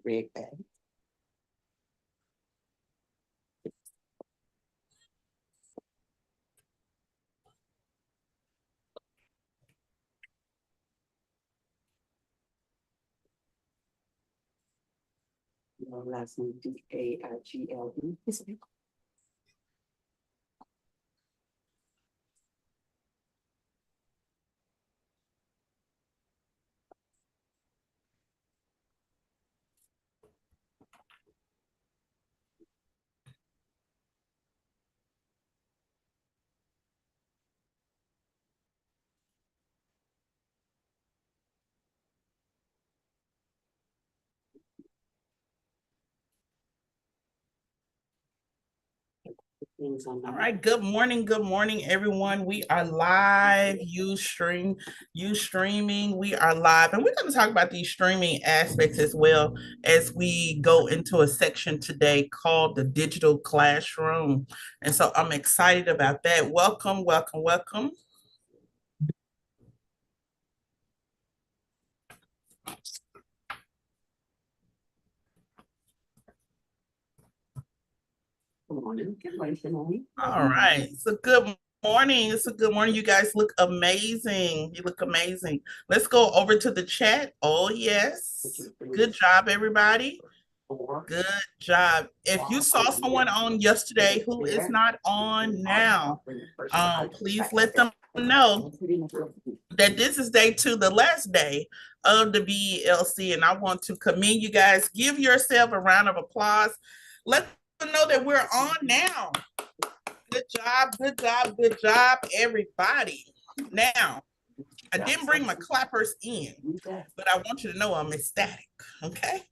Red bag. Last name D-A-I-G-L-E. All right, good morning, everyone. We are live, streaming. We are live, and we're going to talk about these streaming aspects as well as we go into a section today called the digital classroom. And so I'm excited about that. Welcome. All right. So good morning. It's a good morning. You guys look amazing. You look amazing. Let's go over to the chat. Oh, yes. Good job, everybody. Good job. If you saw someone on yesterday who is not on now, please let them know that this is day 2, the last day of the BELC, and I want to commend you guys. Give yourself a round of applause. Let them know that we're on now. Good job, everybody. Now, I didn't bring my clappers in, but I want you to know I'm ecstatic, okay?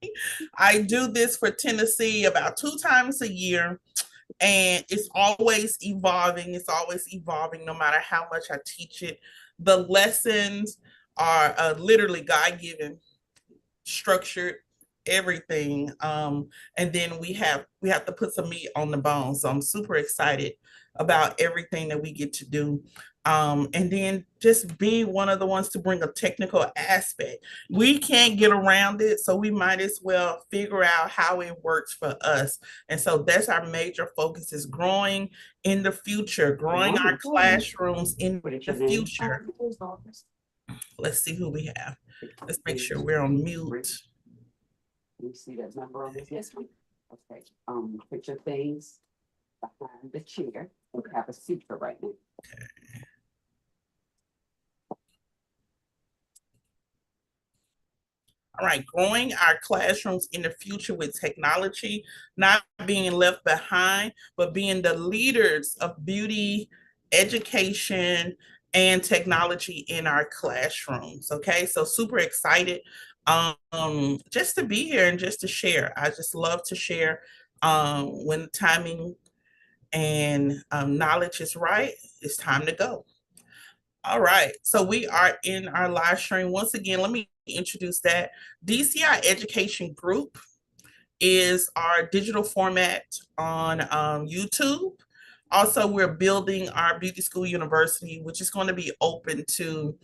I do this for Tennessee about 2 times a year, and it's always evolving. It's always evolving no matter how much I teach it. The lessons are literally God-given, structured, everything. And then we have to put some meat on the bone. So I'm super excited about everything that we get to do. And then just being one of the ones to bring a technical aspect. We can't get around it, so we might as well figure out how it works for us. And so that's our major focus, is growing in the future, growing our classrooms in the future. Let's see who we have. Let's make sure we're on mute. You see that number on this one? Okay. Put your things behind the chair. We have a seat for right now. Okay. All right, growing our classrooms in the future with technology, not being left behind, but being the leaders of beauty, education, and technology in our classrooms. Okay, so super excited just to be here and just to share. I just love to share when timing and knowledge is right. It's time to go. All right, so we are in our live stream. Once again, let me introduce that. DCI Education Group is our digital format on YouTube. Also, we're building our Beauty School University, which is going to be open to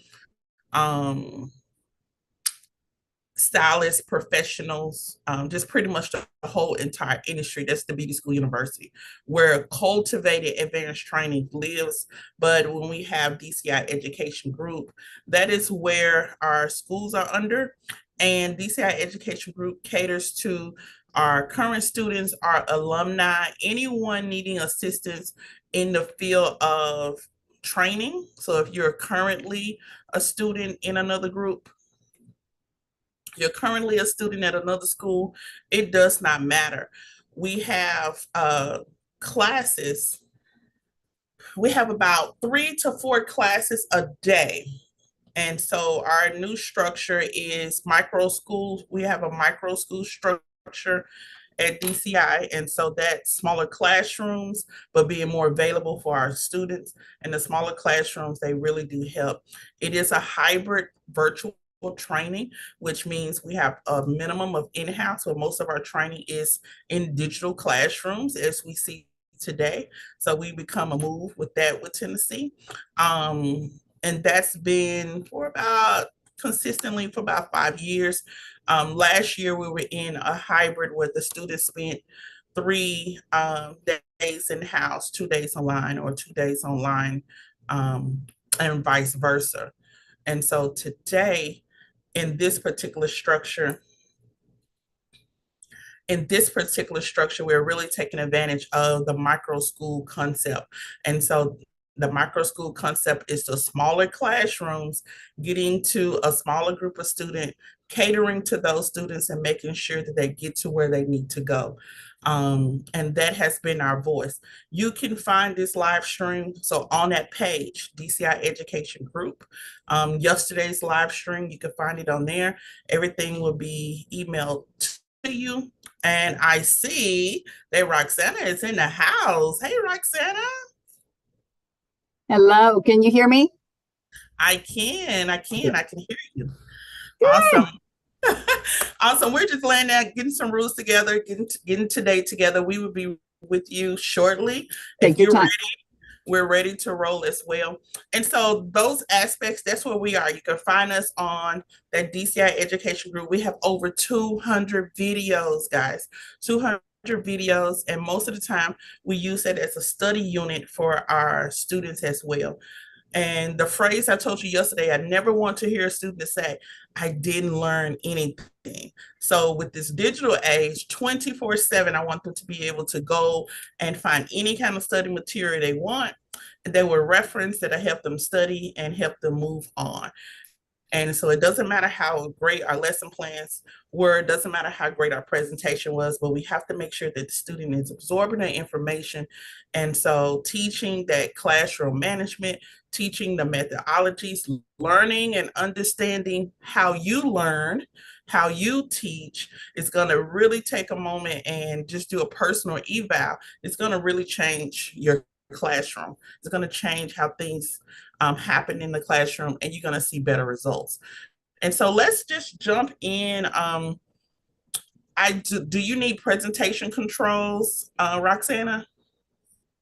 stylists, professionals, just pretty much the whole entire industry. That's the Beauty School University, where cultivated advanced training lives. But when we have DCI Education Group, that is where our schools are under. And DCI Education Group caters to our current students, our alumni, anyone needing assistance in the field of training. So if you're currently a student in another group, you're currently a student at another school, it does not matter. We have classes. We have about 3 to 4 classes a day. And so our new structure is micro school. We have a micro school structure at DCI. And so that's smaller classrooms, but being more available for our students. And the smaller classrooms, they really do help. It is a hybrid virtual training, which means we have a minimum of in-house, but most of our training is in digital classrooms as we see today. So we become a move with that with Tennessee. And that's been for about consistently for about 5 years. Last year, we were in a hybrid where the students spent 3 days in house, 2 days online, or 2 days online, and vice versa. And so today, in this particular structure, we're really taking advantage of the micro school concept. And so the micro school concept is the smaller classrooms, getting to a smaller group of students, catering to those students and making sure that they get to where they need to go. And that has been our voice. You can find this live stream. So on that page, DCI Education Group, yesterday's live stream, you can find it on there. Everything will be emailed to you. And I see that Roxana is in the house. Hey, Roxana. Hello, can you hear me? I can hear you. Good. Awesome. Awesome. We're just laying out, getting some rules together, getting today together. We will be with you shortly. Take your time. We're ready to roll as well. And so those aspects, that's where we are. You can find us on that DCI Education Group. We have over 200 videos, guys, 200 videos. And most of the time we use it as a study unit for our students as well. And the phrase I told you yesterday, I never want to hear a student say, I didn't learn anything. So with this digital age, 24/7, I want them to be able to go and find any kind of study material they want. They will reference that I help them study and help them move on. And so it doesn't matter how great our lesson plans were, it doesn't matter how great our presentation was, but we have to make sure that the student is absorbing the information. And so teaching that classroom management, teaching the methodologies, learning and understanding how you learn, how you teach is going to really take a moment and just do a personal eval. It's going to really change your classroom. It's going to change how things happen in the classroom, and you're going to see better results. And so let's just jump in. Do you need presentation controls, Roxana?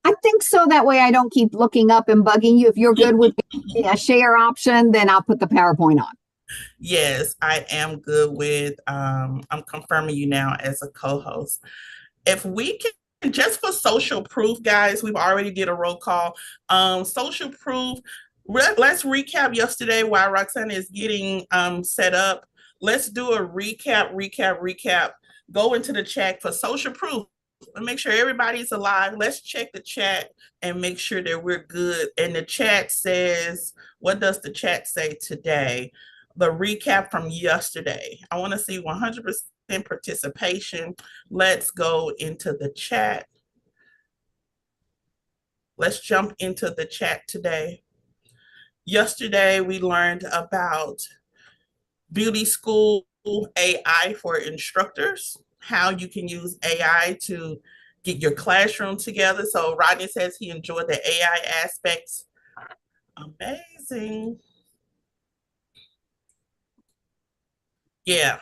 I think so. That way I don't keep looking up and bugging you. If you're good with a share option, then I'll put the PowerPoint on. Yes, I am good with, I'm confirming you now as a co-host. If we can, just for social proof, guys, we've already did a roll call. Social proof, let's recap yesterday while Roxana is getting set up. Let's do a recap. Go into the chat for social proof and make sure everybody's alive. Let's check the chat and make sure that we're good. And the chat says, what does the chat say today? The recap from yesterday. I want to see 100% participation. Let's go into the chat. Let's jump into the chat today. Yesterday, we learned about Beauty School AI for instructors, how you can use AI to get your classroom together. So Rodney says he enjoyed the AI aspects. Amazing. Yeah.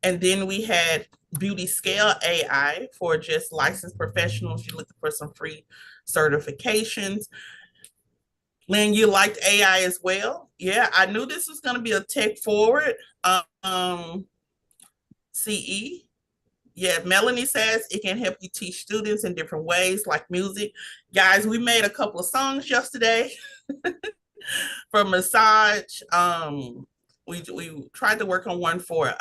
And then we had Beauty Scale AI for just licensed professionals. You're looking for some free certifications. Lynn, you liked AI as well? Yeah, I knew this was going to be a tech forward. CE. Yeah, Melanie says it can help you teach students in different ways, like music. Guys, we made a couple of songs yesterday for massage. We tried to work on one for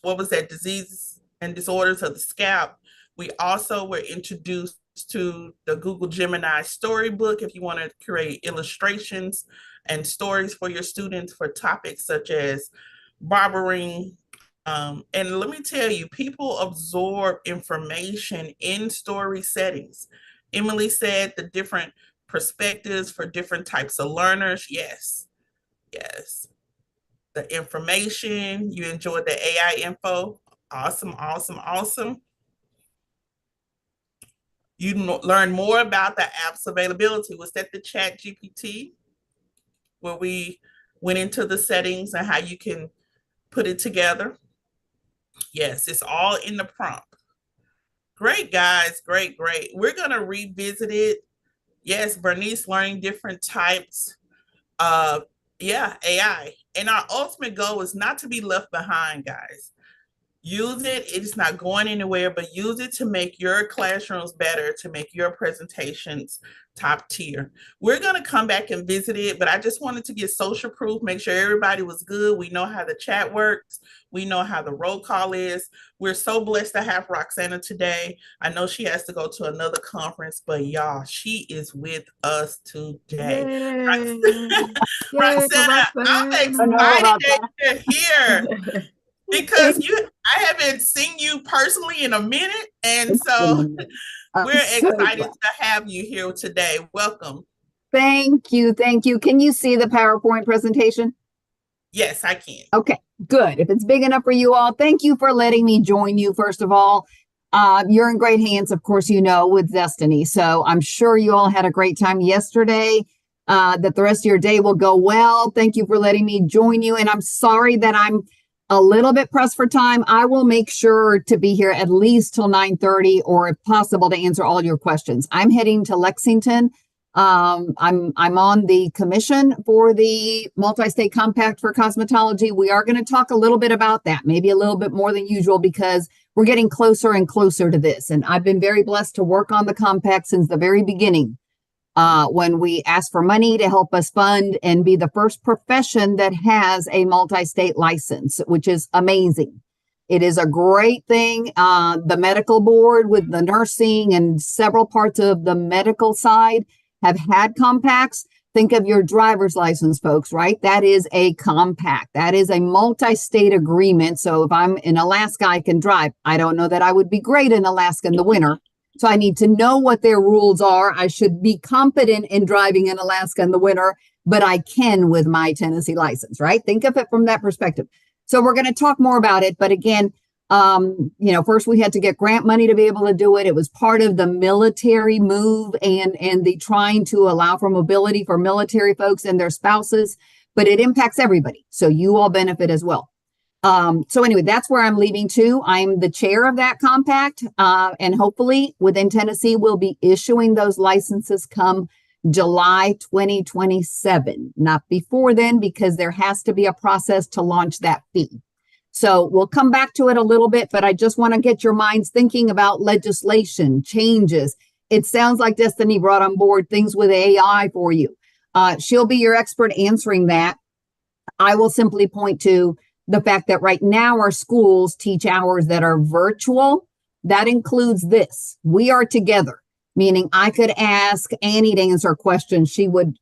what was that, diseases and disorders of the scalp. We also were introduced to the Google Gemini storybook if you want to create illustrations and stories for your students for topics such as barbering. And let me tell you, people absorb information in story settings. Emily said the different perspectives for different types of learners. Yes. the information. You enjoyed the AI info. Awesome, awesome, awesome. You learn more about the app's availability. Was that the Chat GPT where we went into the settings and how you can put it together? Yes, it's all in the prompt. Great, guys. Great, great. We're going to revisit it. Yes, Bernice, learning different types of, AI. And our ultimate goal is not to be left behind, guys. Use it. It's not going anywhere, but use it to make your classrooms better, to make your presentations top tier. We're going to come back and visit it, but I just wanted to get social proof, make sure everybody was good. We know how the chat works. We know how the roll call is. We're so blessed to have Roxana today. I know she has to go to another conference, but y'all, she is with us today. Roxana, I'm excited that you're here. Because I haven't seen you personally in a minute, and so we're excited to have you here today. Welcome. Thank you. Thank you. Can you see the PowerPoint presentation? Yes, I can. Okay, good. If it's big enough for you all, thank you for letting me join you, first of all. You're in great hands, of course, with Destiny. So I'm sure you all had a great time yesterday, that the rest of your day will go well. Thank you for letting me join you. And I'm sorry that I'm a little bit pressed for time. I will make sure to be here at least till 9:30, or if possible, to answer all your questions. I'm heading to Lexington. I'm on the commission for the multi-state compact for cosmetology. We are going to talk a little bit about that, maybe a little bit more than usual, because we're getting closer and closer to this. And I've been very blessed to work on the compact since the very beginning. When we asked for money to help us fund and be the first profession that has a multi-state license, which is amazing. It is a great thing. The medical board with the nursing and several parts of the medical side have had compacts. Think of your driver's license, folks, right? That is a compact. That is a multi-state agreement. So if I'm in Alaska, I can drive. I don't know that I would be great in Alaska in the winter. So I need to know what their rules are. I should be competent in driving in Alaska in the winter, but I can with my Tennessee license, right? Think of it from that perspective. So we're going to talk more about it. But again, first we had to get grant money to be able to do it. It was part of the military move and the trying to allow for mobility for military folks and their spouses, but it impacts everybody. So you all benefit as well. So anyway, that's where I'm leaving to. I'm the chair of that compact, and hopefully within Tennessee, we'll be issuing those licenses come July 2027, not before then, because there has to be a process to launch that fee. So we'll come back to it a little bit, but I just want to get your minds thinking about legislation, changes. It sounds like Destiny brought on board things with AI for you. She'll be your expert answering that. I will simply point to the fact that right now our schools teach hours that are virtual. That includes this. We are together, meaning I could ask Annie to answer a question. She would,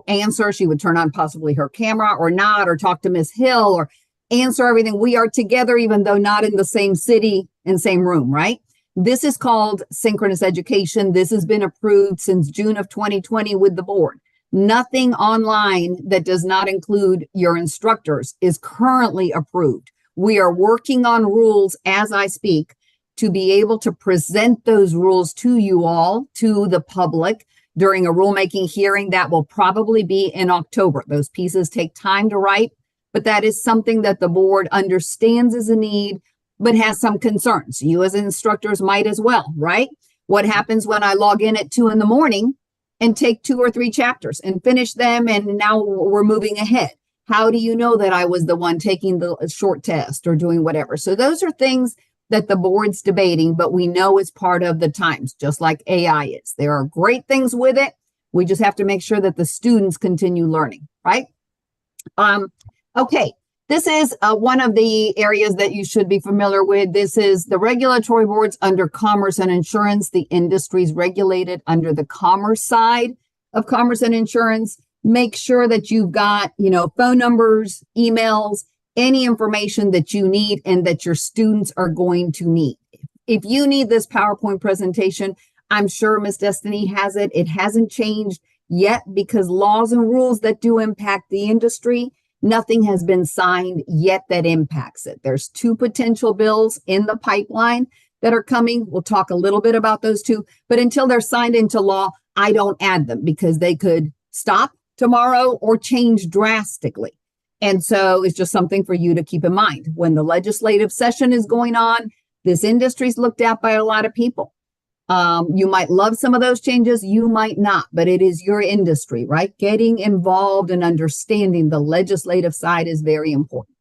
answer. She would turn on possibly her camera or not, or talk to Miss Hill or answer everything. We are together, even though not in the same city and same room, right? This is called synchronous education. This has been approved since June of 2020 with the board. Nothing online that does not include your instructors is currently approved. We are working on rules as I speak to be able to present those rules to you all, to the public, during a rulemaking hearing that will probably be in October. Those pieces take time to write, but that is something that the board understands as a need, but has some concerns. You as instructors might as well, right? What happens when I log in at 2 a.m. and take 2 or 3 chapters and finish them, and now we're moving ahead? How do you know that I was the one taking the short test or doing whatever? So those are things that the board's debating, but we know it's part of the times, just like AI is. There are great things with it. We just have to make sure that the students continue learning, right? Okay, this is one of the areas that you should be familiar with. This is the regulatory boards under commerce and insurance. The industry's regulated under the commerce side of commerce and insurance. Make sure that you've got, phone numbers, emails, any information that you need and that your students are going to need. If you need this PowerPoint presentation, I'm sure Miss Destiny has it. It hasn't changed yet because laws and rules that do impact the industry Nothing has been signed yet that impacts it. There's 2 potential bills in the pipeline that are coming. We'll talk a little bit about those 2, but until they're signed into law, I don't add them because they could stop tomorrow or change drastically. And so it's just something for you to keep in mind. When the legislative session is going on, this industry is looked at by a lot of people. You might love some of those changes, you might not, but it is your industry, right? Getting involved and understanding the legislative side is very important.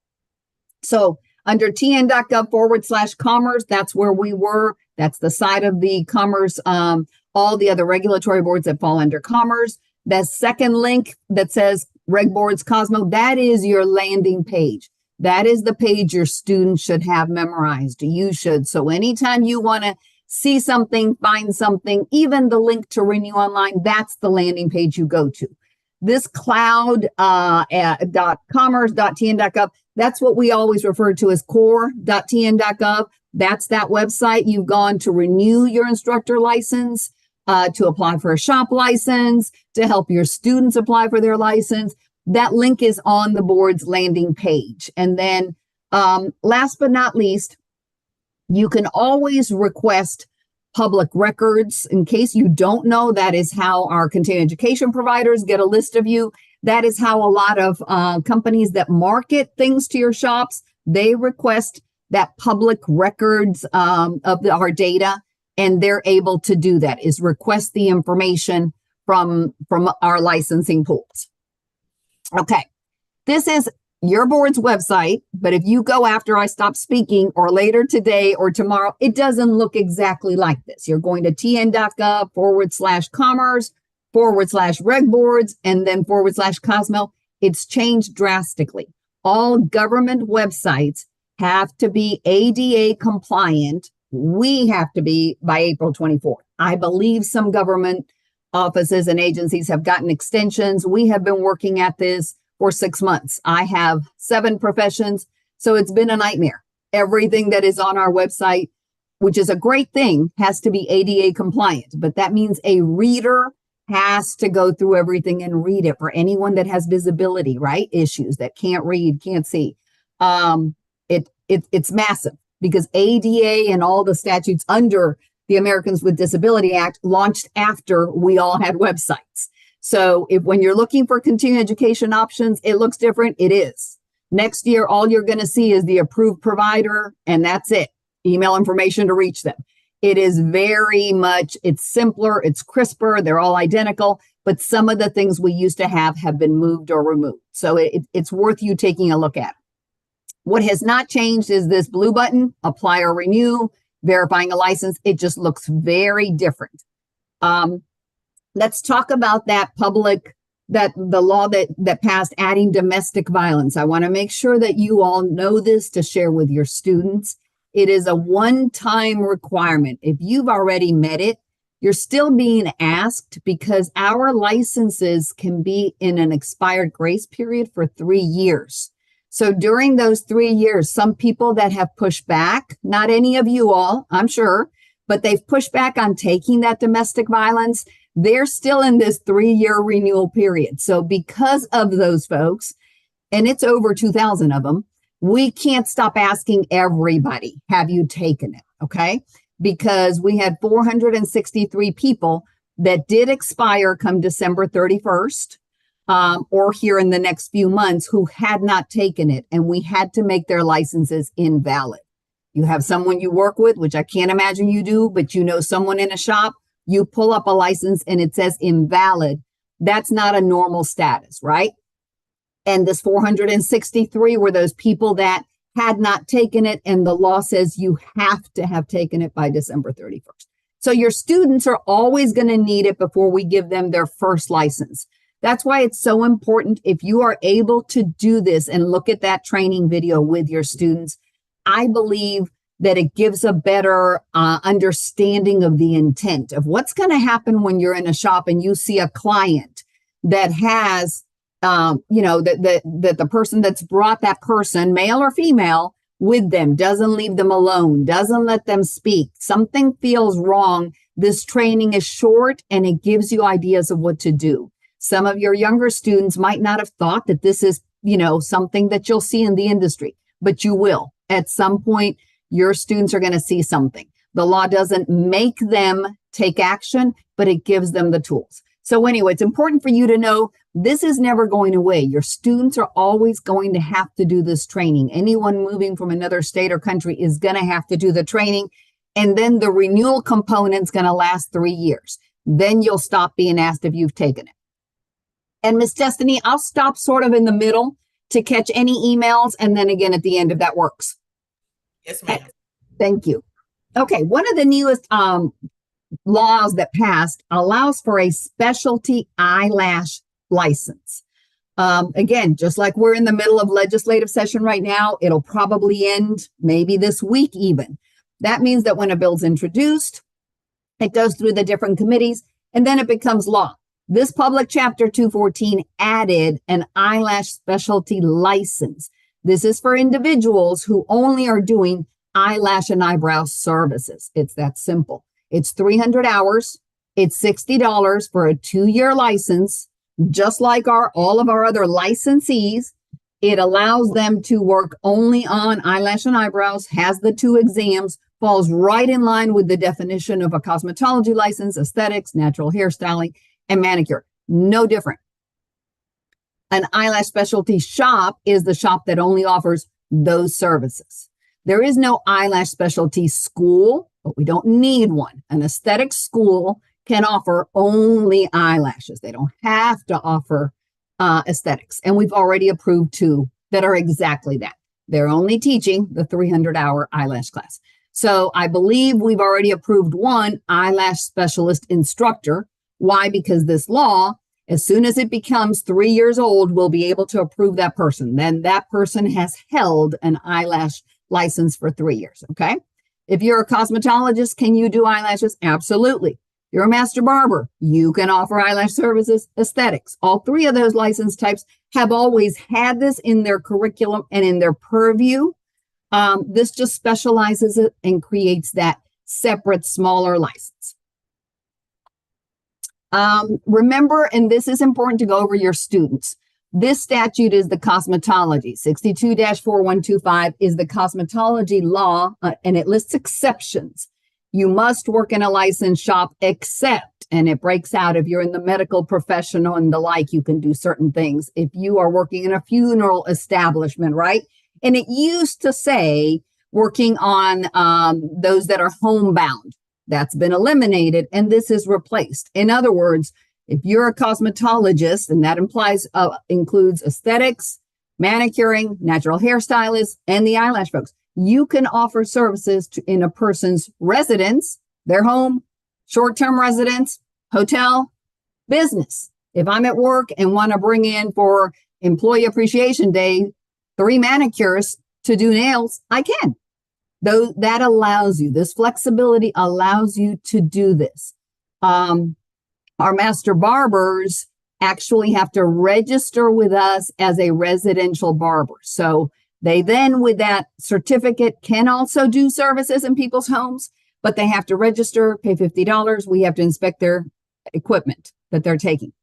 So under tn.gov/commerce, that's where we were. That's the side of the commerce, all the other regulatory boards that fall under commerce. That second link that says Reg Boards Cosmo, that is your landing page. That is the page your students should have memorized. You should. So anytime you want to see something, find something, even the link to Renew Online, that's the landing page you go to. This cloud.commerce.tn.gov, that's what we always refer to as core.tn.gov. That's that website. You've gone to renew your instructor license, to apply for a shop license, to help your students apply for their license. That link is on the board's landing page. And then last but not least, you can always request public records. In case you don't know, that is how our continuing education providers get a list of you. That is how a lot of companies that market things to your shops, they request that public records of our data, and they're able to do that, is request the information from our licensing pools. Okay, this is your board's website, but if you go after I stop speaking or later today or tomorrow, it doesn't look exactly like this. You're going to tn.gov/commerce/reg boards and then /Cosmo. It's changed drastically. All government websites have to be ADA compliant. We have to be by April 24th. I believe some government offices and agencies have gotten extensions. We have been working at this for 6 months. I have 7 professions, so it's been a nightmare. Everything that is on our website, which is a great thing, has to be ADA compliant, but that means a reader has to go through everything and read it. For anyone that has visibility, right, issues, that can't read, can't see, it's massive, because ADA and all the statutes under the Americans with Disability Act launched after we all had websites. So when you're looking for continuing education options, it looks different. It is. Next year, all you're going to see is the approved provider, and that's it. Email information to reach them. It is very much, it's simpler, it's crisper, they're all identical, but some of the things we used to have been moved or removed. So it's worth you taking a look at. What has not changed is this blue button, apply or renew, verifying a license. It just looks very different. Let's talk about the law that passed adding domestic violence. I want to make sure that you all know this to share with your students. It is a one-time requirement. If you've already met it, you're still being asked, because our licenses can be in an expired grace period for 3 years. So during those 3 years, some people that have pushed back, not any of you all, I'm sure, but they've pushed back on taking that domestic violence, they're still in this 3-year renewal period. So because of those folks, and it's over 2,000 of them, we can't stop asking everybody, have you taken it? Okay. Because we had 463 people that did expire come December 31st, or here in the next few months, who had not taken it, and we had to make their licenses invalid. You have someone you work with, which I can't imagine you do, but you know someone in a shop, you pull up a license and it says invalid. That's not a normal status, right? And this 463 were those people that had not taken it, and the law says you have to have taken it by December 31st. So your students are always going to need it before we give them their first license. That's why it's so important, if you are able to do this and look at that training video with your students, I believe that it gives a better understanding of the intent of what's going to happen when you're in a shop and you see a client that has, that the person that's brought that person, male or female, with them, doesn't leave them alone, doesn't let them speak. Something feels wrong. This training is short and it gives you ideas of what to do. Some of your younger students might not have thought that this is something that you'll see in the industry, but you will. At some point, your students are going to see something. The law doesn't make them take action, but it gives them the tools. So anyway, it's important for you to know this is never going away. Your students are always going to have to do this training. Anyone moving from another state or country is going to have to do the training. And then the renewal component's going to last 3 years. Then you'll stop being asked if you've taken it. And Miss Destiny, I'll stop sort of in the middle to catch any emails. And then again, at the end, if that works. Yes, ma'am. Thank you. Okay. One of the newest laws that passed allows for a specialty eyelash license. Again, just like we're in the middle of legislative session right now, it'll probably end maybe this week even. That means that when a bill's introduced, it goes through the different committees and then it becomes law. This public chapter 214 added an eyelash specialty license. This is for individuals who only are doing eyelash and eyebrow services. It's that simple. It's 300 hours. It's $60 for a 2-year license, just like all of our other licensees. It allows them to work only on eyelash and eyebrows, has the 2 exams, falls right in line with the definition of a cosmetology license, aesthetics, natural hairstyling, and manicure. No different. An eyelash specialty shop is the shop that only offers those services. There is no eyelash specialty school, but we don't need one. An aesthetic school can offer only eyelashes. They don't have to offer aesthetics. And we've already approved 2 that are exactly that. They're only teaching the 300-hour eyelash class. So I believe we've already approved 1 eyelash specialist instructor. Why? Because this law, as soon as it becomes 3 years old, we'll be able to approve that person. Then that person has held an eyelash license for 3 years. Okay. If you're a cosmetologist, can you do eyelashes? Absolutely. You're a master barber. You can offer eyelash services, aesthetics. All 3 of those license types have always had this in their curriculum and in their purview. This just specializes it and creates that separate, smaller license. Remember, and this is important to go over your students. This statute is the cosmetology. 62-4125 is the cosmetology law, and it lists exceptions. You must work in a licensed shop except, and it breaks out if you're in the medical professional and the like, you can do certain things. If you are working in a funeral establishment, right? And it used to say working on those that are homebound. That's been eliminated, and this is replaced. In other words, if you're a cosmetologist, and that includes aesthetics, manicuring, natural hairstylists, and the eyelash folks, you can offer services in a person's residence, their home, short-term residence, hotel, business. If I'm at work and want to bring in for Employee Appreciation Day 3 manicures to do nails, I can. Though that allows you, this flexibility allows you to do this. Our master barbers actually have to register with us as a residential barber. So they then, with that certificate, can also do services in people's homes, but they have to register, pay $50. We have to inspect their equipment that they're taking.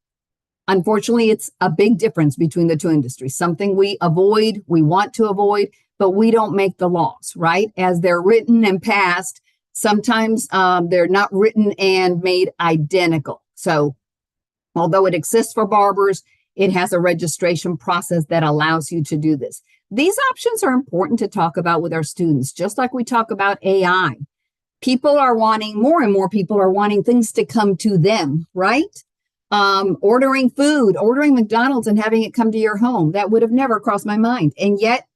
Unfortunately, it's a big difference between the 2 industries, something we want to avoid, but we don't make the laws, right? As they're written and passed, sometimes they're not written and made identical. So although it exists for barbers, it has a registration process that allows you to do this. These options are important to talk about with our students, just like we talk about AI. People are wanting, more and more people are wanting things to come to them, right? Ordering food, ordering McDonald's and having it come to your home. That would have never crossed my mind. And yet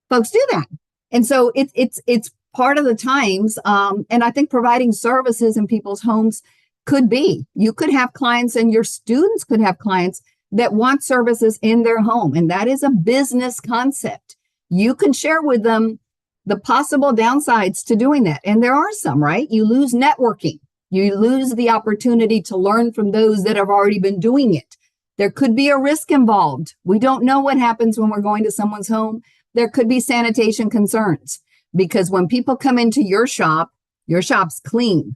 folks do that. And so it's part of the times. And I think providing services in people's homes could be, you could have clients and your students could have clients that want services in their home. And that is a business concept. You can share with them the possible downsides to doing that. And there are some, right? You lose networking. You lose the opportunity to learn from those that have already been doing it. There could be a risk involved. We don't know what happens when we're going to someone's home. There could be sanitation concerns because when people come into your shop's clean,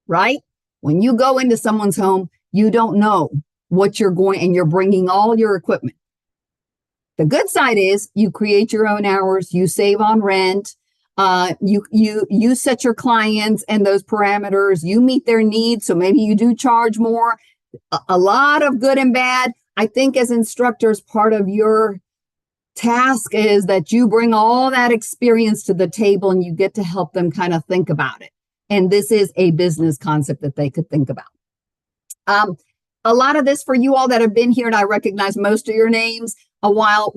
right? When you go into someone's home, you don't know what you're going, and you're bringing all your equipment. The good side is you create your own hours, you save on rent, you set your clients and those parameters, you meet their needs. So maybe you do charge more. A lot of good and bad. I think as instructors, part of your task is that you bring all that experience to the table and you get to help them kind of think about it. And this is a business concept that they could think about. A lot of this for you all that have been here, and I recognize most of your names a while,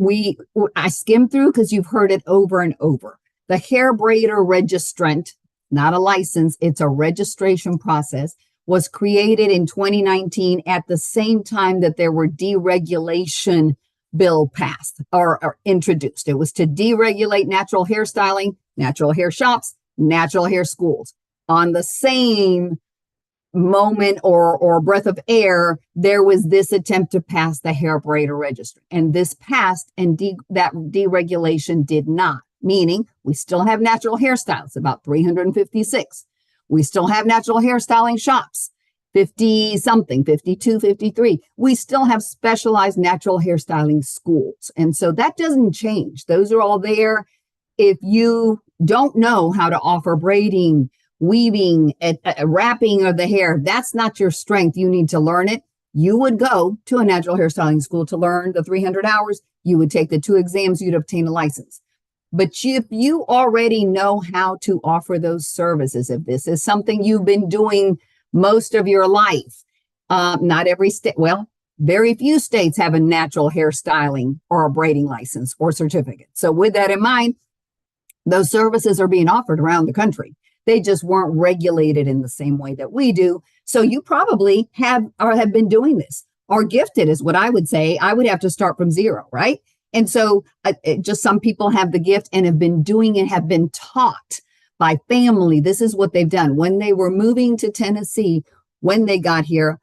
I skimmed through because you've heard it over and over. The hair braider registrant, not a license, it's a registration process, was created in 2019 at the same time that there were deregulation bill passed or introduced. It was to deregulate natural hairstyling, natural hair shops, natural hair schools. On the same moment or breath of air, there was this attempt to pass the hair braider registry. And this passed and that deregulation did not, meaning we still have natural hairstyles, about 356. We still have natural hairstyling shops, 50 something, 52, 53. We still have specialized natural hairstyling schools. And so that doesn't change. Those are all there. If you don't know how to offer braiding, weaving, wrapping of the hair, that's not your strength. You need to learn it. You would go to a natural hairstyling school to learn the 300 hours. You would take the 2 exams. You'd obtain a license. But if you already know how to offer those services, if this is something you've been doing most of your life, not every state, well, very few states have a natural hairstyling or a braiding license or certificate. So with that in mind, those services are being offered around the country. They just weren't regulated in the same way that we do. So you probably have been doing this. Or gifted is what I would say. I would have to start from zero, right? And so just some people have the gift and have been doing it, have been taught by family. This is what they've done. When they were moving to Tennessee, when they got here,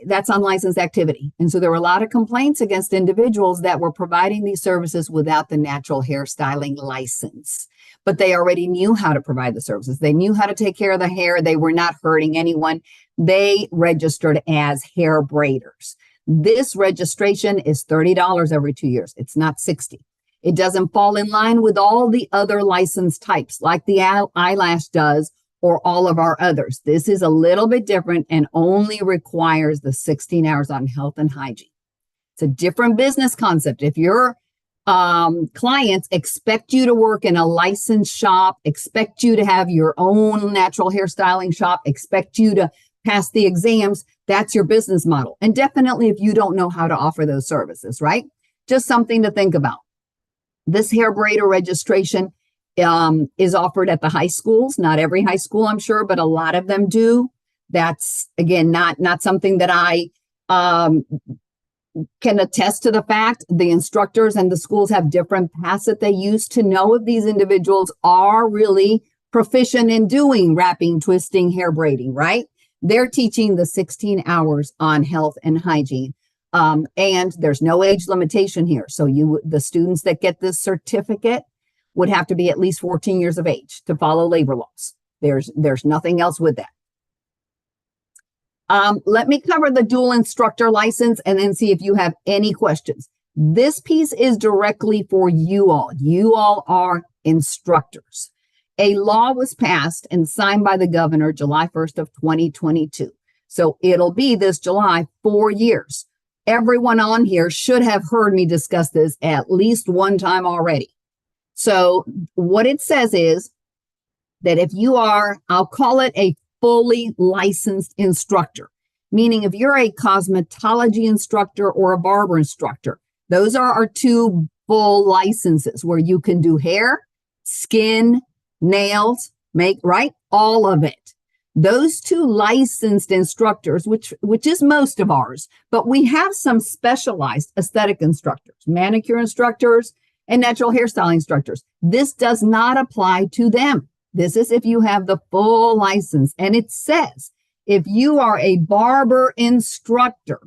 that's unlicensed activity. And so there were a lot of complaints against individuals that were providing these services without the natural hairstyling license. But they already knew how to provide the services. They knew how to take care of the hair. They were not hurting anyone. They registered as hair braiders. This registration is $30 every 2 years. It's not $60. It doesn't fall in line with all the other license types like the eyelash does or all of our others. This is a little bit different and only requires the 16 hours on health and hygiene. It's a different business concept. If your clients expect you to work in a licensed shop, expect you to have your own natural hairstyling shop, expect you to pass the exams, that's your business model. And definitely if you don't know how to offer those services, right? Just something to think about. This hair braider registration is offered at the high schools. Not every high school, I'm sure, but a lot of them do. That's, again, not something that I can attest to the fact. The instructors and the schools have different paths that they use to know if these individuals are really proficient in doing wrapping, twisting, hair braiding, right? They're teaching the 16 hours on health and hygiene. And there's no age limitation here. So the students that get this certificate would have to be at least 14 years of age to follow labor laws. There's nothing else with that. Let me cover the dual instructor license and then see if you have any questions. This piece is directly for you all. You all are instructors. A law was passed and signed by the governor July 1st of 2022. So it'll be this July 4 years. Everyone on here should have heard me discuss this at least one time already. So what it says is that if you are, I'll call it a fully licensed instructor, meaning if you're a cosmetology instructor or a barber instructor, those are our 2 full licenses where you can do hair, skin, nails, right? All of it. Those 2 licensed instructors, which is most of ours, but we have some specialized aesthetic instructors, manicure instructors, and natural hairstyling instructors. This does not apply to them. This is if you have the full license. And it says, if you are a barber instructor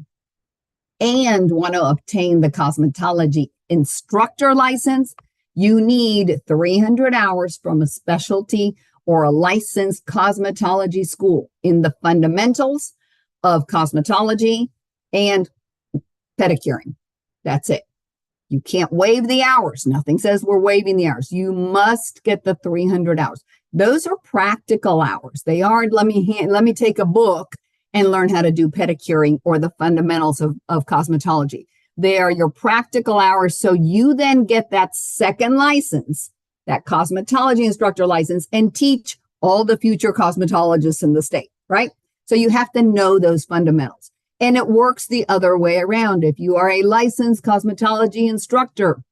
and want to obtain the cosmetology instructor license, you need 300 hours from a specialty or a licensed cosmetology school in the fundamentals of cosmetology and pedicuring. That's it. You can't waive the hours. Nothing says we're waiving the hours. You must get the 300 hours. Those are practical hours. They aren't, let me take a book and learn how to do pedicuring or the fundamentals of cosmetology. They are your practical hours. So you then get that second license, that cosmetology instructor license, and teach all the future cosmetologists in the state, right? So you have to know those fundamentals. And it works the other way around. If you are a licensed cosmetology instructor,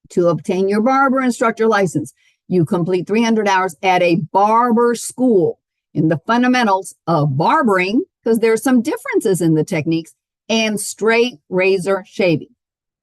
to obtain your barber instructor license, you complete 300 hours at a barber school in the fundamentals of barbering, because there's some differences in the techniques, and straight razor shaving.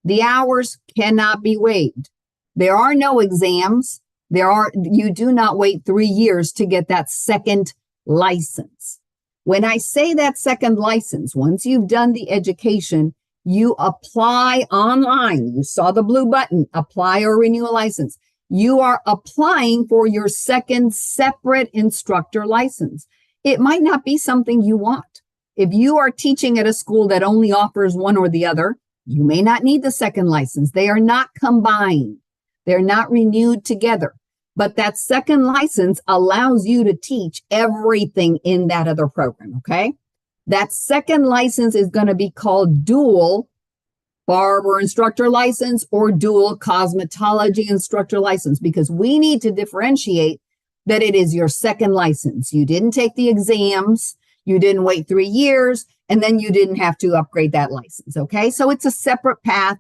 The hours cannot be waived. There are no exams. You do not wait 3 years to get that second license. When I say that second license, once you've done the education, you apply online. You saw the blue button, apply or renew a license. You are applying for your second separate instructor license. It might not be something you want. If you are teaching at a school that only offers one or the other, you may not need the second license. They are not combined. They're not renewed together. But that second license allows you to teach everything in that other program, okay? That second license is going to be called dual barber instructor license or dual cosmetology instructor license, because we need to differentiate that it is your second license. You didn't take the exams, you didn't wait 3 years, and then you didn't have to upgrade that license, okay? So it's a separate path.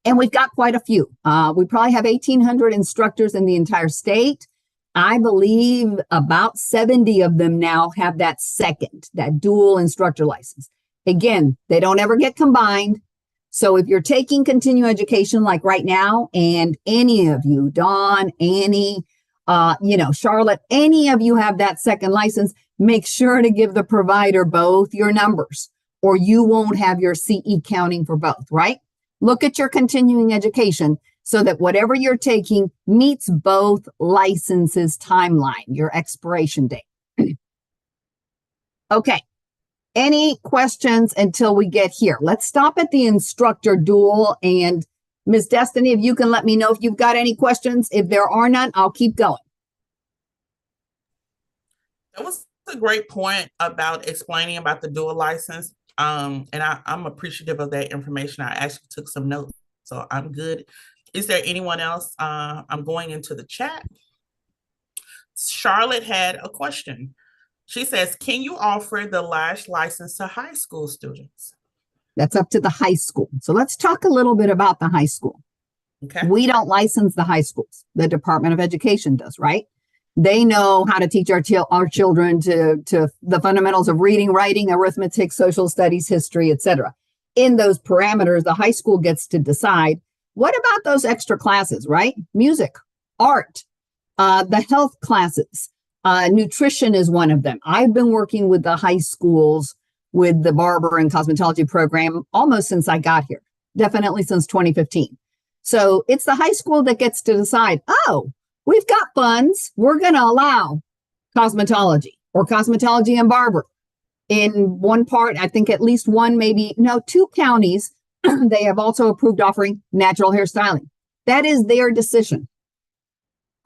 And we've got quite a few. We probably have 1,800 instructors in the entire state. I believe about 70 of them now have that second, that dual instructor license. Again, they don't ever get combined. So if you're taking continuing education like right now, and any of you, Dawn, Annie, Charlotte, any of you have that second license, make sure to give the provider both your numbers, or you won't have your CE counting for both, right? Look at your continuing education so that whatever you're taking meets both licenses timeline, your expiration date. Okay. Any questions until we get here? Let's stop at the instructor dual. And Ms. Destiny, if you can let me know if you've got any questions. If there are none, I'll keep going. That was a great point about explaining about the dual license. And I'm appreciative of that information. I actually took some notes, so I'm good. Is there anyone else? I'm going into the chat. Charlotte had a question. She says, can you offer the lash license to high school students? That's up to the high school. So let's talk a little bit about the high school. Okay. We don't license the high schools. The Department of Education does, right? They know how to teach our children to the fundamentals of reading, writing, arithmetic, social studies, history, etc. In those parameters, the high school gets to decide, what about those extra classes, right? Music, art, the health classes, nutrition is one of them. I've been working with the high schools with the barber and cosmetology program almost since I got here, definitely since 2015. So it's the high school that gets to decide, oh, we've got funds. We're going to allow cosmetology or cosmetology and barber. In one part, I think at least one, maybe, no, 2 counties, they have also approved offering natural hairstyling. That is their decision.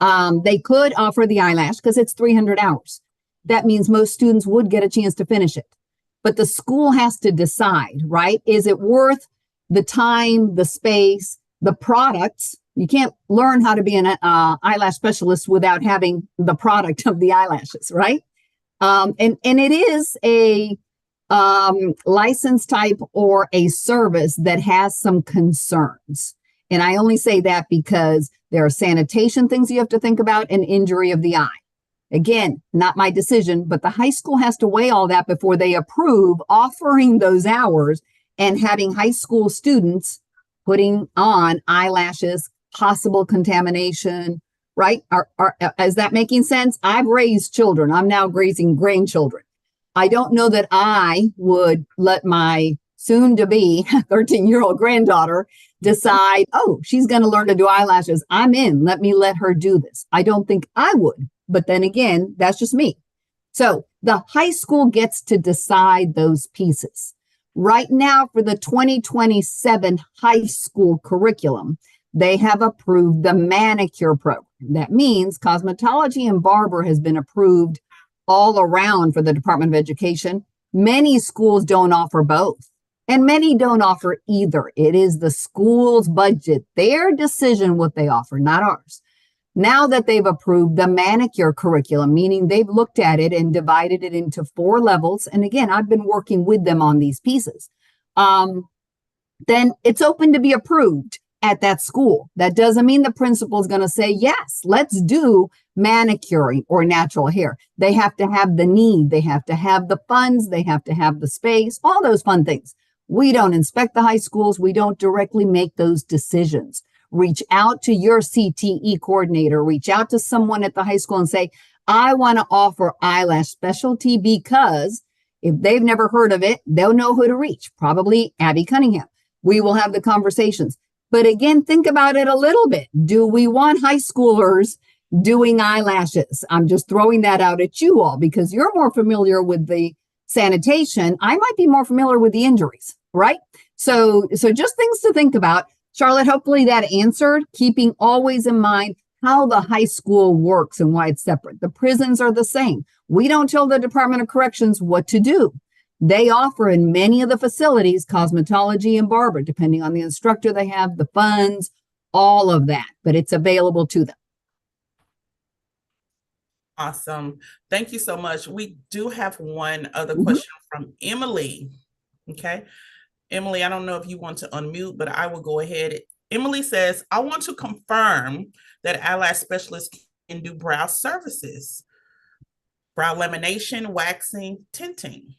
They could offer the eyelash because it's 300 hours. That means most students would get a chance to finish it. But the school has to decide, right? Is it worth the time, the space, the products? You can't learn how to be an eyelash specialist without having the product of the eyelashes, right? And it is a license type or a service that has some concerns. And I only say that because there are sanitation things you have to think about and injury of the eye. Again, not my decision, but the high school has to weigh all that before they approve offering those hours and having high school students putting on eyelashes, possible contamination, right? Is that making sense? I've raised children. I'm now raising grandchildren. I don't know that I would let my soon-to-be 13-year-old granddaughter decide, oh, she's going to learn to do eyelashes. I'm in. Let her do this. I don't think I would. But then again, that's just me. So the high school gets to decide those pieces. Right now, for the 2027 high school curriculum, they have approved the manicure program. That means cosmetology and barber has been approved all around for the Department of Education. Many schools don't offer both, and many don't offer either. It is the school's budget, their decision what they offer, not ours. Now that they've approved the manicure curriculum, meaning they've looked at it and divided it into 4 levels, and again, I've been working with them on these pieces, then it's open to be approved at that school. That doesn't mean the principal is going to say, yes, let's do manicuring or natural hair. They have to have the need. They have to have the funds. They have to have the space, all those fun things. We don't inspect the high schools. We don't directly make those decisions. Reach out to your CTE coordinator. Reach out to someone at the high school and say, I want to offer eyelash specialty, because if they've never heard of it, they'll know who to reach. Probably Abby Cunningham. We will have the conversations. But again, think about it a little bit. Do we want high schoolers doing eyelashes? I'm just throwing that out at you all because you're more familiar with the sanitation. I might be more familiar with the injuries, right? So just things to think about. Charlotte, hopefully that answered, keeping always in mind how the high school works and why it's separate. The prisons are the same. We don't tell the Department of Corrections what to do. They offer in many of the facilities cosmetology and barber, depending on the instructor they have, the funds, all of that, but it's available to them. Awesome. Thank you so much. We do have one other question from Emily. Okay. Emily, I don't know if you want to unmute, but I will go ahead. Emily says, I want to confirm that eyelash specialists can do brow services, brow lamination, waxing, tinting.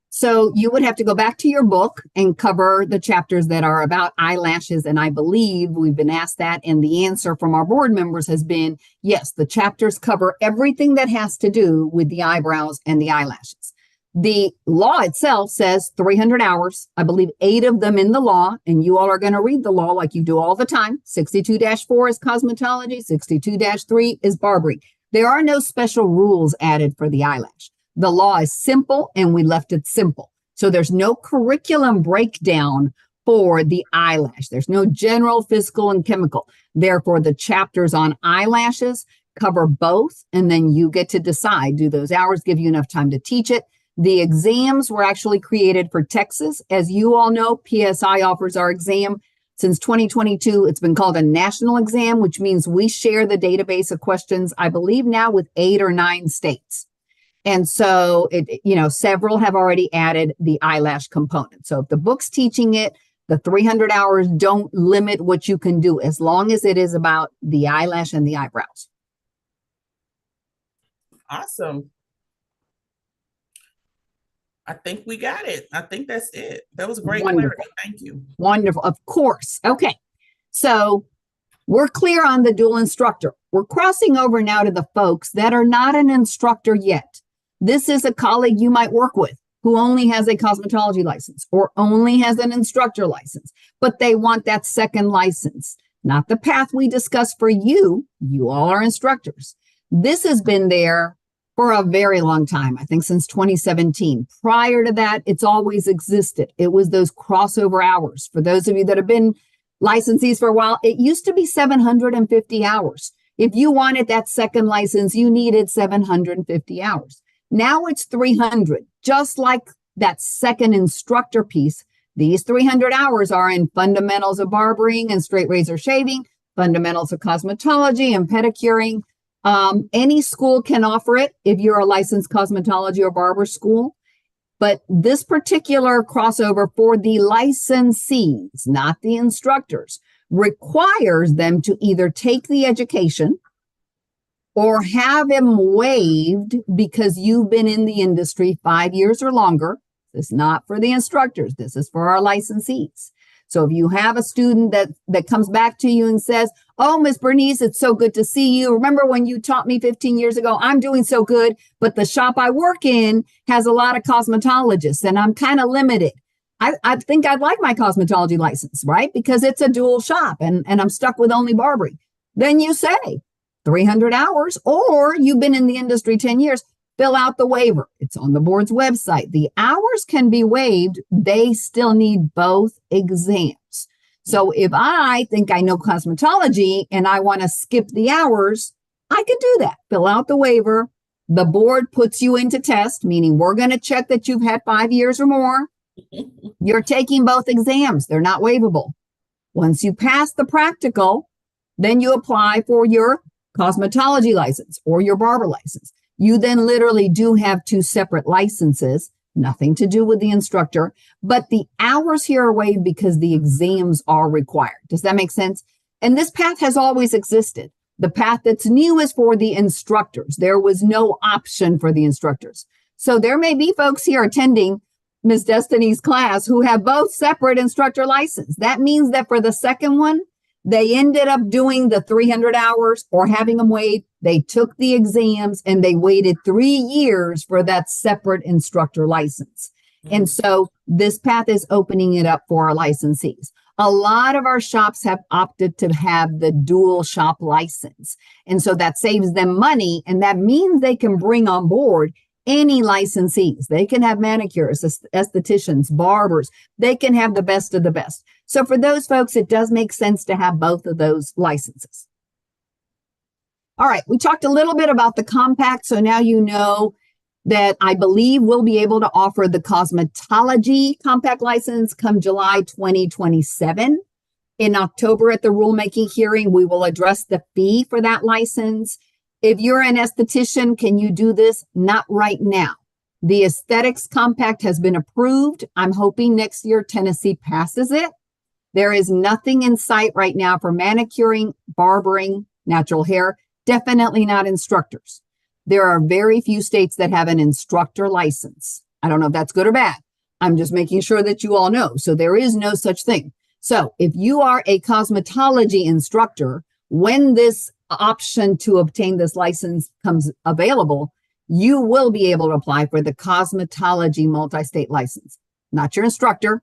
So you would have to go back to your book and cover the chapters that are about eyelashes. And I believe we've been asked that. And the answer from our board members has been, yes, the chapters cover everything that has to do with the eyebrows and the eyelashes. The law itself says 300 hours. I believe 8 of them in the law. And you all are going to read the law like you do all the time. 62-4 is cosmetology. 62-3 is barbering. There are no special rules added for the eyelash. The law is simple, and we left it simple. So there's no curriculum breakdown for the eyelash. There's no general, physical, and chemical. Therefore, the chapters on eyelashes cover both, and then you get to decide, do those hours give you enough time to teach it? The exams were actually created for Texas. As you all know, PSI offers our exam. Since 2022, it's been called a national exam, which means we share the database of questions, I believe now with 8 or 9 states. And so, several have already added the eyelash component. So if the book's teaching it, the 300 hours don't limit what you can do as long as it is about the eyelash and the eyebrows. Awesome. I think we got it. I think that's it. That was great clarity. Thank you. Wonderful. Of course. Okay. So we're clear on the dual instructor. We're crossing over now to the folks that are not an instructor yet. This is a colleague you might work with who only has a cosmetology license or only has an instructor license, but they want that second license, not the path we discussed for you. You all are instructors. This has been there for a very long time, I think since 2017. Prior to that, it's always existed. It was those crossover hours. For those of you that have been licensees for a while, it used to be 750 hours. If you wanted that second license, you needed 750 hours. Now it's 300, just like that second instructor piece. These 300 hours are in fundamentals of barbering and straight razor shaving, fundamentals of cosmetology and pedicuring. Any school can offer it if you're a licensed cosmetology or barber school. But this particular crossover for the licensees, not the instructors, requires them to either take the education or have them waived because you've been in the industry 5 years or longer. This is not for the instructors. This is for our licensees. So if you have a student that comes back to you and says, oh, Miss Bernice, it's so good to see you. Remember when you taught me 15 years ago? I'm doing so good, but the shop I work in has a lot of cosmetologists and I'm kind of limited. I think I'd like my cosmetology license, right? Because it's a dual shop and I'm stuck with only barbering. Then you say 300 hours, or you've been in the industry 10 years, fill out the waiver. It's on the board's website. The hours can be waived. They still need both exams. So if I think I know cosmetology and I want to skip the hours, I can do that. Fill out the waiver. The board puts you into test, meaning we're going to check that you've had 5 years or more. You're taking both exams. They're not waivable. Once you pass the practical, then you apply for your cosmetology license or your barber license. You then literally do have 2 separate licenses, nothing to do with the instructor, but the hours here are waived because the exams are required. Does that make sense? And this path has always existed. The path that's new is for the instructors. There was no option for the instructors. So there may be folks here attending Ms. Destiny's class who have both separate instructor license. That means that for the second one, they ended up doing the 300 hours or having them waived. They took the exams and they waited 3 years for that separate instructor license. And so this path is opening it up for our licensees. A lot of our shops have opted to have the dual shop license. And so that saves them money. And that means they can bring on board any licensees. They can have manicurists, estheticians, barbers. They can have the best of the best. So for those folks, it does make sense to have both of those licenses. All right, we talked a little bit about the compact. So now you know that I believe we'll be able to offer the cosmetology compact license come July 2027. In October at the rulemaking hearing, we will address the fee for that license. If you're an esthetician, can you do this? Not right now. The aesthetics compact has been approved. I'm hoping next year Tennessee passes it. There is nothing in sight right now for manicuring, barbering, natural hair, definitely not instructors. There are very few states that have an instructor license. I don't know if that's good or bad. I'm just making sure that you all know. So there is no such thing. So if you are a cosmetology instructor, when this option to obtain this license comes available, you will be able to apply for the cosmetology multi-state license, not your instructor,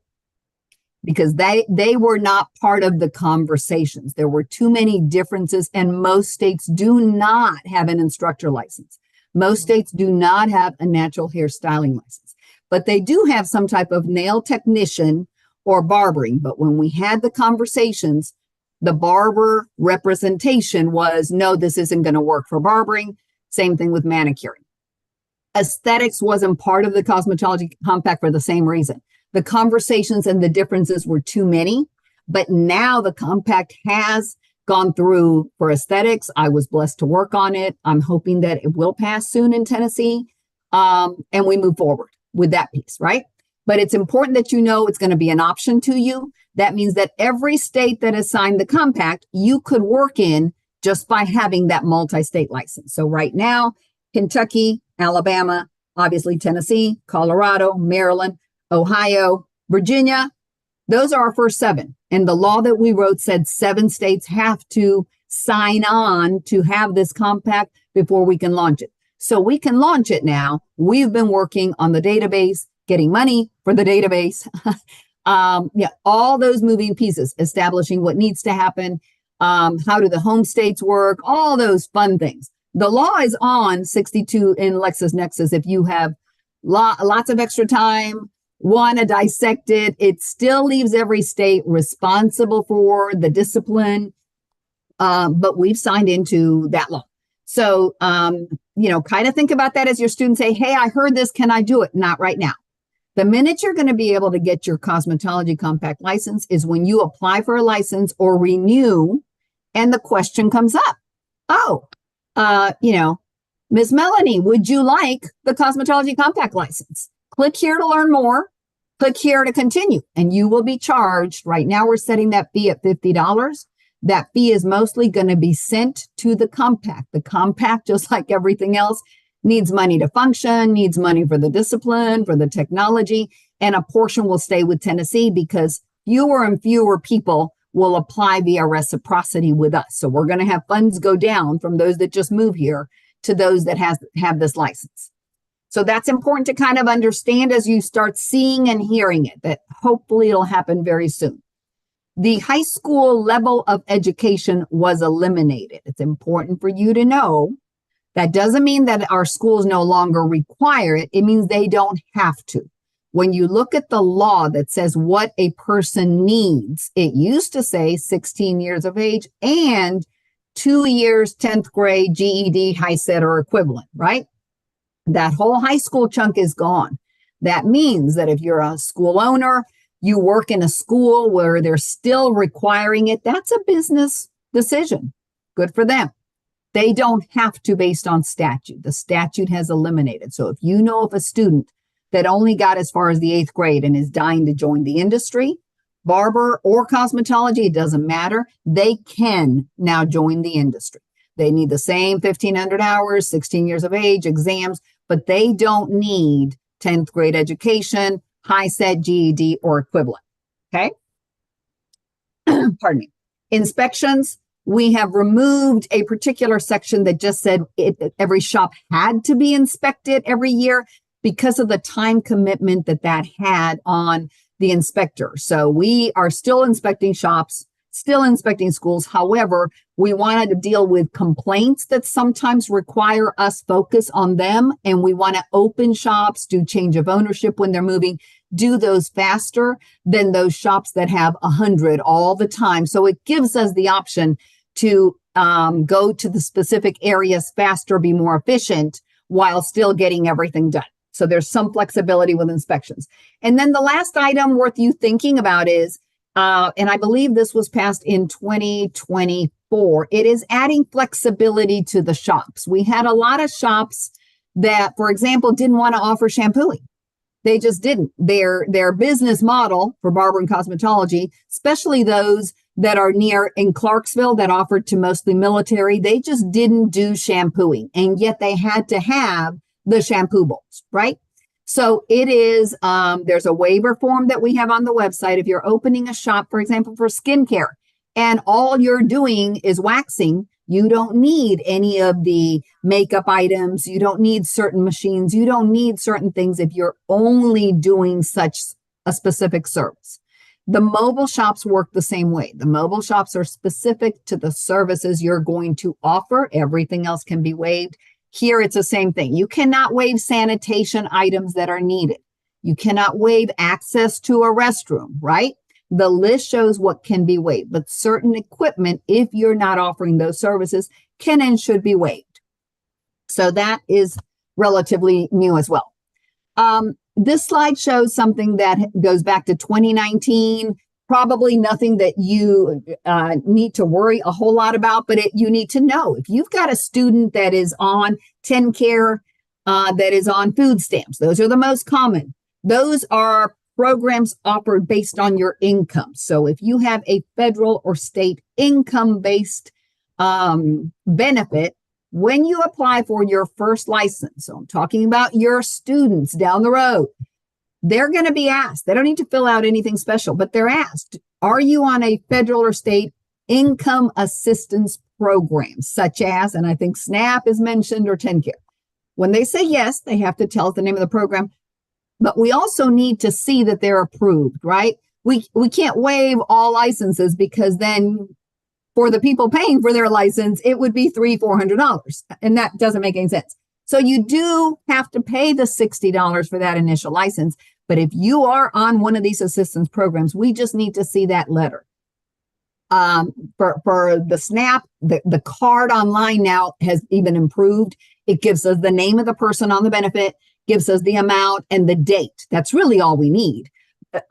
because they were not part of the conversations. There were too many differences, and most states do not have an instructor license. Most states do not have a natural hair styling license, but they do have some type of nail technician or barbering. But when we had the conversations, the barber representation was, no, this isn't going to work for barbering. Same thing with manicuring. Aesthetics wasn't part of the cosmetology compact for the same reason. The conversations and the differences were too many, but now the compact has gone through for aesthetics. I was blessed to work on it. I'm hoping that it will pass soon in Tennessee, and we move forward with that piece, right? But it's important that you know it's going to be an option to you. That means that every state that has signed the compact, you could work in just by having that multi-state license. So right now, Kentucky, Alabama, obviously Tennessee, Colorado, Maryland, Ohio, Virginia, those are our first 7. And the law that we wrote said 7 states have to sign on to have this compact before we can launch it. So we can launch it now. We've been working on the database, getting money for the database. All those moving pieces, establishing what needs to happen. How do the home states work? All those fun things. The law is on 62 in LexisNexis. If you have lots of extra time, want to dissect it, it still leaves every state responsible for the discipline. But we've signed into that law. So, kind of think about that as your students say, hey, I heard this. Can I do it? Not right now. The minute you're going to be able to get your cosmetology compact license is when you apply for a license or renew and the question comes up. Oh, Ms. Melanie, would you like the cosmetology compact license? Click here to learn more. Click here to continue, and you will be charged. Right now, we're setting that fee at $50. That fee is mostly going to be sent to the compact. The compact, just like everything else, needs money to function, needs money for the discipline, for the technology, and a portion will stay with Tennessee because fewer and fewer people will apply via reciprocity with us. So we're going to have funds go down from those that just move here to those that have this license. So that's important to kind of understand as you start seeing and hearing it, that hopefully it'll happen very soon. The high school level of education was eliminated. It's important for you to know That doesn't mean that our schools no longer require it. It means they don't have to. When you look at the law that says what a person needs, it used to say 16 years of age and 2 years, 10th grade, GED, high set or equivalent, right? That whole high school chunk is gone. That means that if you're a school owner, you work in a school where they're still requiring it, that's a business decision. Good for them. They don't have to based on statute. The statute has eliminated. So if you know of a student that only got as far as the 8th grade and is dying to join the industry, barber or cosmetology, it doesn't matter. They can now join the industry. They need the same 1,500 hours, 16 years of age, exams, but they don't need 10th grade education, high set GED or equivalent. Okay. Pardon me. Inspections. We have removed a particular section that just said every shop had to be inspected every year because of the time commitment that had on the inspector. So we are still inspecting shops, still inspecting schools. However, we wanted to deal with complaints that sometimes require us focus on them. And we want to open shops, do change of ownership when they're moving, do those faster than those shops that have 100 all the time. So it gives us the option to go to the specific areas faster, be more efficient while still getting everything done. So there's some flexibility with inspections. And then the last item worth you thinking about is, and I believe this was passed in 2024, it is adding flexibility to the shops. We had a lot of shops that, for example, didn't want to offer shampooing. They just didn't. Their business model for barber and cosmetology, especially those that are near in Clarksville that offered to mostly military, they just didn't do shampooing. And yet they had to have the shampoo bowls, right? So it is, there's a waiver form that we have on the website. If you're opening a shop, for example, for skincare, and all you're doing is waxing, you don't need any of the makeup items. You don't need certain machines. You don't need certain things if you're only doing such a specific service. The mobile shops work the same way. The mobile shops are specific to the services you're going to offer. Everything else can be waived. Here, it's the same thing. You cannot waive sanitation items that are needed. You cannot waive access to a restroom, right? The list shows what can be waived, but certain equipment, if you're not offering those services, can and should be waived. So that is relatively new as well. This slide shows something that goes back to 2019, probably nothing that you need to worry a whole lot about, but you need to know. If you've got a student that is on TennCare, that is on food stamps, those are the most common. Those are programs offered based on your income. So if you have a federal or state income-based benefit, when you apply for your first license, so I'm talking about your students down the road, they're going to be asked. They don't need to fill out anything special, but they're asked, are you on a federal or state income assistance program, such as, and I think SNAP is mentioned, or TennCare? When they say yes, they have to tell us the name of the program, but we also need to see that they're approved, right? We can't waive all licenses because then for the people paying for their license, it would be $300-400, and that doesn't make any sense. So you do have to pay the $60 for that initial license. But if you are on one of these assistance programs, we just need to see that letter. For the SNAP, the card online now has even improved. It gives us the name of the person on the benefit, gives us the amount and the date. That's really all we need.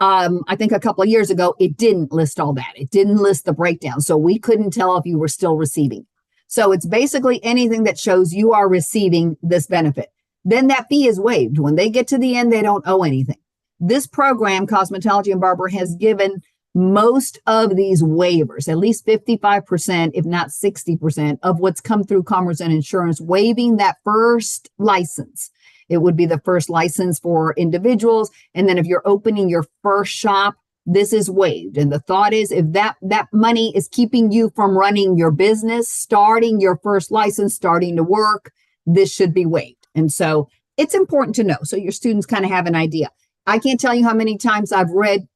I think a couple of years ago, it didn't list all that. It didn't list the breakdown. So we couldn't tell if you were still receiving. So it's basically anything that shows you are receiving this benefit. Then that fee is waived. When they get to the end, they don't owe anything. This program, Cosmetology and Barber, has given most of these waivers, at least 55%, if not 60% of what's come through Commerce and Insurance, waiving that first license. It would be the first license for individuals. And then if you're opening your first shop, this is waived. And the thought is, if that money is keeping you from running your business, starting your first license, starting to work, this should be waived. And so it's important to know so your students kind of have an idea. I can't tell you how many times I've read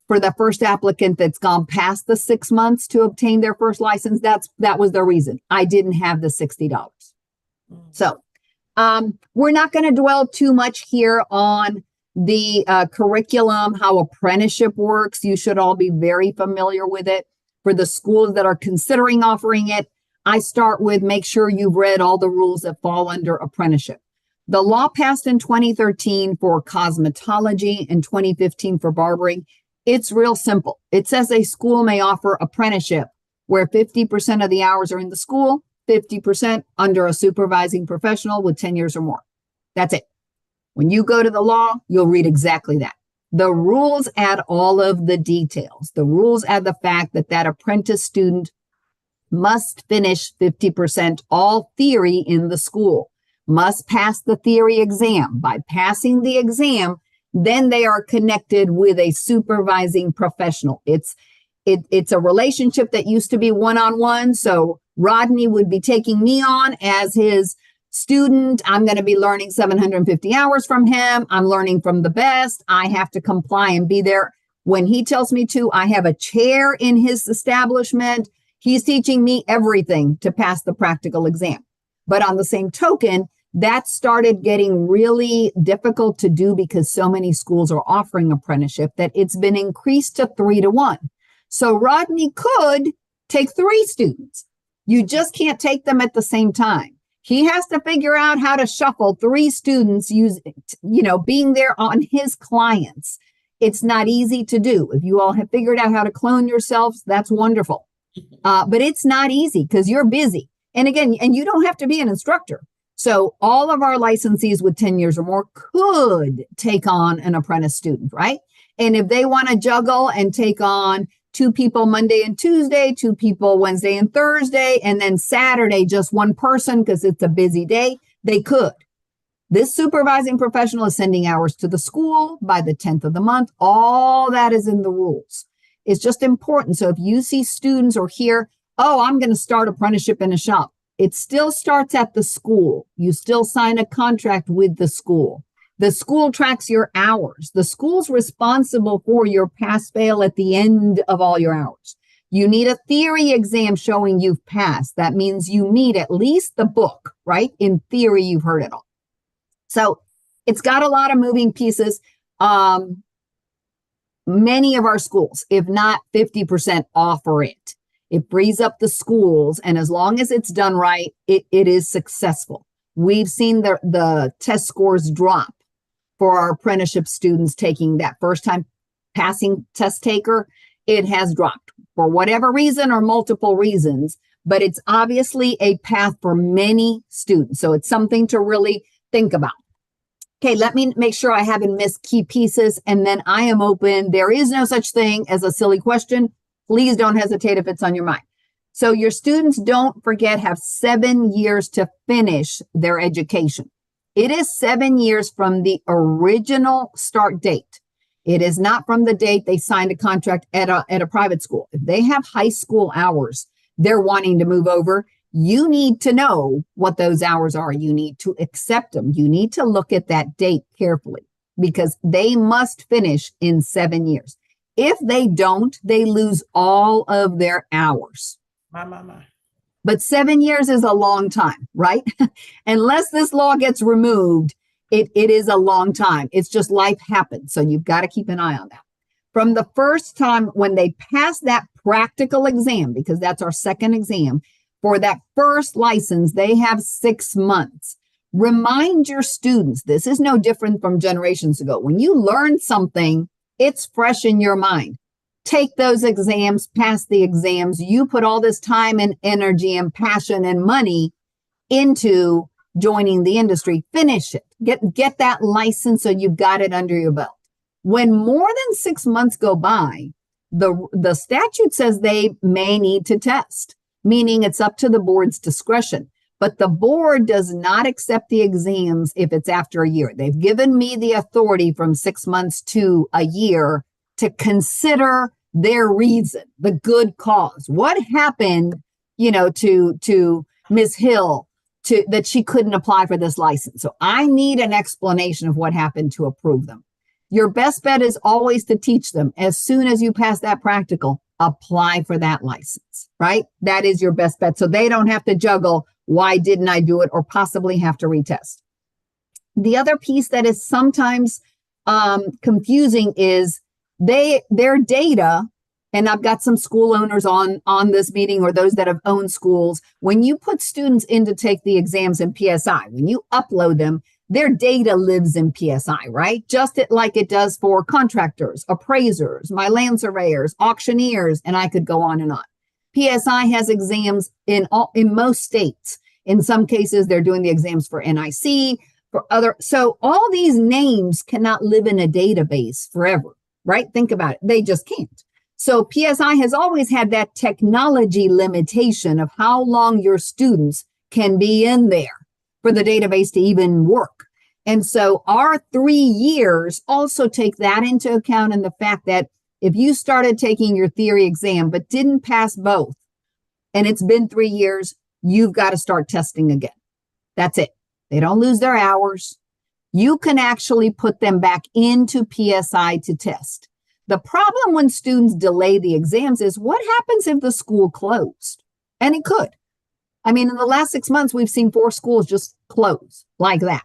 for the first applicant that's gone past the 6 months to obtain their first license. That was their reason. I didn't have the $60. So we're not going to dwell too much here on the curriculum, how apprenticeship works. You should all be very familiar with it. For the schools that are considering offering it, I start with make sure you've read all the rules that fall under apprenticeship. The law passed in 2013 for cosmetology and 2015 for barbering. It's real simple. It says a school may offer apprenticeship where 50% of the hours are in the school, 50% under a supervising professional with 10 years or more. That's it. When you go to the law, you'll read exactly that. The rules add all of the details. The rules add the fact that that apprentice student must finish 50% all theory in the school, must pass the theory exam. By passing the exam, then they are connected with a supervising professional. It's a relationship that used to be one-on-one. So Rodney would be taking me on as his student. I'm going to be learning 750 hours from him. I'm learning from the best. I have to comply and be there when he tells me to. I have a chair in his establishment. He's teaching me everything to pass the practical exam. But on the same token, that started getting really difficult to do because so many schools are offering apprenticeship that it's been increased to 3-to-1. So Rodney could take 3 students. You just can't take them at the same time. He has to figure out how to shuffle 3 students being there on his clients. It's not easy to do. If you all have figured out how to clone yourselves, that's wonderful. But it's not easy because you're busy. And again, and you don't have to be an instructor. So all of our licensees with 10 years or more could take on an apprentice student, right? And if they want to juggle and take on 2 people Monday and Tuesday, 2 people Wednesday and Thursday, and then Saturday, just 1 person because it's a busy day, they could. This supervising professional is sending hours to the school by the 10th of the month. All that is in the rules. It's just important. So if you see students or hear, oh, I'm going to start apprenticeship in a shop, it still starts at the school. You still sign a contract with the school. The school tracks your hours. The school's responsible for your pass-fail at the end of all your hours. You need a theory exam showing you've passed. That means you need at least the book, right? In theory, you've heard it all. So it's got a lot of moving pieces. Many of our schools, if not 50%, offer it. It frees up the schools, and as long as it's done right, it is successful. We've seen the test scores drop for our apprenticeship students taking that first time passing test taker. It has dropped for whatever reason or multiple reasons, but it's obviously a path for many students. So it's something to really think about. Okay, let me make sure I haven't missed key pieces, and then I am open. There is no such thing as a silly question. Please don't hesitate if it's on your mind. So your students, don't forget, have 7 years to finish their education. It is 7 years from the original start date. It is not from the date they signed a contract at a private school. If they have high school hours they're wanting to move over, you need to know what those hours are. You need to accept them. You need to look at that date carefully because they must finish in 7 years. If they don't, they lose all of their hours. My. But 7 years is a long time, right? Unless this law gets removed, it is a long time. It's just life happens. So you've got to keep an eye on that. From the first time when they pass that practical exam, because that's our second exam, for that first license, they have 6 months. Remind your students, this is no different from generations ago. When you learn something, it's fresh in your mind. Take those exams, pass the exams. You put all this time and energy and passion and money into joining the industry. Finish it. Get that license so you've got it under your belt. When more than 6 months go by, the statute says they may need to test, meaning it's up to the board's discretion. But the board does not accept the exams if it's after a year. They've given me the authority from 6 months to a year to consider their reason, the good cause. What happened, to Ms. Hill that she couldn't apply for this license? So I need an explanation of what happened to approve them. Your best bet is always to teach them as soon as you pass that practical, apply for that license, right? That is your best bet. So they don't have to juggle Why didn't I do it, or possibly have to retest? The other piece that is sometimes confusing is their data, and I've got some school owners on this meeting, or those that have owned schools. When you put students in to take the exams in PSI, when you upload them, their data lives in PSI, right? Just like it does for contractors, appraisers, my land surveyors, auctioneers, and I could go on and on. PSI has exams in most states. In some cases, they're doing the exams for NIC, for other. So all these names cannot live in a database forever, right? Think about it. They just can't. So PSI has always had that technology limitation of how long your students can be in there for the database to even work. And so our 3 years also take that into account, and the fact that if you started taking your theory exam but didn't pass both, and it's been 3 years, you've got to start testing again. That's it. They don't lose their hours. You can actually put them back into PSI to test. The problem when students delay the exams is what happens if the school closed? And it could. I mean, in the last 6 months, we've seen 4 schools just close like that.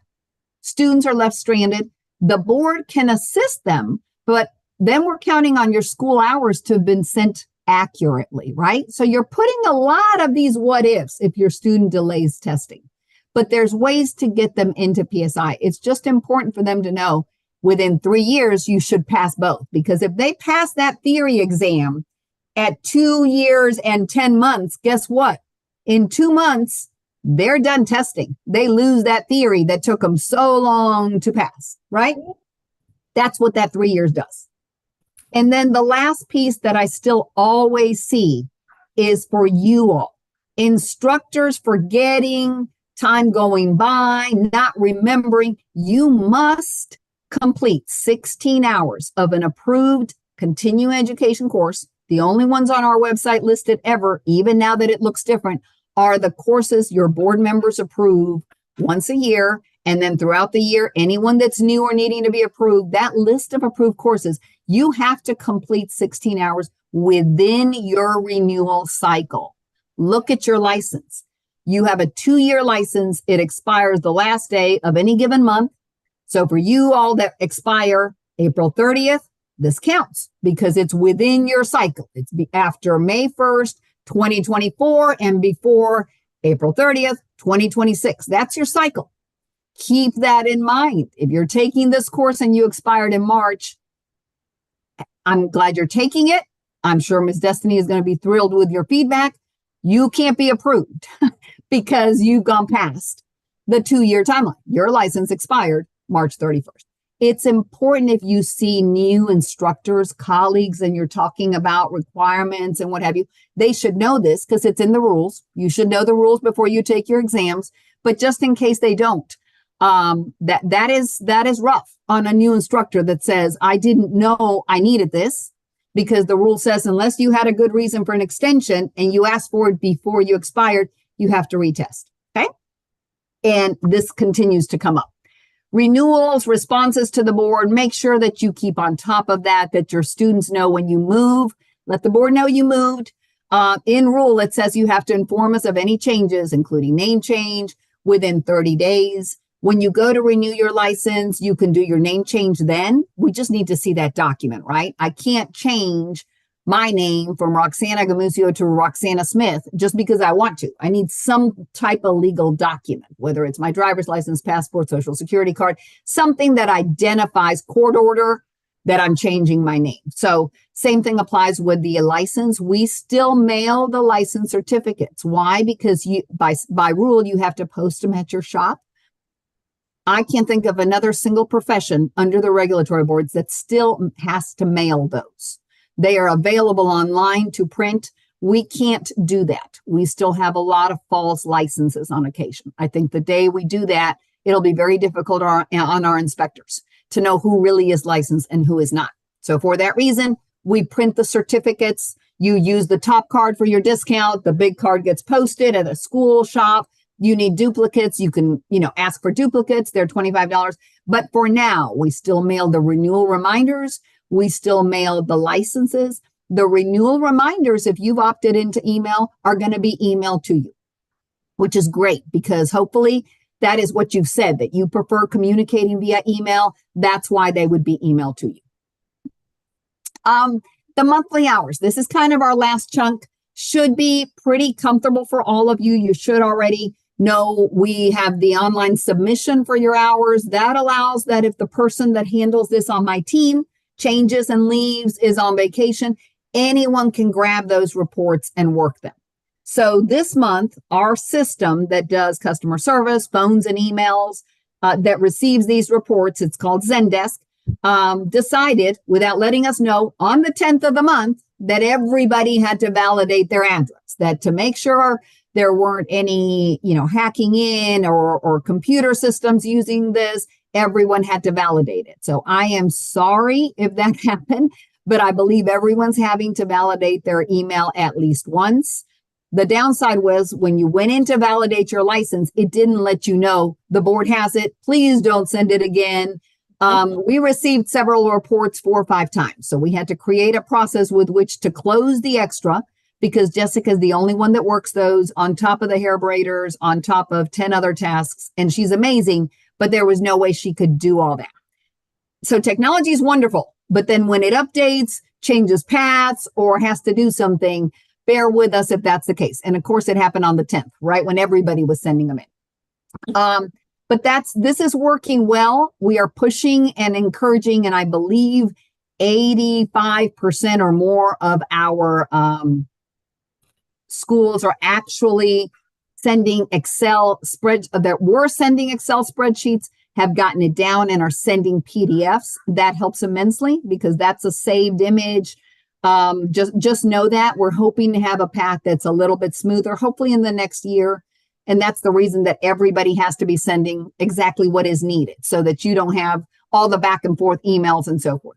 Students are left stranded. The board can assist them, but then we're counting on your school hours to have been sent accurately, right? So you're putting a lot of these what ifs if your student delays testing. But there's ways to get them into PSI. It's just important for them to know within 3 years, you should pass both. Because if they pass that theory exam at 2 years and 10 months, guess what? In 2 months, they're done testing. They lose that theory that took them so long to pass, right? That's what that 3 years does. And then the last piece that I still always see is for you all. Instructors forgetting, time going by, not remembering. You must complete 16 hours of an approved continuing education course. The only ones on our website listed ever, even now that it looks different, are the courses your board members approve once a year. And then throughout the year, anyone that's new or needing to be approved, that list of approved courses, you have to complete 16 hours within your renewal cycle. Look at your license. You have a 2-year license. It expires the last day of any given month. So for you all that expire April 30th, this counts because it's within your cycle. It's after May 1st, 2024 and before April 30th, 2026. That's your cycle. Keep that in mind. If you're taking this course and you expired in March, I'm glad you're taking it. I'm sure Ms. Destiny is going to be thrilled with your feedback. You can't be approved because you've gone past the 2-year timeline. Your license expired March 31st. It's important if you see new instructors, colleagues, and you're talking about requirements and what have you, they should know this because it's in the rules. You should know the rules before you take your exams, but just in case they don't, that is rough on a new instructor that says, I didn't know I needed this, because the rule says unless you had a good reason for an extension and you asked for it before you expired, you have to retest. Okay. And this continues to come up. Renewals, responses to the board, make sure that you keep on top of that your students know when you move, let the board know you moved. In rule, it says you have to inform us of any changes, including name change, within 30 days. When you go to renew your license, you can do your name change then. We just need to see that document, right? I can't change my name from Roxana Gamusio to Roxana Smith just because I want to. I need some type of legal document, whether it's my driver's license, passport, social security card, something that identifies court order that I'm changing my name. So same thing applies with the license. We still mail the license certificates. Why? Because you by rule, you have to post them at your shop. I can't think of another single profession under the regulatory boards that still has to mail those. They are available online to print. We can't do that. We still have a lot of false licenses on occasion. I think the day we do that, it'll be very difficult on our inspectors to know who really is licensed and who is not. So for that reason, we print the certificates. You use the top card for your discount. The big card gets posted at a school shop. You need duplicates. You can, ask for duplicates. They're $25. But for now, we still mail the renewal reminders. We still mail the licenses. The renewal reminders, if you've opted into email, are going to be emailed to you. which is great because hopefully that is what you've said, that you prefer communicating via email. That's why they would be emailed to you. The monthly hours, this is kind of our last chunk, should be pretty comfortable for all of you. You should already know we have the online submission for your hours. That allows that if the person that handles this on my team changes and leaves, is on vacation, anyone can grab those reports and work them. So this month, our system that does customer service, phones and emails, that receives these reports, it's called Zendesk, decided without letting us know on the 10th of the month that everybody had to validate their address, that to make sure there weren't any, hacking in or computer systems using this, everyone had to validate it. So I am sorry if that happened, but I believe everyone's having to validate their email at least once. The downside was when you went in to validate your license, it didn't let you know the board has it. Please don't send it again. We received several reports 4 or 5 times. So we had to create a process with which to close the extra because Jessica's the only one that works those on top of the hair braiders, on top of 10 other tasks. And she's amazing, but there was no way she could do all that. So technology is wonderful, but then when it updates, changes paths, or has to do something, bear with us if that's the case. And of course, it happened on the 10th, right? When everybody was sending them in. But this is working well. We are pushing and encouraging, and I believe 85% or more of our schools are actually sending Excel spreadsheets, have gotten it down and are sending PDFs. That helps immensely because that's a saved image. Just know that we're hoping to have a path that's a little bit smoother, hopefully in the next year. And that's the reason that everybody has to be sending exactly what is needed so that you don't have all the back and forth emails and so forth.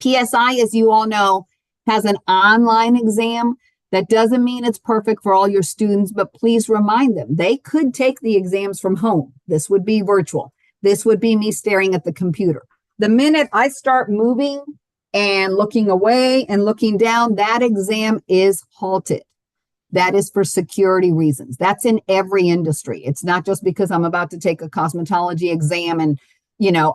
PSI, as you all know, has an online exam. That doesn't mean it's perfect for all your students, but please remind them they could take the exams from home. This would be virtual. This would be me staring at the computer. The minute I start moving and looking away and looking down, that exam is halted. That is for security reasons. That's in every industry. It's not just because I'm about to take a cosmetology exam and,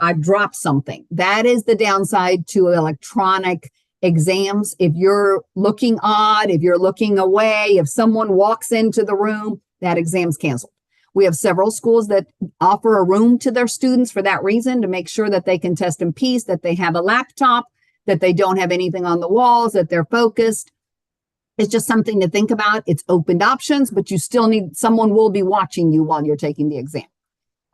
I've dropped something. That is the downside to electronic exams. If you're looking odd, if you're looking away, if someone walks into the room, that exam's canceled. We have several schools that offer a room to their students for that reason, to make sure that they can test in peace, that they have a laptop, that they don't have anything on the walls, that they're focused. It's just something to think about. It's opened options, but you still need, someone will be watching you while you're taking the exam.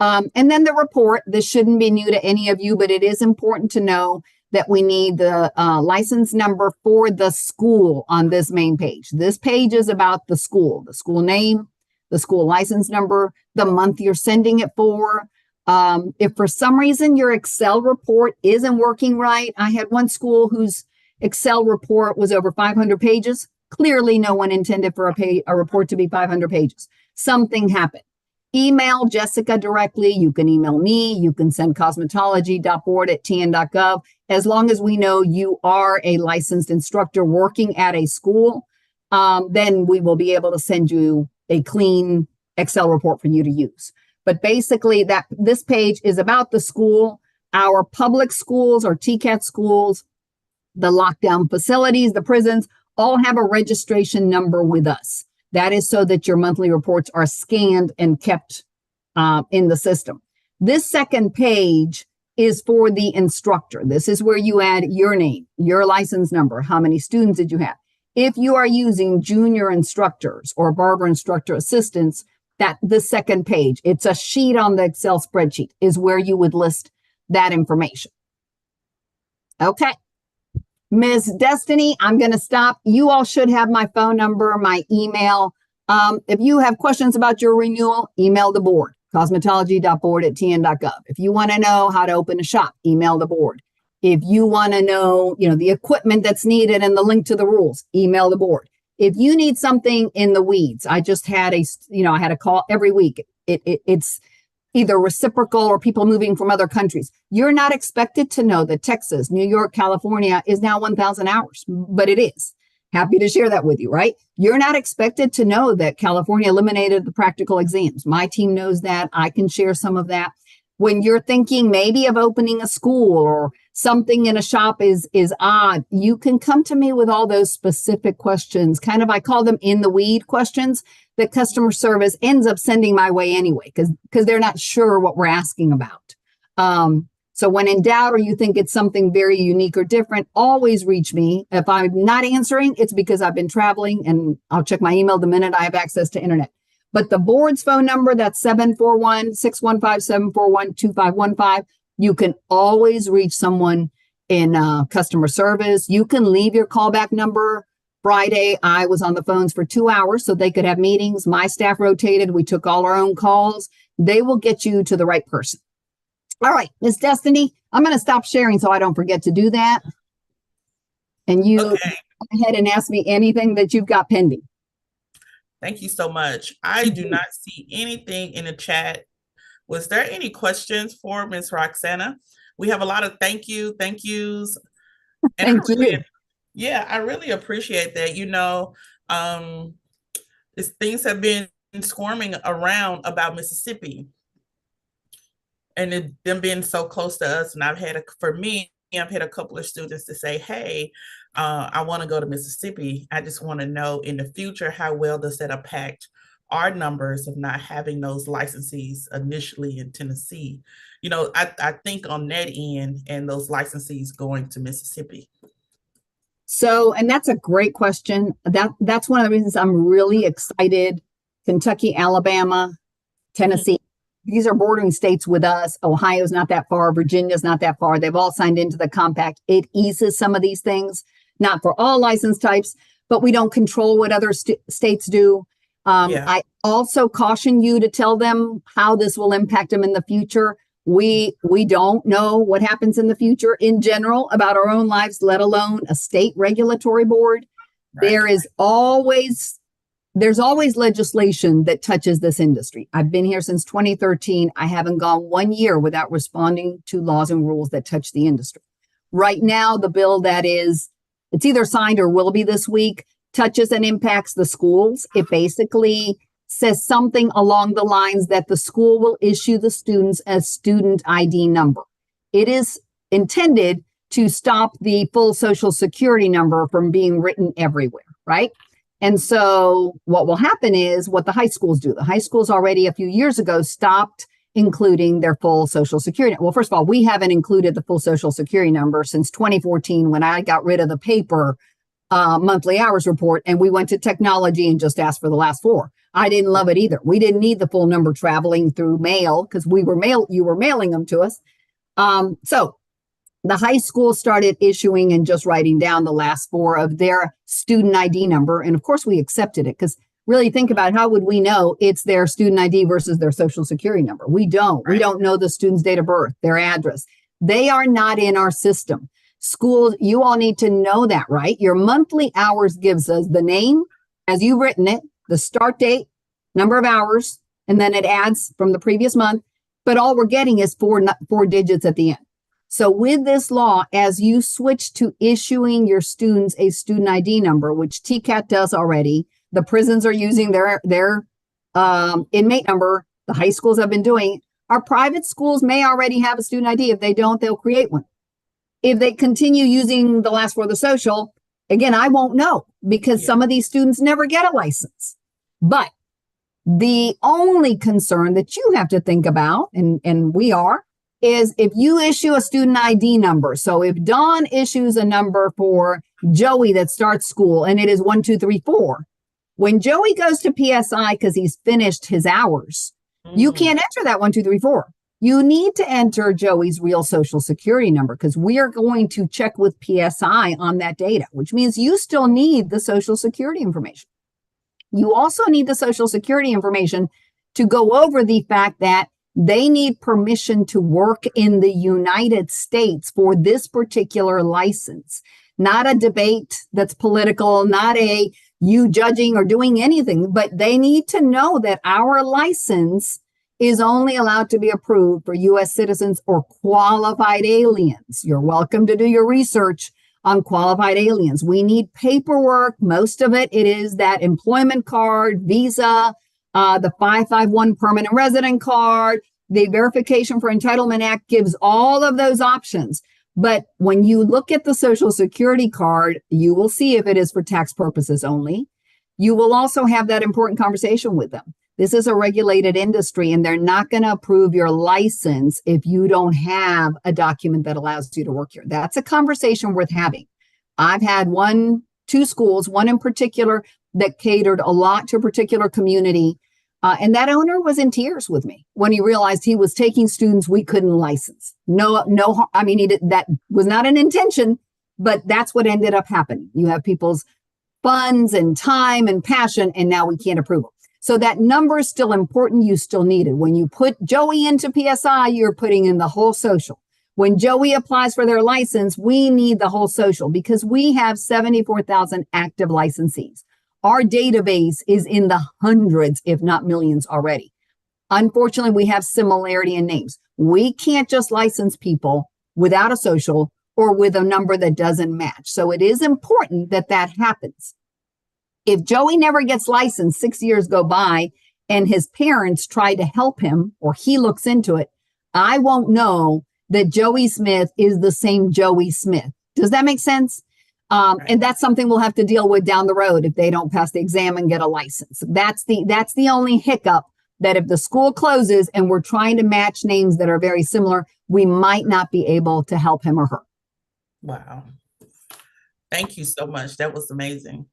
And then the report, this shouldn't be new to any of you, but it is important to know that we need the license number for the school on this main page. This page is about the school name, the school license number, the month you're sending it for. If for some reason your Excel report isn't working right, I had one school whose Excel report was over 500 pages. Clearly, no one intended for a report to be 500 pages. Something happened. Email Jessica directly. You can email me. You can send cosmetology.board@tn.gov. As long as we know you are a licensed instructor working at a school, then we will be able to send you a clean Excel report for you to use. But basically, this page is about the school, our public schools or TCAT schools, the lockdown facilities, the prisons, all have a registration number with us. That is so that your monthly reports are scanned and kept in the system. This second page is for the instructor. This is where you add your name, your license number, how many students did you have. If you are using junior instructors or barber instructor assistants, the second page, it's a sheet on the Excel spreadsheet, is where you would list that information. Okay. Ms. Destiny, I'm going to stop. You all should have my phone number, my email. If you have questions about your renewal, email the board, cosmetology.board@tn.gov. If you want to know how to open a shop, email the board. If you want to know, the equipment that's needed and the link to the rules, email the board. If you need something in the weeds, I just had I had a call every week. It's either reciprocal or people moving from other countries. You're not expected to know that Texas, New York, California is now 1,000 hours, but it is. Happy to share that with you, right? You're not expected to know that California eliminated the practical exams. My team knows that. I can share some of that. When you're thinking maybe of opening a school or something in a shop is odd, you can come to me with all those specific questions. Kind of, I call them in the weed questions that customer service ends up sending my way anyway, because they're not sure what we're asking about. So when in doubt or you think it's something very unique or different, always reach me. If I'm not answering, it's because I've been traveling, and I'll check my email the minute I have access to internet. But the board's phone number, that's 741-615-741-2515. You can always reach someone in customer service. You can leave your callback number. Friday, I was on the phones for 2 hours so they could have meetings. My staff rotated. We took all our own calls. They will get you to the right person. All right, Miss Destiny, I'm going to stop sharing so I don't forget to do that. And you go ahead and ask me anything that you've got pending. Thank you so much. I do not see anything in the chat. Was there any questions for Ms. Roxana? We have a lot of thank yous. And Thank you. Yeah, I really appreciate that. You know, things have been squirming around about Mississippi. And them being so close to us, and I've had a couple of students to say, hey, I want to go to Mississippi. I just want to know in the future, how well does that impact our numbers of not having those licensees initially in Tennessee? You know, I think on that end and those licensees going to Mississippi. So, and that's a great question. That's one of the reasons I'm really excited. Kentucky, Alabama, Tennessee. These are bordering states with us. Ohio's not that far. Virginia's not that far. They've all signed into the compact. It eases some of these things, not for all license types, but we don't control what other states do. I also caution you to tell them how this will impact them in the future. We don't know what happens in the future in general about our own lives, let alone a state regulatory board. Right. There's always legislation that touches this industry. I've been here since 2013. I haven't gone 1 year without responding to laws and rules that touch the industry. Right now, the bill it's either signed or will be this week, touches and impacts the schools. It basically says something along the lines that the school will issue the students a student ID number. It is intended to stop the full Social Security number from being written everywhere, right? And so what will happen is what the high schools do. The high schools already a few years ago stopped including their full Social Security. Well, first of all, we haven't included the full Social Security number since 2014 when I got rid of the paper monthly hours report and we went to technology and just asked for the last four. I didn't love it either. We didn't need the full number traveling through mail because you were mailing them to us. So the high school started issuing and just writing down the last four of their student ID number. And of course, we accepted it because really think about how would we know it's their student ID versus their Social Security number? We don't. Right. We don't know the student's date of birth, their address. They are not in our system. Schools, you all need to know that, right? Your monthly hours gives us the name, as you've written it, the start date, number of hours, and then it adds from the previous month. But all we're getting is four digits at the end. So with this law, as you switch to issuing your students a student ID number, which TCAT does already, the prisons are using their inmate number. The high schools have been doing. Our private schools may already have a student ID. If they don't, they'll create one. If they continue using the last four of the social, again, I won't know because some of these students never get a license. But the only concern that you have to think about, and we are, is if you issue a student ID number. So if Dawn issues a number for Joey that starts school and it is 1234, when Joey goes to PSI because he's finished his hours, you can't enter that 1234. You need to enter Joey's real Social Security number because we are going to check with PSI on that data, which means you still need the Social Security information. You also need the Social Security information to go over the fact that they need permission to work in the United States for this particular license, not a debate that's political, not a you judging or doing anything, but they need to know that our license is only allowed to be approved for U.S. citizens or qualified aliens. You're welcome to do your research unqualified aliens. We need paperwork. Most of it is that employment card, visa, the 551 permanent resident card, the Verification for Entitlement Act gives all of those options. But when you look at the Social Security card, you will see if it is for tax purposes only. You will also have that important conversation with them. This is a regulated industry, and they're not going to approve your license if you don't have a document that allows you to work here. That's a conversation worth having. I've had two schools, one in particular that catered a lot to a particular community. And that owner was in tears with me when he realized he was taking students we couldn't license. I mean, that was not an intention, but that's what ended up happening. You have people's funds and time and passion, and now we can't approve them. So that number is still important. You still need it. When you put Joey into PSI, you're putting in the whole social. When Joey applies for their license, we need the whole social because we have 74,000 active licensees. Our database is in the hundreds, if not millions already. Unfortunately, we have similarity in names. We can't just license people without a social or with a number that doesn't match. So it is important that that happens. If Joey never gets licensed, 6 years go by and his parents try to help him or he looks into it, I won't know that Joey Smith is the same Joey Smith. Does that make sense? And that's something we'll have to deal with down the road if they don't pass the exam and get a license. That's the only hiccup, that if the school closes and we're trying to match names that are very similar, we might not be able to help him or her. Wow. Thank you so much. That was amazing.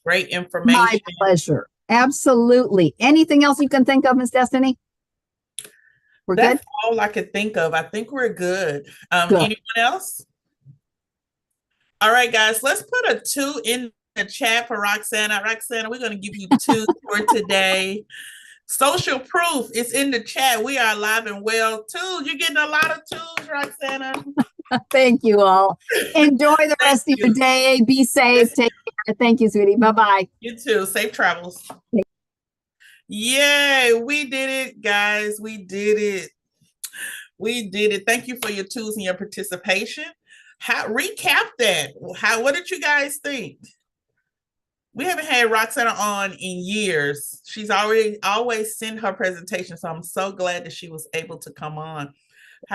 Great information. My pleasure. Absolutely. Anything else you can think of, Miss Destiny? We're That's good? all I could think of. I think we're good. Good. Anyone else? All right, guys, let's put a 2 in the chat for Roxana. Roxana, we're going to give you 2 for today. Social proof is in the chat. We are alive and well. 2, you're getting a lot of 2s, Roxana. Thank you all. Enjoy the rest of your day. Be safe. Take care. Thank you, sweetie. Bye-bye. You too. Safe travels. Yay, we did it, guys. We did it. We did it. Thank you for your 2s and your participation. Recap that. What did you guys think? We haven't had Roxana on in years. She's always sent her presentation, so I'm so glad that she was able to come on.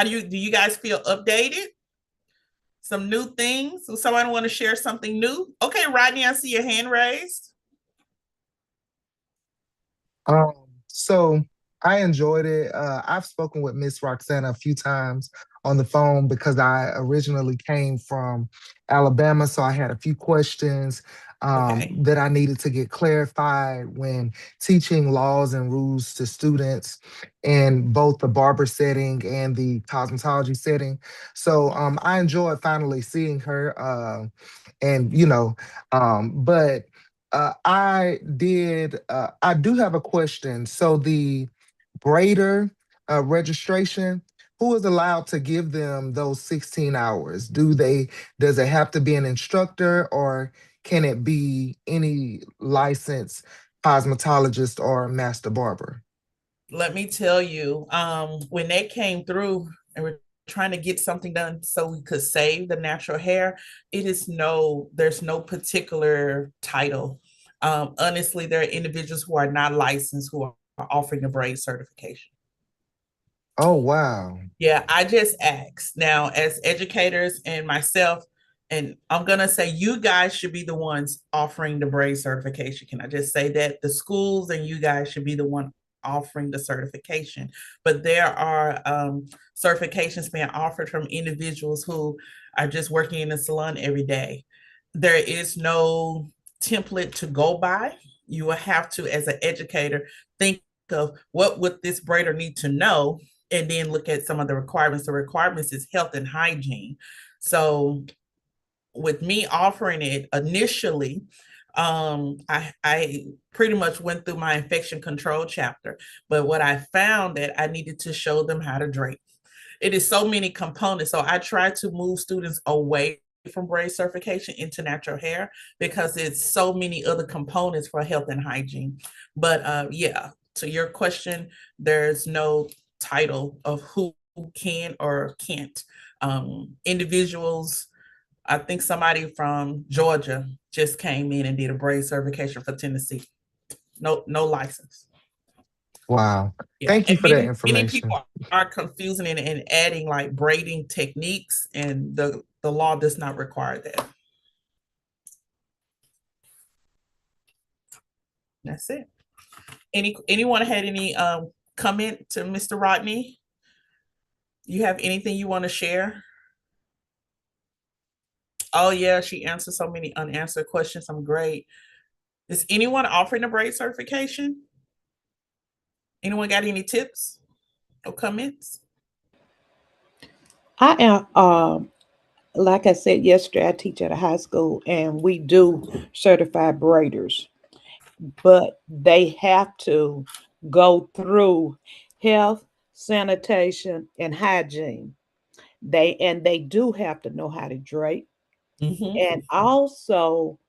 Do you guys feel updated? Some new things? Does somebody want to share something new? Okay, Rodney, I see your hand raised. So I enjoyed it. I've spoken with Miss Roxana a few times on the phone because I originally came from Alabama, so I had a few questions that I needed to get clarified when teaching laws and rules to students in both the barber setting and the cosmetology setting. So I enjoyed finally seeing her, but I do have a question. So the braider registration, who is allowed to give them those 16 hours? Does it have to be an instructor, or can it be any licensed cosmetologist or master barber? Let me tell you, when they came through and we're trying to get something done so we could save the natural hair, there's no particular title. Honestly, there are individuals who are not licensed who are offering a braid certification. Oh, wow. Yeah, I just asked. Now, as educators and myself, and I'm going to say you guys should be the ones offering the braid certification. Can I just say that? The schools and you guys should be the one offering the certification. But there are certifications being offered from individuals who are just working in the salon every day. There is no template to go by. You will have to, as an educator, think of what would this braider need to know, and then look at some of the requirements. The requirements is health and hygiene. So with me offering it initially, I pretty much went through my infection control chapter, but what I found that I needed to show them how to drape. It is so many components. So I try to move students away from braid certification into natural hair because it's so many other components for health and hygiene. But yeah, to your question, there's no title of who can or can't. Individuals I think somebody from Georgia just came in and did a braid certification for Tennessee. No license. Wow. Yeah, Thank you and for that many information. people are confusing it and adding like braiding techniques, and the law does not require that. That's it. Anyone had any comment to Mr. Rodney? You have anything you want to share? Oh yeah, she answered so many unanswered questions. I'm great. Is anyone offering a braid certification? Anyone got any tips or comments? I am, like I said yesterday, I teach at a high school and we do certified braiders, but they have to go through health, sanitation, and hygiene. They do have to know how to drape. Mm-hmm. And also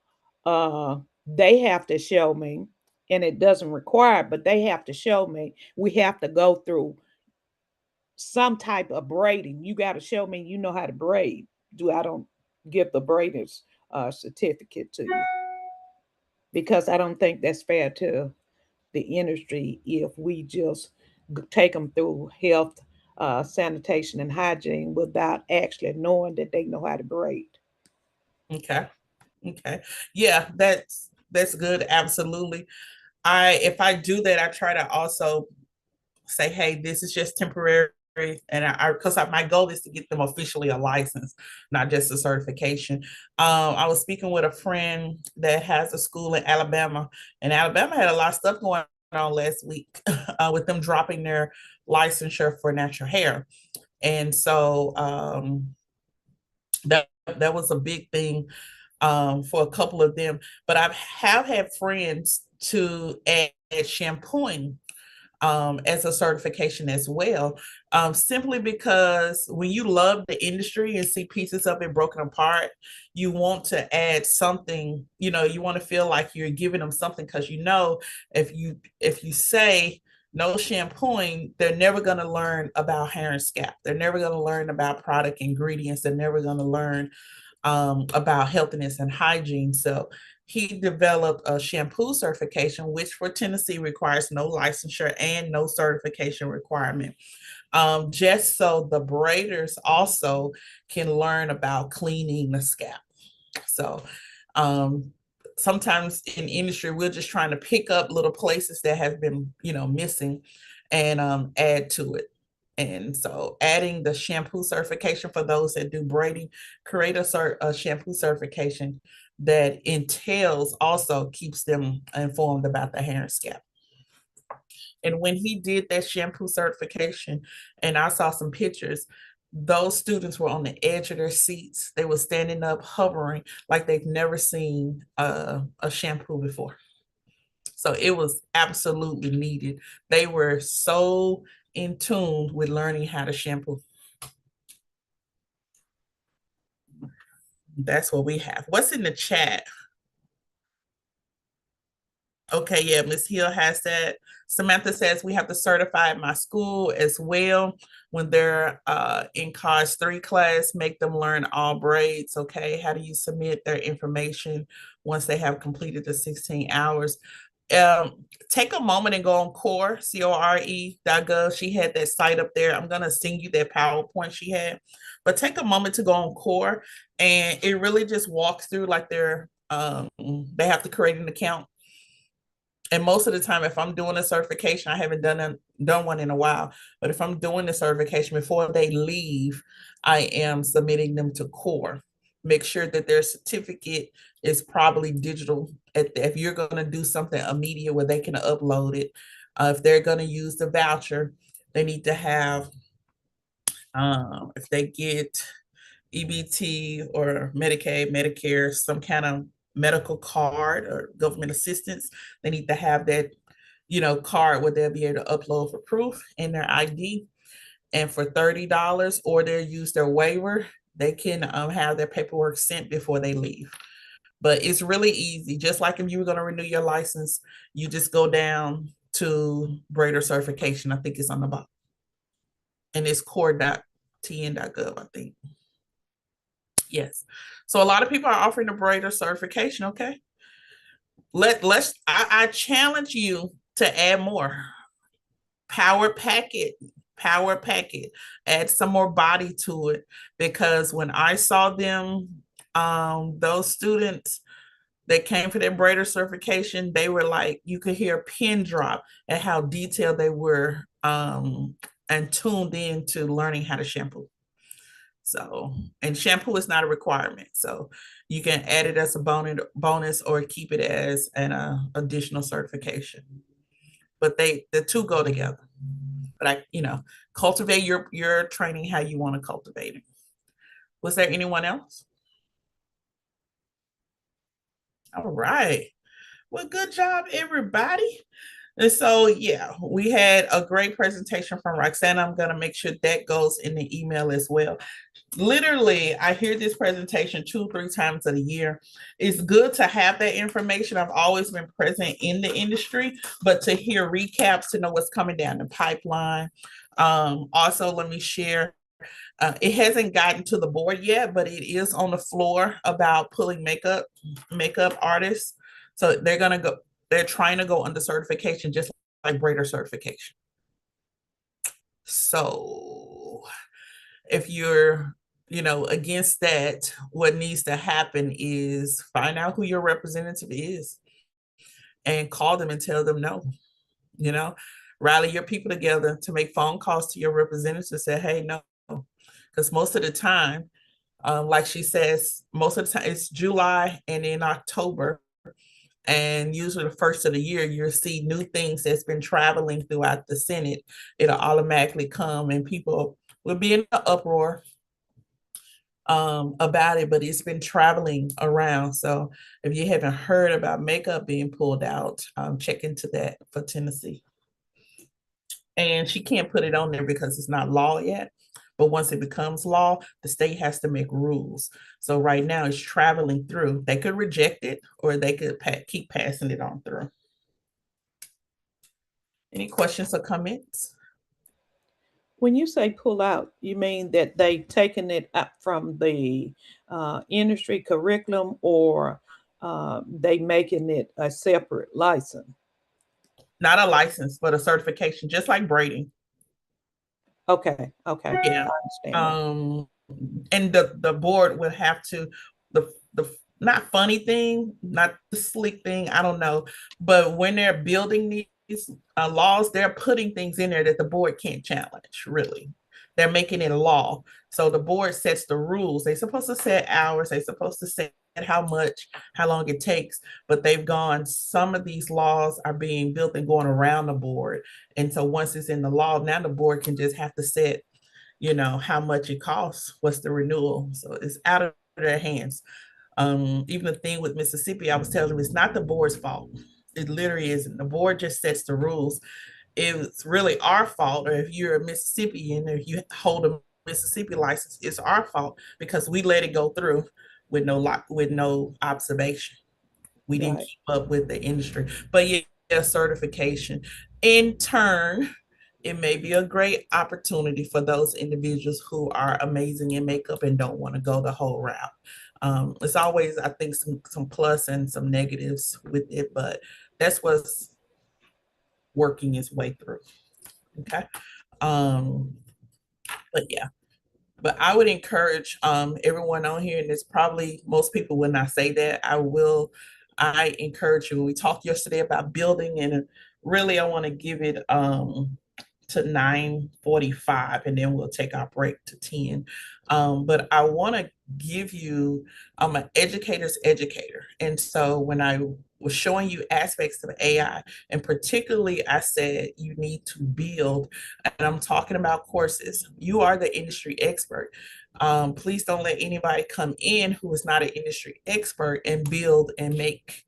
they have to show me, and it doesn't require, but they have to show me we have to go through some type of braiding. You got to show me you know how to braid. Do I don't give the braiders certificate to you because I don't think that's fair to the industry if we just take them through health, sanitation, and hygiene without actually knowing that they know how to braid. Okay. Okay. Yeah, that's good. Absolutely. If I do that, I try to also say, hey, this is just temporary. And because my goal is to get them officially a license, not just a certification. I was speaking with a friend that has a school in Alabama, and Alabama had a lot of stuff going on last week with them dropping their licensure for natural hair. And so that was a big thing for a couple of them. But I have had friends to add shampooing as a certification as well, simply because when you love the industry and see pieces of it broken apart, you want to add something. You want to feel like you're giving them something, because if you say no shampooing, they're never going to learn about hair and scalp. They're never going to learn about product ingredients. They're never going to learn about healthiness and hygiene. So he developed a shampoo certification, which for Tennessee requires no licensure and no certification requirement, just so the braiders also can learn about cleaning the scalp. So sometimes in industry, we're just trying to pick up little places that have been, missing, and add to it. And so adding the shampoo certification for those that do braiding, create a shampoo certification that entails also keeps them informed about the hair and scalp. And when he did that shampoo certification, and I saw some pictures, those students were on the edge of their seats. They were standing up, hovering like they've never seen a shampoo before. So it was absolutely needed. They were so in tune with learning how to shampoo. That's what we have. What's in the chat? Okay, yeah, Miss Hill has that. Samantha says we have to certify at my school as well when they're in CARS 3 class, make them learn all braids. Okay, how do you submit their information once they have completed the 16 hours? Take a moment and go on core.gov. She had that site up there. I'm gonna send you that PowerPoint she had, but take a moment to go on core, and it really just walks through like they have to create an account. And most of the time, if I'm doing a certification, I haven't done one in a while, but if I'm doing the certification before they leave, I am submitting them to core. Make sure that their certificate is probably digital. If you're going to do something immediate where they can upload it, if they're going to use the voucher, they need to have, if they get EBT or Medicaid, Medicare, some kind of medical card or government assistance, they need to have that, card where they'll be able to upload for proof in their ID. And for $30, or they'll use their waiver, they can have their paperwork sent before they leave. But it's really easy. Just like if you were going to renew your license, you just go down to Braider certification. I think it's on the bottom. And it's core.tn.gov, I think. Yes. So a lot of people are offering the braider certification. Okay. I challenge you to add more. Power packet, power packet, add some more body to it, because when I saw them, those students that came for their braider certification, they were like, you could hear a pin drop at how detailed they were, and tuned in to learning how to shampoo. So, and shampoo is not a requirement. So you can add it as a bonus or keep it as an additional certification. But the two go together. But cultivate your training how you want to cultivate it. Was there anyone else? All right. Well, good job, everybody. And so, yeah, we had a great presentation from Roxana. I'm going to make sure that goes in the email as well. Literally, I hear this presentation 2-3 times a year. It's good to have that information. I've always been present in the industry, but to hear recaps, to know what's coming down the pipeline. Also, let me share, it hasn't gotten to the board yet, but it is on the floor about pulling makeup artists. So they're trying to go under certification, just like braider certification. So if you're, against that, what needs to happen is find out who your representative is and call them and tell them no. Rally your people together to make phone calls to your representatives and say, hey, no. Because most of the time, like she says, most of the time it's July and in October. And usually the first of the year, you'll see new things that's been traveling throughout the Senate. It'll automatically come and people will be in an uproar about it, but it's been traveling around. So if you haven't heard about makeup being pulled out, check into that for Tennessee. And she can't put it on there because it's not law yet. But once it becomes law, the state has to make rules. So right now it's traveling through. They could reject it or they could keep passing it on through. Any questions or comments? When you say pull out, you mean that they've taken it up from the industry curriculum, or they making it a separate license? Not a license, but a certification, just like braiding. Okay. Yeah. I understand. And the board would have to, the not funny thing, not the slick thing, I don't know, but when they're building these laws, they're putting things in there that the board can't challenge, really. They're making it a law. So the board sets the rules. They're supposed to set hours, they're supposed to set how much, how long it takes, but some of these laws are being built and going around the board. And so once it's in the law, now the board can just have to set how much it costs, what's the renewal. So it's out of their hands. Even the thing with Mississippi, I was telling them, it's not the board's fault. It literally isn't. The board just sets the rules. It's really our fault, or if you're a Mississippian, or if you hold a Mississippi license, it's our fault because we let it go through with no observation. We didn't keep up with the industry. But yeah, certification. In turn, it may be a great opportunity for those individuals who are amazing in makeup and don't want to go the whole route. It's always, I think, some plus and some negatives with it, but that's what's working its way through. Okay. But yeah, but I would encourage everyone on here, and it's probably most people will not say that. I encourage you. We talked yesterday about building, and really I want to give it to 9:45, and then we'll take our break to 10. But I want to give you an educator's educator. And so when I was showing you aspects of AI, and particularly I said you need to build, and I'm talking about courses. You are the industry expert. Please don't let anybody come in who is not an industry expert and build and make,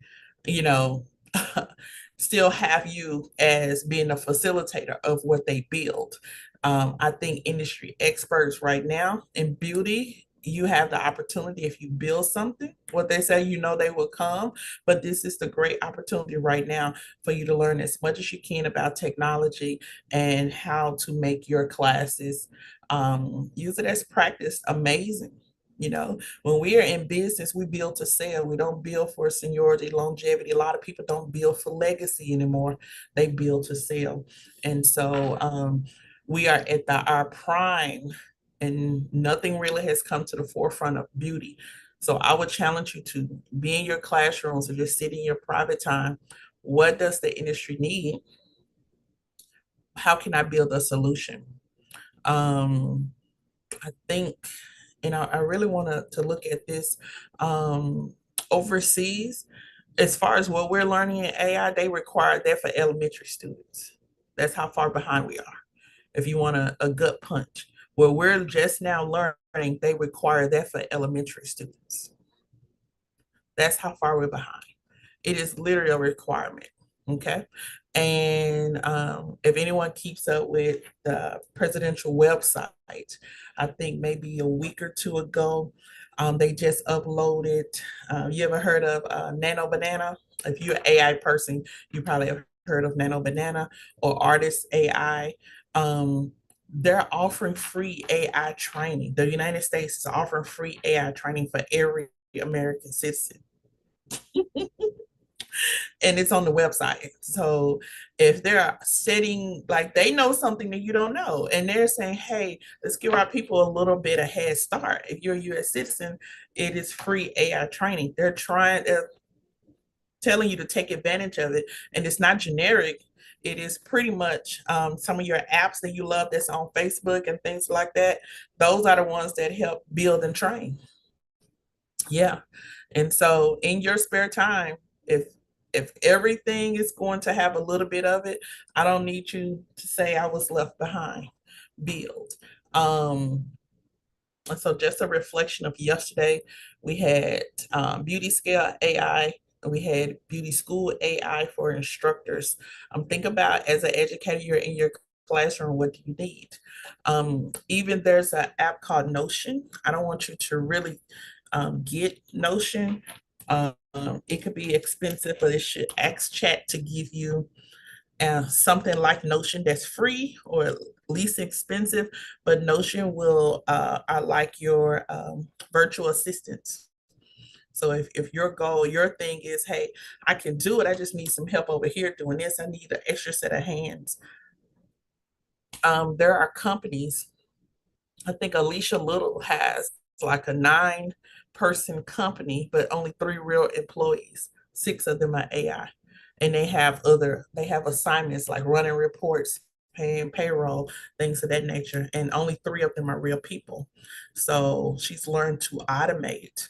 still have you as being a facilitator of what they build. I think industry experts right now in beauty, you have the opportunity, if you build something, what they say, they will come. But this is the great opportunity right now for you to learn as much as you can about technology and how to make your classes, use it as practice, amazing. You know, when we are in business, we build to sell. We don't build for seniority, longevity. A lot of people don't build for legacy anymore. They build to sell. And so we are at our prime, and nothing really has come to the forefront of beauty. So I would challenge you to be in your classrooms or just sit in your private time. What does the industry need? How can I build a solution? I think, and I really want to look at this overseas. As far as what we're learning in AI, they require that for elementary students. That's how far behind we are. If you want a gut punch, where we're just now learning, they require that for elementary students. That's how far we're behind. It is literally a requirement. Okay. And if anyone keeps up with the presidential website, I think maybe a week or two ago, they just uploaded. You ever heard of Nano Banana? If you're an AI person, you probably have heard of Nano Banana or Artist AI. They're offering free AI training. The United States is offering free AI training for every American citizen. And it's on the website. So if they're setting, like, they know something that you don't know, and they're saying, hey, let's give our people a little bit of head start. If you're a US citizen, it is free AI training. They're telling you to take advantage of it. And it's not generic. It is pretty much some of your apps that you love that's on Facebook and things like that. Those are the ones that help build and train. Yeah. And so in your spare time, if everything is going to have a little bit of it, I don't need you to say I was left behind. Build. And so just a reflection of yesterday, we had beauty scale AI, and we had beauty school AI for instructors. Think about, as an educator, you're in your classroom, what do you need? Even there's an app called Notion. I don't want you to really get Notion. It could be expensive, but it should ask chat to give you something like Notion that's free or least expensive. But Notion will, I like your virtual assistants. So if your goal, your thing is, hey, I can do it, I just need some help over here doing this, I need an extra set of hands. There are companies, I think Alicia Little has like a 9-person company, but only 3 real employees. 6 of them are AI. And they have assignments like running reports, paying payroll, things of that nature. And only 3 of them are real people. So she's learned to automate.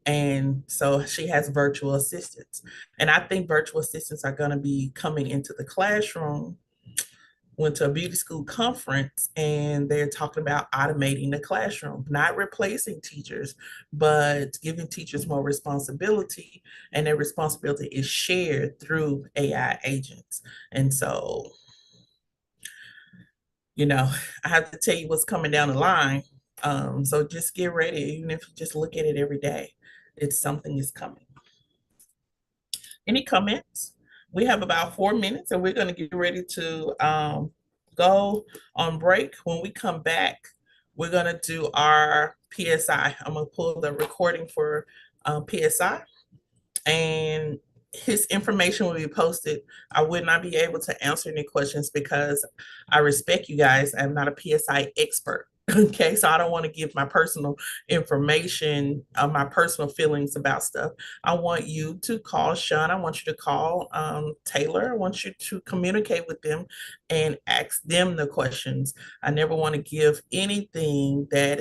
And so she has virtual assistants. And I think virtual assistants are going to be coming into the classroom. Went to a beauty school conference, and they're talking about automating the classroom, not replacing teachers, but giving teachers more responsibility, and their responsibility is shared through AI agents. And so, I have to tell you what's coming down the line. So just get ready, even if you just look at it every day, it's something is coming. Any comments? We have about 4 minutes, and we're going to get ready to go on break. When we come back, we're going to do our PSI. I'm going to pull the recording for PSI, and his information will be posted. I would not be able to answer any questions because I respect you guys. I'm not a PSI expert. Okay, so I don't want to give my personal information, my personal feelings about stuff. I want you to call Sean. I want you to call Taylor. I want you to communicate with them and ask them the questions. I never want to give anything that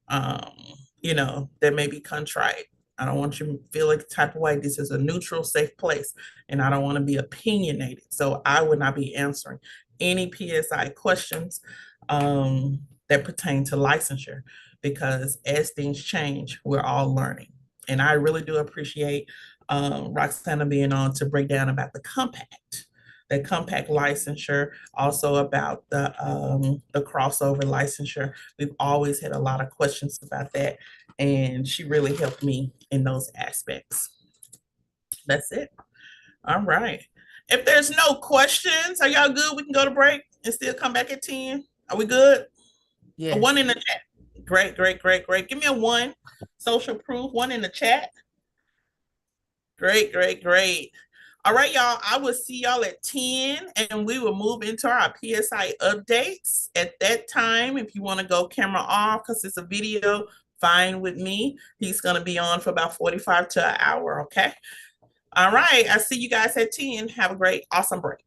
that may be contrite. I don't want you to feel like the type of way. This is a neutral, safe place, and I don't want to be opinionated. So I would not be answering any PSI questions that pertain to licensure, because as things change, we're all learning. And I really do appreciate Roxana being on to break down about the compact licensure, also about the crossover licensure. We've always had a lot of questions about that, and she really helped me in those aspects. That's it. All right. If there's no questions, are y'all good? We can go to break and still come back at 10. Are we good? Yes. 1 in the chat. Great, great, great, great. Give me a one. Social proof, one in the chat. Great, great, great. All right, y'all. I will see y'all at 10 and we will move into our PSI updates at that time. If you want to go camera off because it's a video, fine with me. He's going to be on for about 45 to an hour. Okay. All right. I see you guys at 10. Have a great, awesome break.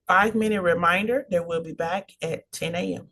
5-minute reminder that we'll be back at 10 a.m.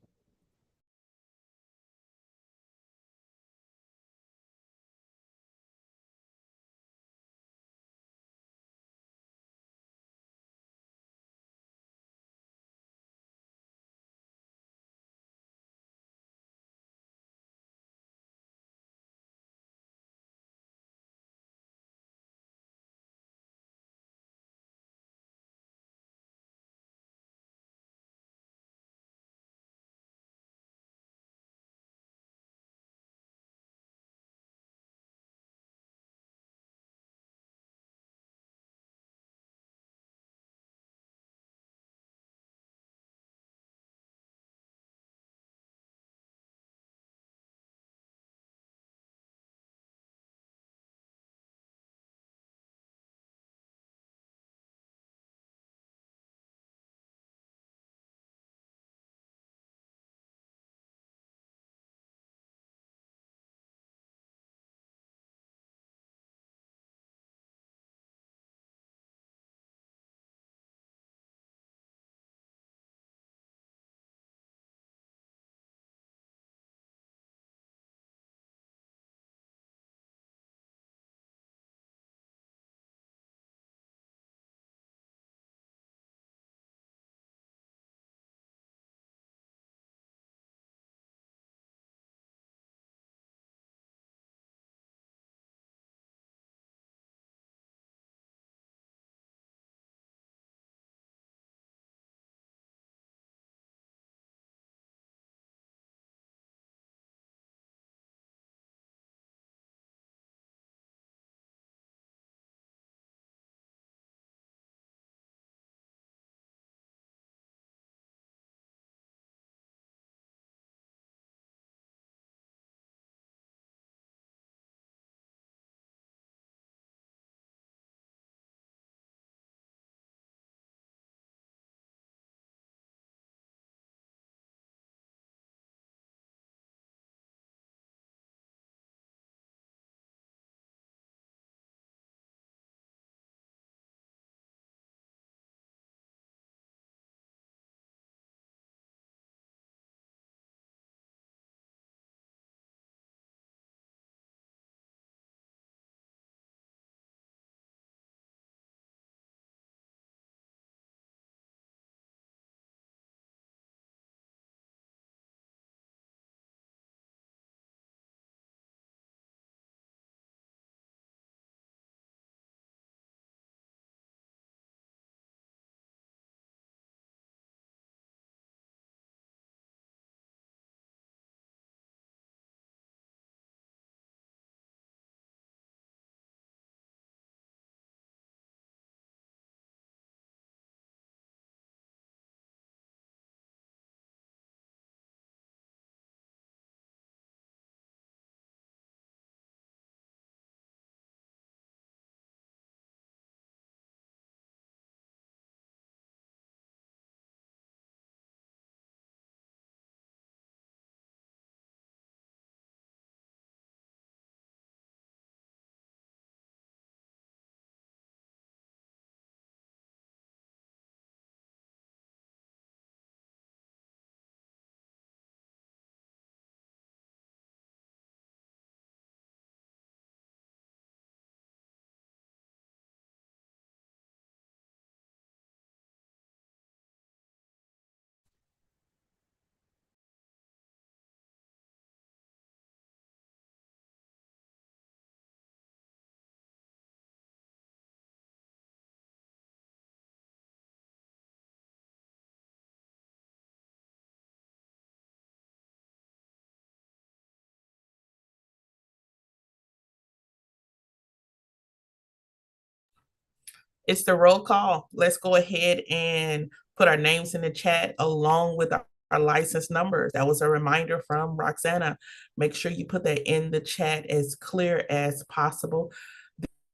It's the roll call. Let's go ahead and put our names in the chat along with our license numbers. That was a reminder from Roxana. Make sure you put that in the chat as clear as possible.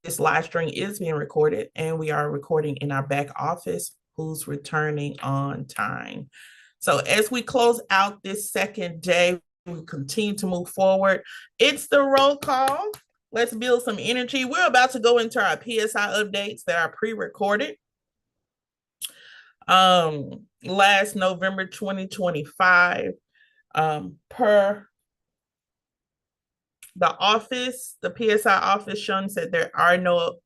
This live stream is being recorded, and we are recording in our back office who's returning on time. So as we close out this second day, we continue to move forward. It's the roll call. Let's build some energy. We're about to go into our PSI updates that are pre-recorded. Last November 2025, per the office, the PSI office, Sean said there are no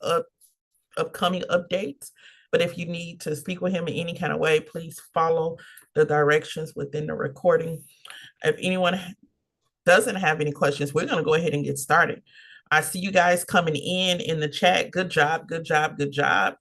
upcoming updates. But if you need to speak with him in any kind of way, please follow the directions within the recording. If anyone doesn't have any questions, we're going to go ahead and get started. I see you guys coming in the chat. Good job, good job, good job.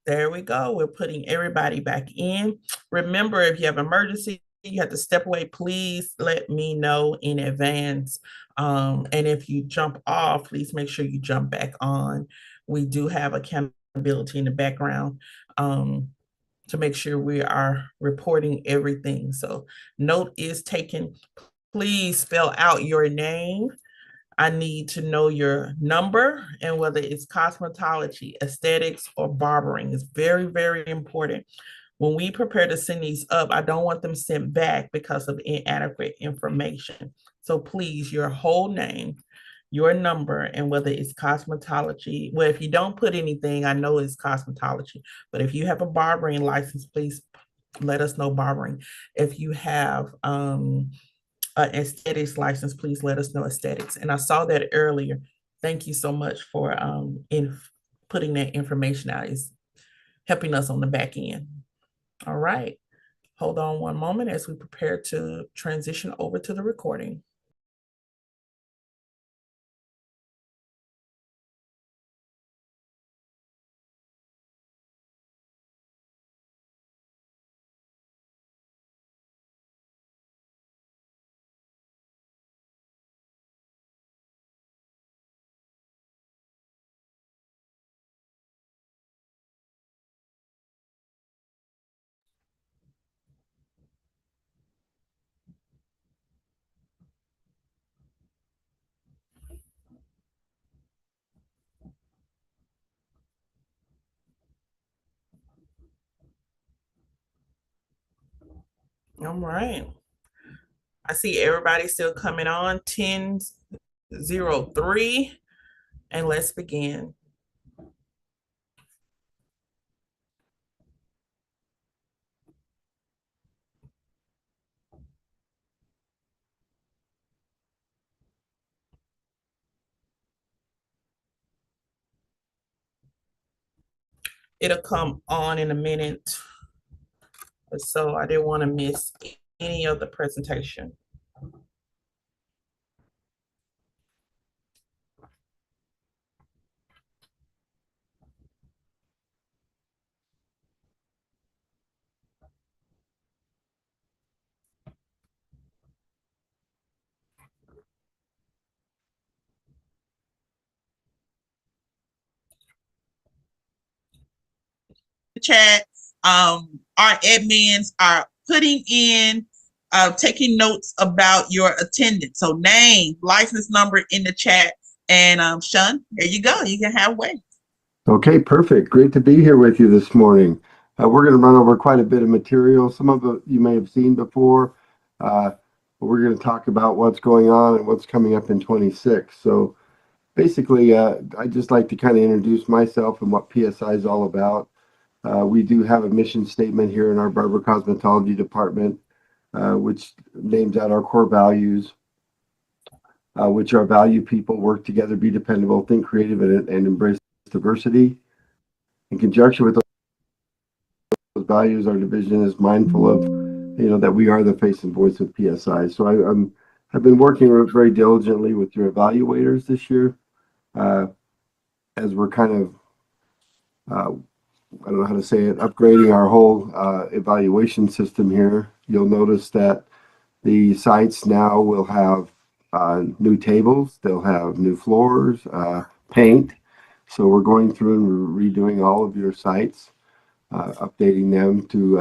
There we go. We're putting everybody back in. Remember, if you have emergency, you have to step away, please let me know in advance. And if you jump off, please make sure you jump back on. We do have accountability in the background to make sure we are reporting everything. So note is taken. Please spell out your name. I need to know your number and whether it's cosmetology, aesthetics, or barbering. It's very, very important. When we prepare to send these up, I don't want them sent back because of inadequate information. So please, your whole name, your number, and whether it's cosmetology. Well, if you don't put anything, I know it's cosmetology. But if you have a barbering license, please let us know barbering. If you have aesthetics license, please let us know aesthetics. And I saw that earlier. Thank you so much for in putting that information out. Is helping us on the back end. All right. Hold on one moment as we prepare to transition over to the recording. All right. I see everybody still coming on 10:03, and let's begin. It'll come on in a minute. So I didn't want to miss any of the presentation. Chat, our admins are putting in, taking notes about your attendance. So name, license number in the chat. And Sean, there you go. You can have way. Okay, perfect. Great to be here with you this morning. We're going to run over quite a bit of material. Some of it you may have seen before. But we're going to talk about what's going on and what's coming up in 26. So basically, I'd just like to kind of introduce myself and what PSI is all about. We do have a mission statement here in our barber cosmetology department, which names out our core values, which are value people, work together, be dependable, think creative, and embrace diversity. In conjunction with those values, our division is mindful of, that we are the face and voice of PSI. So I've been working very diligently with your evaluators this year, as we're kind of, I don't know how to say it, upgrading our whole evaluation system here. You'll notice that the sites now will have new tables, they'll have new floors, paint. So we're going through and redoing all of your sites, updating them to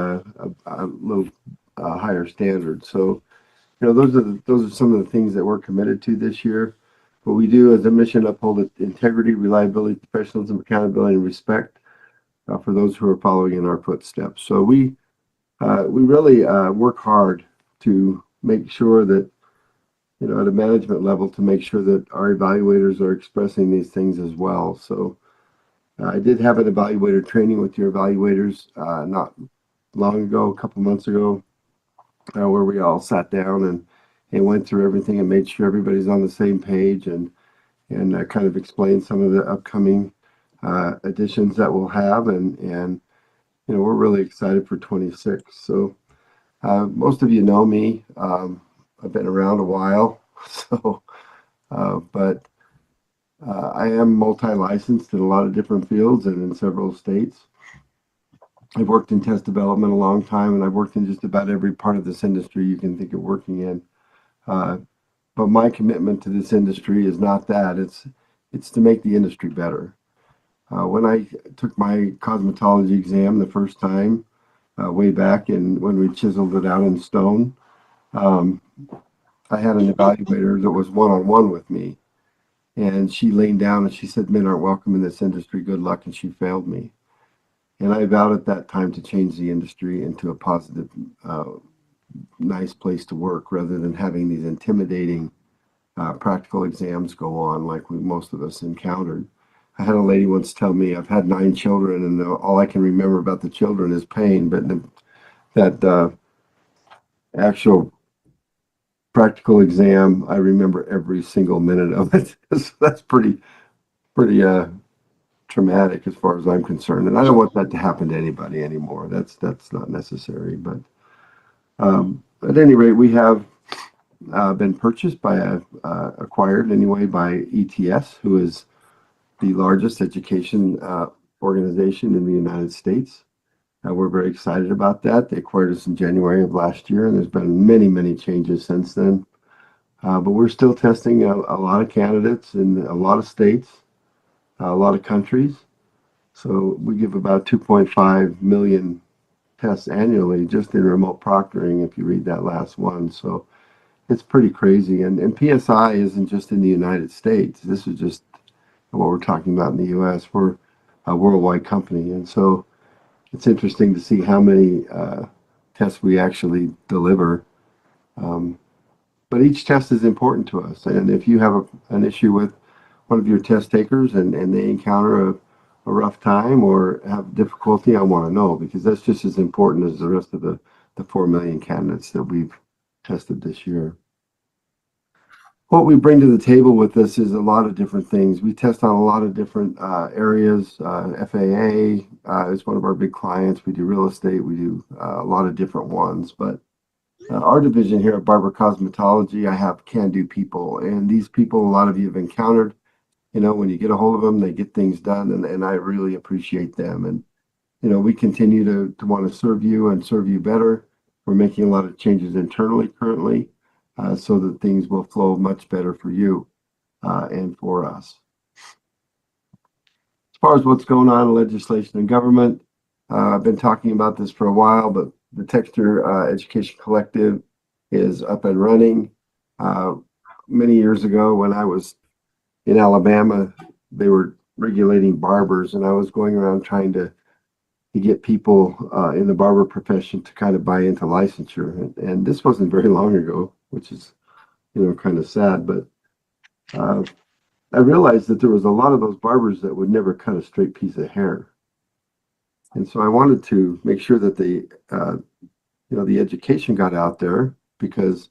a little higher standard. So, those are some of the things that we're committed to this year. What we do as a mission, uphold integrity, reliability, professionalism, accountability, and respect for those who are following in our footsteps. So we really work hard to make sure that, at a management level, to make sure that our evaluators are expressing these things as well. So I did have an evaluator training with your evaluators not long ago, a couple months ago, where we all sat down and went through everything and made sure everybody's on the same page and kind of explained some of the upcoming additions that we'll have. And we're really excited for 26. So most of you know me. I've been around a while, so but I am multi-licensed in a lot of different fields and in several states. I've worked in test development a long time, and I've worked in just about every part of this industry you can think of working in. But my commitment to this industry is not that. It's to make the industry better. When I took my cosmetology exam the first time, way back and when we chiseled it out in stone, I had an evaluator that was one-on-one with me. And she leaned down and she said, "Men aren't welcome in this industry. Good luck." And she failed me. And I vowed at that time to change the industry into a positive, nice place to work rather than having these intimidating practical exams go on like most of us encountered. I had a lady once tell me, "I've had 9 children and all I can remember about the children is pain, but that actual practical exam, I remember every single minute of it." So that's pretty traumatic as far as I'm concerned, and I don't want that to happen to anybody anymore. That's not necessary. But at any rate, we have been purchased by acquired anyway by ETS, who is the largest education organization in the United States. We're very excited about that. They acquired us in January of last year, and there's been many changes since then. But we're still testing a lot of candidates in a lot of states, a lot of countries. So we give about 2.5 million tests annually just in remote proctoring, if you read that last one. So it's pretty crazy. And PSI isn't just in the United States. This is just what we're talking about in the US. We're a worldwide company. And so it's interesting to see how many tests we actually deliver. But each test is important to us. And if you have an issue with one of your test takers and they encounter a rough time or have difficulty, I want to know, because that's just as important as the rest of the 4 million candidates that we've tested this year. What we bring to the table with this is a lot of different things. We test on a lot of different areas. FAA is one of our big clients. We do real estate. We do a lot of different ones. But our division here at Barber Cosmetology, I have can-do people. And these people, a lot of you have encountered. When you get a hold of them, they get things done, and I really appreciate them. And, we continue to want to serve you and serve you better. We're making a lot of changes internally currently so that things will flow much better for you and for us. As far as what's going on in legislation and government, I've been talking about this for a while, but the Texture Education Collective is up and running. Many years ago when I was in Alabama, they were regulating barbers, and I was going around trying to get people in the barber profession to kind of buy into licensure. And this wasn't very long ago, which is, kind of sad. But I realized that there was a lot of those barbers that would never cut a straight piece of hair. And so I wanted to make sure that the education got out there because,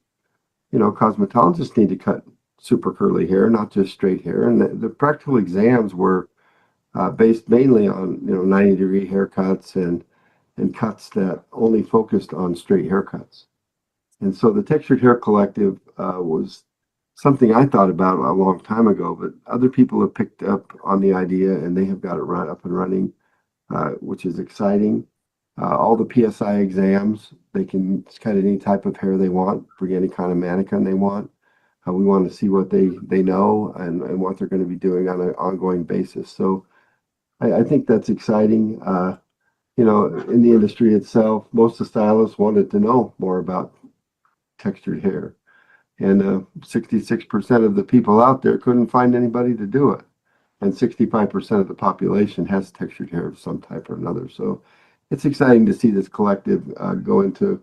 cosmetologists need to cut super curly hair, not just straight hair. And the practical exams were based mainly on 90-degree haircuts and cuts that only focused on straight haircuts. And so the Textured Hair Collective was something I thought about a long time ago, but other people have picked up on the idea and they have got it right up and running, which is exciting. All the PSI exams, they can cut any type of hair they want, bring any kind of mannequin they want. We want to see what they know and what they're going to be doing on an ongoing basis. So I think that's exciting. In the industry itself, most of the stylists wanted to know more about textured hair. And 66% of the people out there couldn't find anybody to do it. And 65% of the population has textured hair of some type or another. So it's exciting to see this collective go into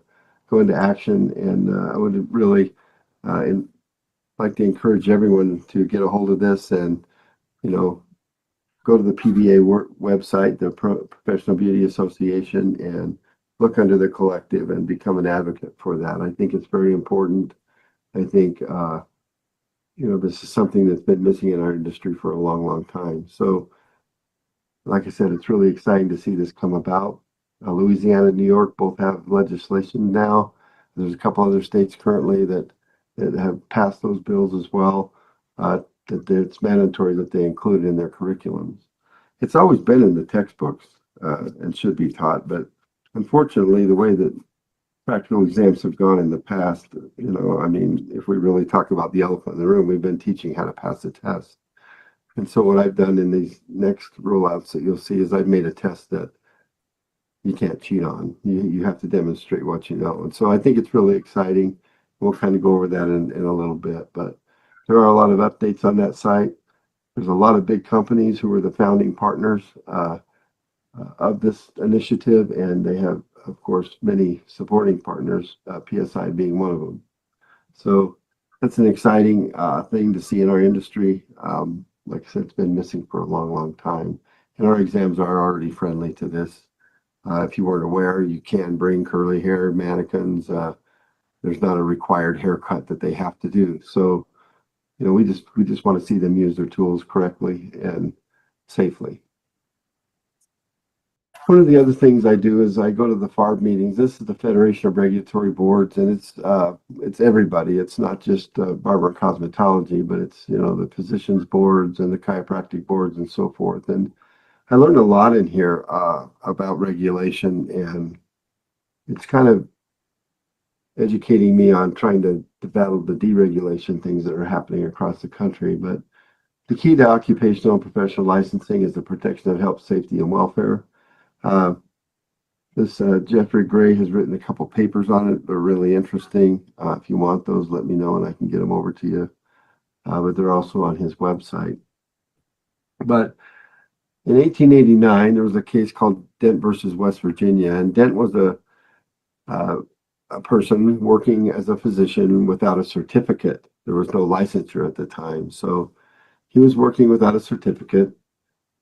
action. And I would really like to encourage everyone to get a hold of this and, go to the PBA website, the Professional Beauty Association, and look under the collective and become an advocate for that. I think it's very important. I think, this is something that's been missing in our industry for a long, long time. So, like I said, it's really exciting to see this come about. Louisiana and New York both have legislation now. There's a couple other states currently that have passed those bills as well, that it's mandatory that they include in their curriculums. It's always been in the textbooks and should be taught, but unfortunately, the way that practical exams have gone in the past, if we really talk about the elephant in the room, we've been teaching how to pass the test. And so what I've done in these next rollouts that you'll see is I've made a test that you can't cheat on. You have to demonstrate what you know. And so I think it's really exciting. We'll kind of go over that in a little bit, but there are a lot of updates on that site. There's a lot of big companies who are the founding partners of this initiative, and they have, of course, many supporting partners, PSI being one of them. So that's an exciting thing to see in our industry. Like I said, it's been missing for a long, long time. And our exams are already friendly to this. If you weren't aware, you can bring curly hair mannequins. There's not a required haircut that they have to do. So, we just want to see them use their tools correctly and safely. One of the other things I do is I go to the FARB meetings. This is the Federation of Regulatory Boards, and it's everybody. It's not just barber and cosmetology, but it's the physicians boards and the chiropractic boards and so forth. And I learned a lot in here about regulation, and it's kind of educating me on trying to battle the deregulation things that are happening across the country. But the key to occupational and professional licensing is the protection of health, safety, and welfare. This Jeffrey Gray has written a couple papers on it. They're really interesting. If you want those, let me know and I can get them over to you. But they're also on his website. But in 1889, there was a case called Dent versus West Virginia, and Dent was a person working as a physician without a certificate. There was no licensure at the time, so he was working without a certificate.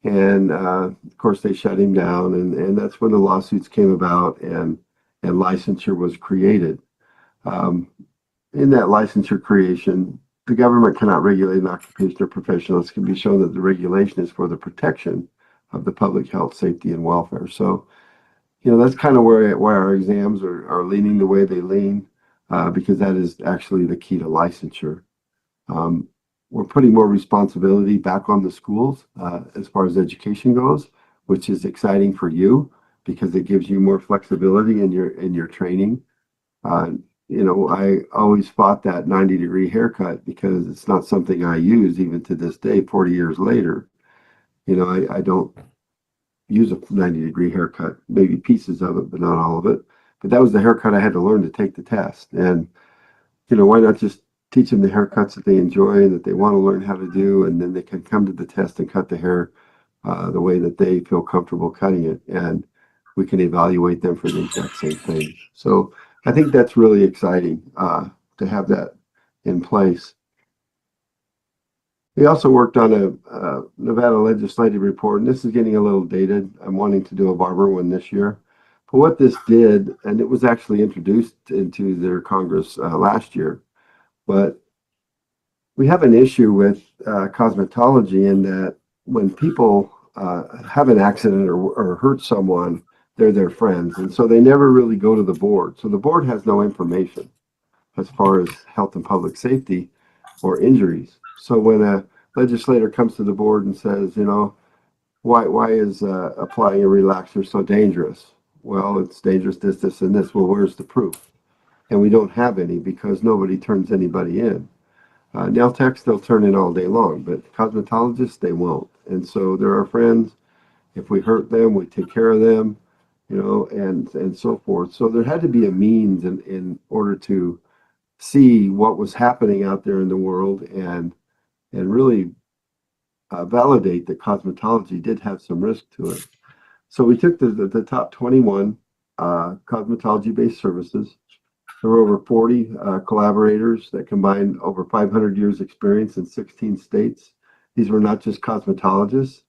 And of course, they shut him down, and that's when the lawsuits came about, and licensure was created. In that licensure creation, the government cannot regulate an occupation or profession unless it can be shown that the regulation is for the protection of the public health, safety, and welfare. So, that's kind of where our exams are leaning the way they lean, because that is actually the key to licensure. We're putting more responsibility back on the schools as far as education goes, which is exciting for you because it gives you more flexibility in your training. I always fought that 90-degree haircut because it's not something I use even to this day, 40 years later. I don't use a 90-degree haircut, maybe pieces of it, but not all of it. But that was the haircut I had to learn to take the test. And, why not just teach them the haircuts that they enjoy and that they want to learn how to do, and then they can come to the test and cut the hair the way that they feel comfortable cutting it, and we can evaluate them for the exact same thing. So I think that's really exciting to have that in place. We also worked on a Nevada legislative report, and this is getting a little dated. I'm wanting to do a barber one this year. But what this did, and it was actually introduced into their Congress last year, but we have an issue with cosmetology in that when people have an accident or hurt someone, they're their friends. And so they never really go to the board. So the board has no information as far as health and public safety or injuries. So when a legislator comes to the board and says, why is applying a relaxer so dangerous? Well, it's dangerous, this, and this. Well, where's the proof? And we don't have any because nobody turns anybody in. Nail techs, they'll turn in all day long, but cosmetologists, they won't. And so they're our friends. If we hurt them, we take care of them, and so forth. So there had to be a means in order to see what was happening out there in the world and really validate that cosmetology did have some risk to it. So we took the top 21 cosmetology-based services. There were over 40 collaborators that combined over 500 years experience in 16 states. These were not just cosmetologists.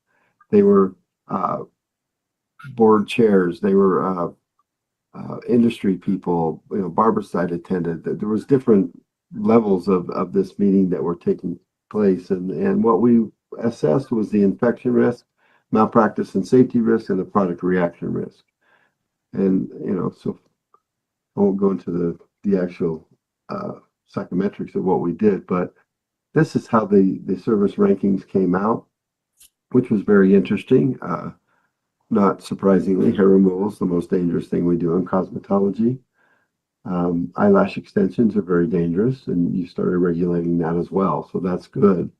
They were board chairs. They were industry people, Barbicide attended. There was different levels of this meeting that were taking place. And what we assessed was the infection risk, malpractice and safety risk, and the product reaction risk. And, so I won't go into the actual psychometrics of what we did, but this is how the service rankings came out, which was very interesting. Not surprisingly, hair removal is the most dangerous thing we do in cosmetology. Eyelash extensions are very dangerous, and you started regulating that as well, so that's good.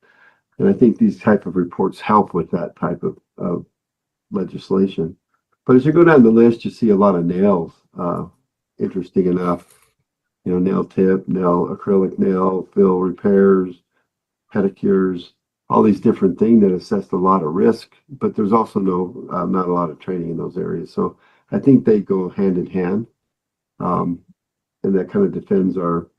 And I think these type of reports help with that type of legislation. But as you go down the list, you see a lot of nails. Interesting enough, nail tip, acrylic nail, fill repairs, pedicures, all these different things that assess a lot of risk, but there's also not a lot of training in those areas. So I think they go hand in hand, and that kind of defends our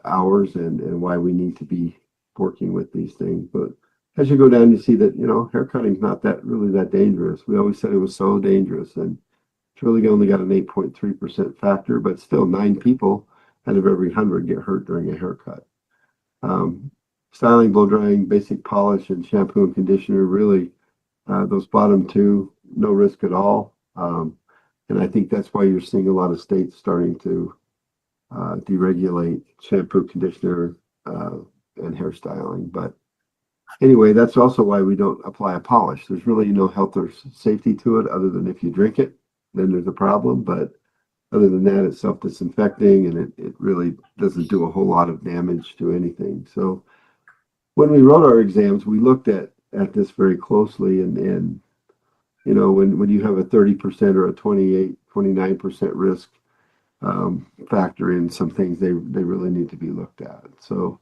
hours and why we need to be working with these things. But as you go down, you see that hair cutting is not really that dangerous. We always said it was so dangerous, and it's really only got an 8.3% factor, but still 9 people out of every 100 get hurt during a haircut. Styling, blow drying, basic polish, and shampoo and conditioner, really, those bottom 2, no risk at all. And I think that's why you're seeing a lot of states starting to deregulate shampoo, conditioner, and hairstyling. But anyway, that's also why we don't apply a polish. There's really no health or safety to it other than if you drink it, then there's a problem. But other than that, it's self-disinfecting, and it really doesn't do a whole lot of damage to anything. So when we wrote our exams, we looked at this very closely, and when you have a 30% or a 28, 29% risk factor in some things, they really need to be looked at. So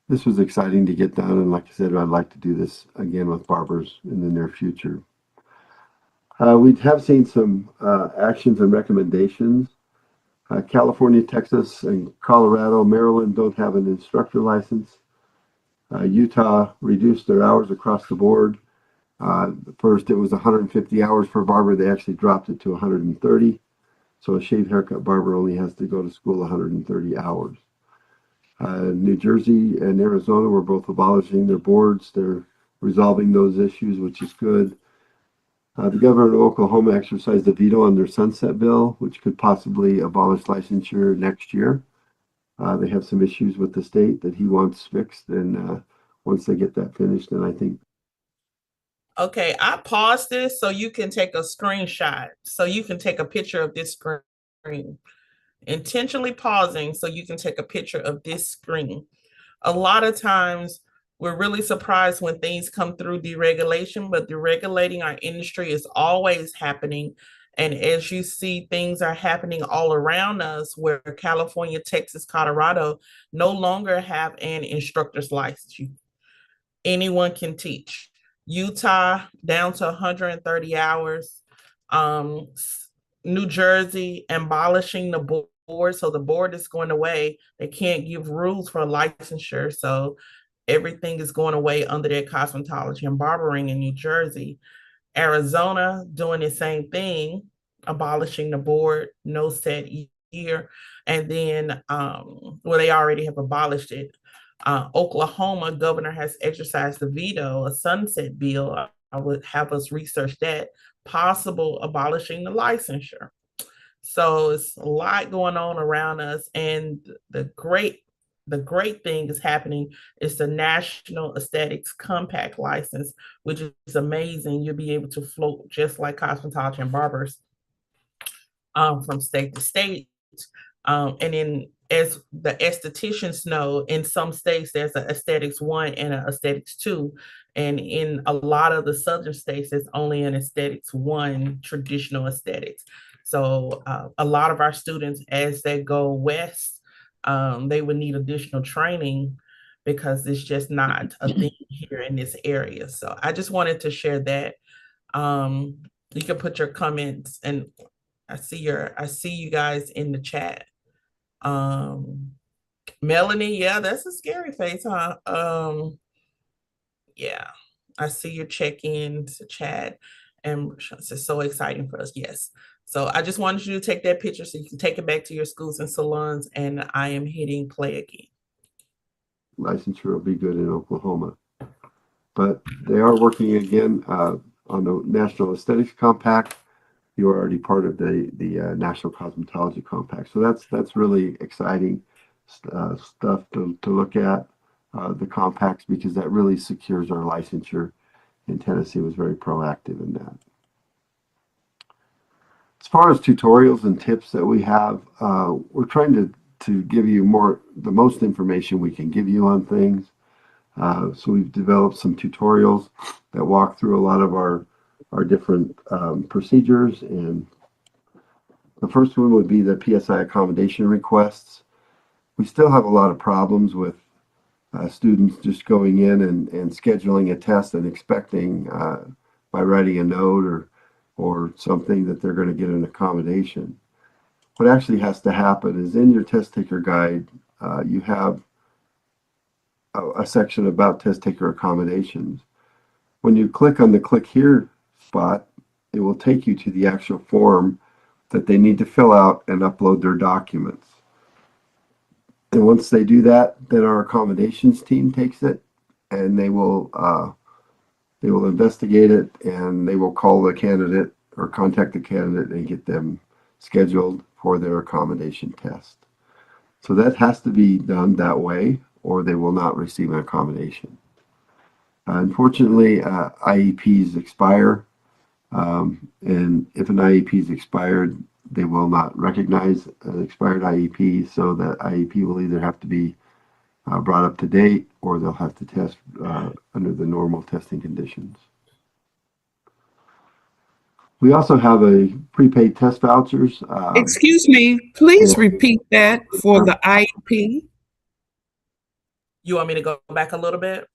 this was exciting to get done, and like I said, I'd like to do this again with barbers in the near future. We have seen some actions and recommendations. California, Texas, and Colorado, Maryland don't have an instructor license. Utah reduced their hours across the board. First, it was 150 hours for a barber. They actually dropped it to 130. So a shave haircut barber only has to go to school 130 hours. New Jersey and Arizona were both abolishing their boards. They're resolving those issues, which is good. The governor of Oklahoma exercised a veto on their sunset bill, which could possibly abolish licensure next year. They have some issues with the state that he wants fixed, and once they get that finished, then I think. Okay, I paused this so you can take a screenshot, so you can take a picture of this screen. Intentionally pausing so you can take a picture of this screen. A lot of times we're really surprised when things come through deregulation, but deregulating our industry is always happening. And as you see, things are happening all around us, where California, Texas, Colorado no longer have an instructor's license. Anyone can teach. Utah down to 130 hours. New Jersey abolishing the board. So the board is going away. They can't give rules for licensure. So everything is going away under their cosmetology and barbering in New Jersey. Arizona doing the same thing, abolishing the board, no set year. And then, they already have abolished it. Oklahoma governor has exercised the veto, a sunset bill. I would have us research that, possible abolishing the licensure. So it's a lot going on around us. And the great thing is happening is the National Aesthetics Compact license, which is amazing. You'll be able to float just like cosmetology and barbers from state to state. And then, as the estheticians know, in some states there's an aesthetics 1 and an aesthetics 2. And in a lot of the southern states, there's only an aesthetics 1, traditional aesthetics. So a lot of our students, as they go west, they would need additional training because it's just not a thing here in this area. So I just wanted to share that. You can put your comments, and I see you guys in the chat. Melanie, yeah, that's a scary face, huh? Yeah, I see your check-ins chat, and it's so exciting for us. Yes. So I just wanted you to take that picture so you can take it back to your schools and salons, and I am hitting play again. Licensure will be good in Oklahoma. But they are working again on the National Aesthetics Compact. You're already part of the National Cosmetology Compact. So that's really exciting stuff to look at, the compacts, because that really secures our licensure. And Tennessee was very proactive in that. As far as tutorials and tips that we have, we're trying to give you the most information we can give you on things. So we've developed some tutorials that walk through a lot of our different procedures. And the first one would be the PSI accommodation requests. We still have a lot of problems with students just going in and scheduling a test and expecting by writing a note or something that they're going to get an accommodation. What actually has to happen is in your test taker guide, you have a section about test taker accommodations. When you click on the click here spot, it will take you to the actual form that they need to fill out and upload their documents. And once they do that, then our accommodations team takes it and they will investigate it, and they will call the candidate or contact the candidate and get them scheduled for their accommodation test. So that has to be done that way, or they will not receive an accommodation. Unfortunately, IEPs expire, and if an IEP is expired, they will not recognize an expired IEP, so that IEP will either have to be brought up to date, or they'll have to test under the normal testing conditions. We also have a prepaid test vouchers. Excuse me, please repeat that for the IEP. You want me to go back a little bit?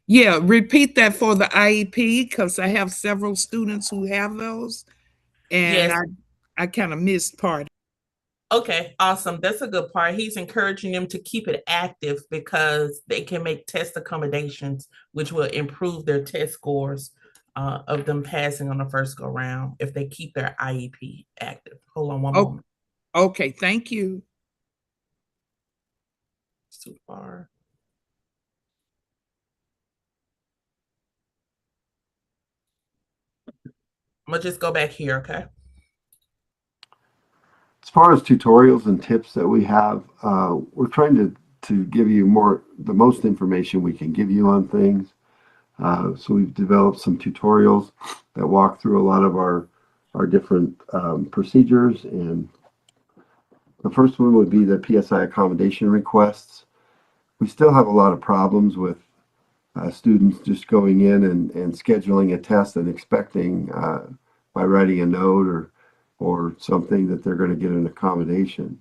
Yeah, repeat that for the IEP, because I have several students who have those, and Yes. I kind of missed part. Okay, awesome. That's a good part. He's encouraging them to keep it active because they can make test accommodations, which will improve their test scores of them passing on the first go round if they keep their IEP active. Hold on one moment. Okay, thank you. It's too far. I'm gonna just go back here, okay? As far as tutorials and tips that we have, we're trying to give you the most information we can give you on things. So we've developed some tutorials that walk through a lot of our different procedures. And the first one would be the PSI accommodation requests. We still have a lot of problems with students just going in and scheduling a test and expecting by writing a note or something that they're going to get an accommodation.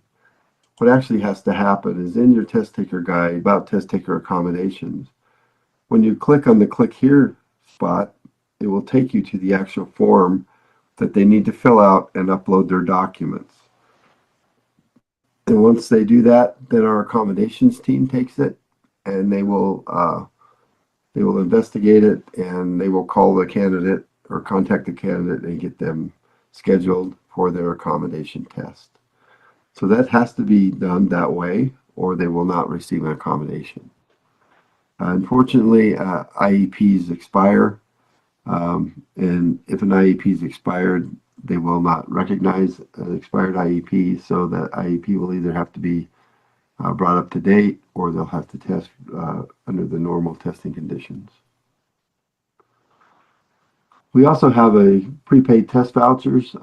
What actually has to happen is in your test taker guide about test taker accommodations, when you click on the click here spot, it will take you to the actual form that they need to fill out and upload their documents. And once they do that, then our accommodations team takes it and they will investigate it, and they will call the candidate or contact the candidate and get them scheduled for their accommodation test. So that has to be done that way, or they will not receive an accommodation. Unfortunately, IEPs expire, and if an IEP is expired, they will not recognize an expired IEP, so that IEP will either have to be brought up to date, or they'll have to test under the normal testing conditions. We also have a prepaid test vouchers,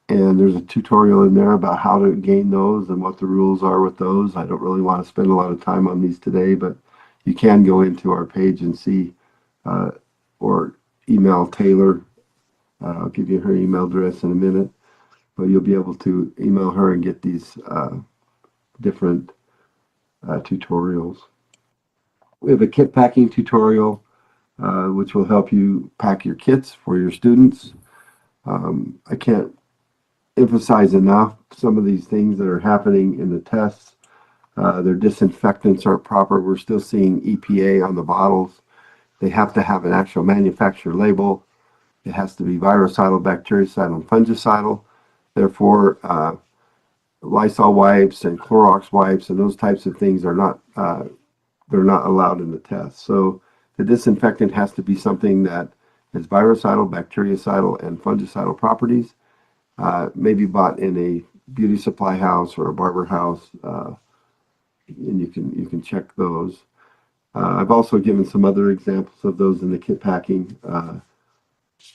and there's a tutorial in there about how to gain those and what the rules are with those. I don't really want to spend a lot of time on these today, but you can go into our page and see, or email Taylor. I'll give you her email address in a minute, but you'll be able to email her and get these different tutorials. We have a kit packing tutorial, which will help you pack your kits for your students. I can't emphasize enough some of these things that are happening in the tests. Their disinfectants aren't proper. We're still seeing EPA on the bottles. They have to have an actual manufacturer label. It has to be virucidal, bactericidal, and fungicidal. Therefore, Lysol wipes and Clorox wipes and those types of things are not they're not allowed in the test. So the disinfectant has to be something that has virucidal, bactericidal, and fungicidal properties. Maybe bought in a beauty supply house or a barber house, and you can check those. I've also given some other examples of those in the kit packing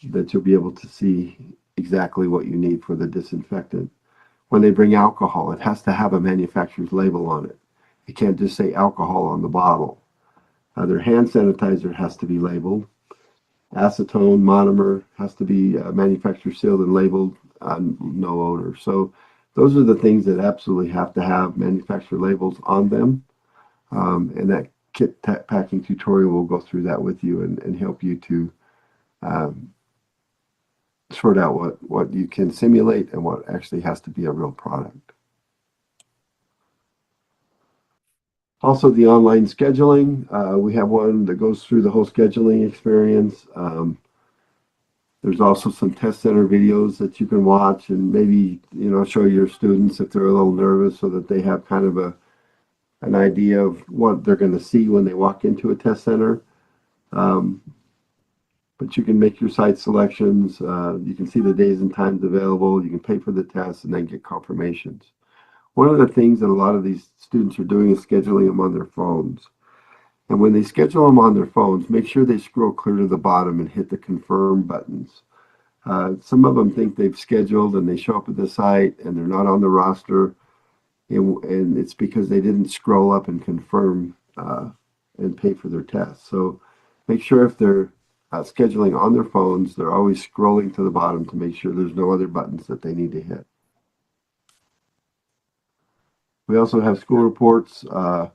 that you'll be able to see exactly what you need for the disinfectant. When they bring alcohol, it has to have a manufacturer's label on it. It can't just say alcohol on the bottle. Their hand sanitizer has to be labeled. Acetone, monomer has to be manufacturer sealed and labeled, no odor. So those are the things that absolutely have to have manufacturer labels on them. And that kit packing tutorial will go through that with you and help you to sort out what you can simulate and what actually has to be a real product. Also, the online scheduling. We have one that goes through the whole scheduling experience. There's also some test center videos that you can watch and maybe, show your students if they're a little nervous so that they have kind of an idea of what they're going to see when they walk into a test center. But you can make your site selections. You can see the days and times available. You can pay for the test and then get confirmations. One of the things that a lot of these students are doing is scheduling them on their phones. And when they schedule them on their phones, make sure they scroll clear to the bottom and hit the confirm buttons. Some of them think they've scheduled and they show up at the site and they're not on the roster. And it's because they didn't scroll up and confirm and pay for their test. So make sure if they're scheduling on their phones, they're always scrolling to the bottom to make sure there's no other buttons that they need to hit. We also have school reports, and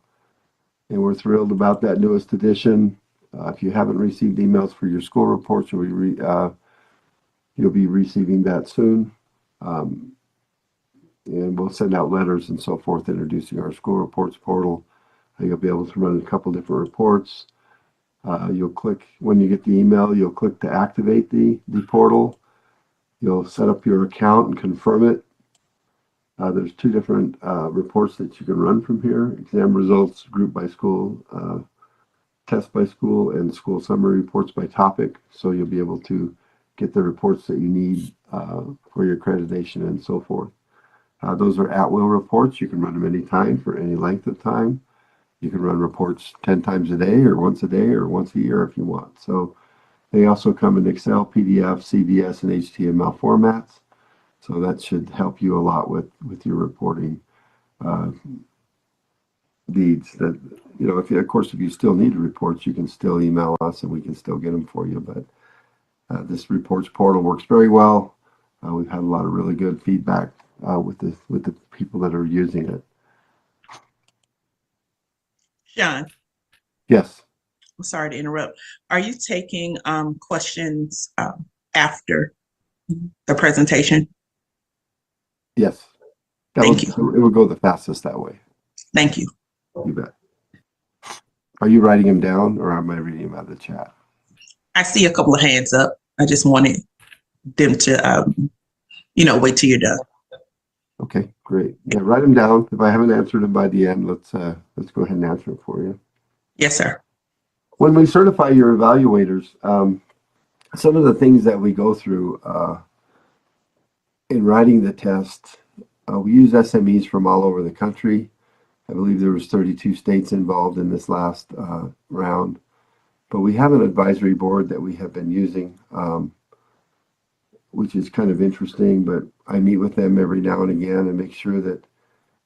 we're thrilled about that newest edition. If you haven't received emails for your school reports, you'll be receiving that soon. And we'll send out letters and so forth introducing our school reports portal. You'll be able to run a couple different reports. You'll click, when you get the email, you'll click to activate the portal. You'll set up your account and confirm it. There's two different reports that you can run from here: exam results, group by school, test by school, and school summary reports by topic. So you'll be able to get the reports that you need for your accreditation and so forth. Those are at-will reports. You can run them anytime for any length of time. You can run reports 10 times a day or once a year if you want. So they also come in Excel, PDF, CVS, and HTML formats. So that should help you a lot with your reporting needs. That, if you still need reports, you can still email us and we can still get them for you. But this reports portal works very well. We've had a lot of really good feedback with the people that are using it. Sean, Yes. I'm sorry to interrupt. Are you taking questions after the presentation? Yes. Thank you. It would go the fastest that way. Thank you. You bet. Are you writing them down or am I reading them out of the chat? I see a couple of hands up. I just wanted them to, wait till you're done. Okay, great. Yeah, write them down. If I haven't answered them by the end, let's go ahead and answer them for you. Yes, sir. When we certify your evaluators, some of the things that we go through in writing the test, we use SMEs from all over the country. I believe there was 32 states involved in this last round, but we have an advisory board that we have been using, which is kind of interesting, but I meet with them every now and again and make sure that,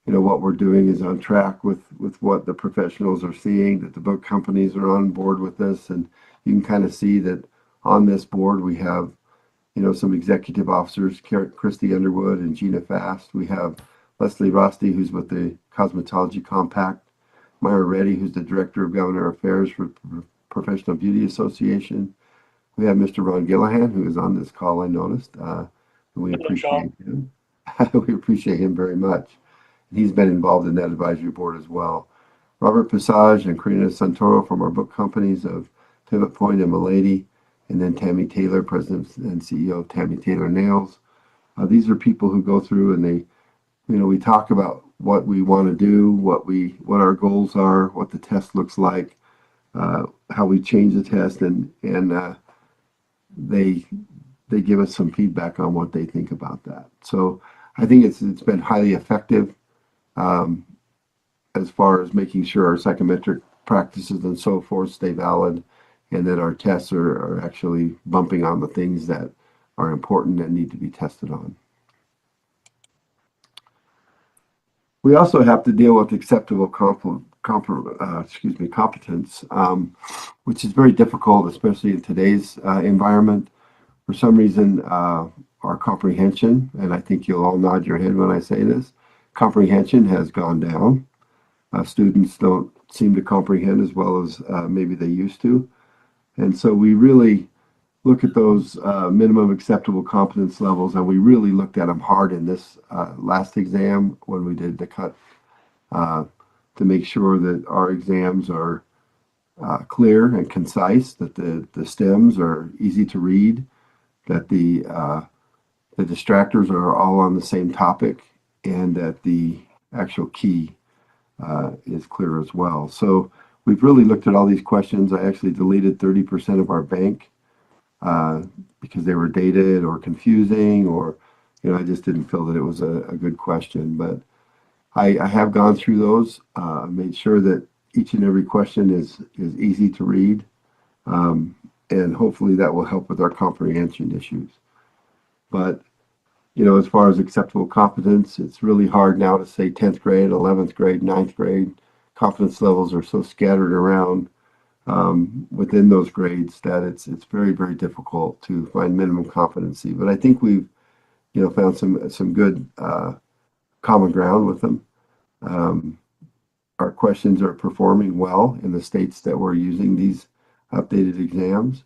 what we're doing is on track with what the professionals are seeing, that the book companies are on board with this. And you can kind of see that on this board, we have, some executive officers, Christy Underwood and Gina Fast. We have Leslie Rosti, who's with the Cosmetology Compact, Myra Reddy, who's the Director of Governor Affairs for Professional Beauty Association. We have Mr. Ron Gillihan, who is on this call, I noticed. And we appreciate him. We appreciate him very much. He's been involved in that advisory board as well. Robert Passage and Karina Santoro from our book companies of Pivot Point and Milady, and then Tammy Taylor, President and CEO of Tammy Taylor Nails. These are people who go through and they, we talk about what we want to do, what our goals are, what the test looks like, how we change the test, and they give us some feedback on what they think about that. So I think it's been highly effective as far as making sure our psychometric practices and so forth stay valid, and that our tests are actually bumping on the things that are important and need to be tested on. We also have to deal with acceptable competence, which is very difficult, especially in today's environment. For some reason, our comprehension, and I think you'll all nod your head when I say this, comprehension has gone down. Students don't seem to comprehend as well as maybe they used to. And so we really look at those minimum acceptable competence levels, and we really looked at them hard in this last exam when we did the cut to make sure that our exams are clear and concise, that the stems are easy to read, that the distractors are all on the same topic, and that the actual key is clear as well. So we've really looked at all these questions. I actually deleted 30% of our bank because they were dated or confusing, or I just didn't feel that it was a good question. But I have gone through those, made sure that each and every question is easy to read, and hopefully that will help with our comprehension issues. But as far as acceptable competence, it's really hard now to say 10th grade, 11th grade, 9th grade. Competence levels are so scattered around within those grades that it's very, very difficult to find minimum competency. But I think we've found some good common ground with them. Our questions are performing well in the states that we're using these updated exams.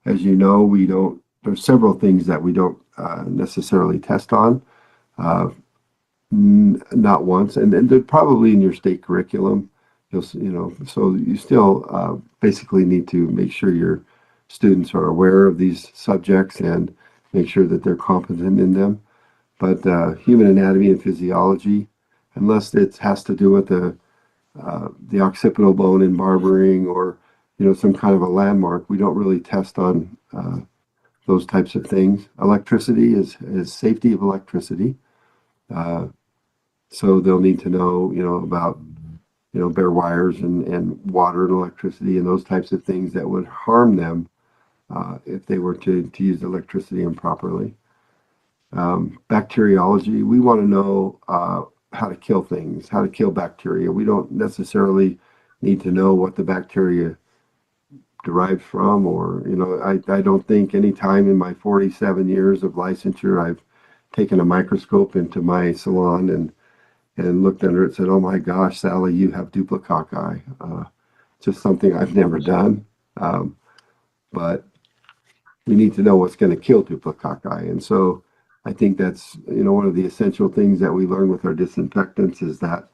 As you know, there's several things that we don't necessarily test on, not once, and they're probably in your state curriculum. So you still basically need to make sure your students are aware of these subjects and make sure that they're competent in them. But human anatomy and physiology, unless it has to do with the occipital bone in barbering or some kind of a landmark, we don't really test on those types of things. Electricity is safety of electricity. So they'll need to know, about, bare wires and water and electricity and those types of things that would harm them if they were to use electricity improperly. Bacteriology, we want to know how to kill things, how to kill bacteria. We don't necessarily need to know what the bacteria derived from, or I don't think any time in my 47 years of licensure I've taken a microscope into my salon and looked under it and said, "Oh my gosh, Sally, you have duplicocci." Just something I've never done, but we need to know what's going to kill duplicocci. And so I think that's one of the essential things that we learn with our disinfectants is that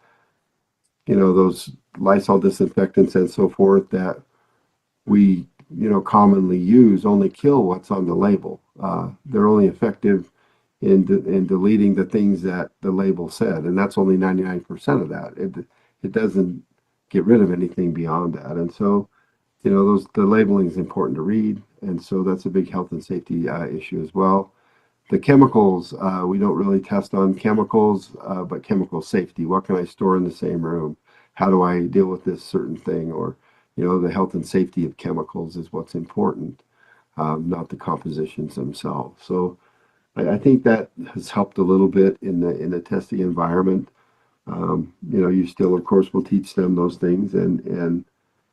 those Lysol disinfectants and so forth that we commonly use only kill what's on the label. They're only effective in deleting the things that the label said, and that's only 99% of that. It doesn't get rid of anything beyond that. And so the labeling is important to read, and so that's a big health and safety issue as well. The chemicals, we don't really test on chemicals, but chemical safety. What can I store in the same room? How do I deal with this certain thing? Or the health and safety of chemicals is what's important, not the compositions themselves. So I think that has helped a little bit in the testing environment. You still, of course, will teach them those things,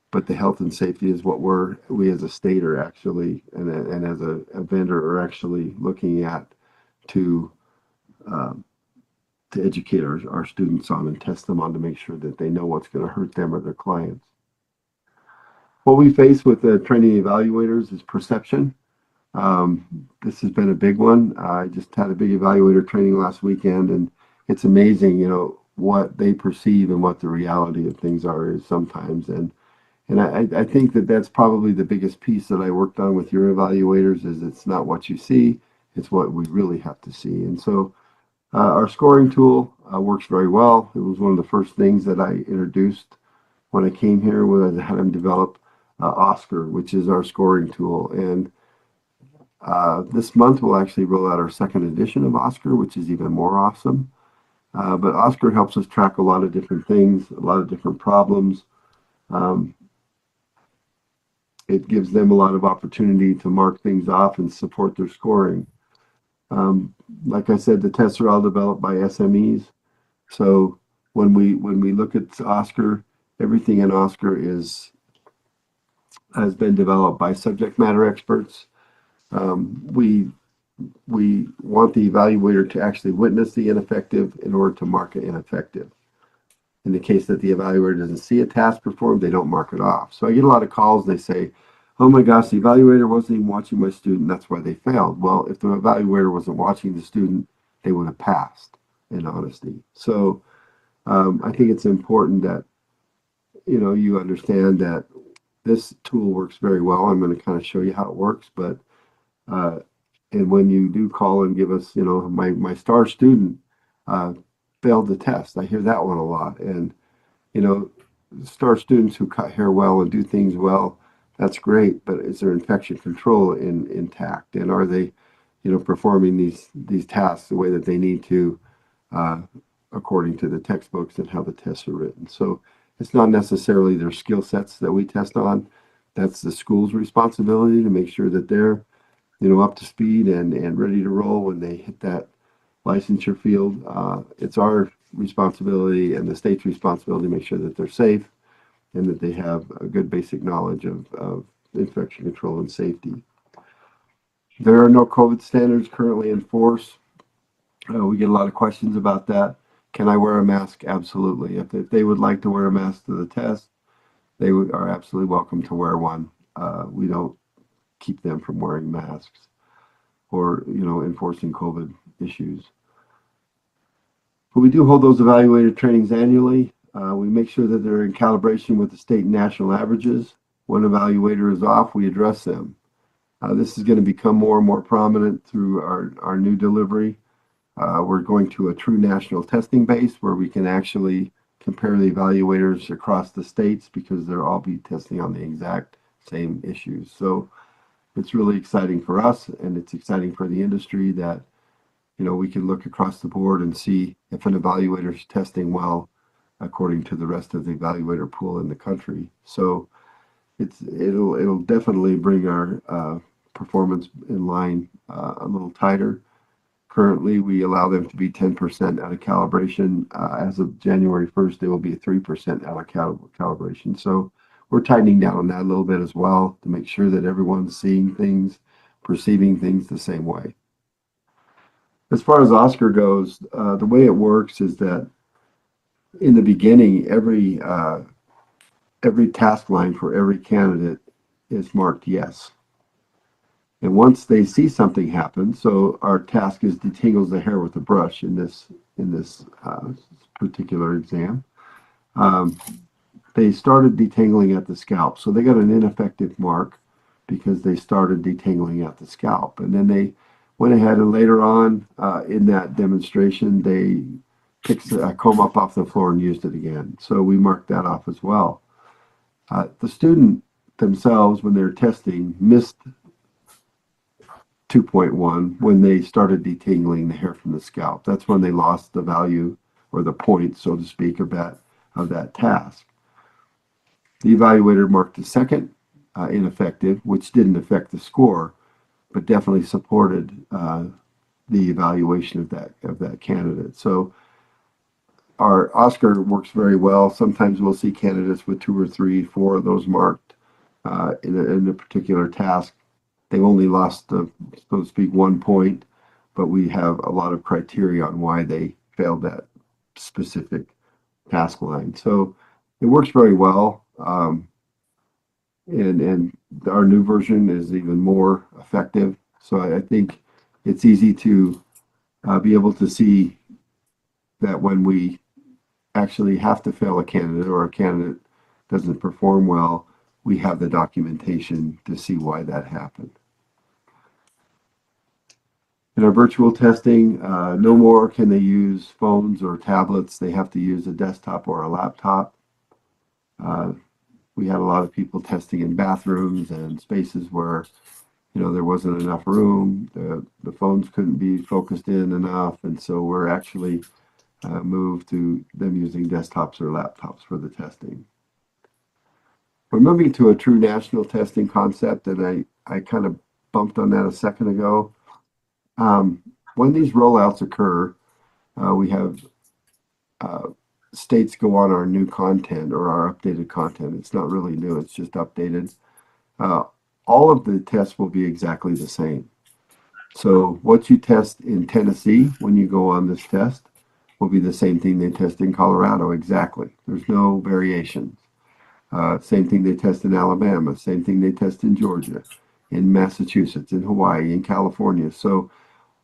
but the health and safety is what we as a state are actually, and as a vendor are actually looking at to educate our students on and test them on to make sure that they know what's going to hurt them or their clients. What we face with the training evaluators is perception. This has been a big one. I just had a big evaluator training last weekend, and it's amazing, what they perceive and what the reality of things are is sometimes. And And I think that that's probably the biggest piece that I worked on with your evaluators is it's not what you see, it's what we really have to see. And so our scoring tool works very well. It was one of the first things that I introduced when I came here, was I had them develop Oscar, which is our scoring tool. And this month we'll actually roll out our second edition of Oscar, which is even more awesome. But Oscar helps us track a lot of different things, a lot of different problems. It gives them a lot of opportunity to mark things off and support their scoring. Like I said, the tests are all developed by SMEs. So when we look at Oscar, everything in Oscar has been developed by subject matter experts. We want the evaluator to actually witness the ineffective in order to mark it ineffective. In the case that the evaluator doesn't see a task performed, they don't mark it off. So I get a lot of calls and they say, oh my gosh, the evaluator wasn't even watching my student, that's why they failed. Well, if the evaluator wasn't watching the student, they would have passed, in honesty. So I think it's important that you understand that this tool works very well. I'm going to kind of show you how it works, but and when you do call and give us, my star student failed the test. I hear that one a lot. And, star students who cut hair well and do things well, that's great. But is their infection control intact? And are they, performing these tasks the way that they need to, according to the textbooks and how the tests are written? So it's not necessarily their skill sets that we test on. That's the school's responsibility to make sure that they're up to speed and ready to roll when they hit that licensure field. It's our responsibility and the state's responsibility to make sure that they're safe and that they have a good basic knowledge of infection control and safety. There are no COVID standards currently in force. We get a lot of questions about that. Can I wear a mask? Absolutely. If they would like to wear a mask to the test, they are absolutely welcome to wear one. We don't keep them from wearing masks or enforcing COVID issues. But we do hold those evaluator trainings annually. We make sure that they're in calibration with the state and national averages. When evaluator is off, we address them. This is going to become more and more prominent through our new delivery. We're going to a true national testing base where we can actually compare the evaluators across the states because they'll all be testing on the exact same issues. So it's really exciting for us, and it's exciting for the industry that we can look across the board and see if an evaluator is testing well according to the rest of the evaluator pool in the country. So it'll definitely bring our performance in line a little tighter. Currently, we allow them to be 10% out of calibration. As of January 1st, they will be 3% out of calibration. So we're tightening down on that a little bit as well to make sure that everyone's seeing things, perceiving things the same way. As far as Oscar goes, the way it works is that in the beginning, every task line for every candidate is marked yes. And once they see something happen, so our task is detangles the hair with a brush in this particular exam. They started detangling at the scalp, so they got an ineffective mark because they started detangling at the scalp. And then they went ahead and later on in that demonstration, they picked a comb up off the floor and used it again. So we marked that off as well. The student themselves, when they're testing, missed 2.1 when they started detangling the hair from the scalp. That's when they lost the value or the point, so to speak, of that task. The evaluator marked the second ineffective, which didn't affect the score, but definitely supported the evaluation of that candidate. So our Oscar works very well. Sometimes we'll see candidates with 2 or 3, 4 of those marked in a particular task. They've only lost, so to speak, 1 point, but we have a lot of criteria on why they failed that specific task line. So it works very well. And our new version is even more effective. So I think it's easy to be able to see that when we actually have to fail a candidate or a candidate doesn't perform well, we have the documentation to see why that happened. In our virtual testing, no more can they use phones or tablets. They have to use a desktop or a laptop. We had a lot of people testing in bathrooms and spaces where, you know, there wasn't enough room. The phones couldn't be focused in enough. And so we're actually moved to them using desktops or laptops for the testing. We're moving to a true national testing concept, and I kind of bumped on that a second ago. When these rollouts occur, we have states go on our new content or our updated content. It's not really new, it's just updated. All of the tests will be exactly the same. So what you test in Tennessee when you go on this test will be the same thing they test in Colorado, exactly. There's no variations. Same thing they test in Alabama, same thing they test in Georgia, in Massachusetts, in Hawaii, in California. So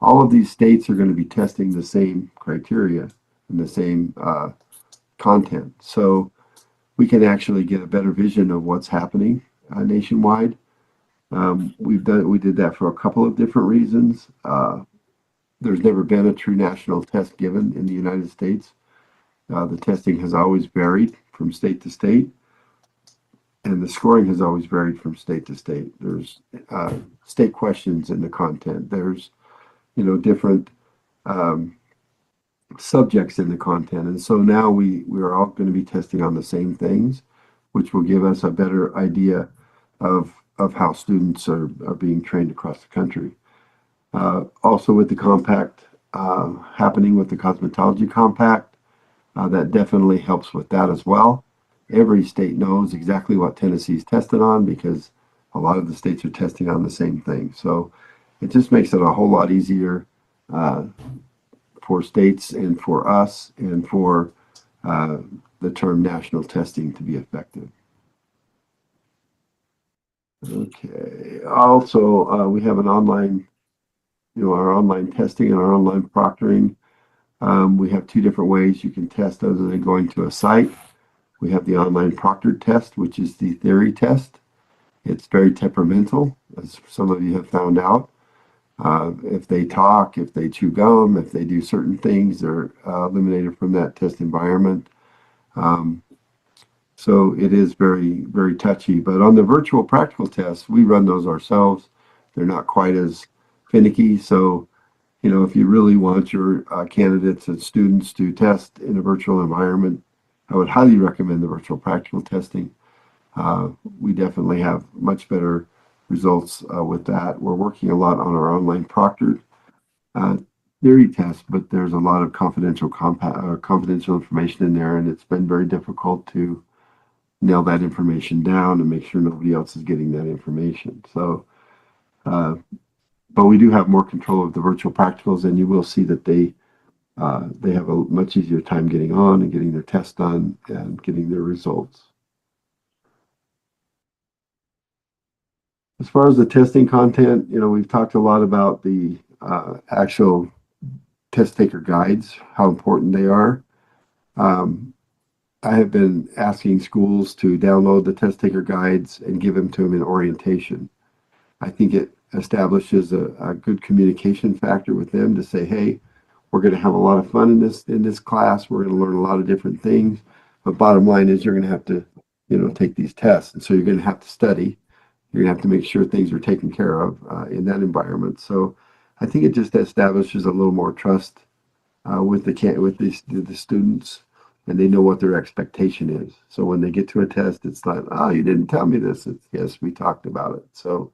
all of these states are going to be testing the same criteria and the same content. So we can actually get a better vision of what's happening nationwide. We did that for a couple of different reasons. There's never been a true national test given in the United States. The testing has always varied from state to state, and the scoring has always varied from state to state. There's state questions in the content. There's, you know, different subjects in the content. And so now we are all going to be testing on the same things, which will give us a better idea of how students are being trained across the country. Also with the compact happening with the cosmetology compact, that definitely helps with that as well. Every state knows exactly what Tennessee's tested on because a lot of the states are testing on the same thing. So it just makes it a whole lot easier for states and for us and for the term national testing to be effective. Okay. Also, we have an online, you know, our online testing and our online proctoring. We have two different ways you can test other than going to a site. We have the online proctored test, which is the theory test. It's very temperamental, as some of you have found out. If they talk, if they chew gum, if they do certain things, they're eliminated from that test environment. So it is very, very touchy. But on the virtual practical tests, we run those ourselves. They're not quite as finicky. So, you know, if you really want your candidates and students to test in a virtual environment, I would highly recommend the virtual practical testing. We definitely have much better results with that. We're working a lot on our online proctored theory test, but there's a lot of confidential information in there, and it's been very difficult to nail that information down and make sure nobody else is getting that information. So, but we do have more control of the virtual practicals, and you will see that they have a much easier time getting on and getting their tests done and getting their results. As far as the testing content, you know, we've talked a lot about the actual test taker guides, how important they are. I have been asking schools to download the test taker guides and give them to them in orientation. I think it establishes a good communication factor with them to say, hey, we're going to have a lot of fun in this class. We're going to learn a lot of different things. But bottom line is you're going to have to, you know, take these tests. And so you're going to have to study. You're going to have to make sure things are taken care of in that environment. So I think it just establishes a little more trust with the students, and they know what their expectation is. So when they get to a test, it's not, oh, you didn't tell me this. It's, yes, we talked about it. So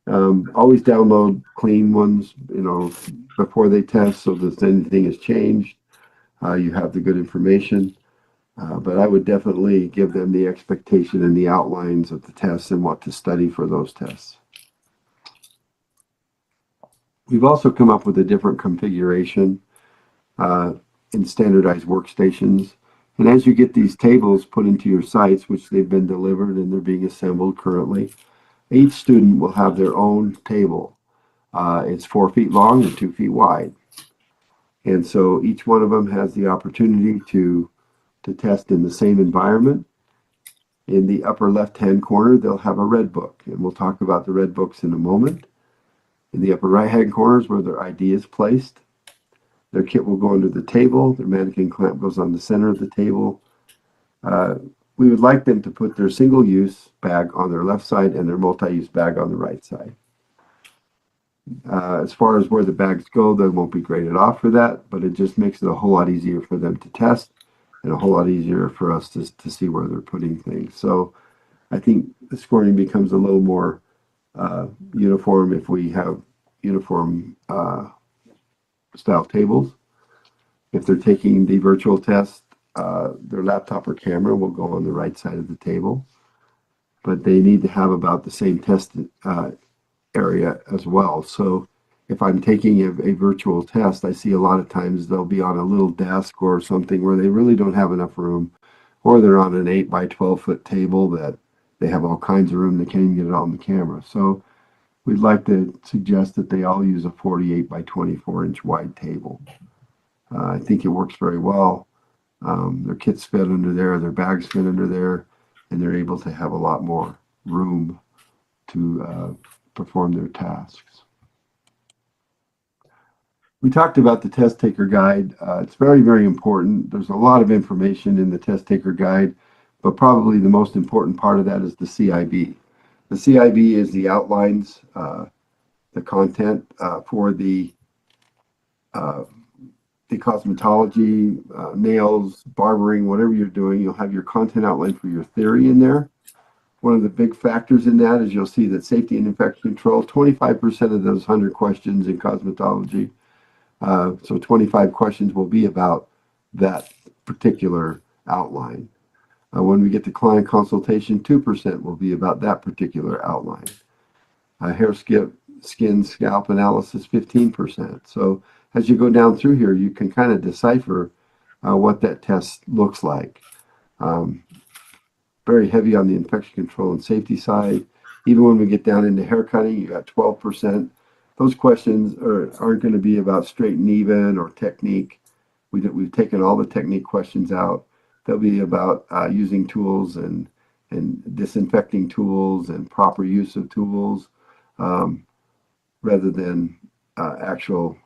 always download clean ones, you know, before they test, so that if anything has changed, you have the good information. But I would definitely give them the expectation and the outlines of the tests and what to study for those tests. We've also come up with a different configuration in standardized workstations. And as you get these tables put into your sites, which they've been delivered and they're being assembled currently, each student will have their own table. It's 4 feet long and 2 feet wide. And so each one of them has the opportunity to test in the same environment. In the upper left-hand corner, they'll have a red book, and we'll talk about the red books in a moment. In the upper right-hand corner is where their ID is placed. Their kit will go under the table. Their mannequin clamp goes on the center of the table. We would like them to put their single-use bag on their left side and their multi-use bag on the right side. As far as where the bags go, they won't be graded off for that, but it just makes it a whole lot easier for them to test and a whole lot easier for us to see where they're putting things. So I think the scoring becomes a little more uniform if we have uniform style tables. If they're taking the virtual test, their laptop or camera will go on the right side of the table, but they need to have about the same test area as well. So if I'm taking a virtual test, I see a lot of times they'll be on a little desk or something where they really don't have enough room, or they're on an 8 by 12 foot table that they have all kinds of room. They can't even get it on the camera. So we'd like to suggest that they all use a 48 by 24 inch wide table. I think it works very well. Their kits fit under there, their bags fit under there, and they're able to have a lot more room to perform their tasks. We talked about the test taker guide. It's very, very important. There's a lot of information in the test taker guide, but probably the most important part of that is the CIB. The CIB is the outlines, the content for the cosmetology, nails, barbering, whatever you're doing. You'll have your content outline for your theory in there. One of the big factors in that is you'll see that safety and infection control, 25% of those 100 questions in cosmetology. So 25 questions will be about that particular outline. When we get to client consultation, 2% will be about that particular outline. Hair, skin, scalp analysis, 15%. So as you go down through here, you can kind of decipher what that test looks like. Very heavy on the infection control and safety side. Even when we get down into hair cutting, you got 12%. Those questions aren't going to be about straight and even or technique. We've taken all the technique questions out. They'll be about using tools and disinfecting tools and proper use of tools rather than actual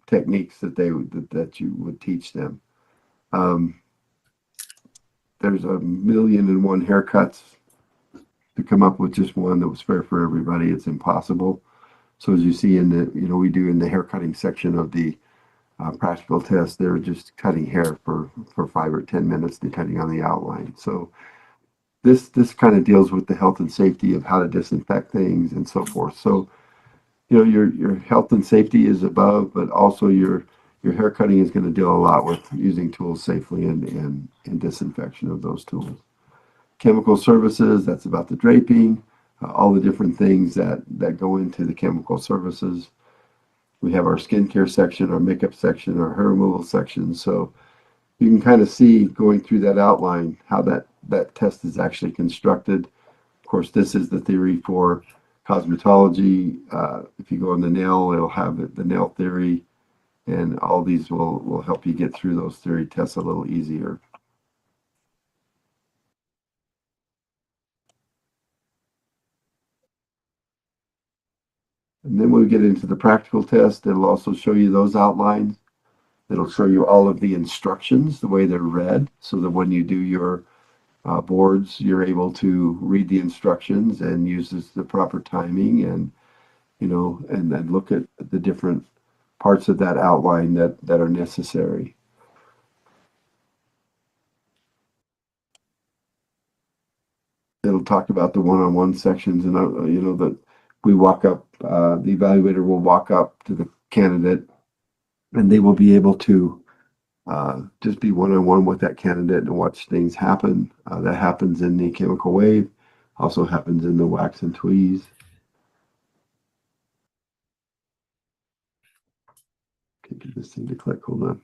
techniques that you would teach them. There's 1,000,001 haircuts. To come up with just one that was fair for everybody, it's impossible. So as you see in the, we do in the hair cutting section of the practical test, they're just cutting hair for 5 or 10 minutes, depending on the outline. So this kind of deals with the health and safety of how to disinfect things and so forth. So, your health and safety is above, but also your hair cutting is going to deal a lot with using tools safely and disinfection of those tools. Chemical services, that's about the draping, all the different things that go into the chemical services. We have our skincare section, our makeup section, our hair removal section. So you can kind of see going through that outline how that test is actually constructed. Of course, this is the theory for cosmetology. If you go on the nail, it'll have the nail theory, and all these will help you get through those theory tests a little easier. And then when we get into the practical test, it'll also show you those outlines. It'll show you all of the instructions, the way they're read, so that when you do your boards, you're able to read the instructions and use the proper timing and then look at the different parts of that outline that are necessary. It'll talk about the one-on-one sections, and that we walk up, the evaluator will walk up to the candidate, and they will be able to just be one-on-one with that candidate and watch things happen. That happens in the chemical wave, also happens in the wax and tweeze. Can't get this thing to click, hold on.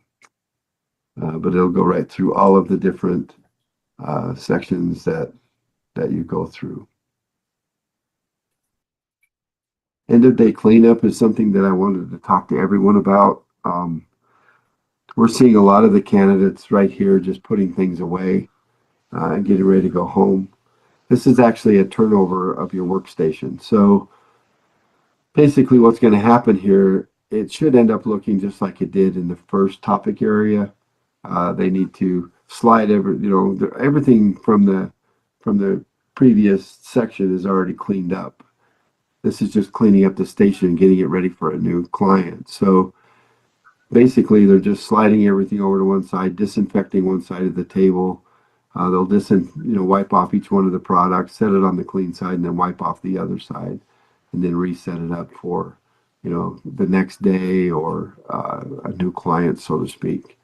But it'll go right through all of the different sections that you go through. End of day cleanup is something that I wanted to talk to everyone about. we're seeing a lot of the candidates right here just putting things away and getting ready to go home. This is actually a turnover of your workstation. So basically what's going to happen here, it should end up looking just like it did in the first topic area. They need to slide everything from the previous section is already cleaned up. This is just cleaning up the station and getting it ready for a new client. So basically they're just sliding everything over to one side, disinfecting one side of the table. They'll wipe off each one of the products, set it on the clean side, and then wipe off the other side, and then reset it up for, the next day or a new client, so to speak.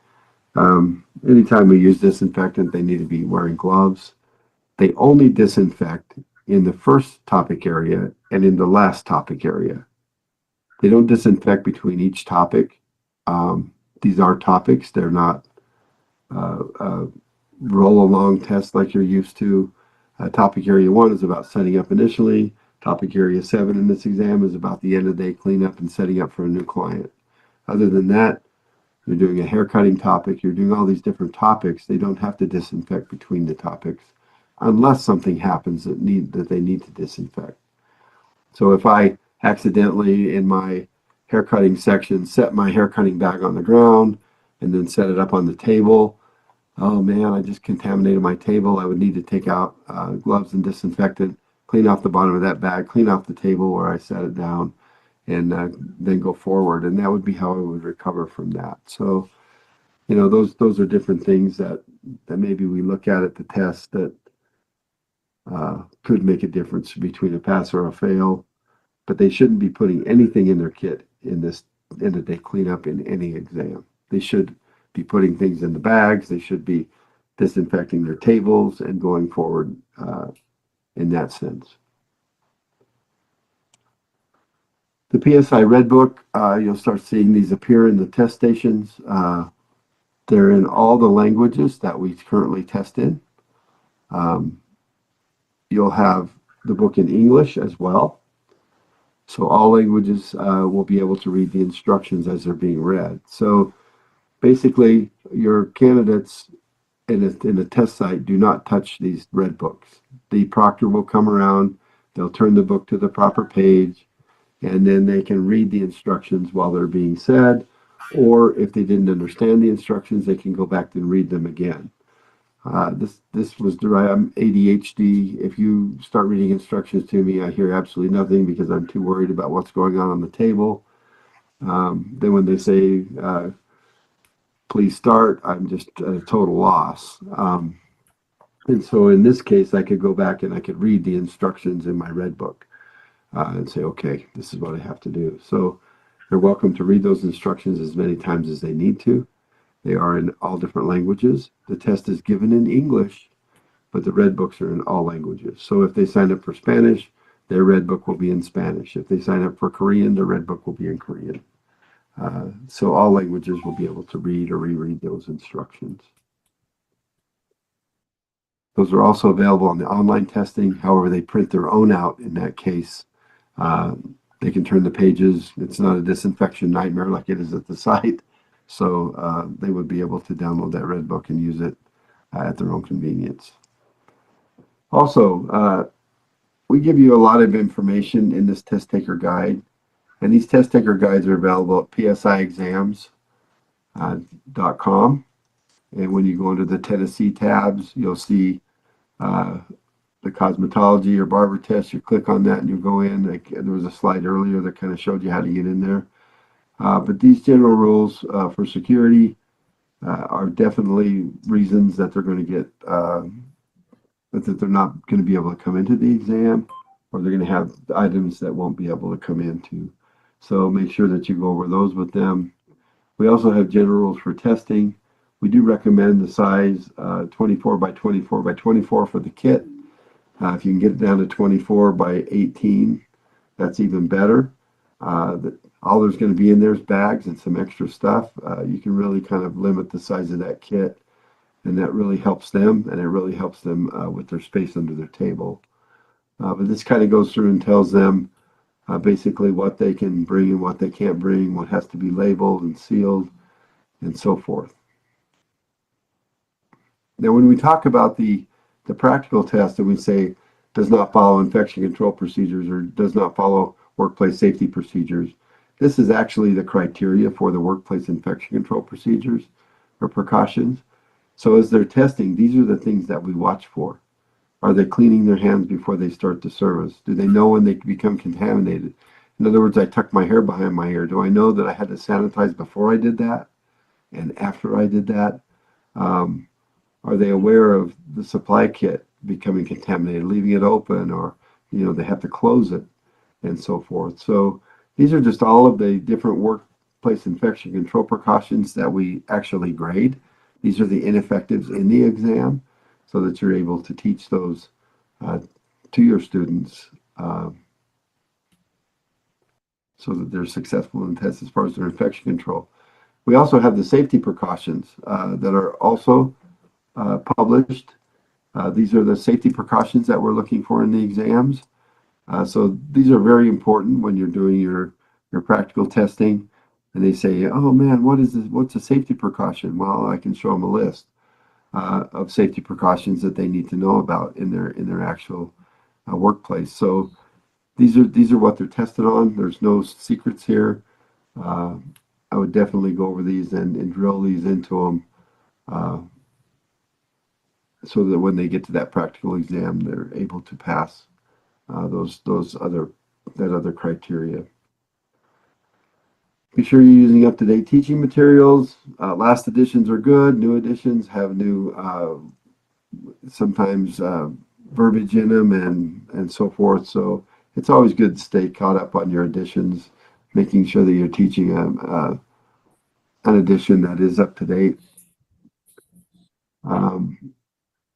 Anytime we use disinfectant, they need to be wearing gloves. They only disinfect in the first topic area and in the last topic area. They don't disinfect between each topic. These are topics. They're not roll along tests like you're used to. Topic area 1 is about setting up initially. Topic area 7 in this exam is about the end of the day cleanup and setting up for a new client. Other than that, you're doing a haircutting topic, you're doing all these different topics. They don't have to disinfect between the topics unless something happens that they need to disinfect. So if I accidentally in my haircutting section set my haircutting bag on the ground and then set it up on the table, oh man, I just contaminated my table. I would need to take out gloves and disinfectant, clean off the bottom of that bag, clean off the table where I set it down, and then go forward. And that would be how I would recover from that. So, those are different things that maybe we look at the test that could make a difference between a pass or a fail. But they shouldn't be putting anything in their kit in this end of day cleanup in any exam. They should be putting things in the bags. They should be disinfecting their tables and going forward in that sense. The PSI Red Book, you'll start seeing these appear in the test stations. They're in all the languages that we currently test in. You'll have the book in English as well. So all languages will be able to read the instructions as they're being read. So basically, your candidates in a test site do not touch these red books. The proctor will come around, they'll turn the book to the proper page, and then they can read the instructions while they're being said, or if they didn't understand the instructions, they can go back and read them again. This was derived. I'm ADHD. If you start reading instructions to me, I hear absolutely nothing because I'm too worried about what's going on the table. Then when they say, please start, I'm just at a total loss. And so in this case, I could go back and I could read the instructions in my red book and say, okay, this is what I have to do. So they're welcome to read those instructions as many times as they need to. They are in all different languages. The test is given in English, but the red books are in all languages. So if they sign up for Spanish, their red book will be in Spanish. If they sign up for Korean, their red book will be in Korean. So all languages will be able to read or reread those instructions. Those are also available on the online testing. However, they print their own out in that case. They can turn the pages. It's not a disinfection nightmare like it is at the site. So they would be able to download that red book and use it at their own convenience. Also, we give you a lot of information in this test taker guide. And these test taker guides are available at psiexams.com. And when you go into the Tennessee tabs, you'll see the cosmetology or barber test. You click on that and you go in. There was a slide earlier that kind of showed you how to get in there. But these general rules for security are definitely reasons that they're going to get, that they're not going to be able to come into the exam, or they're going to have items that won't be able to come into. So make sure that you go over those with them. We also have general rules for testing. We do recommend the size 24 by 24 by 24 for the kit. If you can get it down to 24 by 18, that's even better. All there's going to be in there is bags and some extra stuff. You can really kind of limit the size of that kit, and that really helps them, and it really helps them with their space under their table. But this kind of goes through and tells them basically what they can bring and what they can't bring, what has to be labeled and sealed, and so forth. Now, when we talk about the practical test and we say does not follow infection control procedures or does not follow workplace safety procedures, this is actually the criteria for the workplace infection control procedures or precautions. So as they're testing, these are the things that we watch for. Are they cleaning their hands before they start the service? Do they know when they become contaminated? In other words, I tuck my hair behind my ear. Do I know that I had to sanitize before I did that and after I did that? Are they aware of the supply kit becoming contaminated, leaving it open, or they have to close it and so forth? So these are just all of the different workplace infection control precautions that we actually grade. These are the ineffectives in the exam so that you're able to teach those to your students so that they're successful in the test as far as their infection control. We also have the safety precautions that are also published. These are the safety precautions that we're looking for in the exams. So these are very important when you're doing your practical testing and they say, oh man, what is this? What's a safety precaution? Well, I can show them a list of safety precautions that they need to know about in their actual workplace. So these are what they're tested on. There's no secrets here. I would definitely go over these and drill these into them so that when they get to that practical exam, they're able to pass that other criteria. Be sure you're using up-to-date teaching materials. Last editions are good. New editions have new sometimes verbiage in them and so forth. So it's always good to stay caught up on your editions, making sure that you're teaching an edition that is up to date.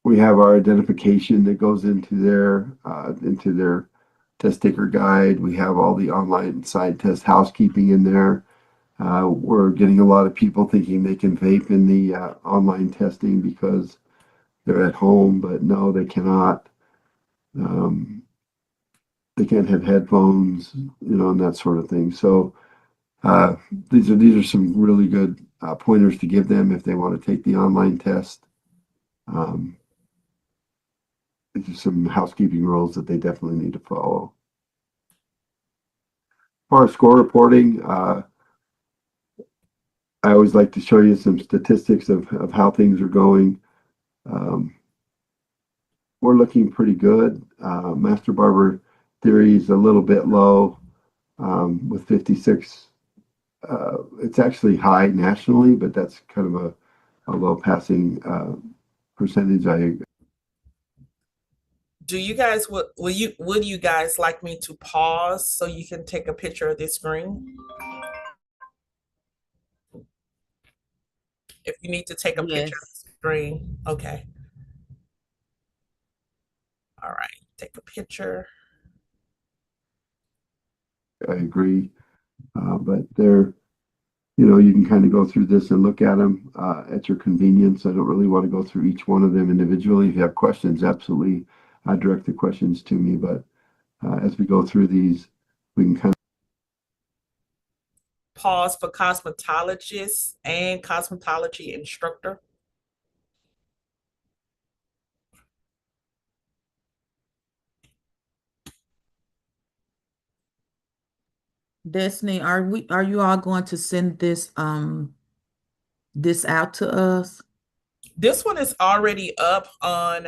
We have our identification that goes into their test taker guide. We have all the online side test housekeeping in there. We're getting a lot of people thinking they can vape in the online testing because they're at home, but no, they cannot. They can't have headphones, and that sort of thing. So these are some really good pointers to give them if they want to take the online test. These are some housekeeping rules that they definitely need to follow. As far as score reporting, I always like to show you some statistics of how things are going. We're looking pretty good. Master Barber Theory is a little bit low with 56. It's actually high nationally, but that's kind of a low passing percentage. Do you guys would you guys like me to pause so you can take a picture of this screen? If you need to take a picture of the screen, okay. All right, take a picture. I agree, but they're you can kind of go through this and look at them at your convenience. I don't really want to go through each one of them individually. If you have questions, absolutely direct the questions to me. But as we go through these, we can kind of Pause for cosmetologist and cosmetology instructor. Destiny, are you all going to send this this out to us? This one is already up on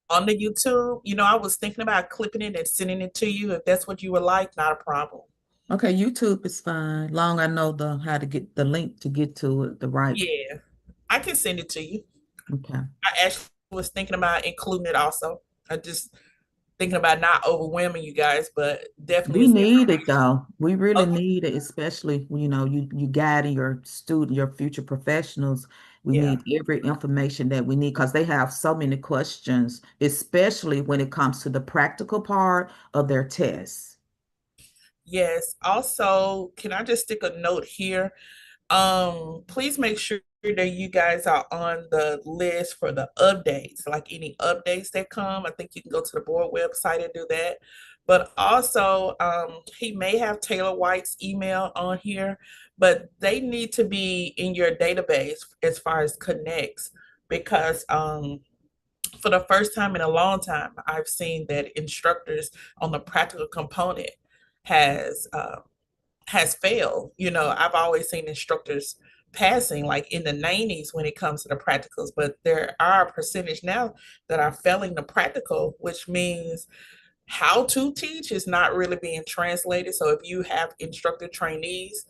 the YouTube. I was thinking about clipping it and sending it to you. If that's what you would like, not a problem. Okay, YouTube is fine. Long I know how to get the link to get to it the right. Yeah, I can send it to you. Okay. I actually was thinking about including it also. I just thinking about not overwhelming you guys, but definitely We it's need it though. We really okay. need it, especially you guiding your student, your future professionals. We Yeah. need every information that we need because they have so many questions, especially when it comes to the practical part of their tests. Yes. Also, can I just stick a note here? Please make sure that you guys are on the list for the updates, like any updates that come. I think you can go to the board website and do that. But also, he may have Taylor White's email on here, but they need to be in your database as far as connects, because for the first time in a long time, I've seen that instructors on the practical component has has failed. You know, I've always seen instructors passing like in the 90s when it comes to the practicals, but there are a percentage now that are failing the practical, which means how to teach is not really being translated. So if you have instructor trainees,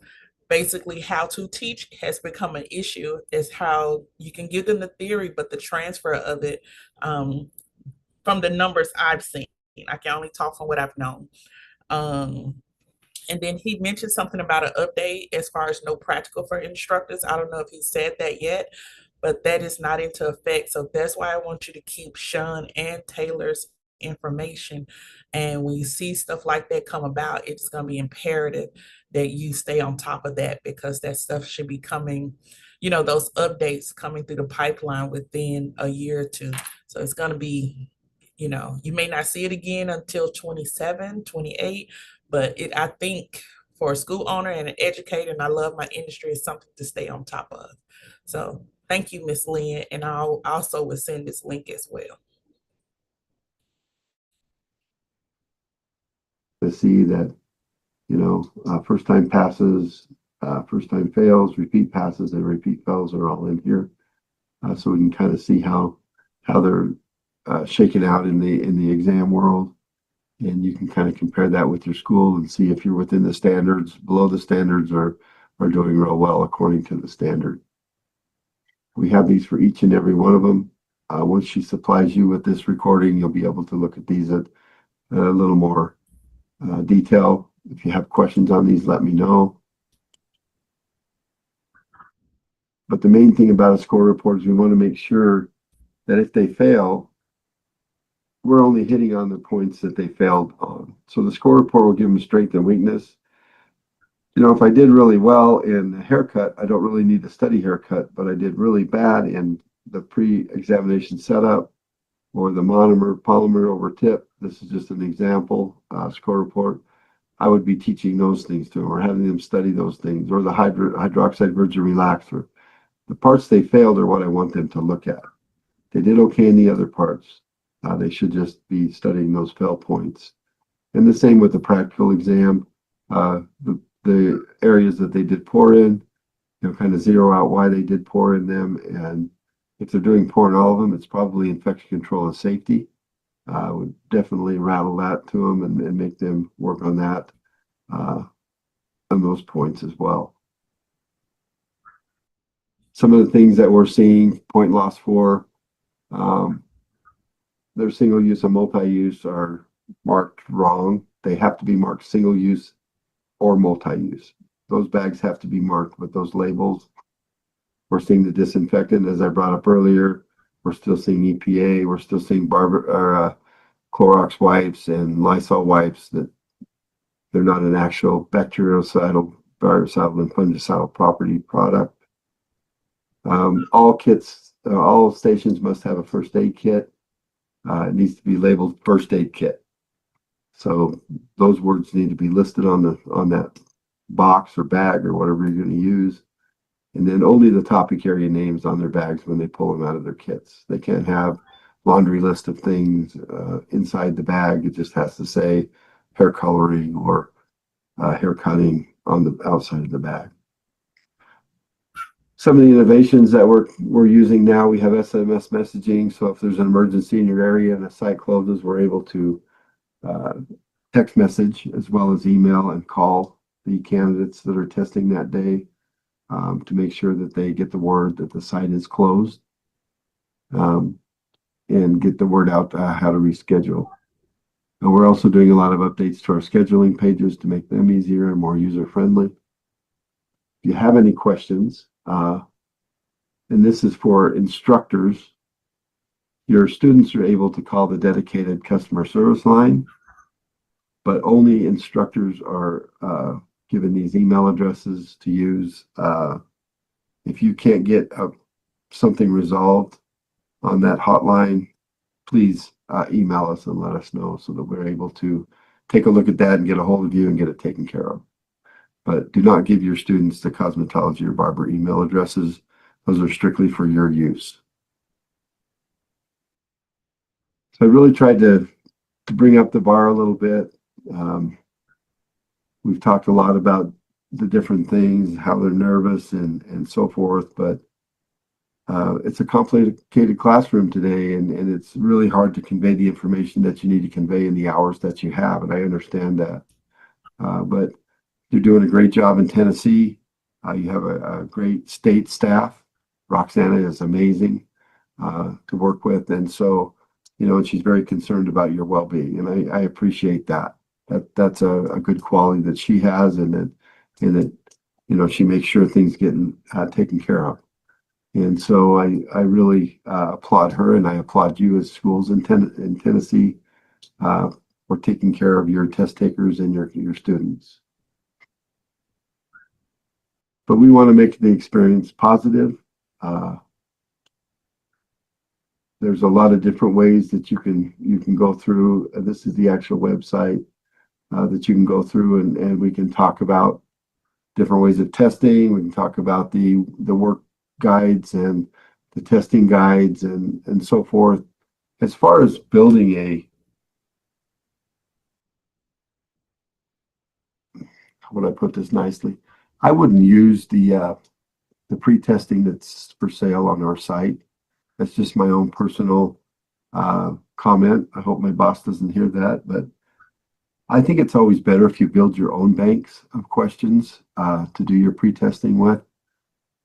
basically how to teach has become an issue. Is how you can give them the theory, but the transfer of it, from the numbers I've seen, I can only talk from what I've known. And then he mentioned something about an update as far as no practical for instructors. I don't know if he said that yet, but that is not into effect. So that's why I want you to keep Sean and Taylor's information. And when you see stuff like that come about, it's going to be imperative that you stay on top of that, because that stuff should be coming, you know, those updates coming through the pipeline within a year or two. So it's going to be, you know, you may not see it again until 27, 28, but I think for a school owner and an educator, and I love my industry, is something to stay on top of. So thank you, Miss Lynn, and I'll also will send this link as well. To see that, you know, first time passes, first time fails, repeat passes, and repeat fails are all in here, so we can kind of see how they're shaken out in the exam world. And you can kind of compare that with your school and see if you're within the standards, below the standards, or doing real well according to the standard. We have these for each and every one of them. Once she supplies you with this recording, you'll be able to look at these at a little more detail. If you have questions on these, let me know. But the main thing about a score report is we want to make sure that if they fail, we're only hitting on the points that they failed on. So the score report will give them strength and weakness. You know, if I did really well in the haircut, I don't really need a study haircut, but I did really bad in the pre-examination setup or the polymer over tip. This is just an example score report. I would be teaching those things to them or having them study those things, or the hydroxide virgin relaxer. The parts they failed are what I want them to look at. They did okay in the other parts. They should just be studying those fail points. And the same with the practical exam. The areas that they did poor in, you know, kind of zero out why they did poor in them. And if they're doing poor in all of them, it's probably infection control and safety. I would definitely rattle that to them and make them work on that, on those points as well. Some of the things that we're seeing point loss for, their single use and multi-use are marked wrong. They have to be marked single use or multi-use. Those bags have to be marked with those labels. We're seeing the disinfectant, as I brought up earlier. We're still seeing EPA. We're still seeing Clorox wipes and Lysol wipes that they're not an actual bactericidal, virucidal, and fungicidal property product. All stations must have a first aid kit. It needs to be labeled first aid kit. So those words need to be listed on that box or bag or whatever you're going to use. And then only the topic area names on their bags when they pull them out of their kits. They can't have laundry list of things inside the bag. It just has to say hair coloring or hair cutting on the outside of the bag. Some of the innovations that we're using now, we have SMS messaging. So if there's an emergency in your area and a site closes, we're able to text message as well as email and call the candidates that are testing that day to make sure that they get the word that the site is closed, and get the word out how to reschedule. And we're also doing a lot of updates to our scheduling pages to make them easier and more user-friendly. If you have any questions, and this is for instructors, your students are able to call the dedicated customer service line, but only instructors are given these email addresses to use. If you can't get something resolved on that hotline, please email us and let us know so that we're able to take a look at that and get a hold of you and get it taken care of. but do not give your students the cosmetology or barber email addresses. Those are strictly for your use. So I really tried to bring up the bar a little bit. We've talked a lot about the different things, how they're nervous and so forth, but it's a complicated classroom today, and it's really hard to convey the information that you need to convey in the hours that you have, and I understand that. But you're doing a great job in Tennessee. You have a great state staff. Roxana is amazing to work with, and so, you know, and she's very concerned about your well-being, and I appreciate that. That's a good quality that she has, and that you know, she makes sure things get taken care of. And so I really applaud her, and I applaud you as schools in Tennessee for taking care of your test takers and your students. But we want to make the experience positive. There's a lot of different ways that you can go through. This is the actual website that you can go through, and we can talk about different ways of testing. We can talk about the work guides and the testing guides and so forth. As far as building how would I put this nicely? I wouldn't use the pre-testing that's for sale on our site. That's just my own personal comment. I hope my boss doesn't hear that, but I think it's always better if you build your own banks of questions to do your pre-testing with.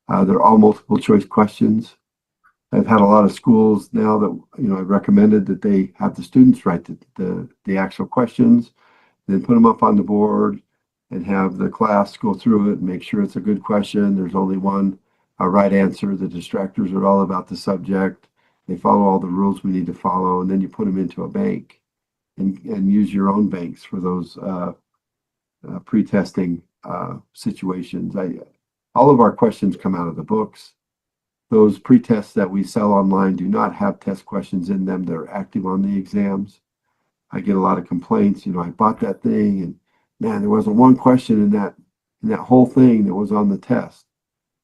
They're all multiple choice questions. I've had a lot of schools now that, you know, I've recommended that they have the students write the actual questions, then put them up on the board and have the class go through it and make sure it's a good question. There's only one right answer. The distractors are all about the subject. They follow all the rules we need to follow, and then you put them into a bank and use your own banks for those pre-testing situations. All of our questions come out of the books. Those pre-tests that we sell online do not have test questions in them. They're active on the exams. I get a lot of complaints. You know, I bought that thing, and man, there wasn't one question in that whole thing that was on the test.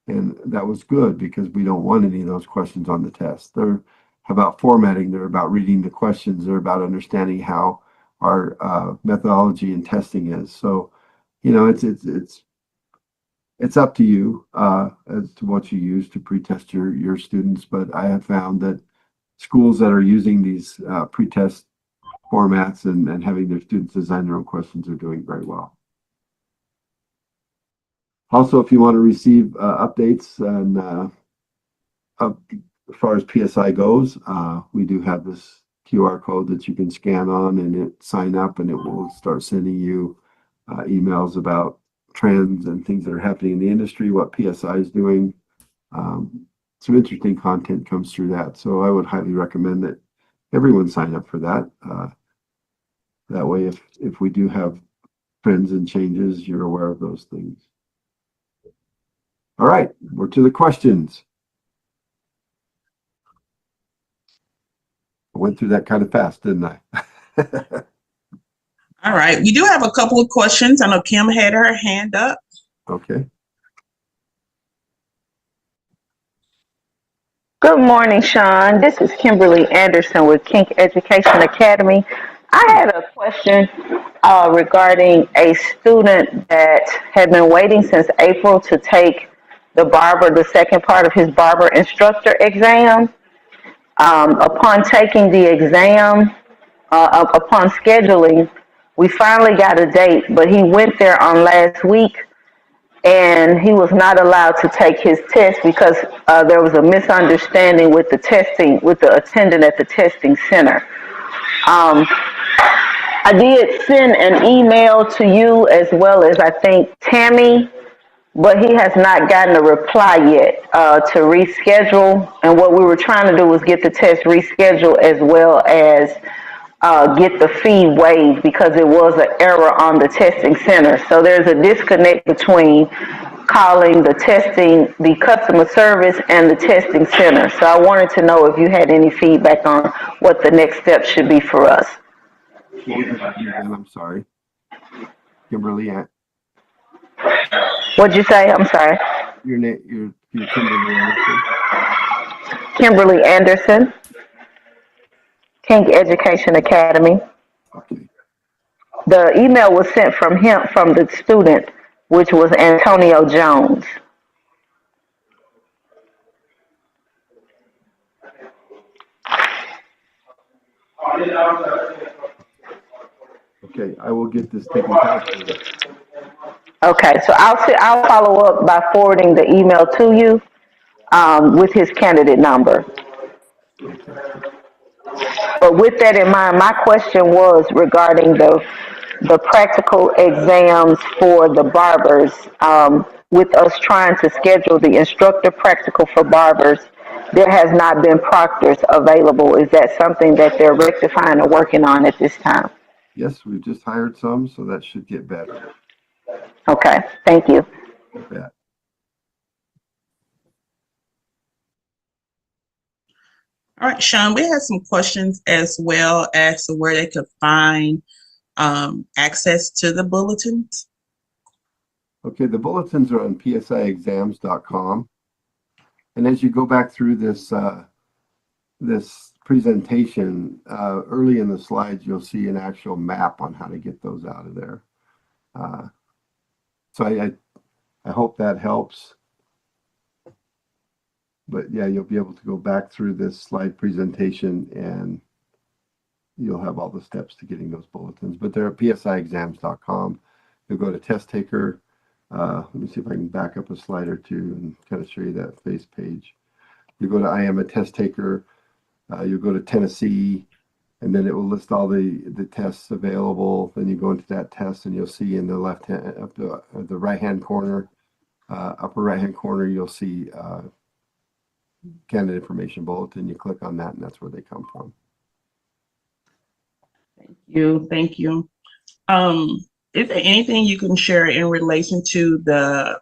And that was good, because we don't want any of those questions on the test. They're about formatting. They're about reading the questions. They're about understanding how our methodology and testing is. So, you know, it's up to you as to what you use to pre-test your students. But I have found that schools that are using these pre-test formats and having their students design their own questions are doing very well. Also, if you want to receive updates and as far as PSI goes, we do have this QR code that you can scan on and sign up, and it will start sending you emails about trends and things that are happening in the industry, what PSI is doing. Some interesting content comes through that. So I would highly recommend that everyone sign up for that. That way, if we do have trends and changes, you're aware of those things. All right, we're to the questions. I went through that kind of fast, didn't I? All right, we do have a couple of questions. I know Kim had her hand up. Okay. Good morning, Sean. This is Kimberly Anderson with Kink Education Academy. I had a question regarding a student that had been waiting since April to take the second part of his barber instructor exam. Upon taking the exam, upon scheduling, we finally got a date, but he went there on last week, and he was not allowed to take his test because there was a misunderstanding with the attendant at the testing center. I did send an email to you as well as I think Tammy, but he has not gotten a reply yet to reschedule. And what we were trying to do was get the test rescheduled as well as get the fee waived because it was an error on the testing center. So there's a disconnect between calling the customer service and the testing center. So I wanted to know if you had any feedback on what the next step should be for us. I'm sorry. Kimberly. What'd you say? I'm sorry. Your name, your Kimberly Anderson. Kimberly Anderson, King Education Academy. Okay. The email was sent from him, from the student, which was Antonio Jones. Okay, I will get this taken care of for you. Okay, so I'll follow up by forwarding the email to you with his candidate number. Fantastic. But with that in mind, my question was regarding the practical exams for the barbers. With us trying to schedule the instructor practical for barbers, there has not been proctors available. Is that something that they're rectifying or working on at this time? Yes, we've just hired some, so that should get better. Okay, thank you. You bet. All right, Sean, we had some questions as well as to where they could find access to the bulletins. Okay, the bulletins are on psiexams.com. And as you go back through this this presentation, early in the slides, you'll see an actual map on how to get those out of there. So I hope that helps. But yeah, you'll be able to go back through this slide presentation and you'll have all the steps to getting those bulletins. But they're at psiexams.com. You'll go to test taker. Let me see if I can back up a slide or two and kind of show you that face page. You go to I am a test taker. You'll go to Tennessee, and then it will list all the tests available. Then you go into that test, and you'll see in the left hand, up the right hand corner, upper right hand corner, you'll see candidate information bulletin. You click on that, and that's where they come from. Thank you. Is there anything you can share in relation to the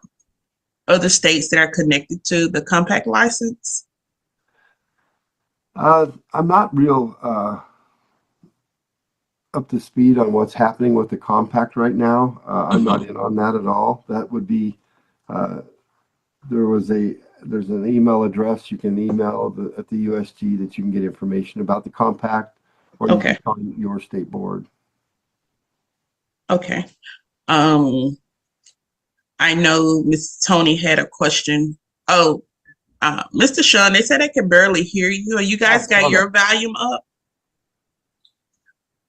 other states that are connected to the compact license? I'm not real up to speed on what's happening with the compact right now. I'm not in on that at all. That would be there's an email address you can email at the USG that you can get information about the compact, or you can call your state board. Okay. I know Miss Tony had a question. Oh, Mr. Sean, they said I can barely hear you. You guys got your volume up?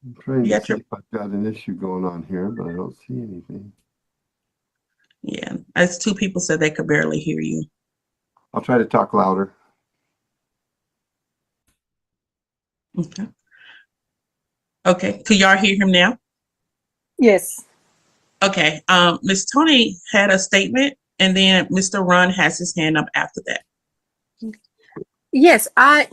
I'm trying to see if I've got an issue going on here, but I don't see anything. Yeah, as two people said they could barely hear you. I'll try to talk louder. Okay. Okay, could y'all hear him now? Yes. Okay, Miss Tony had a statement, and then Mr. Ron has his hand up after that. Yes, I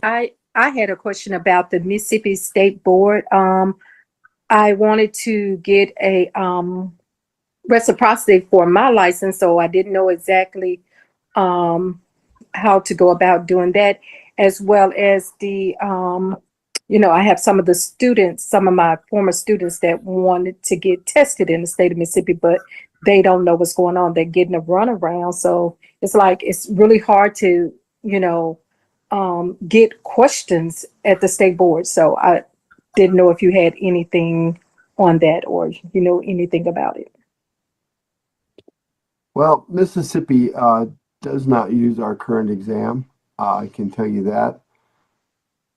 had a question about the Mississippi State Board. I wanted to get a reciprocity for my license, so I didn't know exactly how to go about doing that, as well as the I have some of the students, some of my former students that wanted to get tested in the state of Mississippi, but they don't know what's going on. They're getting a runaround, so it's like it's really hard to get questions at the state board. So I didn't know if you had anything on that or anything about it. Well, Mississippi does not use our current exam. I can tell you that.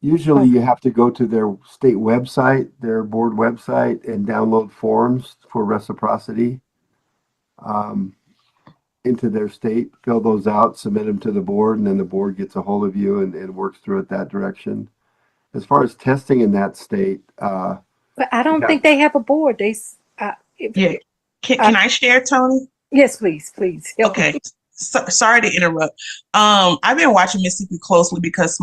Usually you have to go to their state website, their board website, and download forms for reciprocity into their state, fill those out, submit them to the board, and then the board gets a hold of you and works through it that direction. As far as testing in that state, but I don't think they have a board. Can I share, Tony? Yes, please. Okay. Sorry to interrupt. I've been watching Mississippi closely because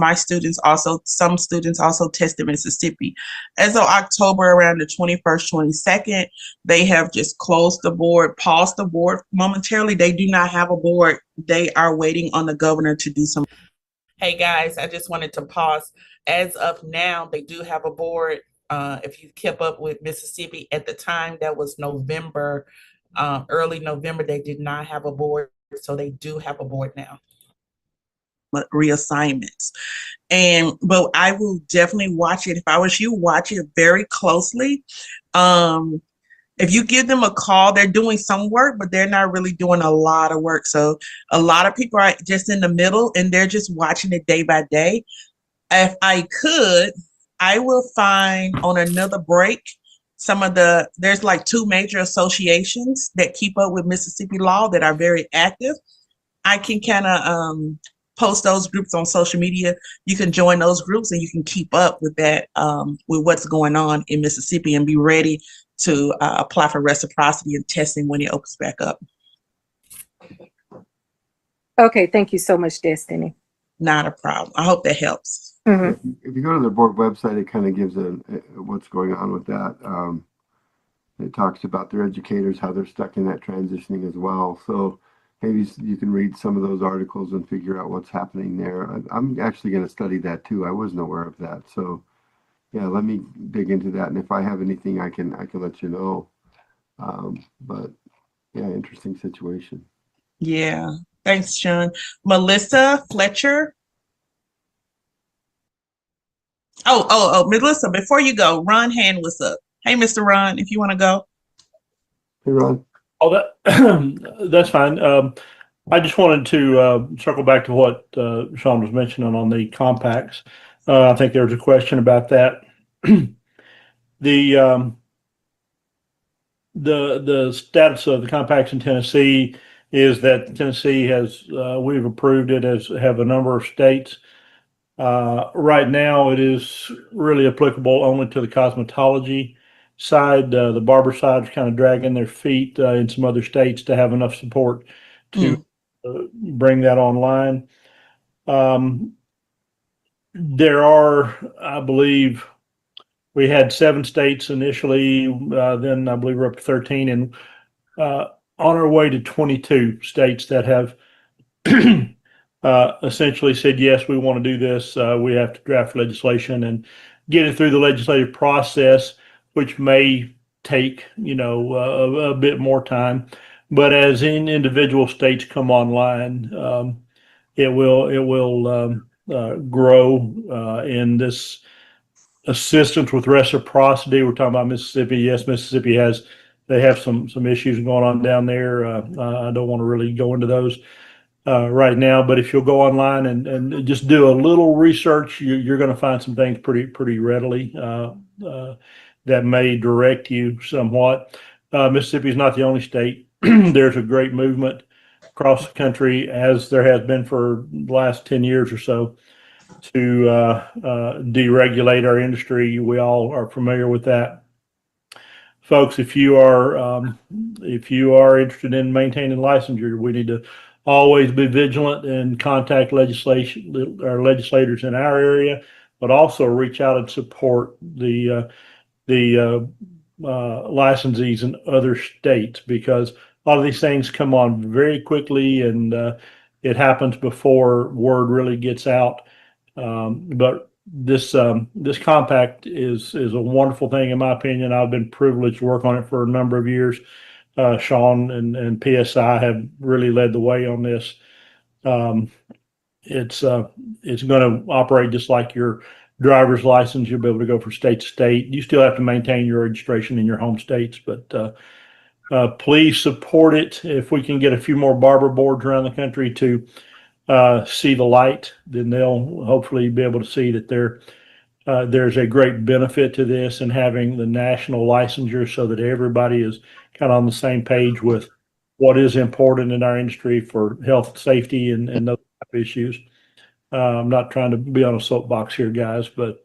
some students also tested Mississippi. As of October, around the 21st, 22nd, they have just paused the board momentarily. They do not have a board. They are waiting on the governor to do some. Hey guys, I just wanted to pause. As of now, they do have a board. If you kept up with Mississippi at the time, that was November early November, they did not have a board, so they do have a board now. But reassignments. But I will definitely watch it. If I was you, watch it very closely. If you give them a call, they're doing some work, but they're not really doing a lot of work. So a lot of people are just in the middle and they're just watching it day by day. If I could, I will find on another break there's like 2 major associations that keep up with Mississippi law that are very active. I can kind of post those groups on social media. You can join those groups and you can keep up with that, with what's going on in Mississippi, and be ready to apply for reciprocity and testing when it opens back up. Okay, thank you so much, Destiny. Not a problem. I hope that helps. Mm-hmm. If you go to their board website, it kind of gives what's going on with that. It talks about their educators, how they're stuck in that transitioning as well. So maybe you can read some of those articles and figure out what's happening there. I'm actually going to study that too. I wasn't aware of that. So yeah, let me dig into that. And if I have anything, I can let you know. But yeah, interesting situation. Yeah. Thanks, Sean. Melissa Fletcher. Oh, Melissa, before you go, Ron hand was up. Hey, Mr. Ron, if you want to go. Hey, Ron. Oh, that's fine. I just wanted to circle back to what Sean was mentioning on the compacts. I think there was a question about that. The status of the compacts in Tennessee is that Tennessee has we've approved it, as have a number of states. Right now, it is really applicable only to the cosmetology side. The barber side is kind of dragging their feet in some other states to have enough support to bring that online. There are, I believe, we had 7 states initially, then I believe we're up to 13, and on our way to 22 states that have essentially said, yes, we want to do this. We have to draft legislation and get it through the legislative process, which may take, a bit more time. But as individual states come online, it will grow in this assistance with reciprocity. We're talking about Mississippi. Yes, Mississippi they have some issues going on down there. I don't want to really go into those right now, but if you'll go online and just do a little research, you're going to find some things pretty readily that may direct you somewhat. Mississippi is not the only state. There's a great movement across the country, as there has been for the last 10 years or so, to deregulate our industry. We all are familiar with that. Folks, if you are interested in maintaining licensure, we need to always be vigilant and contact our legislators in our area, but also reach out and support the licensees in other states, because a lot of these things come on very quickly, and it happens before word really gets out. But this compact is a wonderful thing, in my opinion. I've been privileged to work on it for a number of years. Sean and PSI have really led the way on this. It's going to operate just like your driver's license. You'll be able to go from state to state. You still have to maintain your registration in your home states, but please support it. If we can get a few more barber boards around the country to see the light, then they'll hopefully be able to see that there's a great benefit to this, and having the national licensure so that everybody is kind of on the same page with what is important in our industry for health, safety, and those type of issues. I'm not trying to be on a soapbox here, guys, but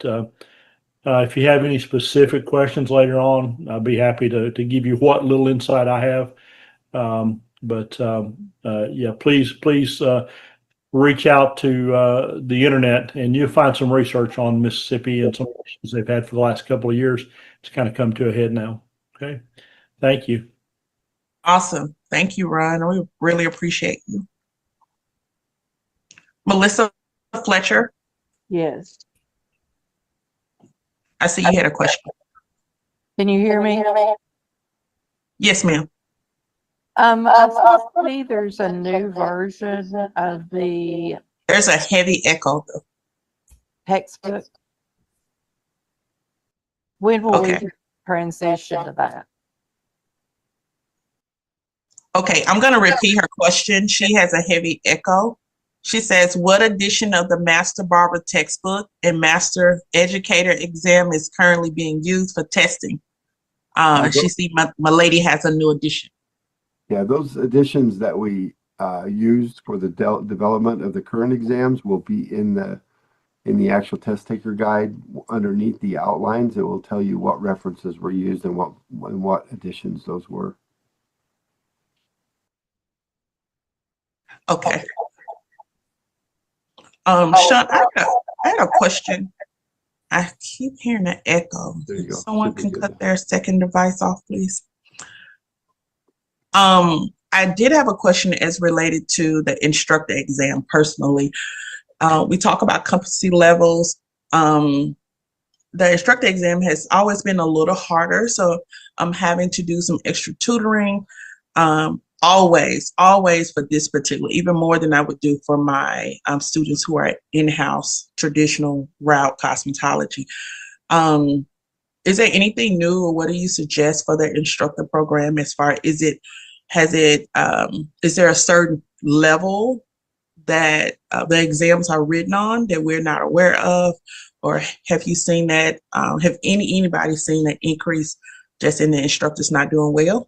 if you have any specific questions later on, I'll be happy to give you what little insight I have. Yeah, please reach out to the internet, and you'll find some research on Mississippi and some questions they've had for the last couple of years. It's kind of come to a head now. Okay. Thank you. Awesome. Thank you, Ron. We really appreciate you. Melissa Fletcher. Yes. I see you had a question. Can you hear me? Yes, ma'am. I believe there's a new version of the There's a heavy echo though. textbook. When will we Okay. transition to that? Okay, I'm going to repeat her question. She has a heavy echo. She says, what edition of the Master Barber textbook and Master Educator exam is currently being used for testing? She see my lady has a new edition. Yeah, those additions that we used for the development of the current exams will be in the actual test taker guide. Underneath the outlines, it will tell you what references were used and what additions those were. Okay. Sean, I had a question. I keep hearing an echo. There you go. Someone Should be can good. cut their second device off, please. I did have a question as related to the instructor exam personally. We talk about competency levels. The instructor exam has always been a little harder, so I'm having to do some extra tutoring. Always for this particular, even more than I would do for my students who are in-house traditional route cosmetology. Is there anything new, or what do you suggest for the instructor program as far as is there a certain level that the exams are written on that we're not aware of, or have you seen that? Have anybody seen an increase just in the instructors not doing well?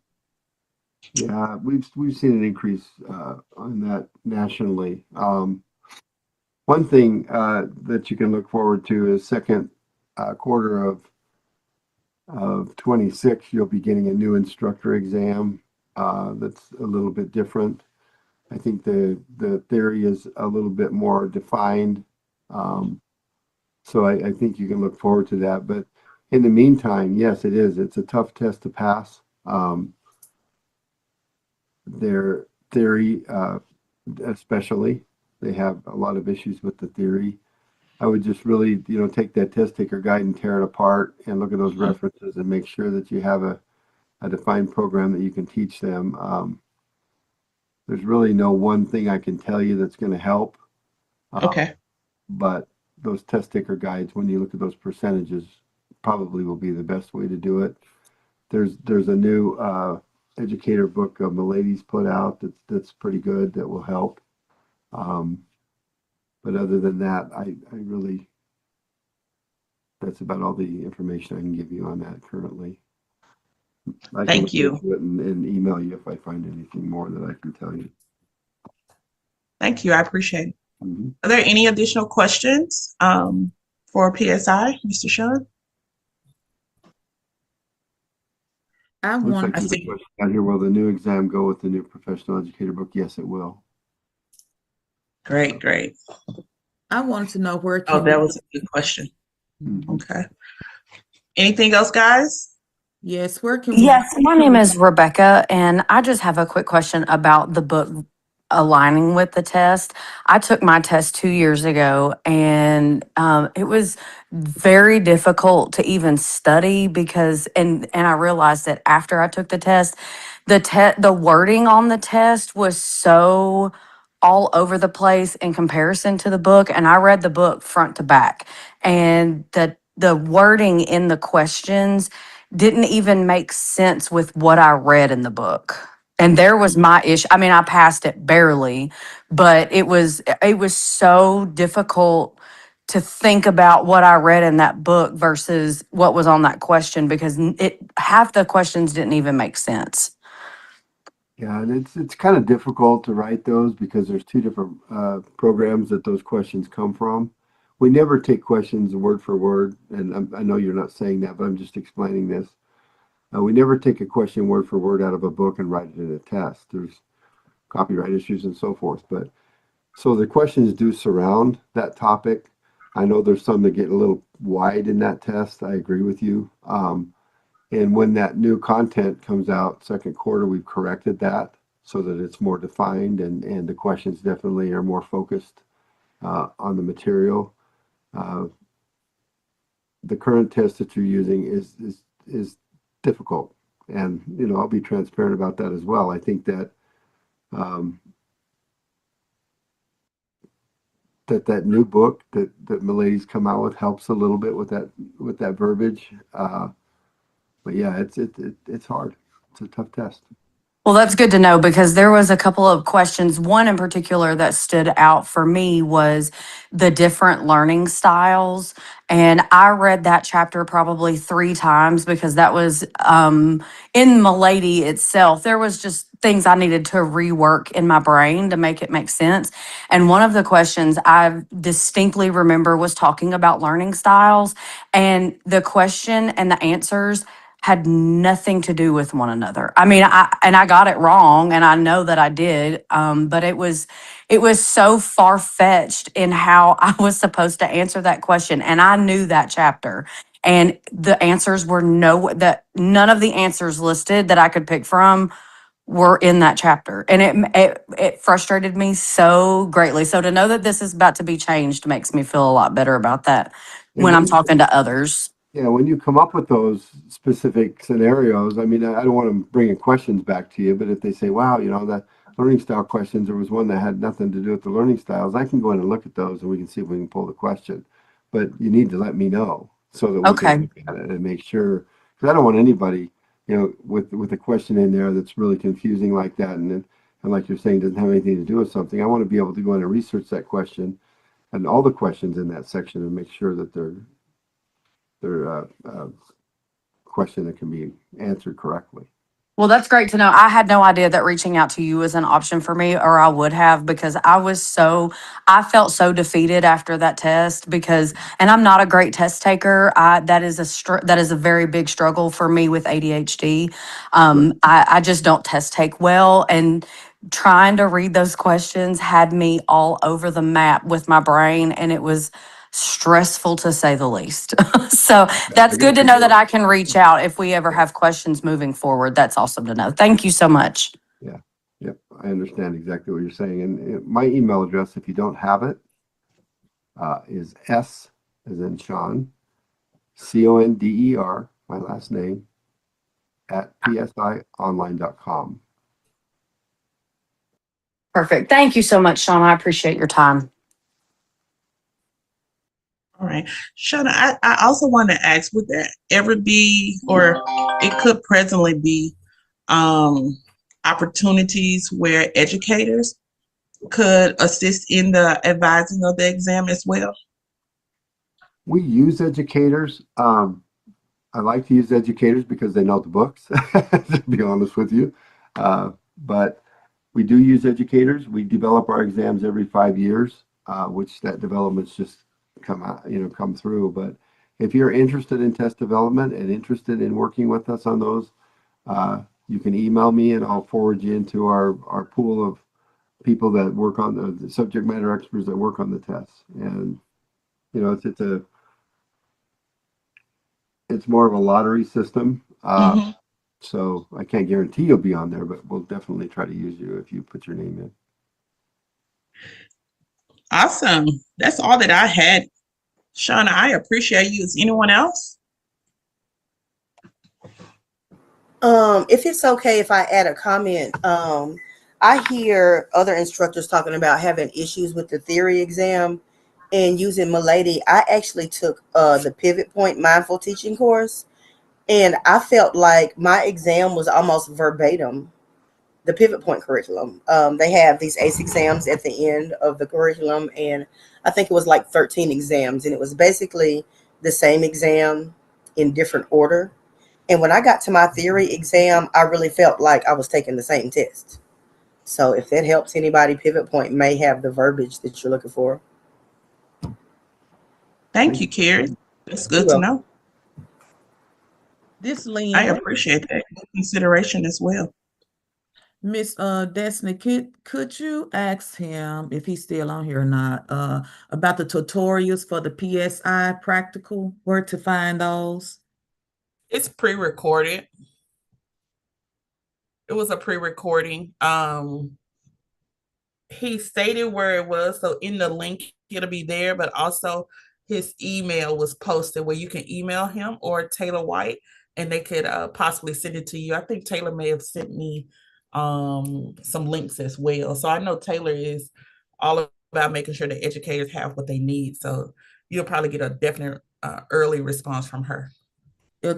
Yeah, we've seen an increase on that nationally. One thing that you can look forward to is second quarter of 26, you'll be getting a new instructor exam that's a little bit different. I think the theory is a little bit more defined. So I think you can look forward to that. But in the meantime, yes, it is. It's a tough test to pass. Their theory, especially, they have a lot of issues with the theory. I would just really, take that test taker guide and tear it apart and look at those references and make sure that you have a defined program that you can teach them. There's really no one thing I can tell you that's going to help. Okay. But those test taker guides, when you look at those percentages, probably will be the best way to do it. There's a new educator book Milady's put out that's pretty good, that will help. But other than that, I really, that's about all the information I can give you on that currently. I can Thank look you. into it and email you if I find anything more that I can tell you. Thank you. I appreciate it. Mm-hmm. Are there any additional questions for PSI, Mr. Sean? I Looks want like there's a question out here. Will the new exam go with the new professional educator book? Yes, it will. Great. I wanted to know where Oh, can that we, was a good question. Mm-hmm. Okay. Anything else, guys? yes, where can we? Yes, my name is Rebecca, and I just have a quick question about the book aligning with the test. I took my test 2 years ago, and it was very difficult to even study because, and I realized that after I took the test, the wording on the test was so all over the place in comparison to the book. And I read the book front to back, and the wording in the questions didn't even make sense with what I read in the book. And there was my issue. I mean, I passed it barely, but it was so difficult to think about what I read in that book versus what was on that question, because half the questions didn't even make sense. Yeah, and it's kind of difficult to write those because there's two different programs that those questions come from. We never take questions word for word, and I know you're not saying that, but I'm just explaining this. We never take a question word for word out of a book and write it in a test. There's copyright issues and so forth. But so the questions do surround that topic. I know there's some that get a little wide in that test. I agree with you. And when that new content comes out second quarter, we've corrected that so that it's more defined and the questions definitely are more focused on the material. The current test that you're using is difficult. And, I'll be transparent about that as well. I think that that new book that Milady's come out with helps a little bit with that verbiage. But yeah, it's hard. It's a tough test. Well, that's good to know because there was a couple of questions. One in particular that stood out for me was the different learning styles. And I read that chapter probably 3 times because that was in Milady itself. There was just things I needed to rework in my brain to make it make sense. And one of the questions I distinctly remember was talking about learning styles, and the question and the answers had nothing to do with one another. I mean, I got it wrong, and I know that I did. But it was so far fetched in how I was supposed to answer that question, and I knew that chapter, and the answers were none of the answers listed that I could pick from were in that chapter, and it frustrated me so greatly. So to know that this is about to be changed makes me feel a lot better about that And when when I'm you talking to others. Yeah, when you come up with those specific scenarios, I mean, I don't want to bring questions back to you, but if they say, wow, the learning style questions, there was one that had nothing to do with the learning styles, I can go in and look at those and we can see if we can pull the question. But you need to let me know so that we can Okay. look at it and make sure, because I don't want anybody, with a question in there that's really confusing like that, and like you're saying, doesn't have anything to do with something. I want to be able to go in and research that question and all the questions in that section and make sure that they're question that can be answered correctly. Well, that's great to know. I had no idea that reaching out to you was an option for me, or I would have, because I felt so defeated after that test and I'm not a great test taker. That is a very big struggle for me with ADHD. I just don't test take well, and trying to read those questions had me all over the map with my brain, and it was stressful to say the least. So that's good to know that I can reach out if we ever have questions moving forward. That's awesome to know. Thank you so much. Yeah, yep, I understand exactly what you're saying. And my email address, if you don't have it, is S as in Sean, CONDER, my last name, at psionline.com. Perfect. Thank you so much, Sean. I appreciate your time. All right. Shauna, I also want to ask, would there ever be, or it could presently be, opportunities where educators could assist in the advising of the exam as well? We use educators. I like to use educators because they know the books, to be honest with you. But we do use educators. We develop our exams every 5 years, which that development's just come through. But if you're interested in test development and interested in working with us on those, you can email me and I'll forward you into our pool of people that work on the subject matter experts that work on the tests. And it's more of a lottery system. So I can't guarantee you'll be on there, but we'll definitely try to use you if you put your name in. Awesome. That's all that I had. Shauna, I appreciate you. Is anyone else? If it's okay if I add a comment, I hear other instructors talking about having issues with the theory exam and using Milady. I actually took the Pivot Point Mindful Teaching course, and I felt like my exam was almost verbatim the Pivot Point curriculum. They have these ACE exams at the end of the curriculum, and I think it was like 13 exams, and it was basically the same exam in different order. And when I got to my theory exam, I really felt like I was taking the same test. So if that helps anybody, Pivot Point may have the verbiage that you're looking for. Thank you, Carrie. That's good to know. This I Lynn, appreciate that consideration as well. Miss Destiny, could you ask him if he's still on here or not, about the tutorials for the PSI practical, where to find those? It's pre-recorded. It was a pre-recording. He stated where it was, so in the link it'll be there, but also his email was posted where you can email him, or Taylor White, and they could possibly send it to you. I think Taylor may have sent me some links as well. So I know Taylor is all about making sure the educators have what they need. So you'll probably get a definite early response from her.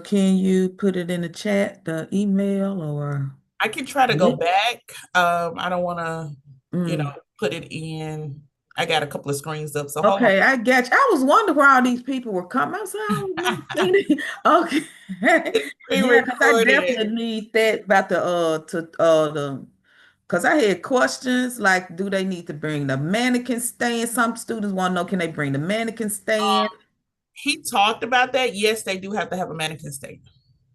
Can you put it in the chat, the email, or? I can try to go back. I don't want to, put it in. I got a couple of screens up, so hold on. Okay, I got you. I was wondering where all these people were coming. I was like, I don't never seen it. Okay. Yeah, because I definitely need that about because I had questions like, do they need to bring the mannequin stand? Some students want to know, can they bring the mannequin stand? He talked about that. Yes, they do have to have a mannequin stand.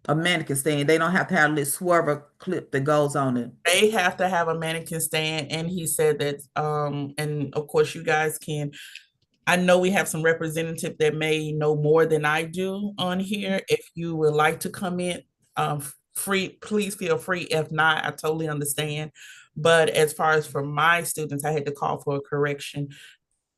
A mannequin stand. They don't have to have a little swerver clip that goes on it. They have to have a mannequin stand. And he said that, and of course you guys can, I know we have some representative that may know more than I do on here. If you would like to come in, free, please feel free. If not, I totally understand. But as far as for my students, I had to call for a correction.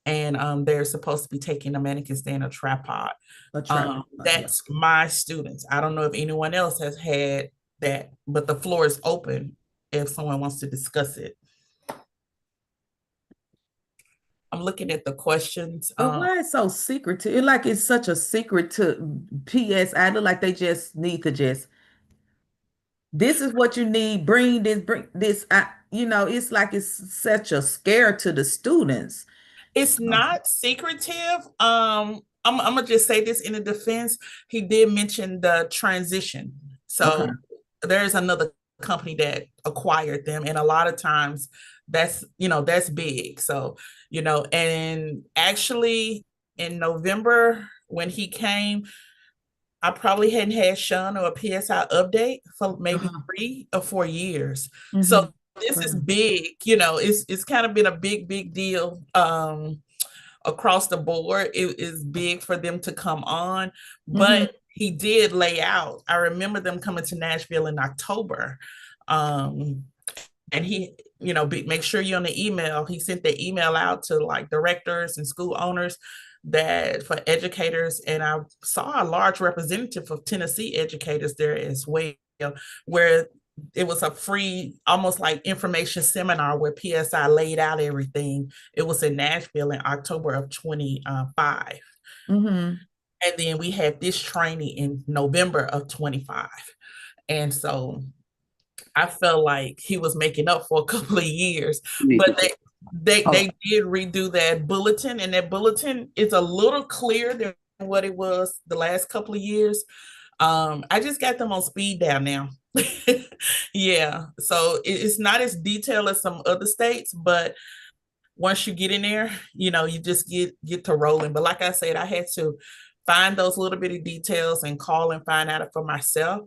And they're supposed to be taking a mannequin stand, a tripod. That's my students. I don't know if anyone else has had that, but the floor is open if someone wants to discuss it. I'm looking at the questions. But why it's so secretive? It like it's such a secret to PSI. Look like they just need to this is what you need. Bring this. It's like it's such a scare to the students. It's not secretive. I'm gonna just say this in the defense. He did mention the transition. So there's another company that acquired them, and a lot of times that's big. So and actually in November when he came, I probably hadn't had Sean or a PSI update for maybe 3 or 4 years. So this is big, it's kind of been a big deal across the board. It is big for them to come on, but he did lay out. I remember them coming to Nashville in October. And he, make sure you're on the email. He sent the email out to like directors and school owners that for educators, and I saw a large representative of Tennessee educators there as well, where it was a free, almost like information seminar where PSI laid out everything. It was in Nashville in October of 25. And then we had this training in November of 25. And so I felt like he was making up for a couple of years, but they did redo that bulletin, and that bulletin is a little clearer than what it was the last couple of years. I just got them on speed dial now. Yeah, so it's not as detailed as some other states, but once you get in there, you just get to rolling. But like I said, I had to find those little bitty details and call and find out for myself.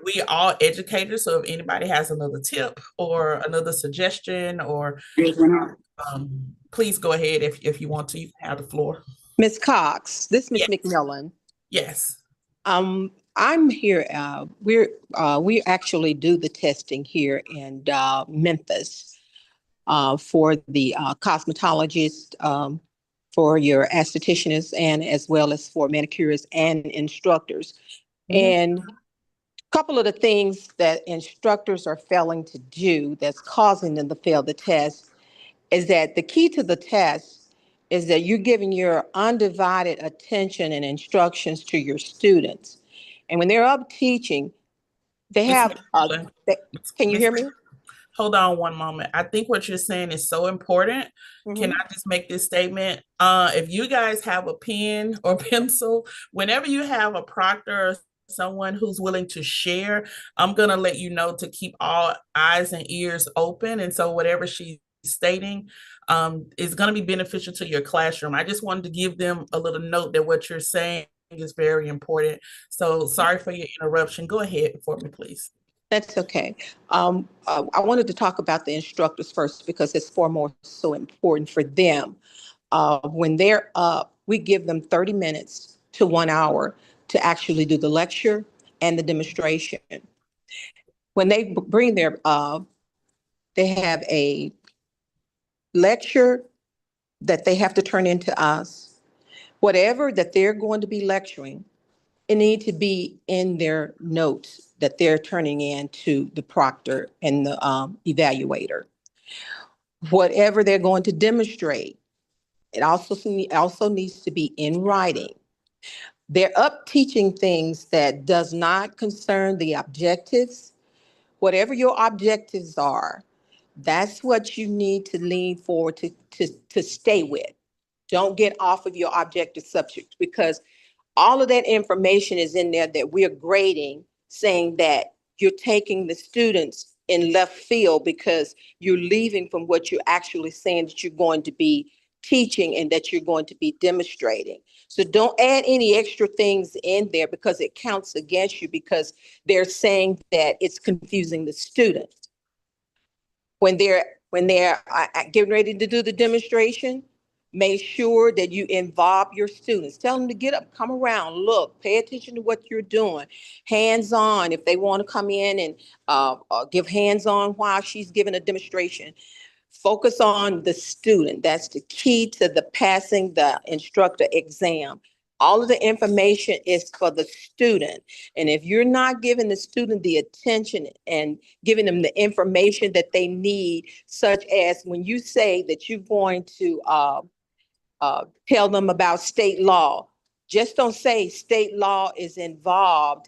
We all educators, so if anybody has another tip or another suggestion, or please go ahead if you want to. You can have the floor. Ms. Cox, this is Ms. McMillan. Yes. I'm here. We actually do the testing here in Memphis for the cosmetologists, for your estheticians, and as well as for manicurists and instructors. And a couple of the things that instructors are failing to do that's causing them to fail the test is that the key to the test is that you're giving your undivided attention and instructions to your students. And when they're up teaching, they have, can you hear me? Hold on one moment. I think what you're saying is so important. Can I just make this statement? If you guys have a pen or pencil, whenever you have a proctor or someone who's willing to share, I'm going to let you know to keep all eyes and ears open. And so whatever she's stating is going to be beneficial to your classroom. I just wanted to give them a little note that what you're saying is very important. So sorry for your interruption. Go ahead for me, please. That's okay. I wanted to talk about the instructors first because it's far more so important for them. When they're up, we give them 30 minutes to 1 hour to actually do the lecture and the demonstration. When they bring their, they have a lecture that they have to turn into us. Whatever that they're going to be lecturing, it needs to be in their notes that they're turning in to the proctor and the evaluator. Whatever they're going to demonstrate, it also needs to be in writing. They're up teaching things that does not concern the objectives. Whatever your objectives are, that's what you need to lean forward to stay with. Don't get off of your objective subject, because all of that information is in there that we're grading, saying that you're taking the students in left field because you're leaving from what you're actually saying that you're going to be teaching and that you're going to be demonstrating. So don't add any extra things in there because it counts against you, because they're saying that it's confusing the student. When they're getting ready to do the demonstration, make sure that you involve your students. Tell them to get up, come around, look, pay attention to what you're doing. Hands-on, if they want to come in and give hands-on while she's giving a demonstration. Focus on the student. That's the key to the passing the instructor exam. All of the information is for the student. And if you're not giving the student the attention and giving them the information that they need, such as when you say that you're going to tell them about state law, just don't say state law is involved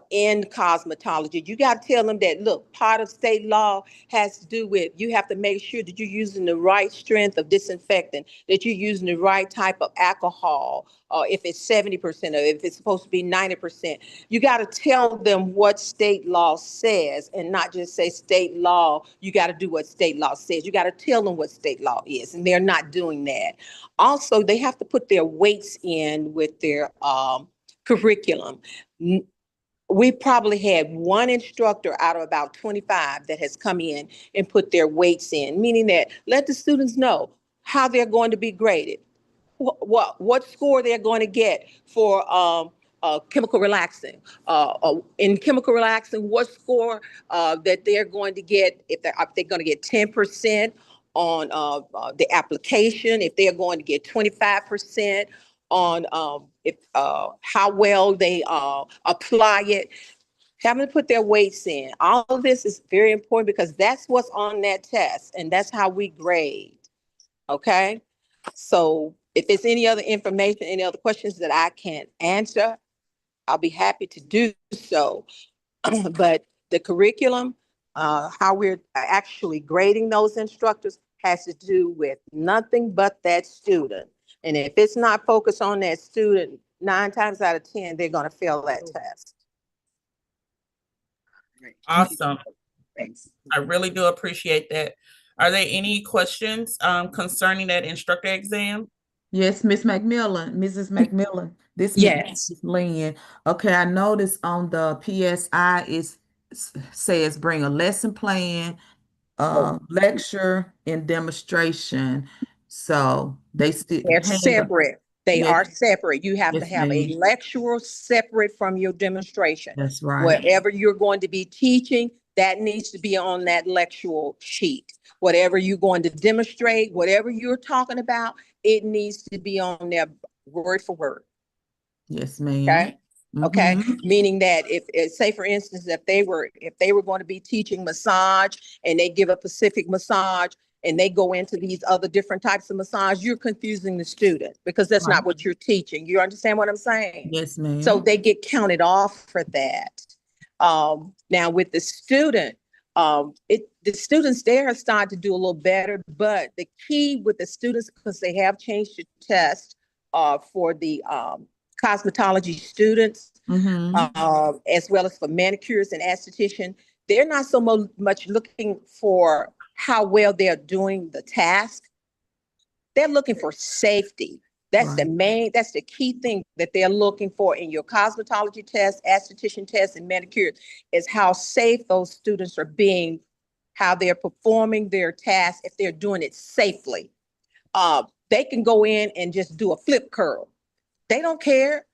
in cosmetology. You got to tell them that, look, part of state law has to do with, you have to make sure that you're using the right strength of disinfectant, that you're using the right type of alcohol, if it's 70% or if it's supposed to be 90%. You got to tell them what state law says and not just say state law. You got to do what state law says. You got to tell them what state law is, and they're not doing that. Also, they have to put their weights in with their curriculum. We probably had one instructor out of about 25 that has come in and put their weights in, meaning that let the students know how they're going to be graded, what score they're going to get for chemical relaxing. In chemical relaxing, what score that they're going to get, if they're going to get 10% on the application, if they're going to get 25% on if how well they apply it, having to put their weights in. All of this is very important because that's what's on that test, and that's how we grade. Okay, so if there's any other information, any other questions that I can't answer, I'll be happy to do so. But the curriculum, how we're actually grading those instructors, has to do with nothing but that student. And if it's not focused on that student, 9 times out of 10, they're going to fail that test. Awesome. Thanks. I really do appreciate that. Are there any questions concerning that instructor exam? Yes, Miss McMillan, Mrs. McMillan. This Yes. Miss Lynn. Okay, I noticed on the PSI says bring a lesson plan, lecture, and demonstration. So they still They're separate. They are Yes, separate. You have to yes, have a ma'am. lecturer separate from your demonstration. That's right. Whatever you're going to be teaching, that needs to be on that lectural sheet. Whatever you're going to demonstrate, whatever you're talking about, it needs to be on there word for word. Yes, ma'am. Okay. Okay. Mhm. Meaning that if say for instance, if they were going to be teaching massage and they give a specific massage and they go into these other different types of massage, you're confusing the student because that's Right. not what you're teaching. You understand what I'm saying? Yes, ma'am. So they get counted off for that. Now with the student, the students there have started to do a little better, but the key with the students, because they have changed the test for the cosmetology students, as well as for manicures and esthetician, they're not so much looking for how well they're doing the task. They're looking for safety. That's that's the key thing that they're looking for in your cosmetology test, esthetician test, and manicure, is how safe those students are being, how they're performing their task, if they're doing it safely. They can go in and just do a flip curl. They don't care.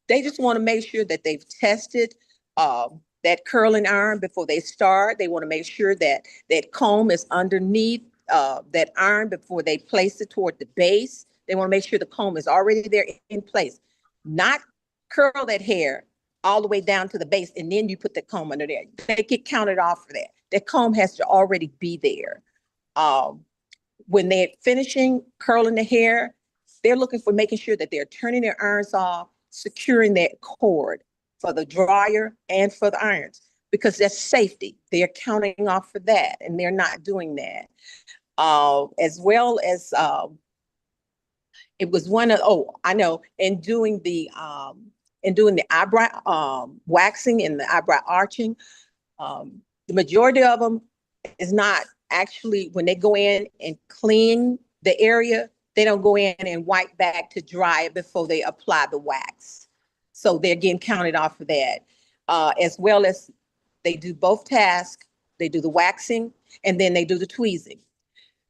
They just want to make sure that they've tested that curling iron before they start. They want to make sure that that comb is underneath that iron before they place it toward the base. They want to make sure the comb is already there in place. Not curl that hair all the way down to the base, and then you put the comb under there. They get counted off for that. That comb has to already be there. When they're finishing curling the hair, they're looking for making sure that they're turning their irons off, securing that cord for the dryer and for the irons, because that's safety. They're counting off for that, and they're not doing that. As well as it was one of, I know, in doing the eyebrow waxing and the eyebrow arching, the majority of them is not actually, when they go in and clean the area, they don't go in and wipe back to dry it before they apply the wax. So they're getting counted off for that. As well as they do both tasks. They do the waxing and then they do the tweezing.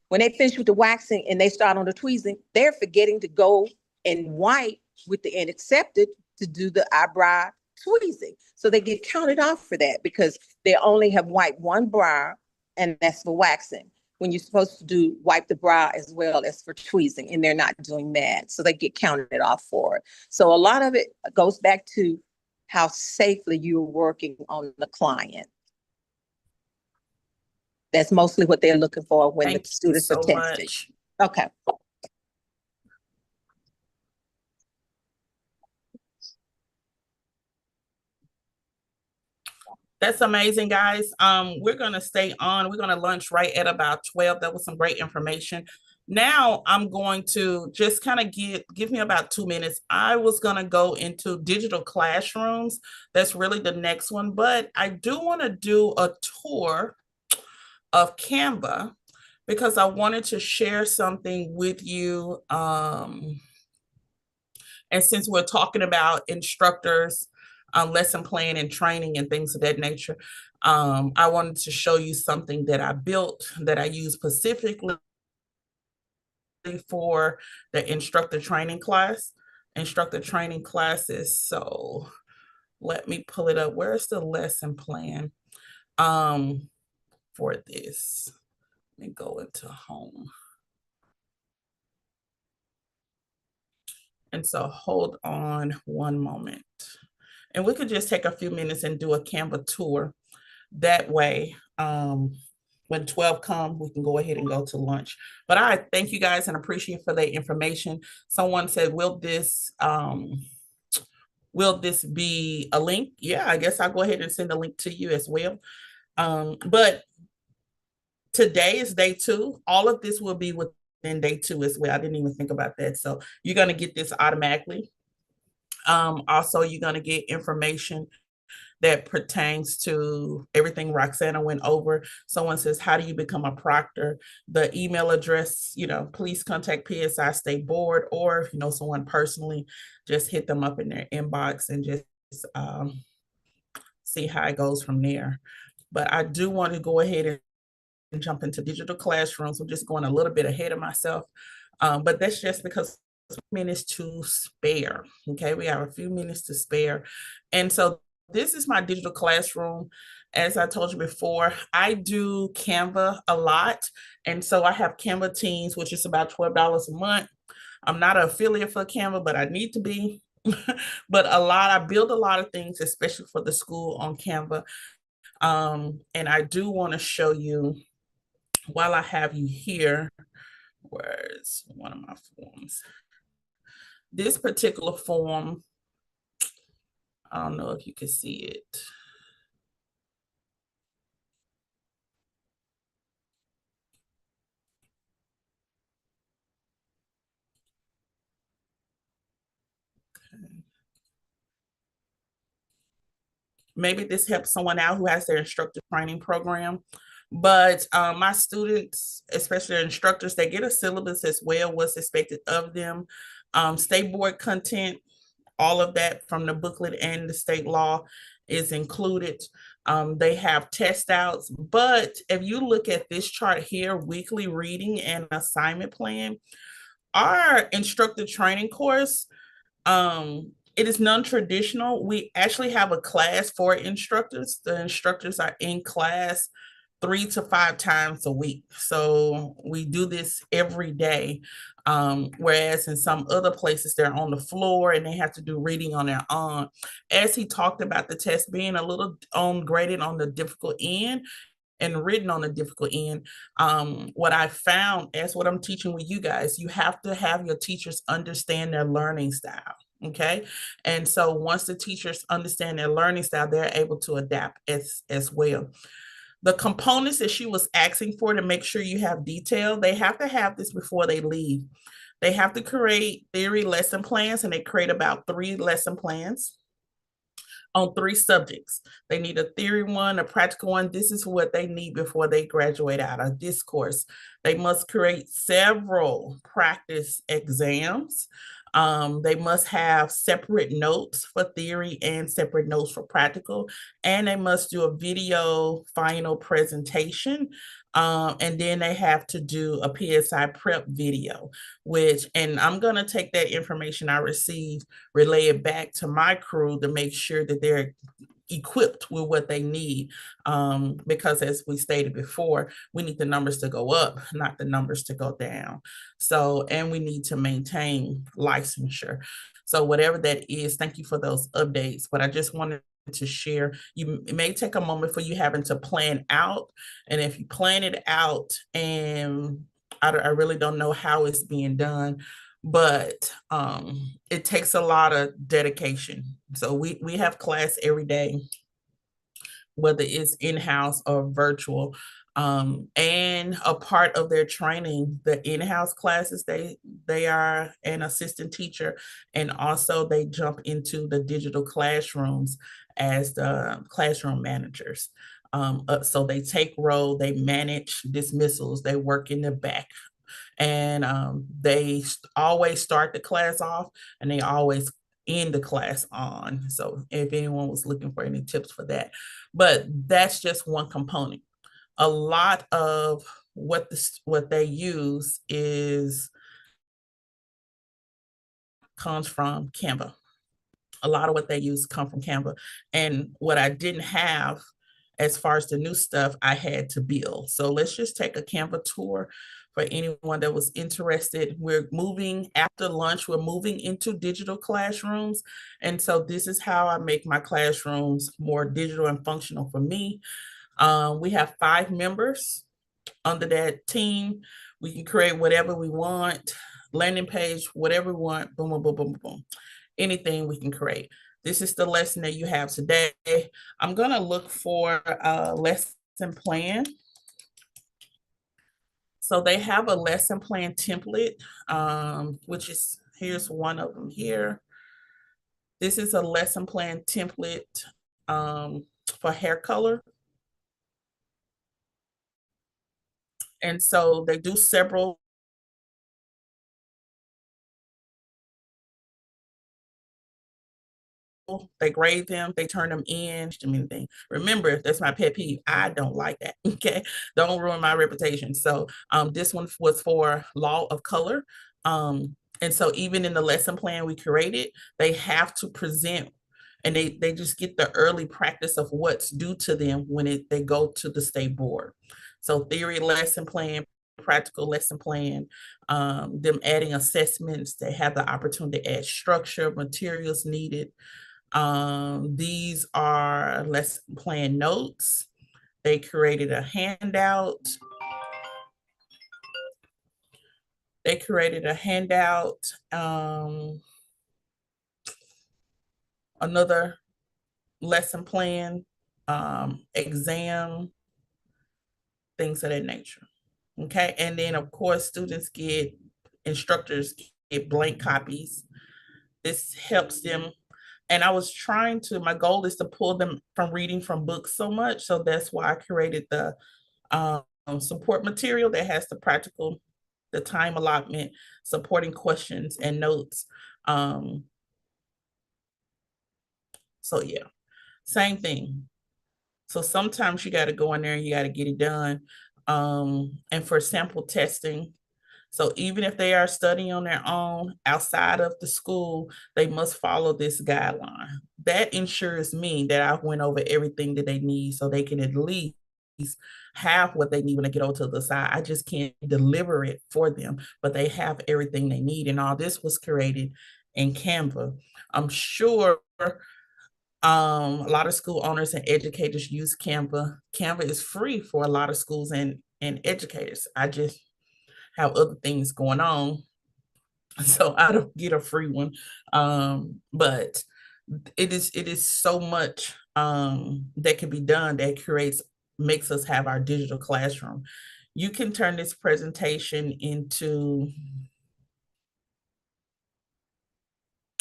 When they finish with the waxing and they start on the tweezing, they're forgetting to go and wipe with the end accepted to do the eyebrow tweezing. So they get counted off for that because they only have wiped one brow, and that's for waxing, when you're supposed to wipe the brow as well as for tweezing, and they're not doing that. So they get counted off for it. So a lot of it goes back to how safely you're working on the client. That's mostly what they're looking for when Thank the students you are so testing. much. Okay. That's amazing, guys. We're gonna stay on. We're gonna lunch right at about 12. That was some great information. Now I'm going to just kind of give me about 2 minutes. I was gonna go into digital classrooms. That's really the next one, but I do want to do a tour of Canva because I wanted to share something with you. And since we're talking about instructors, lesson plan and training and things of that nature, I wanted to show you something that I built that I use specifically for the instructor training classes. So let me pull it up. Where's the lesson plan for this? Let me go into home. And so hold on one moment. And we could just take a few minutes and do a Canva tour. That way, when 12 comes, we can go ahead and go to lunch. But I thank you guys and appreciate for that information. Someone said, will this be a link? Yeah, I guess I'll go ahead and send a link to you as well. But today is day 2. All of this will be within day 2 as well. I didn't even think about that. So you're going to get this automatically. Also, you're going to get information that pertains to everything Roxana went over. Someone says, how do you become a proctor? The email address, please contact PSI State Board, or if you know someone personally, just hit them up in their inbox and just see how it goes from there. But I do want to go ahead and jump into digital classrooms. I'm just going a little bit ahead of myself, but that's just because minutes to spare. Okay, we have a few minutes to spare. And so this is my digital classroom. As I told you before, I do Canva a lot. And so I have Canva Teens, which is about $12 a month. I'm not an affiliate for Canva, but I need to be. But I build a lot of things, especially for the school, on Canva. And I do want to show you, while I have you here, where's one of my forms? This particular form, I don't know if you can see it. Okay. Maybe this helps someone out who has their instructor training program. But my students, especially instructors, they get a syllabus as well, what's expected of them. State board content, all of that from the booklet and the state law is included. They have test outs, but if you look at this chart here, weekly reading and assignment plan, our instructor training course, it is non-traditional. We actually have a class for instructors. The instructors are in class 3 to 5 times a week. So we do this every day. Whereas in some other places, they're on the floor and they have to do reading on their own. As he talked about the test being a little graded on the difficult end and written on the difficult end, what I found as what I'm teaching with you guys, you have to have your teachers understand their learning style. Okay. And so once the teachers understand their learning style, they're able to adapt as well. The components that she was asking for to make sure you have detail, they have to have this before they leave. They have to create theory lesson plans, and they create about 3 lesson plans on 3 subjects. They need a theory one, a practical one. This is what they need before they graduate out of this course. They must create several practice exams. They must have separate notes for theory and separate notes for practical, and they must do a video final presentation. And then they have to do a PSI prep video, and I'm going to take that information I received, relay it back to my crew to make sure that they're equipped with what they need, because as we stated before, we need the numbers to go up, not the numbers to go down. So, and we need to maintain licensure. So whatever that is, thank you for those updates, but I just wanted to share. It may take a moment for you having to plan out, and if you plan it out, and I really don't know how it's being done, but it takes a lot of dedication. So we have class every day, whether it's in-house or virtual. And a part of their training, the in-house classes, they are an assistant teacher, and also they jump into the digital classrooms as the classroom managers. So they take role, they manage dismissals, they work in the back, and they always start the class off, and they always end the class on. So if anyone was looking for any tips for that, but that's just one component. A lot of what they use comes from Canva. A lot of what they use come from Canva, and what I didn't have as far as the new stuff, I had to build. So let's just take a Canva tour for anyone that was interested. We're moving after lunch, we're moving into digital classrooms. And so this is how I make my classrooms more digital and functional for me. We have 5 members under that team. We can create whatever we want, landing page, whatever we want, boom, boom, boom, boom, boom. Anything we can create. This is the lesson that you have today. I'm going to look for a lesson plan. So they have a lesson plan template, which is, here's one of them here. This is a lesson plan template for hair color. And so they do several they grade them, they turn them in. Remember, that's my pet peeve. I don't like that. Okay. Don't ruin my reputation. So this one was for law of color. And so even in the lesson plan we created, they have to present, and they just get the early practice of what's due to them when they go to the state board. So theory lesson plan, practical lesson plan, them adding assessments, they have the opportunity to add structure, materials needed. These are lesson plan notes. They created a handout. Another lesson plan, exam, things of that nature. Okay. And then of course, instructors get blank copies. This helps them. And my goal is to pull them from reading from books so much. So that's why I created the support material that has the time allotment, supporting questions and notes. So yeah, same thing. So sometimes you got to go in there and you got to get it done. And for sample testing, so even if they are studying on their own outside of the school, they must follow this guideline. That ensures me that I went over everything that they need, so they can at least have what they need when they get over to the side. I just can't deliver it for them, but they have everything they need. And all this was created in Canva. I'm sure a lot of school owners and educators use Canva. Canva is free for a lot of schools and educators. I just have other things going on, so I don't get a free one. But it is so much that can be done that makes us have our digital classroom. You can turn this presentation into,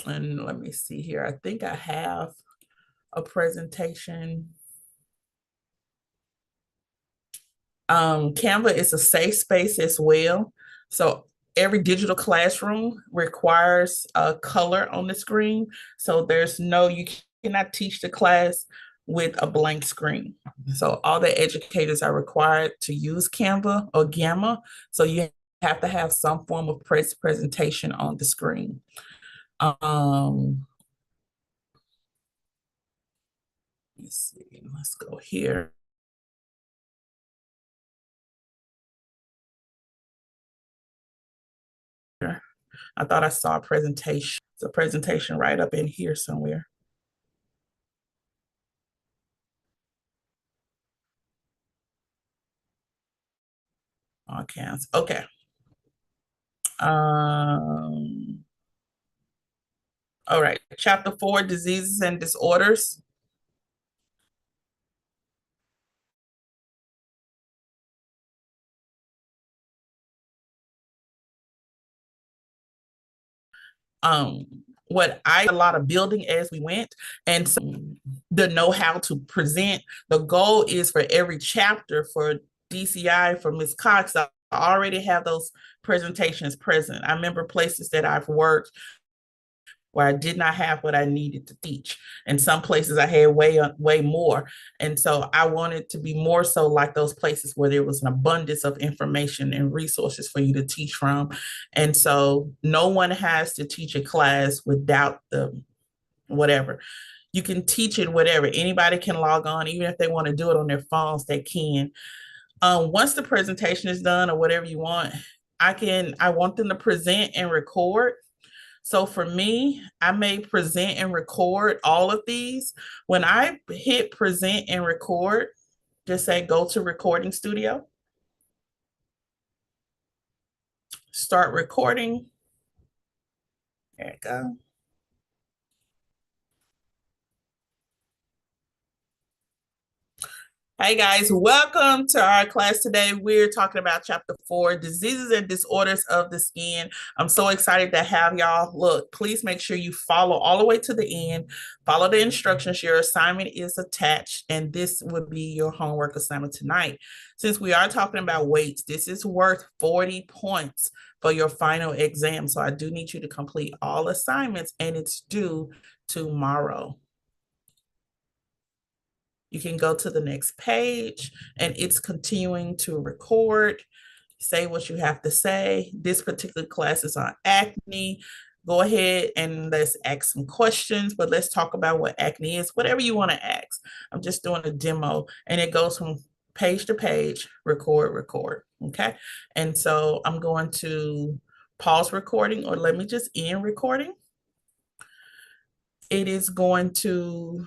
and let me see here. I think I have a presentation. Canva is a safe space as well. So every digital classroom requires a color on the screen. So you cannot teach the class with a blank screen. So all the educators are required to use Canva or Gamma. So you have to have some form of presentation on the screen. Let's see, let's go here. I thought I saw a presentation. It's a presentation right up in here somewhere. Okay. Okay. All right. Chapter 4, diseases and disorders. A lot of building as we went, and so the know-how to present. The goal is for every chapter for DCI, for Ms. Cox, I already have those presentations present. I remember places that I've worked where I did not have what I needed to teach. And some places I had way more. And so I wanted to be more so like those places where there was an abundance of information and resources for you to teach from. And so no one has to teach a class without the whatever. You can teach it whatever. Anybody can log on, even if they want to do it on their phones, they can. Once the presentation is done or whatever you want, I want them to present and record. So for me, I may present and record all of these. When I hit present and record, just say go to recording studio. Start recording. There you go. Hey guys, welcome to our class today. We're talking about chapter 4, diseases and disorders of the skin. I'm so excited to have y'all. Look, please make sure you follow all the way to the end. Follow the instructions. Your assignment is attached, and this would be your homework assignment tonight. Since we are talking about weights, this is worth 40 points for your final exam. So I do need you to complete all assignments, and it's due tomorrow. You can go to the next page, and it's continuing to record. Say what you have to say. This particular class is on acne. Go ahead and let's ask some questions, but let's talk about what acne is, whatever you want to ask. I'm just doing a demo, and it goes from page to page, record, okay? And so I'm going to pause recording, or let me just end recording. It is going to...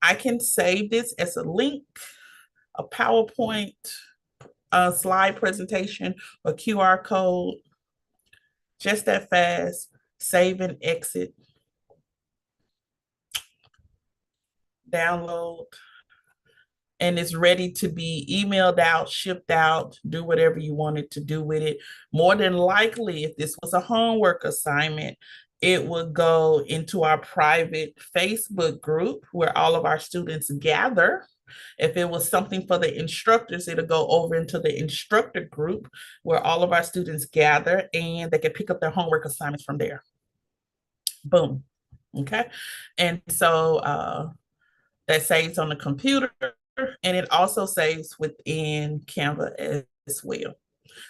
I can save this as a link, a PowerPoint, a slide presentation, a QR code, just that fast. Save and exit. Download. And it's ready to be emailed out, shipped out, do whatever you wanted to do with it. More than likely, if this was a homework assignment, it would go into our private Facebook group where all of our students gather. If it was something for the instructors, it'll go over into the instructor group where all of our students gather, and they can pick up their homework assignments from there. Boom. Okay. And so that saves on the computer, and it also saves within Canva as well.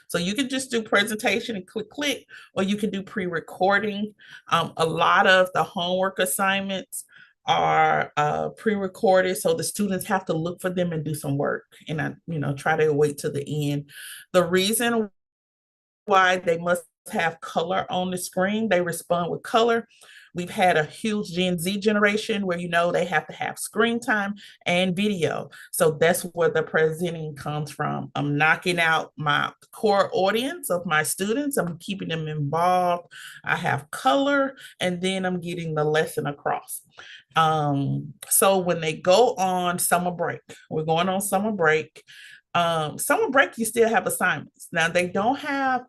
So you can just do presentation and click, or you can do pre-recording. A lot of the homework assignments are pre-recorded, so the students have to look for them and do some work, and I, try to wait to the end. The reason why they must have color on the screen, they respond with color. We've had a huge Gen Z generation where, they have to have screen time and video. So that's where the presenting comes from. I'm knocking out my core audience of my students. I'm keeping them involved. I have color, and then I'm getting the lesson across. So when they go on summer break, we're going on summer break. Summer break, you still have assignments. Now they don't have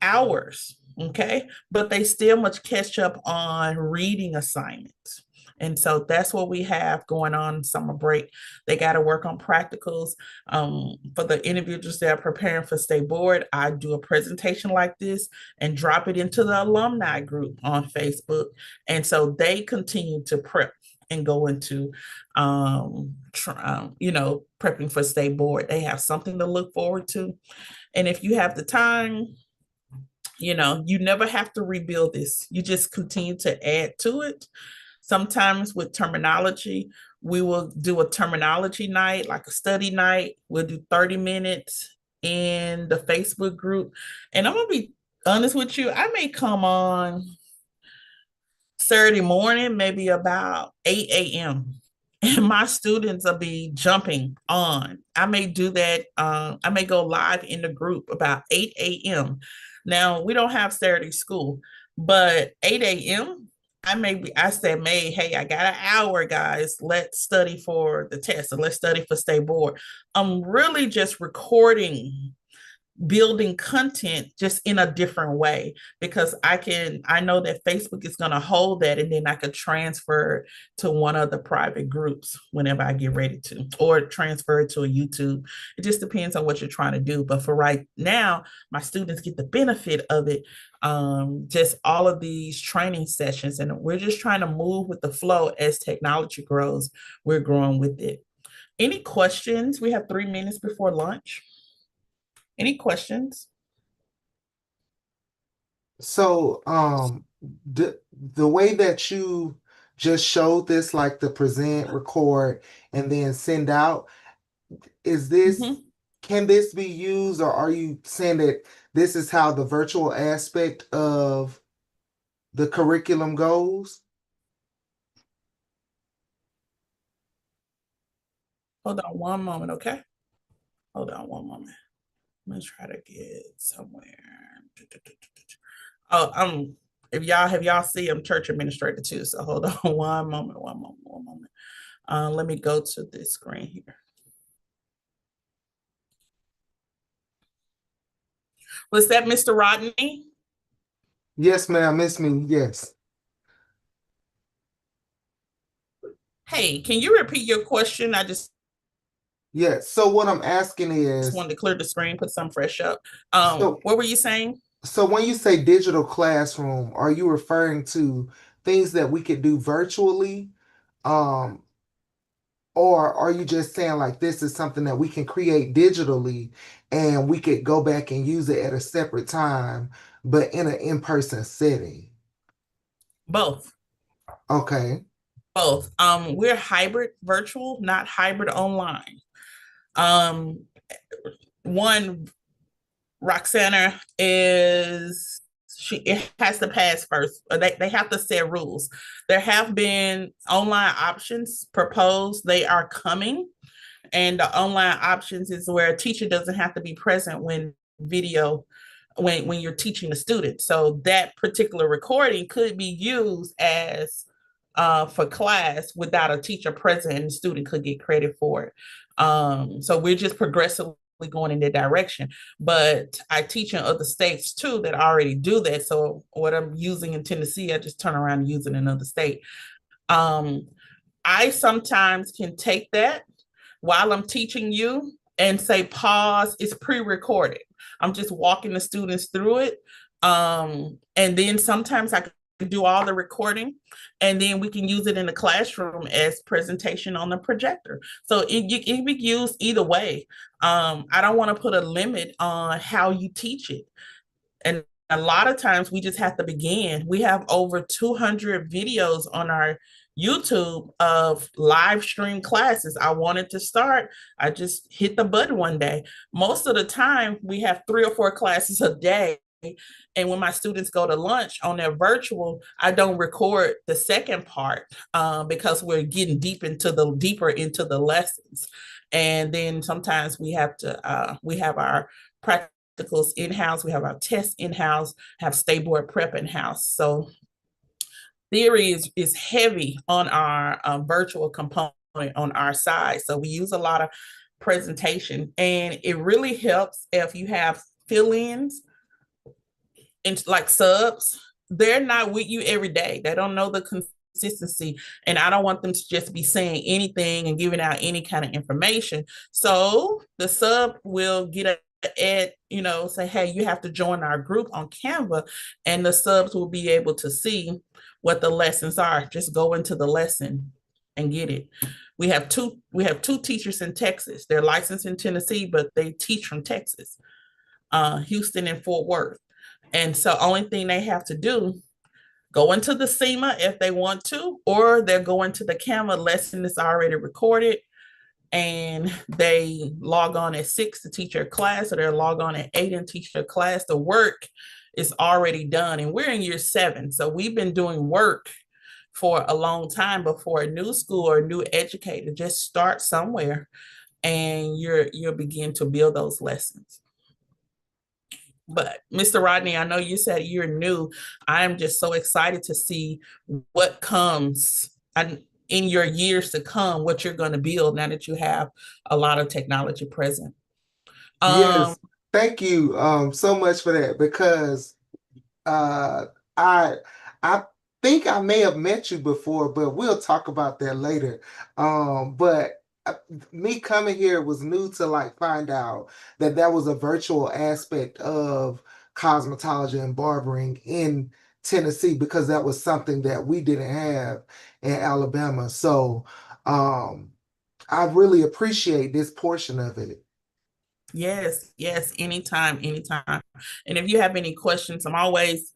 hours, okay, but they still must catch up on reading assignments. And so that's what we have going on summer break. They got to work on practicals. For the individuals that are preparing for state board, I do a presentation like this and drop it into the alumni group on Facebook. And so they continue to prep and go into, prepping for state board. They have something to look forward to. And if you have the time, you never have to rebuild this. You just continue to add to it. Sometimes with terminology, we will do a terminology night, like a study night. We'll do 30 minutes in the Facebook group. And I'm going to be honest with you, I may come on Saturday morning, maybe about 8 a.m. and my students will be jumping on. I may do that. I may go live in the group about 8 a.m. Now, we don't have Saturday school, but 8 a.m., I said, hey, I got an hour, guys. Let's study for the test and let's study for state board. I'm really just recording, building content just in a different way, because I know that Facebook is going to hold that, and then I could transfer to one of the private groups whenever I get ready to, or transfer it to a YouTube. It just depends on what you're trying to do. But for right now, my students get the benefit of it. Just all of these training sessions, and we're just trying to move with the flow. As technology grows, we're growing with it. Any questions? We have 3 minutes before lunch. Any questions? So, the way that you just showed this, like the present, record, and then send out, is this, can this be used, or are you saying that this is how the virtual aspect of the curriculum goes? Hold on one moment, okay? Hold on one moment. I'm gonna try to get somewhere. Oh, if y'all see, I'm church administrator too. So hold on one moment. Let me go to this screen here. Was that Mr. Rodney? Yes, ma'am. Miss me. Yes. Hey, can you repeat your question? Yeah. So what I'm asking is, just wanted to clear the screen, put some fresh up. What were you saying? So when you say digital classroom, are you referring to things that we could do virtually? Or are you just saying like this is something that we can create digitally and we could go back and use it at a separate time, but in an in-person setting? Both. Okay. Both. We're hybrid virtual, not hybrid online. One, Roxana it has to pass first. They have to set rules. There have been online options proposed. They are coming. And the online options is where a teacher doesn't have to be present when you're teaching the student. So that particular recording could be used as for class without a teacher present, and the student could get credit for it. So we're just progressively going in that direction. But I teach in other states too that already do that. So what I'm using in Tennessee, I just turn around and use it in another state. I sometimes can take that while I'm teaching you and say, pause, it's pre-recorded. I'm just walking the students through it. And then sometimes I can do all the recording, and then we can use it in the classroom as presentation on the projector. So it can be used either way. I don't want to put a limit on how you teach it. And a lot of times we just have to begin. We have over 200 videos on our YouTube of live stream classes. I wanted to start. I just hit the button one day. Most of the time, we have 3 or 4 classes a day. And when my students go to lunch on their virtual, I don't record the second part because we're getting deeper into the lessons. And then sometimes we have our practicals in-house, we have our tests in-house, have state board prep in-house. So theory is heavy on our virtual component on our side. So we use a lot of presentation, and it really helps if you have fill-ins and like subs. They're not with you every day. They don't know the consistency, and I don't want them to just be saying anything and giving out any kind of information. So the sub will get say, hey, you have to join our group on Canva, and the subs will be able to see what the lessons are. Just go into the lesson and get it. We have two teachers in Texas. They're licensed in Tennessee, but they teach from Texas, Houston and Fort Worth. And so only thing they have to do, go into the SEMA if they want to, or they're going to the Canva lesson that's already recorded, and they log on at 6 to teach their class, or they'll log on at 8 and teach their class. The work is already done, and we're in year 7. So we've been doing work for a long time. Before a new school or a new educator, just start somewhere and you'll begin to build those lessons. But Mr. Rodney, I know you said you're new. I am just so excited to see what comes in your years to come, what you're going to build now that you have a lot of technology present. Yes, thank you so much for that, because I I think I may have met you before, but we'll talk about that later. But me coming here was new to like find out that that was a virtual aspect of cosmetology and barbering in Tennessee, because that was something that we didn't have in Alabama. So I really appreciate this portion of it. Yes, anytime. And if you have any questions, I'm always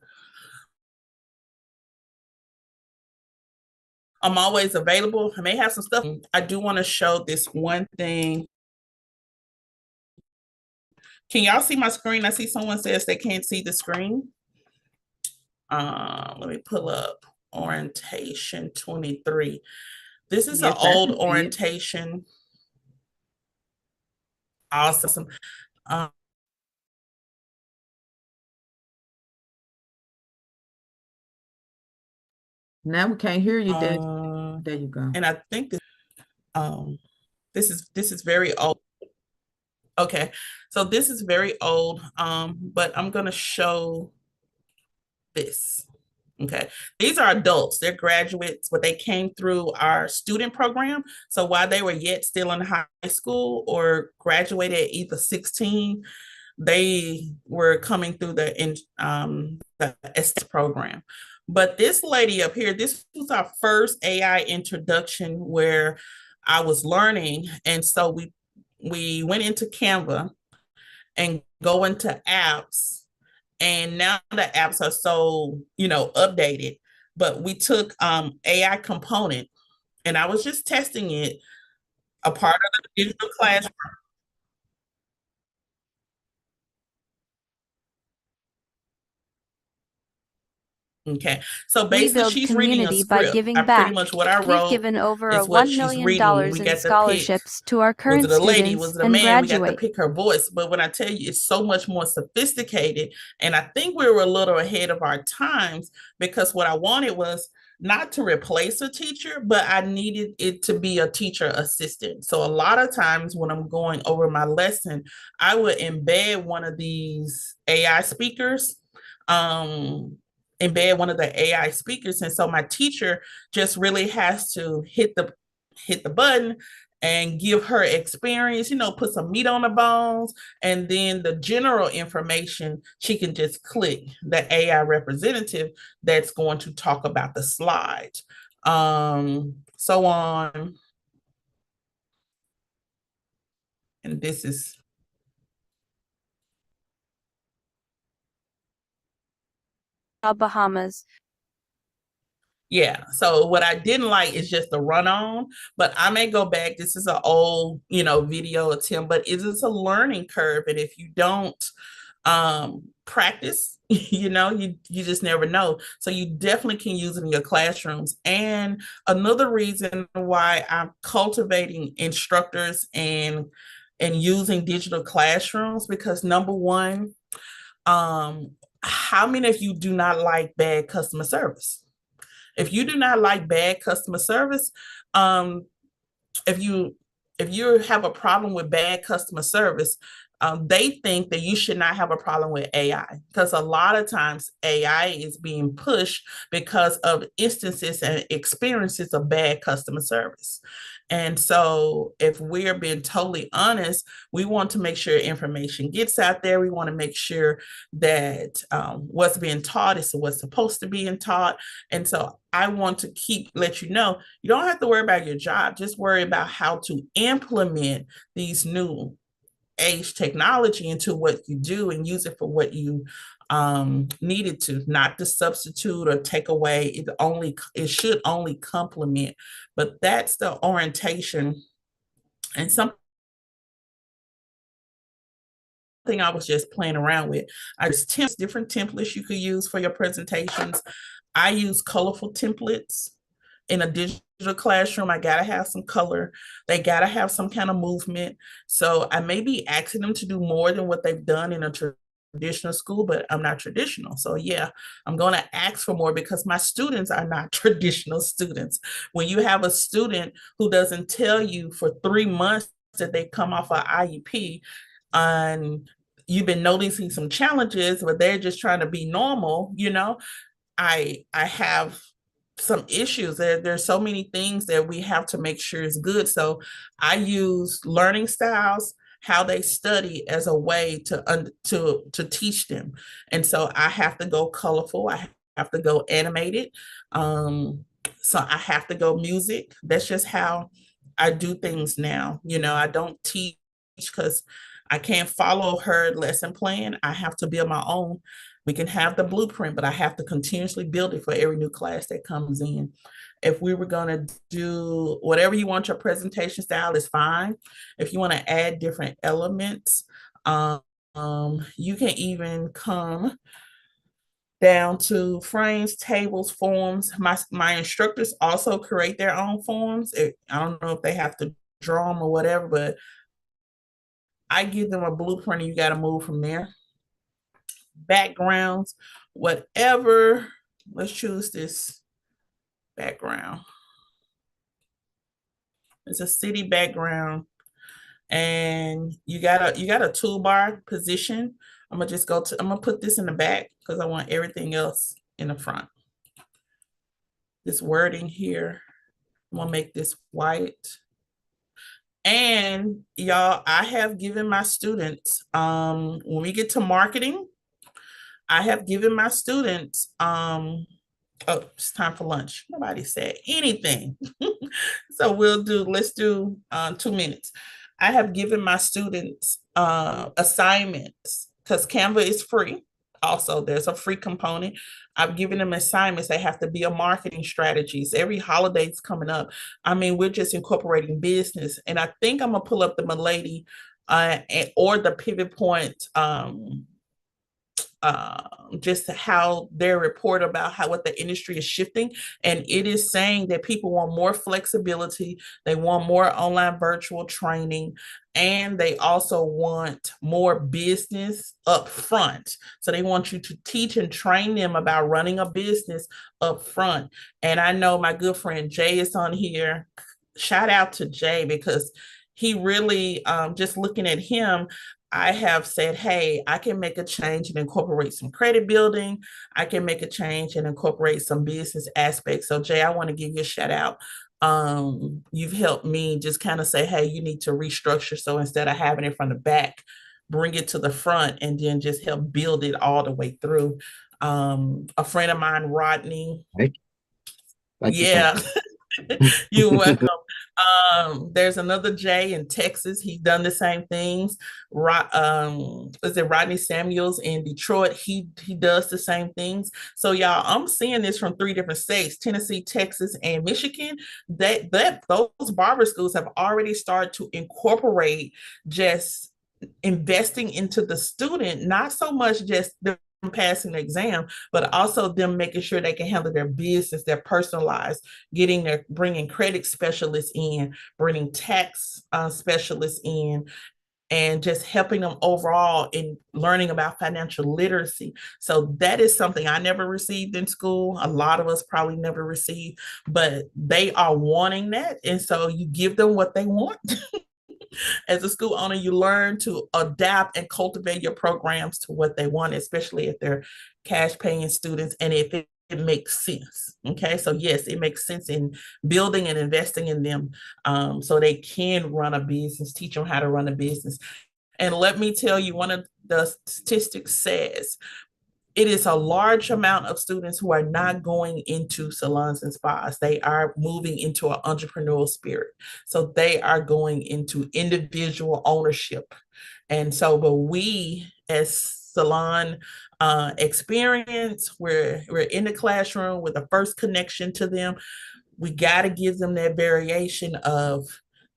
available. I may have some stuff. I do want to show this one thing. Can y'all see my screen? I see someone says they can't see the screen. Let me pull up orientation 23. This is an Yes, I old can see it. orientation. Awesome. Now we can't hear you. There you go. And I think this is very old. Okay, so this is very old, but I'm gonna show this. Okay, these are adults, they're graduates, but they came through our student program. So while they were yet still in high school or graduated at either 16, they were coming through the S program. But this lady up here, this was our first AI introduction where I was learning. And so we went into Canva and go into apps, and now the apps are so updated. But we took AI component, and I was just testing it, a part of the digital classroom. Okay, so basically she's reading a script. I pretty much what I wrote is what she's reading. We got to pick, was it a lady, was it a man? We got to pick her voice. But when I tell you, it's so much more sophisticated. And I think we were a little ahead of our times, because what I wanted was not to replace a teacher, but I needed it to be a teacher assistant. So a lot of times when I'm going over my lesson, I would embed one of these AI speakers, embed one of the AI speakers. And so my teacher just really has to hit the button and give her experience, put some meat on the bones. And then the general information, she can just click the AI representative that's going to talk about the slides, so on. And this is Bahamas. Yeah. So what I didn't like is just the run on, but I may go back. This is an old, video attempt, but it is a learning curve. And if you don't practice, you just never know. So you definitely can use it in your classrooms. And another reason why I'm cultivating instructors and using digital classrooms, because number one, how many of you do not like bad customer service? If you do not like bad customer service, um, if you have a problem with bad customer service, they think that you should not have a problem with AI, because a lot of times AI is being pushed because of instances and experiences of bad customer service. And so if we're being totally honest, we want to make sure information gets out there. We want to make sure that what's being taught is what's supposed to be taught. And so I want to let you know, you don't have to worry about your job. Just worry about how to implement these new age technology into what you do and use it for what you needed to, not to substitute or take away. It should only complement. But that's the orientation. And something I was just playing around with. There's different templates you could use for your presentations. I use colorful templates. In a digital classroom, I gotta have some color. They gotta have some kind of movement. So I may be asking them to do more than what they've done in a traditional school, but I'm not traditional. So yeah, I'm gonna ask for more because my students are not traditional students. When you have a student who doesn't tell you for 3 months that they come off an IEP and you've been noticing some challenges, but they're just trying to be normal, I have some issues. There's so many things that we have to make sure is good. So I use learning styles, how they study, as a way to teach them. And so I have to go colorful. I have to go animated. So I have to go music. That's just how I do things now. I don't teach because I can't follow her lesson plan. I have to build my own. We can have the blueprint, but I have to continuously build it for every new class that comes in. If we were going to do whatever you want, your presentation style is fine. If you want to add different elements, you can even come down to frames, tables, forms. My instructors also create their own forms. I don't know if they have to draw them or whatever, but I give them a blueprint and you got to move from there. Backgrounds, whatever. Let's choose this background. It's a city background, and you got a toolbar position. I'm gonna put this in the back because I want everything else in the front. This wording here, I'm gonna make this white. And y'all, I have given my students, when we get to marketing, I have given my students, oh, it's time for lunch. Nobody said anything. So let's do 2 minutes. I have given my students assignments because Canva is free. Also, there's a free component. I've given them assignments. They have to be a marketing strategies. Every holiday's coming up. I mean, we're just incorporating business. And I think I'm gonna pull up the Milady or the Pivot Point just how their report about what the industry is shifting. And it is saying that people want more flexibility. They want more online virtual training. And they also want more business up front. So they want you to teach and train them about running a business up front. And I know my good friend Jay is on here. Shout out to Jay because he really, just looking at him, I have said, hey, I can make a change and incorporate some credit building. I can make a change and incorporate some business aspects. So Jay, I want to give you a shout out. You've helped me just kind of say, hey, you need to restructure. So instead of having it from the back, bring it to the front and then just help build it all the way through. A friend of mine, Rodney. Thank you. Yeah. You're welcome. There's another Jay in Texas. He's done the same things. Is it Rodney Samuels in Detroit? He does the same things. So y'all, I'm seeing this from 3 different states: Tennessee, Texas, and Michigan. Those barber schools have already started to incorporate just investing into the student, not so much just them passing the exam, but also them making sure they can handle their business, their personalized, bringing credit specialists in, bringing tax specialists in, and just helping them overall in learning about financial literacy. So that is something I never received in school. A lot of us probably never received, but they are wanting that. And so you give them what they want. As a school owner, you learn to adapt and cultivate your programs to what they want, especially if they're cash paying students and if it makes sense. Okay, so yes, it makes sense in building and investing in them, so they can run a business, teach them how to run a business. And let me tell you, one of the statistics says it is a large amount of students who are not going into salons and spas. They are moving into an entrepreneurial spirit. So they are going into individual ownership. And so, but we as salon experience, we're in the classroom with the first connection to them. We got to give them that variation of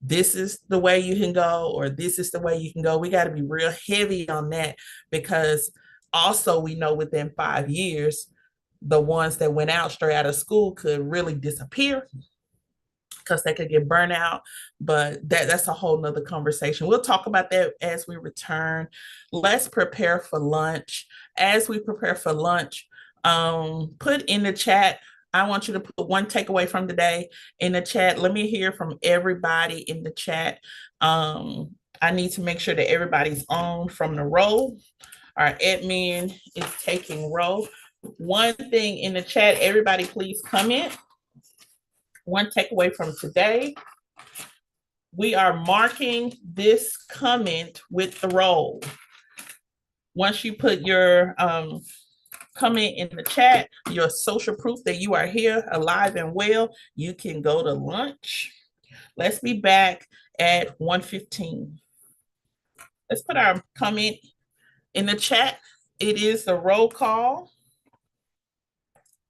this is the way you can go, or this is the way you can go. We got to be real heavy on that, because also we know within 5 years, the ones that went out straight out of school could really disappear because they could get burnt out. But that's a whole nother conversation. We'll talk about that as we return. Let's prepare for lunch. As we prepare for lunch, put in the chat, I want you to put one takeaway from today in the chat. Let me hear from everybody in the chat. I need to make sure that everybody's on from the roll. Our admin is taking roll. One thing in the chat, everybody please comment. One takeaway from today: we are marking this comment with the roll. Once you put your comment in the chat, your social proof that you are here alive and well, you can go to lunch. Let's be back at 1:15. Let's put our comment in the chat. It is the roll call.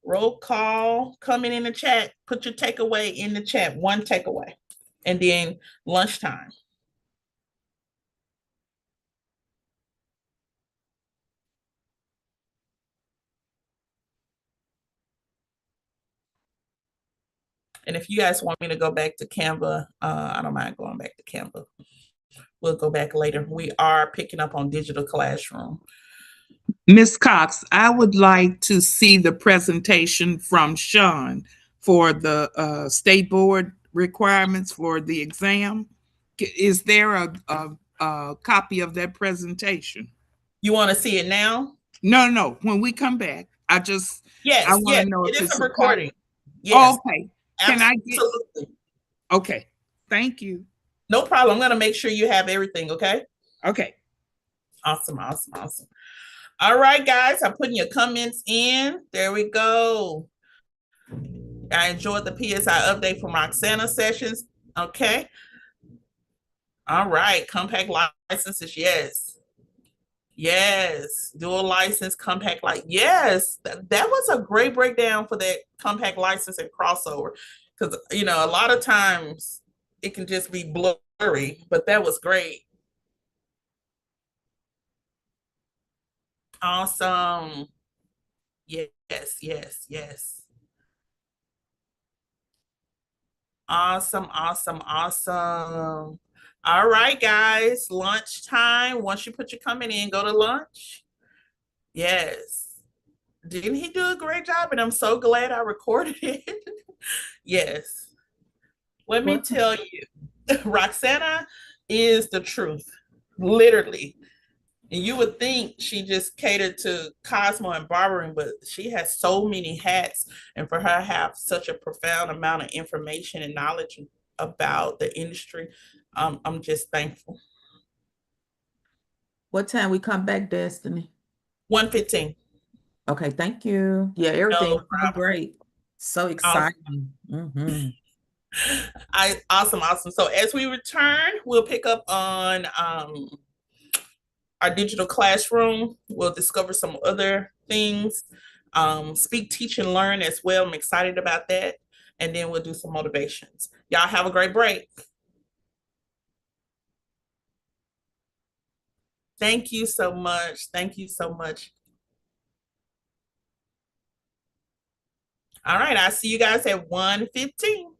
Roll call, comment in the chat. Put your takeaway in the chat, one takeaway, and then lunchtime. And if you guys want me to go back to Canva, I don't mind going back to Canva. We'll go back later. We are picking up on digital classroom. Ms. Cox, I would like to see the presentation from Sean for the state board requirements for the exam. Is there a copy of that presentation? You want to see it now? No. When we come back, I want to know if it is it's a recording. Yes. Okay. Can I get? Absolutely. Okay. Thank you. No problem. I'm going to make sure you have everything. Okay. Okay. Awesome. All right, guys. I'm putting your comments in. There we go. I enjoyed the PSI update from Roxana sessions. Okay. All right. Compact licenses. Yes. Dual license, compact yes. That was a great breakdown for that compact license and crossover. Because, a lot of times it can just be blurry, but that was great. Awesome. Yes. Awesome. All right, guys, lunchtime. Once you put your comment in, go to lunch. Yes. Didn't he do a great job? And I'm so glad I recorded it. Yes. Let me tell you, Roxana is the truth, literally. And you would think she just catered to Cosmo and barbering, but she has so many hats. And for her to have such a profound amount of information and knowledge about the industry, I'm just thankful. What time we come back, Destiny? 1:15. Okay, thank you. Yeah, everything's so great. So exciting. Awesome. Awesome. So as we return, we'll pick up on our digital classroom. We'll discover some other things. Speak, teach, and learn as well. I'm excited about that. And then we'll do some motivations. Y'all have a great break. Thank you so much. Thank you so much. All right, I'll see you guys at 1:15.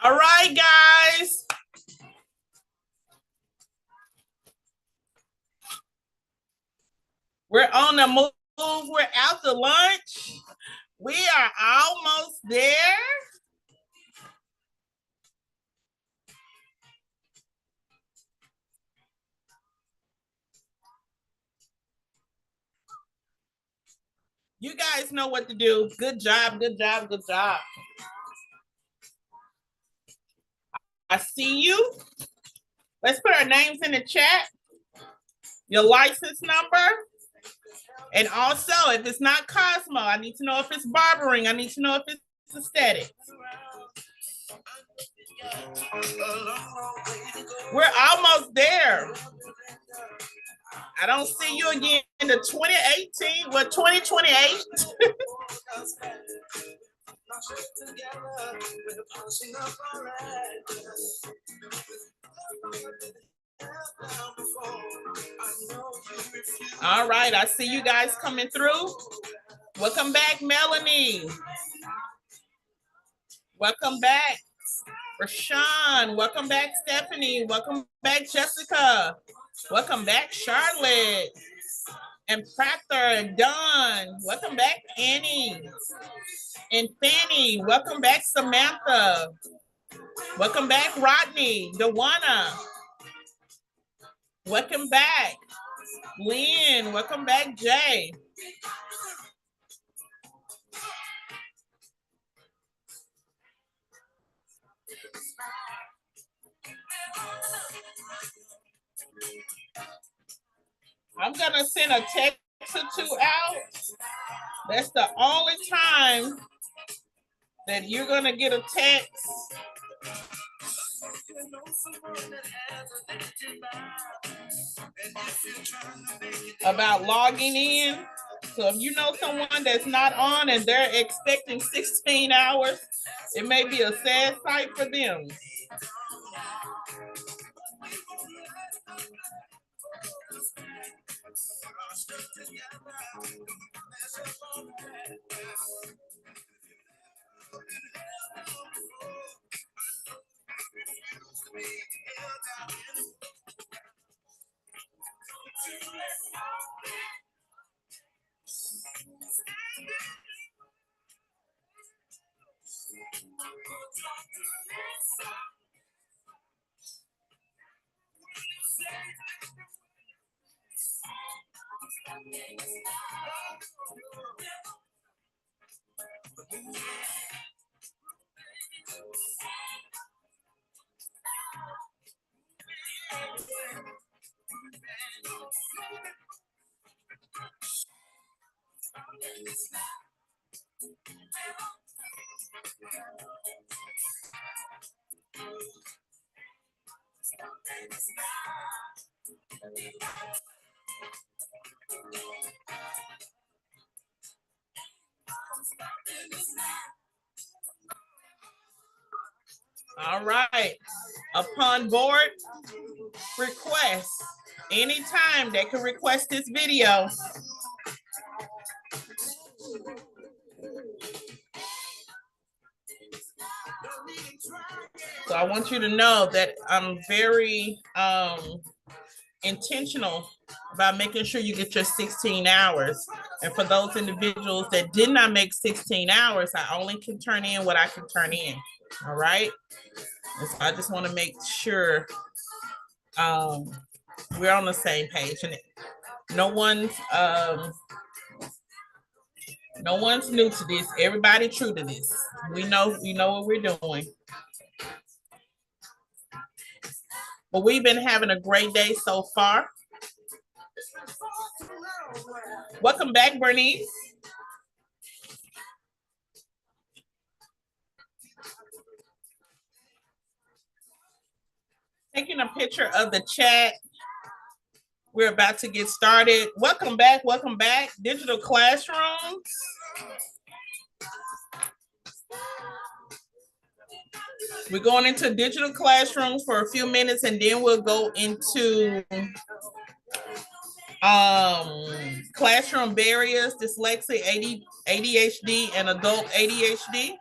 All right, guys. We're on the move. We're out to lunch. We are almost there. You guys know what to do. Good job, good job, good job. I see you. Let's put our names in the chat. Your license number. And also, if it's not Cosmo, I need to know if it's barbering. I need to know if it's aesthetic. We're almost there. I don't see you again in the 2018, what, 2028? All right, I see you guys coming through. Welcome back, Melanie. Welcome back, Rashawn. Welcome back, Stephanie. Welcome back, Jessica. Welcome back, Charlotte. And Proctor and Dawn. Welcome back, Annie. And Fanny. Welcome back, Samantha. Welcome back, Rodney. Dewana. Welcome back, Lynn. Welcome back, Jay. I'm gonna send a text or two out. That's the only time that you're gonna get a text about logging in. So if you know someone that's not on and they're expecting 16 hours, it may be a sad sight for them. All right. Upon board request, anytime they can request this video. So I want you to know that I'm very intentional about making sure you get your 16 hours. And for those individuals that did not make 16 hours, I only can turn in what I can turn in. All right. And so I just want to make sure we're on the same page, and no one's new to this. Everybody true to this. We know what we're doing. But we've been having a great day so far. Welcome back, Bernice. Taking a picture of the chat. We're about to get started. Welcome back, Digital classrooms. We're going into digital classrooms for a few minutes, and then we'll go into classroom barriers, dyslexia, ADHD, and adult ADHD.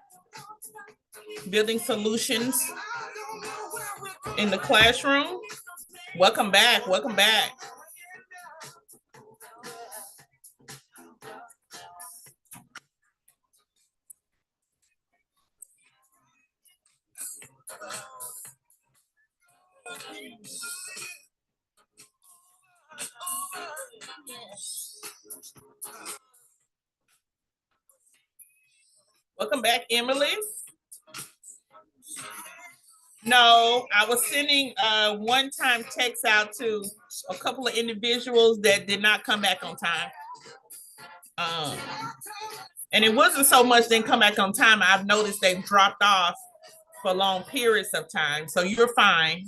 Building solutions in the classroom. Welcome back. Welcome back. Welcome back, Emily. No, I was sending one-time text out to a couple of individuals that did not come back on time. And it wasn't so much didn't come back on time. I've noticed they've dropped off for long periods of time. So you're fine.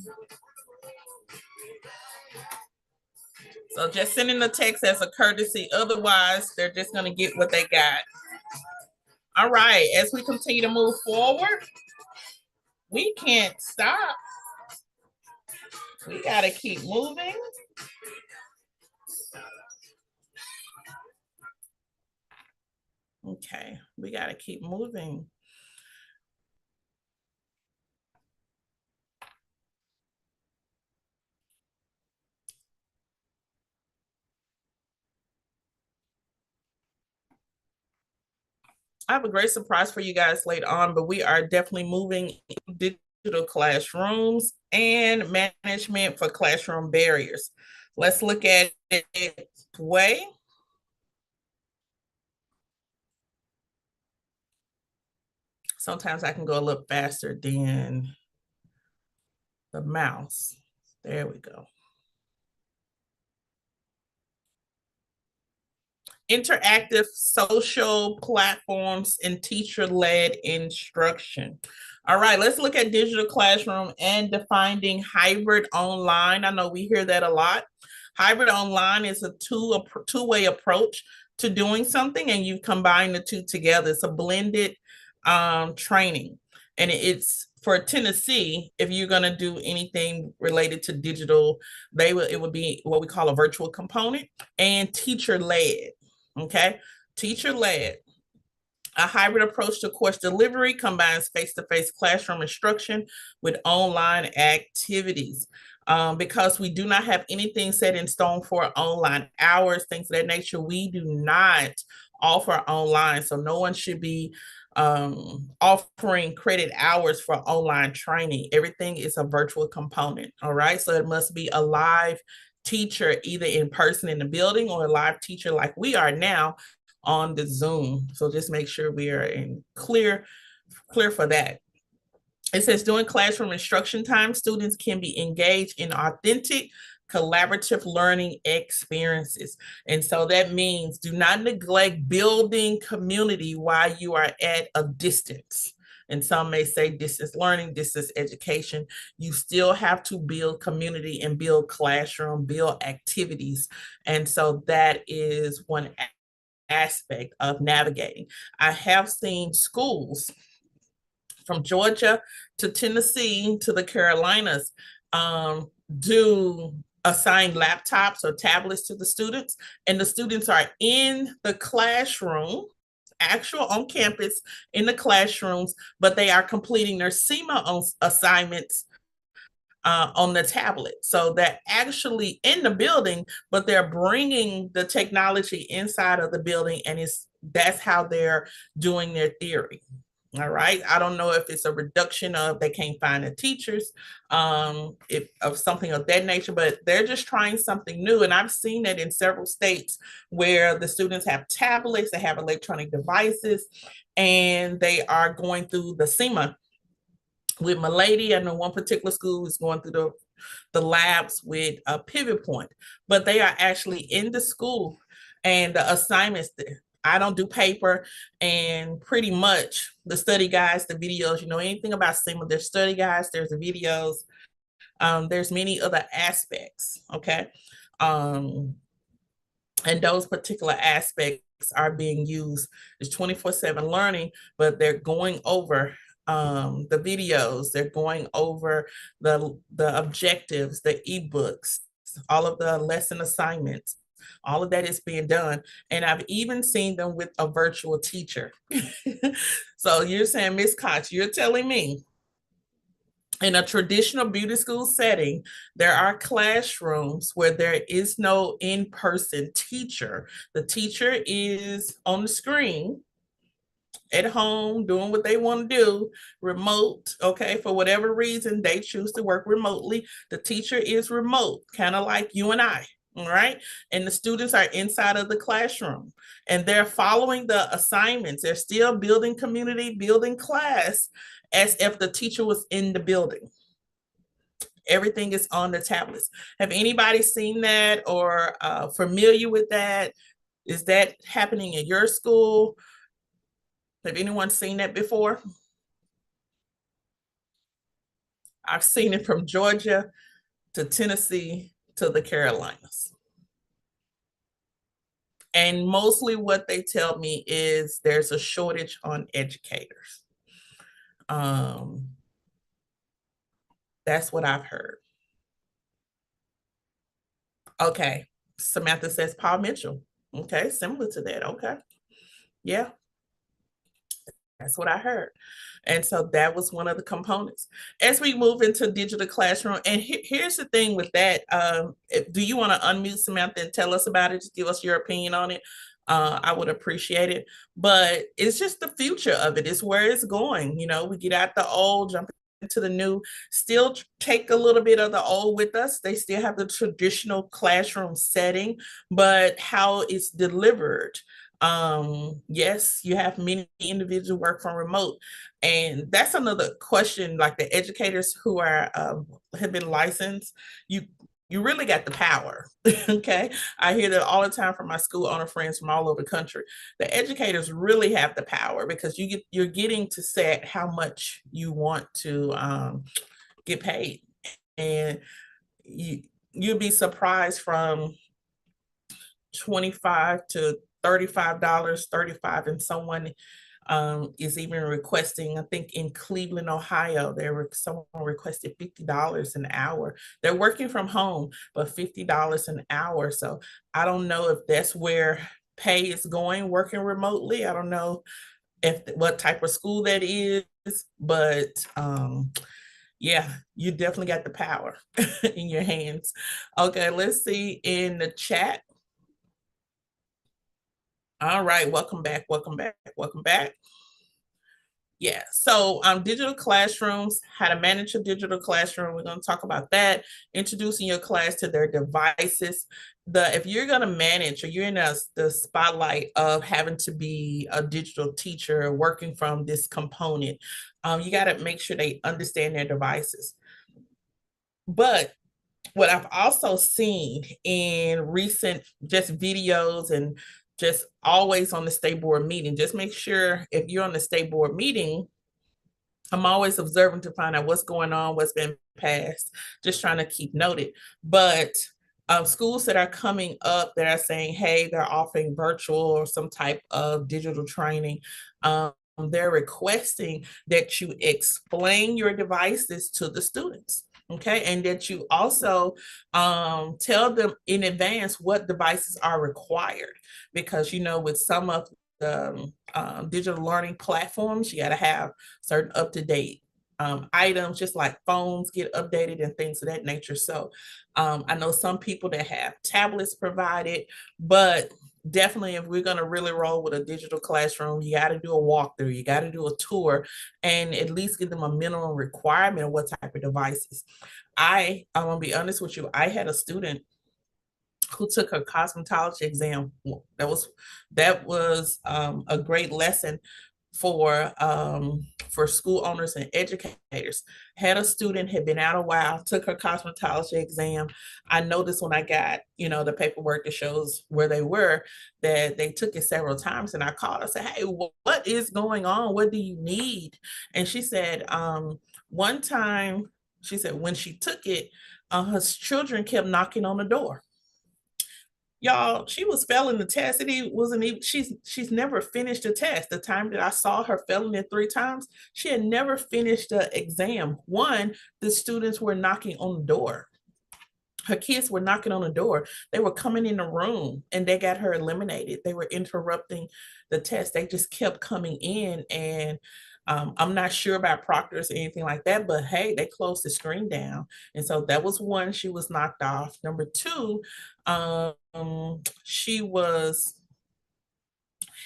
So just sending the text as a courtesy. Otherwise, they're just going to get what they got. All right. As we continue to move forward, we can't stop. We got to keep moving. Okay. We got to keep moving. I have a great surprise for you guys later on, but we are definitely moving digital classrooms and management for classroom barriers. Let's look at it way. Sometimes I can go a little faster than the mouse. There we go. Interactive social platforms and teacher-led instruction. All right, let's look at digital classroom and defining hybrid online. I know we hear that a lot. Hybrid online is a two-way approach to doing something, and you combine the two together. It's a blended training, and it's for Tennessee. If you're going to do anything related to digital, it would be what we call a virtual component and teacher-led. Okay, teacher-led. A hybrid approach to course delivery combines face-to-face classroom instruction with online activities. Because we do not have anything set in stone for online hours, things of that nature, we do not offer online. So no one should be offering credit hours for online training. Everything is a virtual component. All right, so it must be a live teacher either in person in the building or a live teacher like we are now on the Zoom. So just make sure we are in clear for that. It says during classroom instruction time, students can be engaged in authentic collaborative learning experiences. And so that means do not neglect building community while you are at a distance. And some may say distance learning, distance education. You still have to build community and build classroom, build activities. And so that is one aspect of navigating. I have seen schools from Georgia to Tennessee to the Carolinas do assign laptops or tablets to the students, and the students are in the classroom, actual on campus in the classrooms, but they are completing their SEMA assignments on the tablet. So they're actually in the building, but they're bringing the technology inside of the building, and that's how they're doing their theory. All right. I don't know if it's a reduction of they can't find the teachers, if of something of that nature, but they're just trying something new. And I've seen that in several states where the students have tablets, they have electronic devices, and they are going through the SEMA. With my lady, I know one particular school is going through the labs with a pivot point, but they are actually in the school and the assignments there. I don't do paper, and pretty much the study guides, the videos, anything about SEMA, there's study guides, there's the videos, there's many other aspects, okay? And those particular aspects are being used. It's 24/7 learning, but they're going over the videos, they're going over the objectives, the ebooks, all of the lesson assignments, All of that is being done. And I've even seen them with a virtual teacher. So you're saying, Ms. Koch, you're telling me in a traditional beauty school setting, there are classrooms where there is no in-person teacher. The teacher is on the screen at home doing what they want to do, remote, okay, for whatever reason they choose to work remotely. The teacher is remote, kind of like you and I, all right? And the students are inside of the classroom and they're following the assignments. They're still building community, building class as if the teacher was in the building. Everything is on the tablets. Have anybody seen that or familiar with that? Is that happening in your school? Have anyone seen that before? I've seen it from Georgia to Tennessee to the Carolinas. And mostly what they tell me is there's a shortage on educators. That's what I've heard. Okay, Samantha says Paul Mitchell. Okay, similar to that, okay. Yeah, that's what I heard. And so that was one of the components. As we move into digital classroom, and here's the thing with that. Do you want to unmute Samantha and tell us about it? Just give us your opinion on it. I would appreciate it. But it's just the future of it. It's where it's going. You know, we get out the old, jump into the new, still take a little bit of the old with us. They still have the traditional classroom setting, but how it's delivered. Yes, you have many individuals work from remote, and that's another question. Like the educators who are have been licensed, you really got the power. Okay, I hear that all the time from my school owner friends from all over the country. The educators really have the power because you're getting to set how much you want to get paid, and you'll be surprised from $25 to $35, 35, and someone is even requesting, I think in Cleveland, Ohio, someone requested $50 an hour. They're working from home, but $50 an hour. So I don't know if that's where pay is going, working remotely. I don't know what type of school that is, but yeah, you definitely got the power in your hands. Okay, let's see in the chat. All right, welcome back, welcome back, welcome back. Yeah, so digital classrooms, how to manage a digital classroom. We're going to talk about that, introducing your class to their devices. If you're going to manage or you're in the spotlight of having to be a digital teacher working from this component, you got to make sure they understand their devices. But what I've also seen in recent just videos and just always on the state board meeting, just make sure if you're on the state board meeting, I'm always observing to find out what's going on, what's been passed, just trying to keep noted. But schools that are coming up that are saying, hey, they're offering virtual or some type of digital training, they're requesting that you explain your devices to the students. Okay, and that you also tell them in advance what devices are required, because you know with some of the digital learning platforms, you got to have certain up-to-date items, just like phones get updated and things of that nature. So I know some people that have tablets provided, but definitely if we're going to really roll with a digital classroom, you got to do a walkthrough, you got to do a tour, and at least give them a minimum requirement of what type of devices. I'm going to be honest with you, I had a student who took her cosmetology exam. That was a great lesson for school owners and educators. Had a student, had been out a while, took her cosmetology exam. I noticed when I got, the paperwork that shows where they were, that they took it several times. And I called, I said, hey, what is going on? What do you need? And she said, one time, she said when she took it, her children kept knocking on the door. Y'all, she was failing the test. It wasn't even, she's never finished the test. The time that I saw her failing it 3 times, she had never finished the exam. One, the students were knocking on the door. her kids were knocking on the door. They were coming in the room and they got her eliminated. They were interrupting the test. They just kept coming in. And I'm not sure about proctors or anything like that, but hey, they closed the screen down. And so that was one, she was knocked off. Number two, she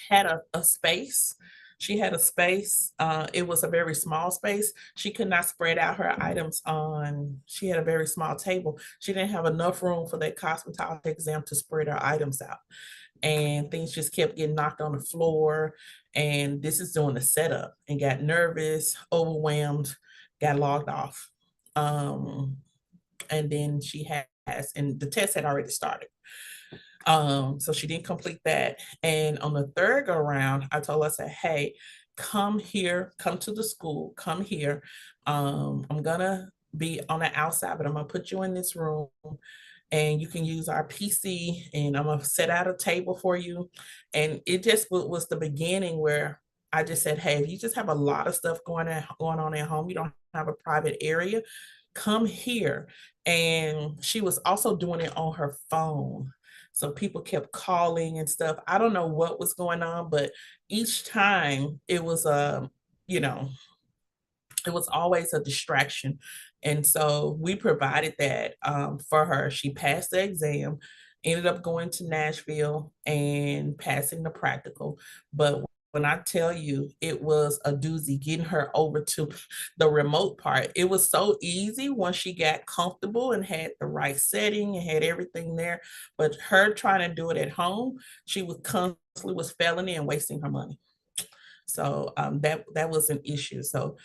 had a space. She had a space. It was a very small space. She could not spread out her items on, she had a very small table. She didn't have enough room for that cosmetology exam to spread her items out. And things just kept getting knocked on the floor. And this is doing the setup, and got nervous, overwhelmed, got logged off. And then and the test had already started. So she didn't complete that. And on the third go around, I told her, I said, hey, come here, come to the school, come here. I'm gonna be on the outside, but I'm gonna put you in this room and you can use our PC, and I'm gonna set out a table for you. And it just was the beginning where I just said, hey, if you just have a lot of stuff going on at home, you don't have a private area, come here. And she was also doing it on her phone. So people kept calling and stuff. I don't know what was going on, but each time it was you know, it was always a distraction. And so we provided that for her. She passed the exam, ended up going to Nashville and passing the practical. But when I tell you, it was a doozy getting her over to the remote part. It was so easy once she got comfortable and had the right setting and had everything there. But her trying to do it at home, she was constantly was failing and wasting her money. So that was an issue. So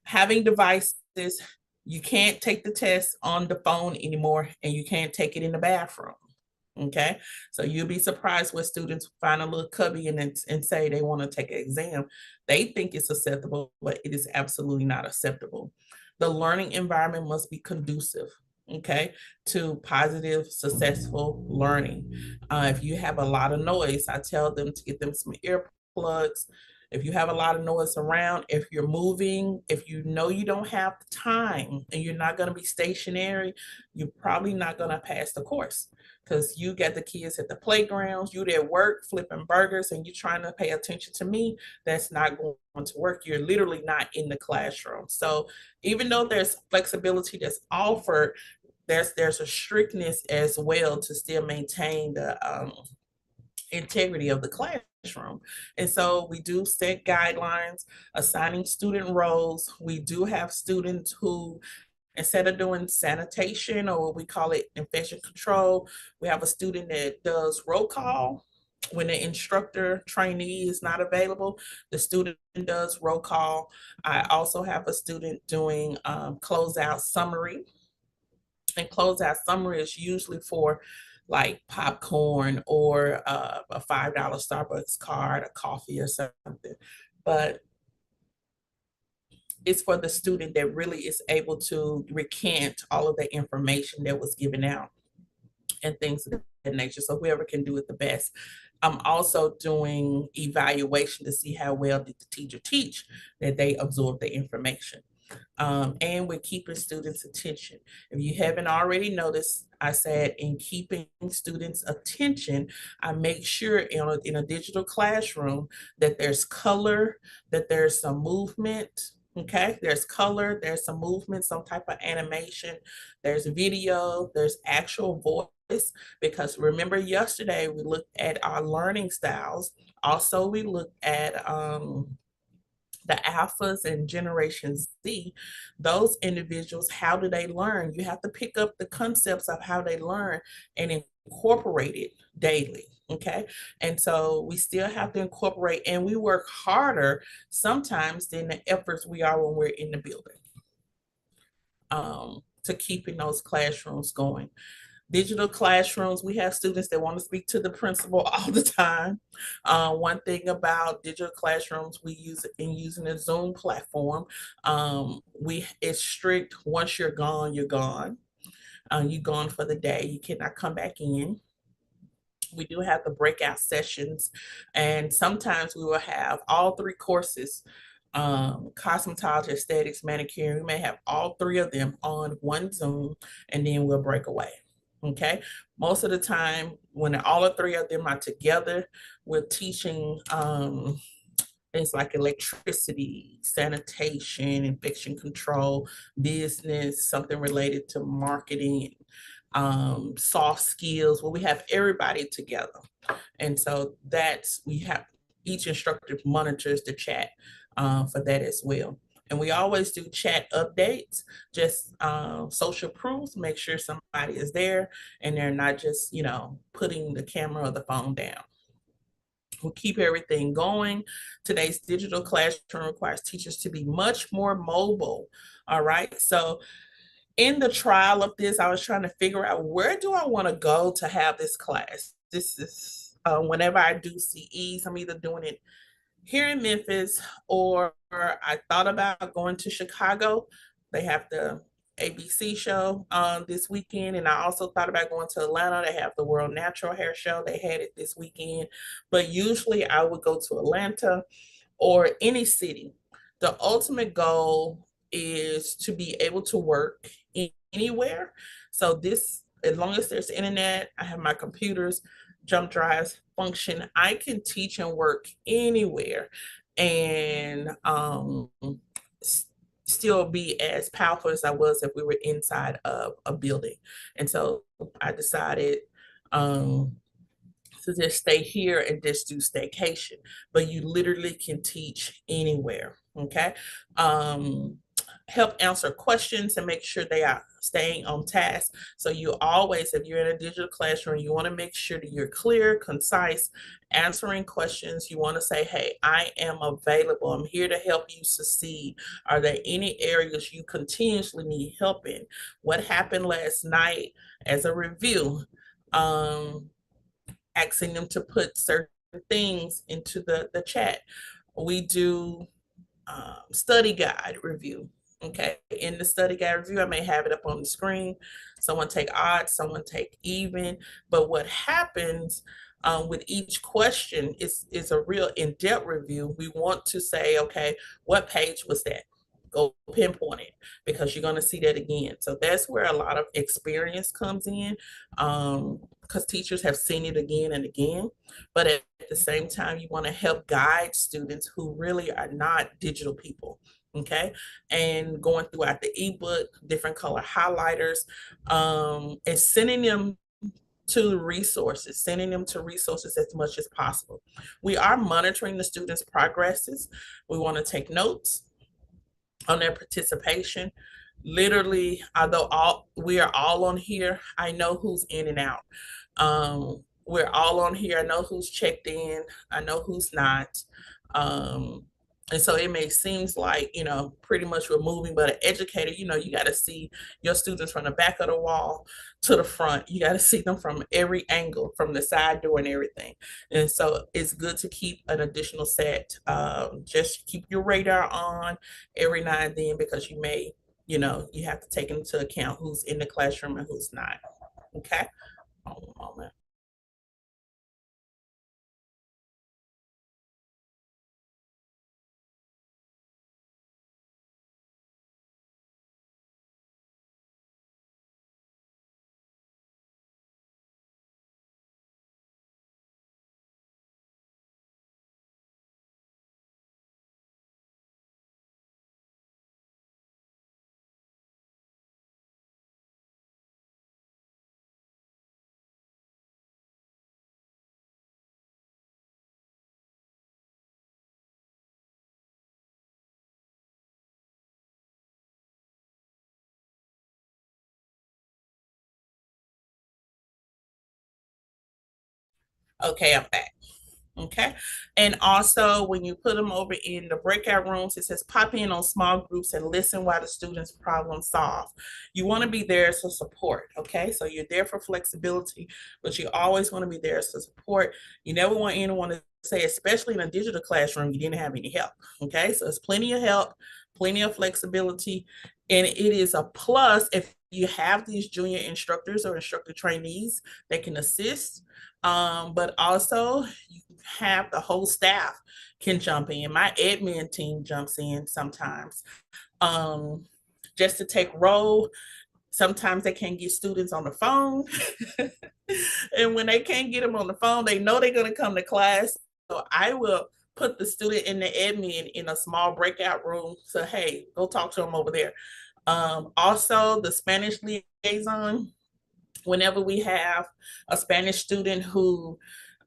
having devices, you can't take the test on the phone anymore, and you can't take it in the bathroom. Okay, so you'll be surprised when students find a little cubby and say they want to take an exam. They think it's acceptable, but it is absolutely not acceptable. The learning environment must be conducive, okay, to positive, successful learning. If you have a lot of noise, I tell them to get them some earplugs. If you have a lot of noise around, if you're moving, if you know you don't have the time and you're not going to be stationary, you're probably not going to pass the course, because you got the kids at the playgrounds, you at work flipping burgers, and you're trying to pay attention to me. That's not going to work. You're literally not in the classroom. So even though there's flexibility that's offered, there's a strictness as well to still maintain the integrity of the classroom. And so we do set guidelines, assigning student roles. We do have students who, instead of doing sanitation, or what we call it infection control, we have a student that does roll call. When the instructor trainee is not available, the student does roll call. I also have a student doing closeout summary. And closeout summary is usually for like popcorn or a $5 Starbucks card, a coffee or something. But it's for the student that really is able to recant all of the information that was given out and things of that nature. So whoever can do it the best. I'm also doing evaluation to see how well did the teacher teach, that they absorb the information. And we're keeping students' attention. If you haven't already noticed, I said in keeping students' attention, I make sure in a digital classroom that there's color, that there's some movement. Okay, there's color, there's some movement, some type of animation, there's video, there's actual voice. Because remember yesterday we looked at our learning styles. Also, we looked at the alphas and Generation Z. Those individuals, how do they learn? You have to pick up the concepts of how they learn and incorporate it daily. Okay. And so we still have to incorporate, and we work harder sometimes than the efforts we are when we're in the building to keeping those classrooms going. Digital classrooms, we have students that want to speak to the principal all the time. One thing about digital classrooms, we use it in using a Zoom platform. It's strict. Once you're gone, you're gone. You're gone for the day. You cannot come back in. We do have the breakout sessions, and sometimes we will have all 3 courses cosmetology, aesthetics, manicure. We may have all three of them on one Zoom, and then we'll break away. Okay. Most of the time, when all the three of them are together, we're teaching things like electricity, sanitation, infection control, business, something related to marketing, soft skills, where we have everybody together. And so we have each instructor monitors the chat for that as well. And we always do chat updates, just social proofs, make sure somebody is there and they're not just, putting the camera or the phone down. We'll keep everything going. Today's digital classroom requires teachers to be much more mobile. All right. So in the trial of this, I was trying to figure out, where do I want to go to have this class? This is whenever I do CEs, I'm either doing it here in Memphis, or I thought about going to Chicago. They have the ABC show this weekend, and I also thought about going to Atlanta. They have the World Natural Hair Show. They had it this weekend, but usually I would go to Atlanta or any city. The ultimate goal is to be able to work anywhere. So this, as long as there's internet, I have my computers, jump drives function, I can teach and work anywhere and still be as powerful as I was if we were inside of a building. And so I decided to just stay here and just do staycation, but you literally can teach anywhere. Okay. Help answer questions and make sure they are staying on task. So you always, if you're in a digital classroom, you want to make sure that you're clear, concise, answering questions. You want to say, hey, I am available. I'm here to help you succeed. Are there any areas you continuously need help in? What happened last night as a review? Asking them to put certain things into the chat. We do study guide review. Okay, in the study guide review, I may have it up on the screen. Someone take odd, someone take even. But what happens with each question is a real in-depth review. We want to say, okay, what page was that? Go pinpoint it, because you're going to see that again. So that's where a lot of experience comes in, because teachers have seen it again and again. But at the same time, you want to help guide students who really are not digital people. Okay, and going throughout the ebook, different color highlighters, and sending them to resources as much as possible. We are monitoring the students' progresses. We want to take notes on their participation. Literally, although we are all on here, I know who's in and out. We're all on here. I know who's checked in. I know who's not. And so it may seems like, pretty much we're moving, but an educator, you got to see your students from the back of the wall to the front. You got to see them from every angle, from the side door and everything. And so it's good to keep an additional set. Just keep your radar on every now and then, because you may, you have to take into account who's in the classroom and who's not. Okay. Hold on a moment. Okay, I'm back. Okay. And also, when you put them over in the breakout rooms, it says pop in on small groups and listen while the students problem solve. You want to be there as a support. Okay. So you're there for flexibility, but you always want to be there as a support. You never want anyone to say, especially in a digital classroom, you didn't have any help. Okay. So it's plenty of help, plenty of flexibility, and it is a plus if you have these junior instructors or instructor trainees that can assist. But also you have the whole staff can jump in. My admin team jumps in sometimes just to take roll. Sometimes they can't get students on the phone. And when they can't get them on the phone, they know they're going to come to class. So I will put the student in the admin in a small breakout room. So, hey, go talk to them over there. Also, the Spanish liaison, whenever we have a Spanish student who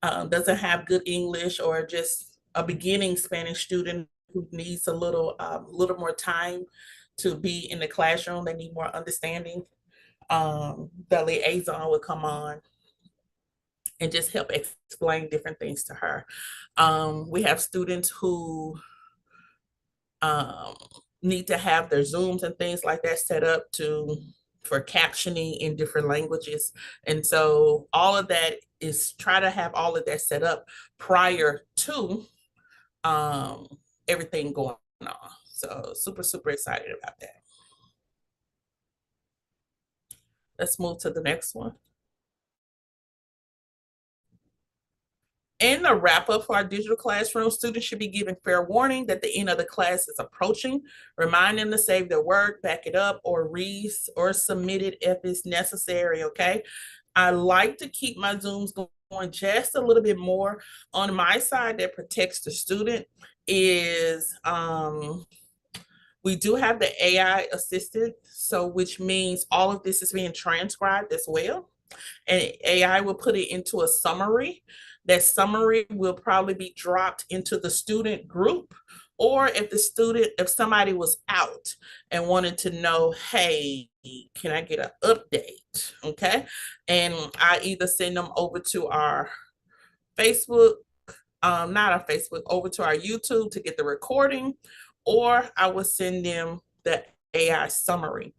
doesn't have good English, or just a beginning Spanish student who needs a little more time to be in the classroom, they need more understanding, the liaison would come on and just help explain different things to her. We have students who need to have their Zooms and things like that set up for captioning in different languages. And so all of that is try to have all of that set up prior to everything going on. So super, super excited about that. Let's move to the next one. In the wrap up for our digital classroom, students should be given fair warning that the end of the class is approaching. Remind them to save their work, back it up, or submit it if it's necessary, okay? I like to keep my Zooms going just a little bit more. On my side that protects the student is we do have the AI assistant, so which means all of this is being transcribed as well. And AI will put it into a summary. That summary will probably be dropped into the student group, or if somebody was out and wanted to know, hey, can I get an update? Okay. And I either send them over to our Facebook, not our Facebook, over to our YouTube to get the recording, or I will send them the AI summary.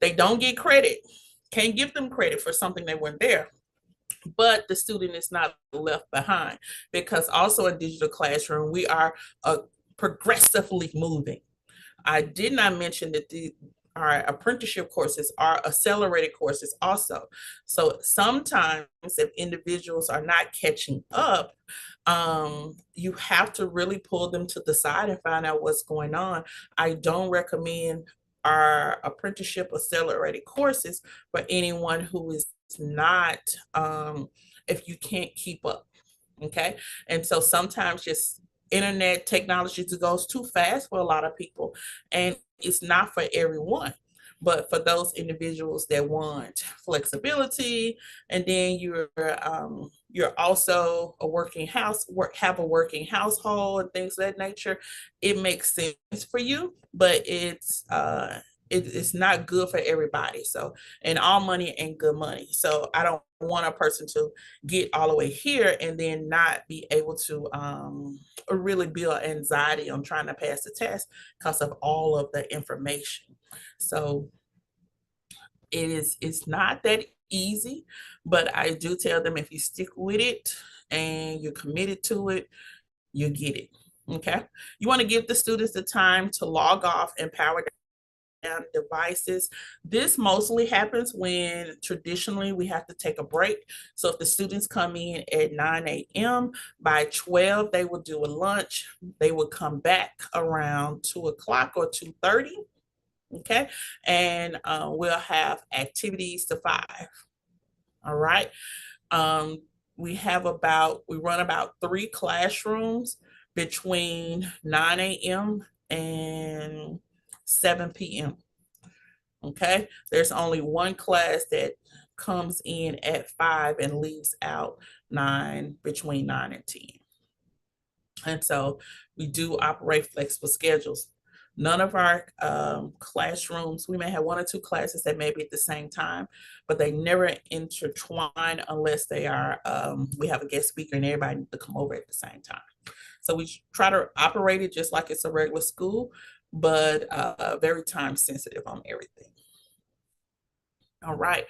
They don't get credit. Can't give them credit for something that weren't there. But the student is not left behind, because also in digital classroom, we are progressively moving. I did not mention that our apprenticeship courses are accelerated courses also. So sometimes if individuals are not catching up, you have to really pull them to the side and find out what's going on. I don't recommend our apprenticeship accelerated courses for anyone who is not, if you can't keep up, okay? And so sometimes just internet technology goes too fast for a lot of people, and it's not for everyone. But for those individuals that want flexibility, and then you're also have a working household and things of that nature, it makes sense for you, but it's not good for everybody. So, and all money ain't good money. So I don't want a person to get all the way here and then not be able to really build anxiety on trying to pass the test because of all of the information. So it's not that easy, but I do tell them if you stick with it and you're committed to it, you get it. Okay. You want to give the students the time to log off and power down devices. This mostly happens when traditionally we have to take a break. So if the students come in at 9 a.m., by 12, they will do a lunch. They will come back around 2 o'clock or 2:30. Okay. And we'll have activities to 5. All right. We run about 3 classrooms between 9 a.m. and 7 p.m. Okay, there's only one class that comes in at 5 and leaves out between 9 and 10. And so we do operate flexible schedules. None of our classrooms, we may have 1 or 2 classes that may be at the same time, but they never intertwine unless we have a guest speaker and everybody needs to come over at the same time. So we try to operate it just like it's a regular school, but very time sensitive on everything. All right.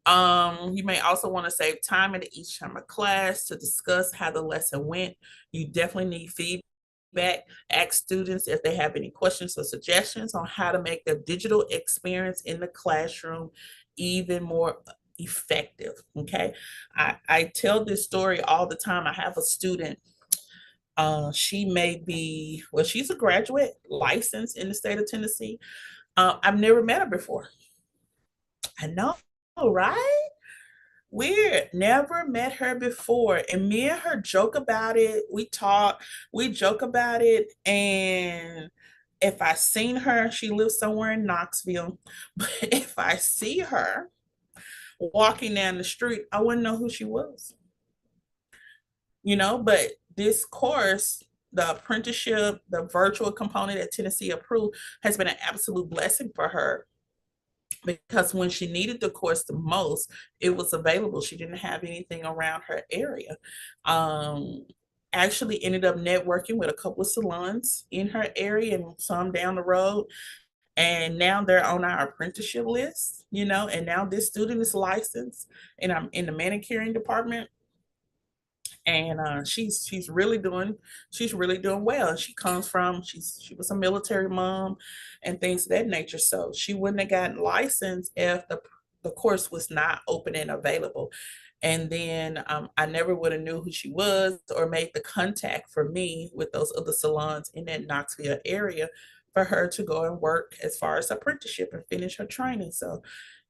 You may also want to save time at each time of class to discuss how the lesson went. You definitely need feedback feedback, ask students if they have any questions or suggestions on how to make the digital experience in the classroom even more effective. Okay. I tell this story all the time. I have a student. She may be, well, she's a graduate licensed in the state of Tennessee. I've never met her before. I know, right? Weird. Never met her before. And me and her joke about it. We joke about it. And if I seen her, she lives somewhere in Knoxville. But if I see her walking down the street, I wouldn't know who she was. But this course, the apprenticeship, the virtual component that Tennessee approved, has been an absolute blessing for her, because when she needed the course the most, it was available. She didn't have anything around her area. Actually ended up networking with a couple of salons in her area and some down the road. And now they're on our apprenticeship list, and now this student is licensed, and I'm in the manicuring department. And she's really doing well. She was a military mom and things of that nature, so she wouldn't have gotten licensed if the course was not open and available. And then I never would have knew who she was or made the contact for me with those other salons in that Knoxville area for her to go and work as far as apprenticeship and finish her training. So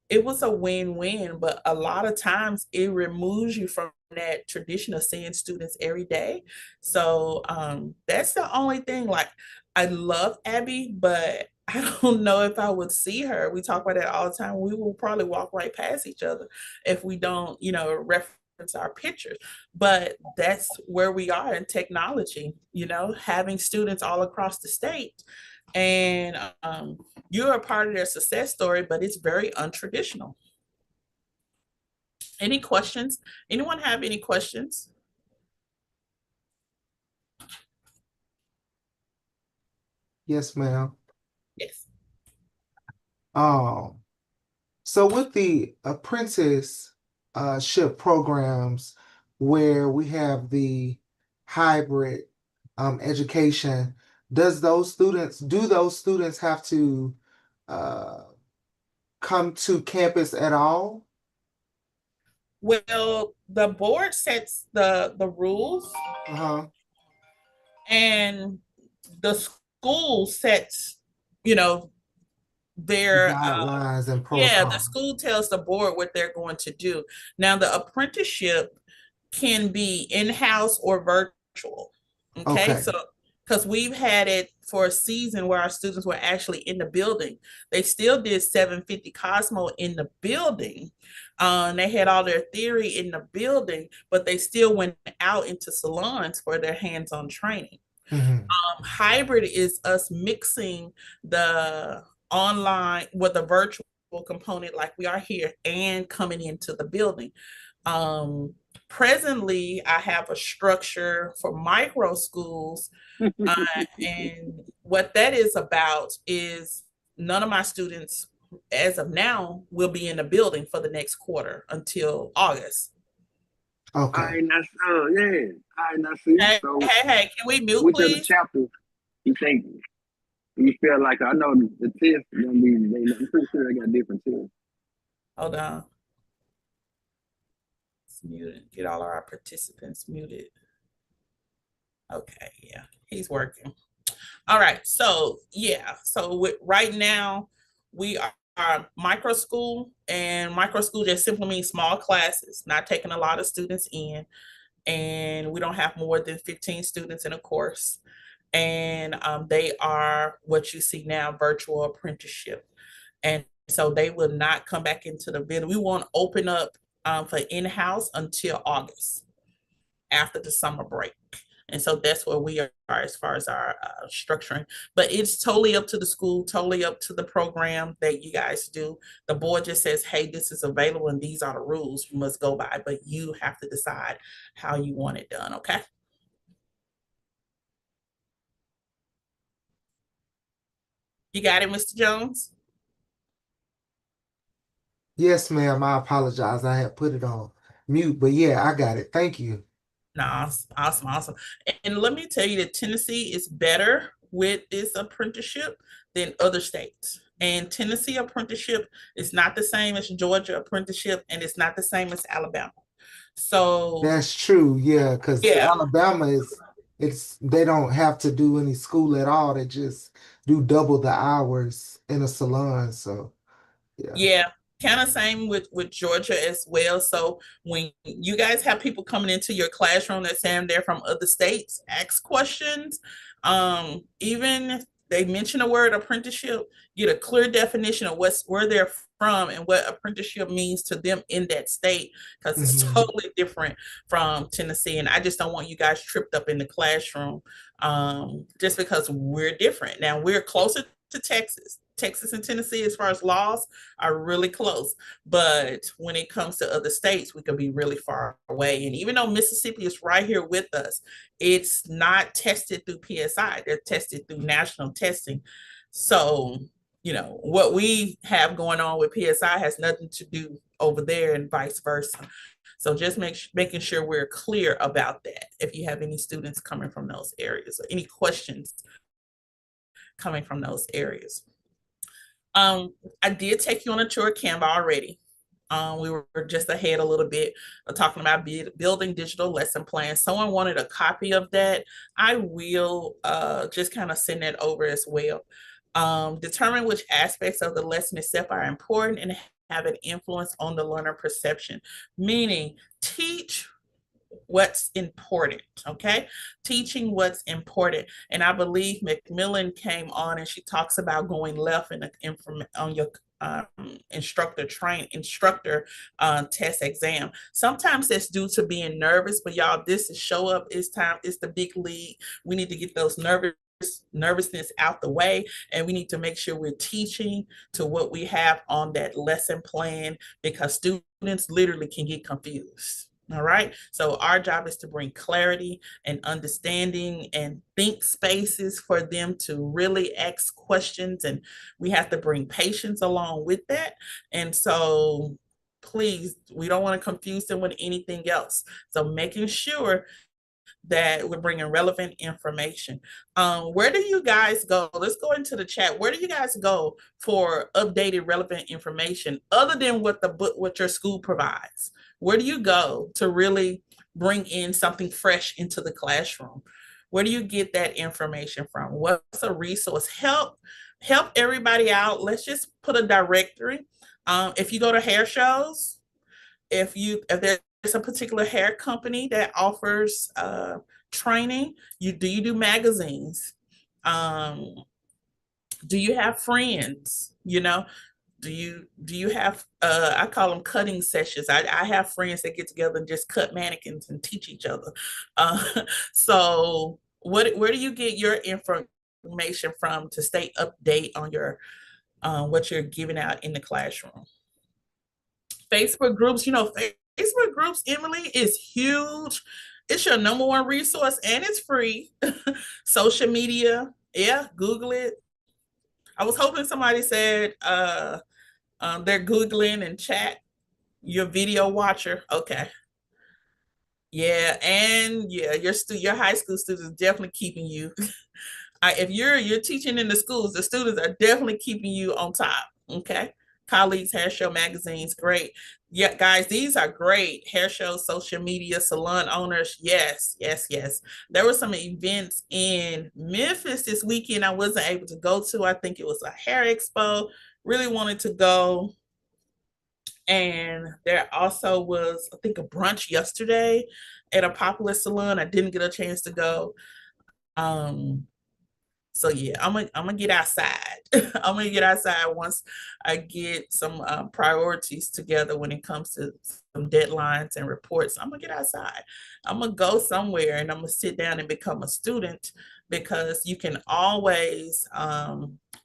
it was a win-win, but a lot of times it removes you from that tradition of seeing students every day. So that's the only thing. Like, I love Abby, but I don't know if I would see her. We talk about that all the time. We will probably walk right past each other if we don't, reference our pictures. But that's where we are in technology, having students all across the state. And you're a part of their success story, but it's very untraditional. Any questions? Anyone have any questions? Yes, ma'am. Yes. So with the apprenticeship programs where we have the hybrid education, do those students have to come to campus at all? Well, the board sets the rules, and the school sets, their guidelines and yeah, protocols. the school tells the board what they're going to do. Now, the apprenticeship can be in-house or virtual. Okay. So because we've had it for a season where our students were actually in the building. They still did 750 Cosmo in the building. They had all their theory in the building, but they still went out into salons for their hands-on training. Hybrid is us mixing the online with the virtual component like we are here and coming into the building. Presently, I have a structure for micro schools, and what that is about is none of my students, as of now, will be in the building for the next quarter until August. Okay. All right, now, yeah. All right, now, see. Hey, So, hey, can we mute, which of the please? chapters you think you feel like? I know the test gonna be. I'm pretty sure they got different tests. Hold on. It's muted. Get all of our participants muted. Okay, yeah, he's working. All right, so yeah, so right now we are micro school, and micro school just simply means small classes, not taking a lot of students in, and we don't have more than 15 students in a course. And they are what you see now, virtual apprenticeship. And so they will not come back into the building. We won't open up for in-house until August, after the summer break. And so that's where we are as far as our structuring. But it's totally up to the school, totally up to the program that you guys do. The board just says, hey, this is available and these are the rules you must go by, but you have to decide how you want it done, okay? You got it, Mr. Jones? Yes, ma'am. I apologize. I had put it on mute, but yeah, I got it. Thank you. Awesome. And let me tell you that Tennessee is better with this apprenticeship than other states. And Tennessee apprenticeship is not the same as Georgia apprenticeship, and it's not the same as Alabama. So That's true, yeah, because yeah, Alabama it's they don't have to do any school at all. They just do double the hours in a salon. So yeah. yeah, kind of same with Georgia as well. So when you guys have people coming into your classroom that saying they're from other states, ask questions. Even if they mention a word apprenticeship, get a clear definition of where they're from and what apprenticeship means to them in that state, because it's Mhm. totally different from Tennessee. And I just don't want you guys tripped up in the classroom, just because we're different. Now we're closer to Texas. Texas and Tennessee, as far as laws, are really close. But when it comes to other states, we could be really far away. And even though Mississippi is right here with us, it's not tested through PSI. They're tested through national testing. So, what we have going on with PSI has nothing to do over there and vice versa. So just making sure we're clear about that. If you have any students coming from those areas or any questions coming from those areas. I did take you on a tour of Canva already. We were just ahead a little bit talking about building digital lesson plans. Someone wanted a copy of that. I will just kind of send that over as well. Determine which aspects of the lesson itself are important and have an influence on the learner perception, meaning teach what's important. Okay, teaching what's important. And I believe Macmillan came on and she talks about going left in the on your instructor test exam. Sometimes that's due to being nervous, but y'all, this is show up. It's time. It's the big league. We need to get those nervousness out the way, and we need to make sure we're teaching to what we have on that lesson plan, because students literally can get confused. All right. So our job is to bring clarity and understanding and think spaces for them to really ask questions. And we have to bring patience along with that. And so please, we don't want to confuse them with anything else. So making sure that we're bringing relevant information. Where do you guys go? Let's go into the chat. Where do you guys go for updated relevant information other than what your school provides? Where do you go to really bring in something fresh into the classroom? Where do you get that information from? What's a resource? Help everybody out. Let's just put a directory. If you go to hair shows, if there's a particular hair company that offers training, you do magazines? Do you have friends? Do you have I call them cutting sessions. I have friends that get together and just cut mannequins and teach each other. So where do you get your information from to stay update on your what you're giving out in the classroom? Facebook groups, Facebook groups, Emily, is huge. It's your number one resource and it's free. Social media, yeah, Google it. I was hoping somebody said they're Googling and chat. Your video watcher, okay. Yeah, and yeah, your high school students definitely keeping you. If you're teaching in the schools, the students are definitely keeping you on top. Okay. Colleagues, hair show magazines, great. Yeah, guys, these are great. Hair shows, social media, salon owners. Yes. There were some events in Memphis this weekend I wasn't able to go to. I think it was a hair expo. Really wanted to go. And there also was, I think, a brunch yesterday at a popular salon. I didn't get a chance to go. So yeah, I'm gonna get outside. I'm gonna get outside once I get some priorities together when it comes to some deadlines and reports. I'm gonna get outside. I'm gonna go somewhere and I'm gonna sit down and become a student, because you can always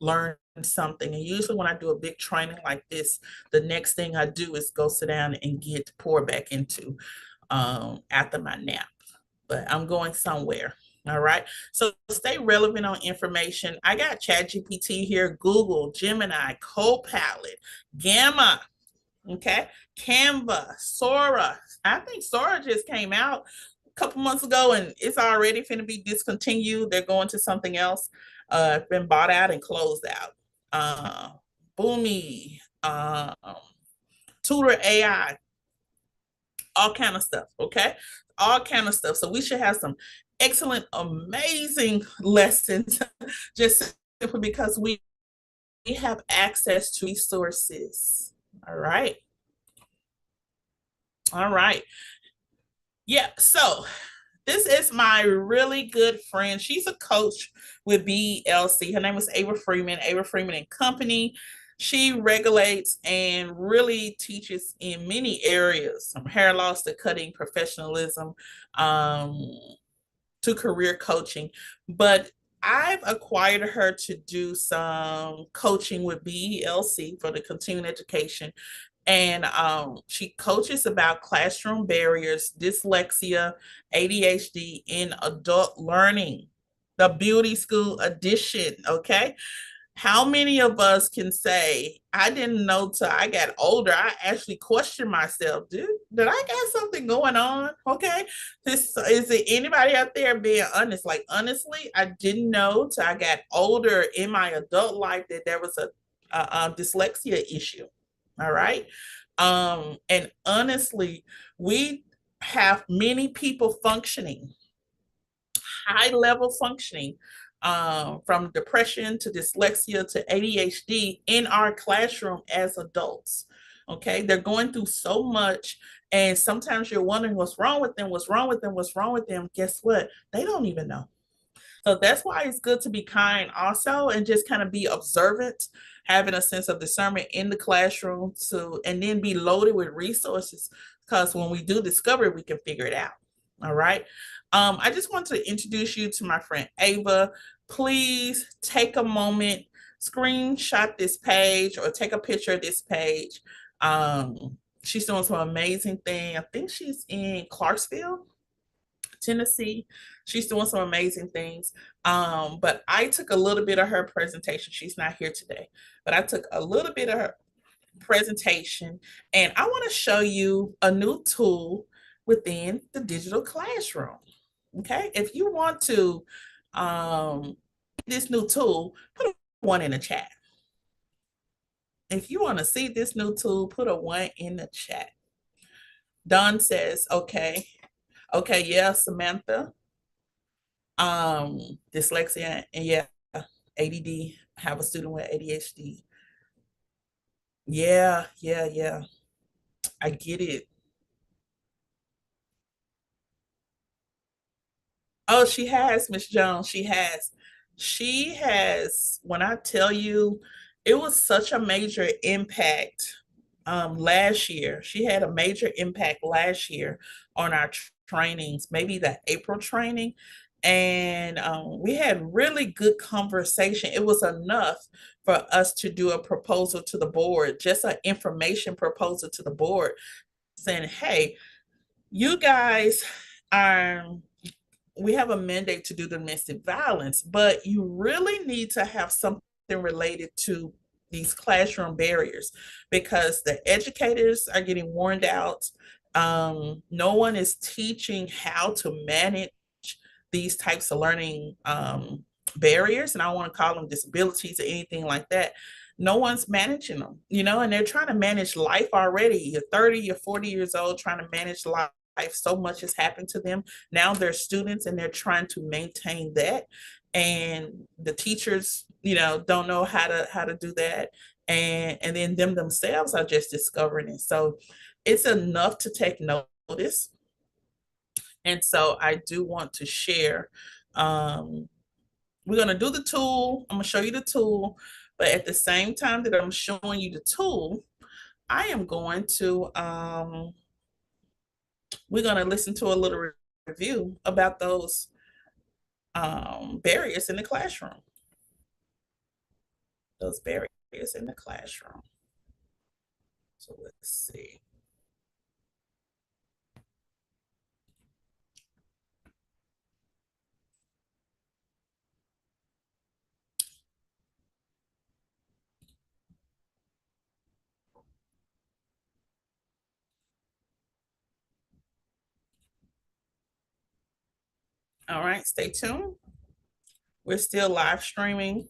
learn something. And usually when I do a big training like this, the next thing I do is go sit down and get poured back into after my nap. But I'm going somewhere. All right. So stay relevant on information. I got ChatGPT here, Google, Gemini, Copilot, Gamma, okay, Canva, Sora. I think Sora just came out. couple months ago, and it's already finna be discontinued. They're going to something else. Been bought out and closed out. Boomi, Tutor AI, all kind of stuff. Okay, all kind of stuff. So we should have some excellent, amazing lessons, just simply because we have access to resources. All right. All right. Yeah. So this is my really good friend. She's a coach with BELC. Her name is Ava Freeman and Company. She regulates and really teaches in many areas, from hair loss to cutting professionalism, to career coaching. But I've acquired her to do some coaching with BELC for the continuing education. And she coaches about classroom barriers, dyslexia, ADHD in adult learning, the beauty school edition. Okay. How many of us can say, I didn't know till I got older? I actually questioned myself, dude, did I got something going on? Okay. This is it anybody out there being honest? Like, honestly, I didn't know till I got older in my adult life that there was a dyslexia issue. All right. And honestly, we have many people functioning, high level functioning, from depression to dyslexia to ADHD in our classroom as adults. Okay, they're going through so much, and sometimes you're wondering what's wrong with them, what's wrong with them, what's wrong with them. Guess what? They don't even know. So that's why it's good to be kind also, and just kind of be observant, having a sense of discernment in the classroom, and then be loaded with resources, because when we do discover it, we can figure it out. All right. I just want to introduce you to my friend Ava. Please take a moment, screenshot this page or take a picture of this page. She's doing some amazing thing. I think she's in Clarksville, Tennessee. She's doing some amazing things. But I took a little bit of her presentation. She's not here today, but I took a little bit of her presentation, and I want to show you a new tool within the digital classroom. Okay, if you want to this new tool, put a 1 in the chat. If you want to see this new tool, put a 1 in the chat. Don says, okay. Okay, yeah, Samantha. Dyslexia, and yeah, ADD, have a student with ADHD. Yeah, yeah, yeah. I get it. Oh, she has, Miss Jones. She has. She has, when I tell you, it was such a major impact last year. She had a major impact last year on our trainings, maybe the April training. And we had really good conversation. It was enough for us to do a proposal to the board, just an information proposal to the board, saying, hey, you guys are, we have a mandate to do domestic violence, but you really need to have something related to these classroom barriers, because the educators are getting worn out. No one is teaching how to manage these types of learning barriers, and I don't want to call them disabilities or anything like that. No one's managing them, and they're trying to manage life already. You're 30, you're 40 years old trying to manage life. So much has happened to them. Now they're students and they're trying to maintain that. And the teachers, don't know how to do that. And then them themselves are just discovering it. So it's enough to take notice. And so I do want to share. We're going to do the tool. I'm going to show you the tool. But at the same time that I'm showing you the tool, I am going to, we're going to listen to a little review about those barriers in the classroom. Those barriers in the classroom. So let's see. All right, stay tuned. We're still live streaming.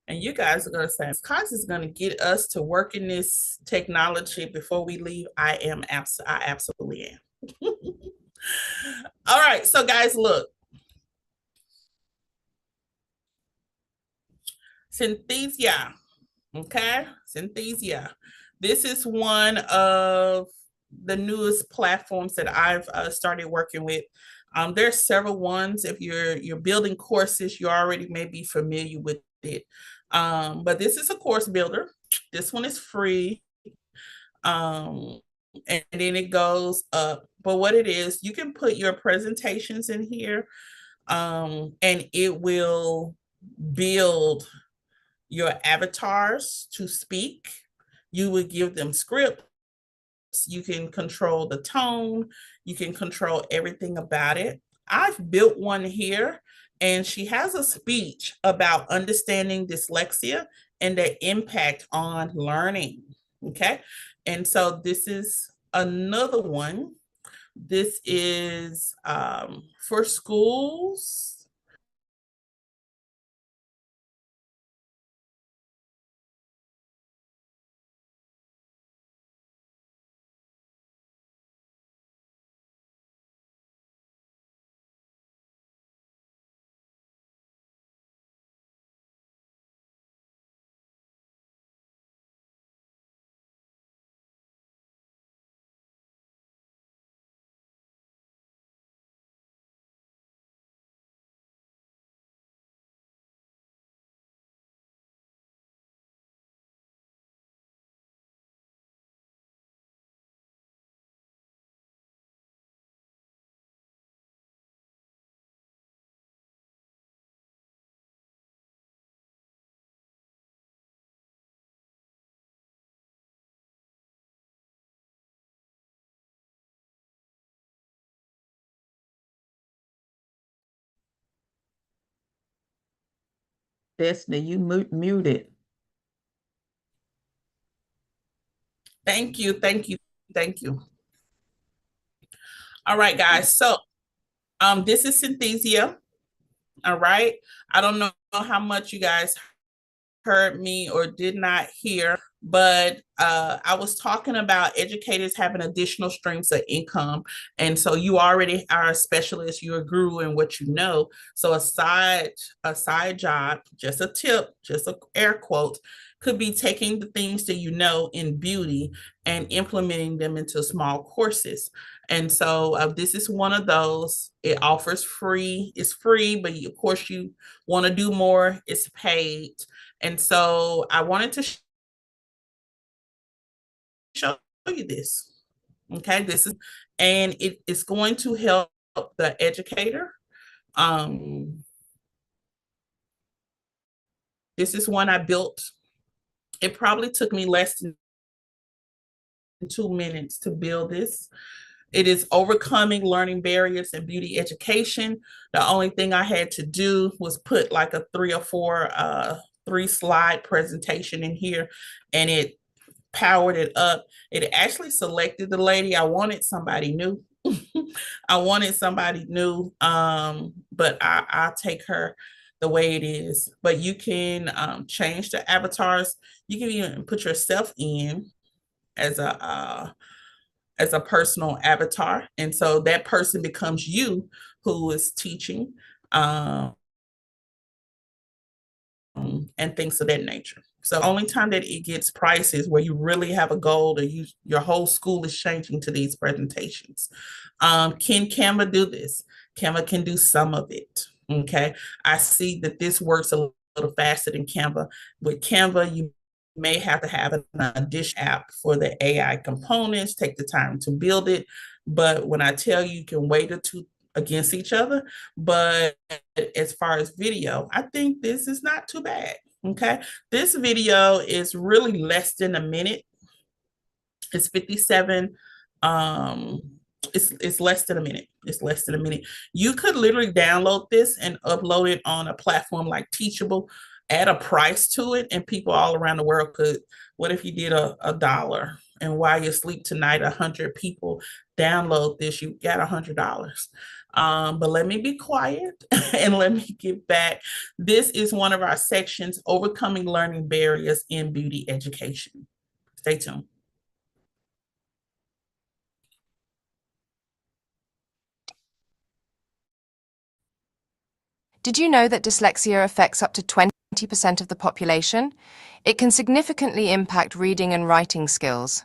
And you guys are going to say, Cos is going to get us to work in this technology before we leave. I absolutely am. All right, so guys, look. Synthesia, okay? Synthesia. This is one of the newest platforms that I've started working with. There's several ones. If you're building courses, you already may be familiar with it. But this is a course builder. This one is free. And then it goes up. But what it is, you can put your presentations in here, and it will build your avatars to speak. You would give them scripts. You can control the tone. You can control everything about it. I've built one here, and she has a speech about understanding dyslexia and the impact on learning. Okay. And so this is another one. This is for schools. Destiny, you muted. Thank you, thank you, thank you. All right, guys. So this is Synthesia. All right. I don't know how much you guys heard me or did not hear, but I was talking about educators having additional streams of income. And so you already are a specialist, you're a guru in what you know. So a side job, just a tip, just a air quote, could be taking the things that you know in beauty and implementing them into small courses. And so this is one of those. It offers free. It's free, but of course you want to do more, it's paid. And so I wanted to show you this. Okay, this is, and it is going to help the educator. This is one I built. It probably took me less than 2 minutes to build this. It is overcoming learning barriers in beauty education. The only thing I had to do was put like a 3 or 4 3-slide presentation in here, and it powered it up. It actually selected the lady. I wanted somebody new. I wanted somebody new, but I'll take her the way it is. But you can change the avatars. You can even put yourself in as a personal avatar. And so that person becomes you who is teaching and things of that nature. So only time that it gets priced is where you really have a goal or your whole school is changing to these presentations. Can Canva do this? Canva can do some of it. Okay. I see that this works a little faster than Canva. With Canva, you may have to have an additional app for the AI components, take the time to build it. But when I tell you, you can weight the two against each other. But as far as video, I think this is not too bad. Okay. This video is really less than a minute. It's 57. It's less than a minute. It's less than a minute. You could literally download this and upload it on a platform like Teachable, add a price to it, and people all around the world could. What if you did a dollar and while you sleep tonight, 100 people download this, you got $100. But let me be quiet and let me get back. This is one of our sections, Overcoming Learning Barriers in Beauty Education. Stay tuned. Did you know that dyslexia affects up to 20% of the population? It can significantly impact reading and writing skills.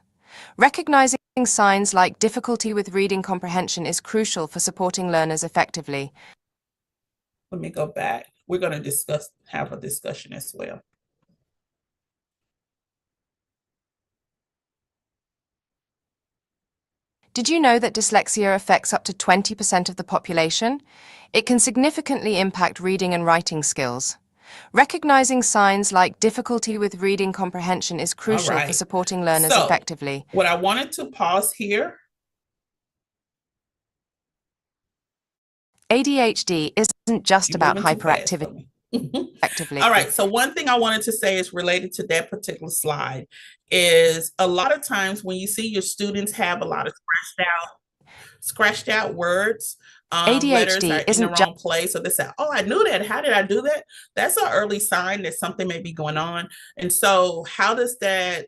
Recognizing signs like difficulty with reading comprehension is crucial for supporting learners effectively. Let me go back. We're going to have a discussion as well. Did you know that dyslexia affects up to 20% of the population? It can significantly impact reading and writing skills. Recognizing signs like difficulty with reading comprehension is crucial for supporting learners effectively. What I wanted to pause here. ADHD isn't just about hyperactivity. All right, so one thing I wanted to say is related to that particular slide is a lot of times when you see your students have a lot of scratched out words, letters are in the wrong place, so they say, oh, I knew that, how did I do that? That's an early sign that something may be going on. And so how does that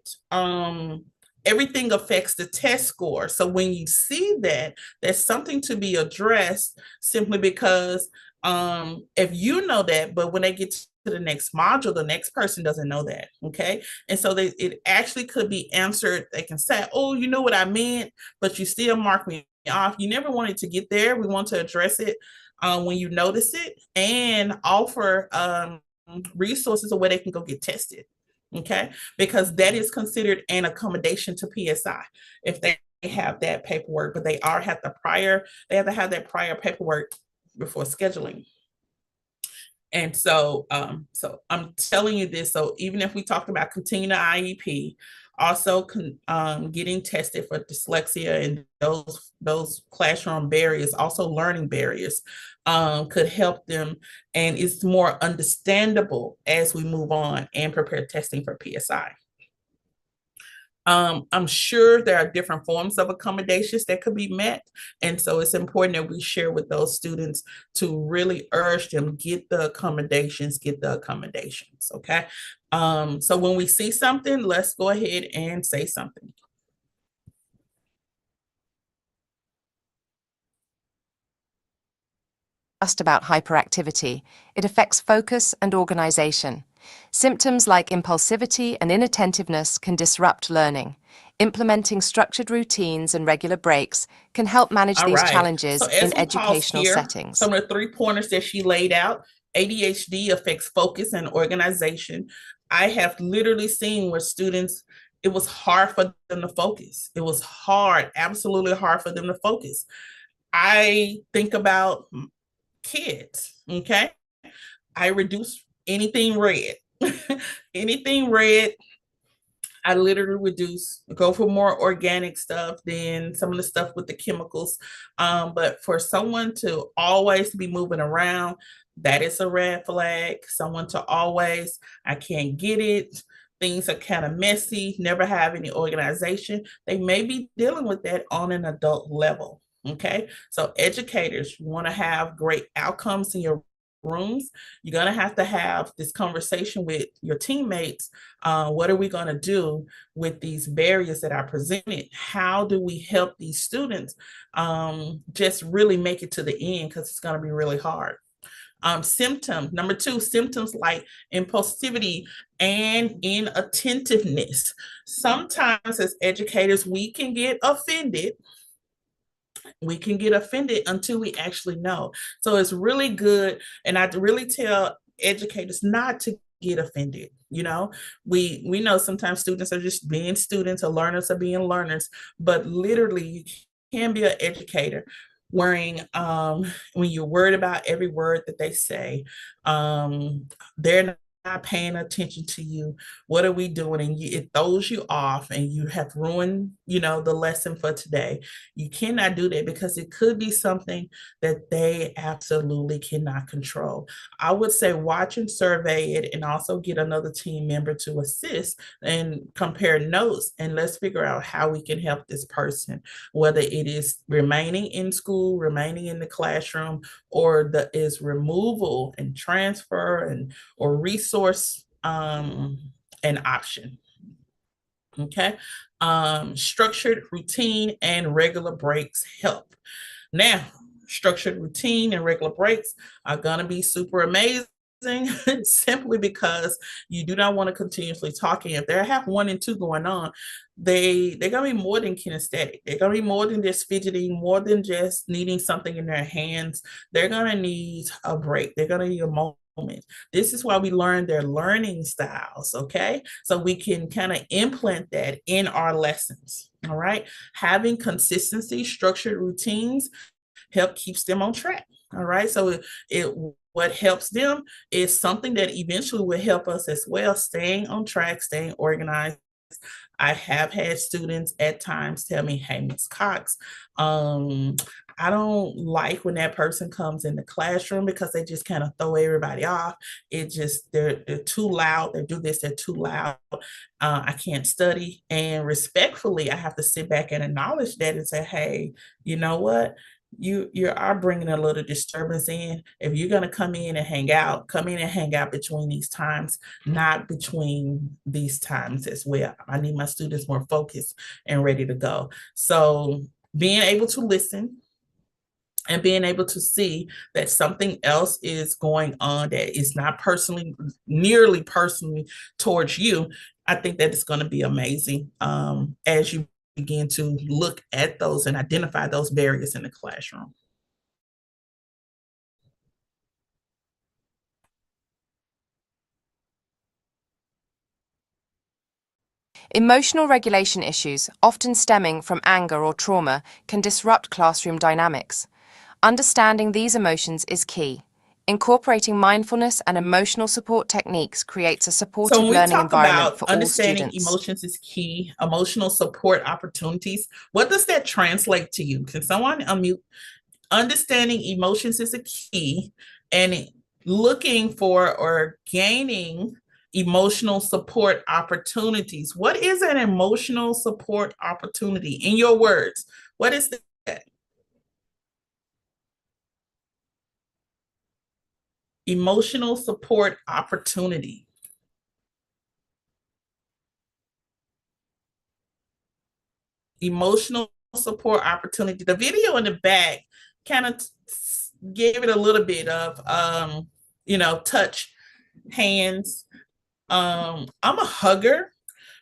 everything affects the test score. So when you see that, there's something to be addressed simply because if you know that, but when they get to the next module, the next person doesn't know that, okay? And so it actually could be answered. They can say, oh, you know what I meant, but you still mark me off. You never wanted to get there. We want to address it when you notice it and offer resources of where they can go get tested. Okay, because that is considered an accommodation to PSI if they have that paperwork, but they have to have that prior paperwork before scheduling. And so, so I'm telling you this. So even if we talked about continuing the IEP, also getting tested for dyslexia and those classroom barriers, also learning barriers, could help them, and it's more understandable as we move on and prepare testing for PSI. I'm sure there are different forms of accommodations that could be met. And so it's important that we share with those students to really urge them, get the accommodations, okay? So when we see something, let's go ahead and say something. Just about hyperactivity. It affects focus and organization. Symptoms like impulsivity and inattentiveness can disrupt learning. Implementing structured routines and regular breaks can help manage these challenges in educational settings. Some of the 3 pointers that she laid out: ADHD affects focus and organization. I have literally seen where students, it was hard for them to focus. It was hard, absolutely hard for them to focus. I think about kids, okay? I reduce anything red. Anything red, I literally reduce, go for more organic stuff than some of the stuff with the chemicals. But for someone to always be moving around, that is a red flag. Someone to always, I can't get it. Things are kind of messy, never have any organization. They may be dealing with that on an adult level. Okay, so educators, you want to have great outcomes in your rooms, you're going to have this conversation with your teammates. What are we going to do with these barriers that are presented? How do we help these students just really make it to the end, because it's going to be really hard. Symptoms, number 2, symptoms like impulsivity and inattentiveness. Sometimes as educators, we can get offended. We can get offended until we actually know. So it's really good. And I really tell educators not to get offended. You know, we know sometimes students are just being students, or learners are being learners, but literally you can be an educator when you're worried about every word that they say. They're paying attention to you. What are we doing? And it throws you off and you have ruined, the lesson for today. You cannot do that because it could be something that they absolutely cannot control. I would say watch and survey it and also get another team member to assist and compare notes, and let's figure out how we can help this person, whether it is remaining in school, remaining in the classroom, or is removal and transfer or resource an option. Okay. Structured routine and regular breaks help. Now, structured routine and regular breaks are going to be super amazing simply because you do not want to continuously talking. If they have 1 and 2 going on, they're going to be more than kinesthetic. They're going to be more than just fidgeting, more than just needing something in their hands. They're going to need a break. They're going to need a moment. This is why we learn their learning styles, okay? So we can kind of implement that in our lessons, all right? Having consistency, structured routines help keeps them on track, all right? So what helps them is something that eventually will help us as well, staying on track, staying organized. I have had students at times tell me, hey, Ms. Cox, I don't like when that person comes in the classroom because they just kind of throw everybody off. They're too loud. They do this, they're too loud. I can't study. And respectfully, I have to sit back and acknowledge that and say, hey, you know what? You are bringing a little disturbance in. If you're going to come in and hang out, come in and hang out between these times, not between these times as well. I need my students more focused and ready to go. So being able to listen and being able to see that something else is going on that is not nearly personally towards you, I think that it's going to be amazing as you begin to look at those and identify those barriers in the classroom. Emotional regulation issues, often stemming from anger or trauma, can disrupt classroom dynamics. Understanding these emotions is key. Incorporating mindfulness and emotional support techniques creates a supportive So when we learning talk environment about for all understanding students. emotions is key, emotional support opportunities, what does that translate to you? Can someone unmute? Understanding emotions is a key, and looking for or gaining emotional support opportunities. What is an emotional support opportunity? In your words, what is that? Emotional support opportunity. Emotional support opportunity. The video in the back kind of gave it a little bit of touch, hands. I'm a hugger,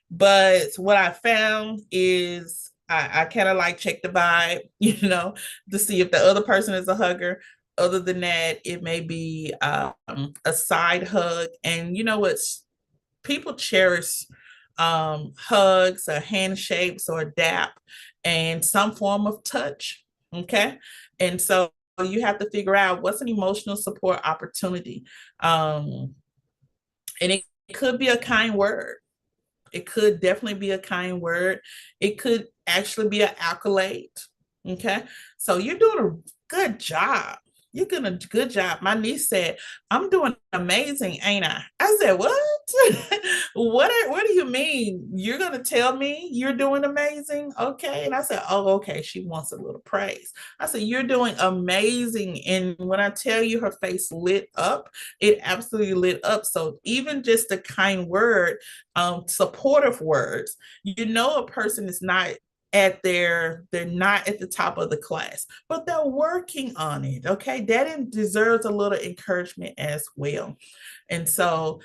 but what I found is I kind of like check the vibe, to see if the other person is a hugger. Other than that, it may be a side hug. And people cherish hugs or handshakes or dap and some form of touch. Okay. And so you have to figure out what's an emotional support opportunity. And it could be a kind word. It could definitely be a kind word. It could actually be an accolade. Okay. So you're doing a good job. You're doing a good job. My niece said, I'm doing amazing, ain't I? I said, what? What do you mean? You're going to tell me you're doing amazing? Okay. And I said, oh, okay. She wants a little praise. I said, you're doing amazing. And when I tell you her face lit up, it absolutely lit up. So even just a kind word, supportive words, a person is not they're not at the top of the class, but they're working on it. Okay. That deserves a little encouragement as well. And so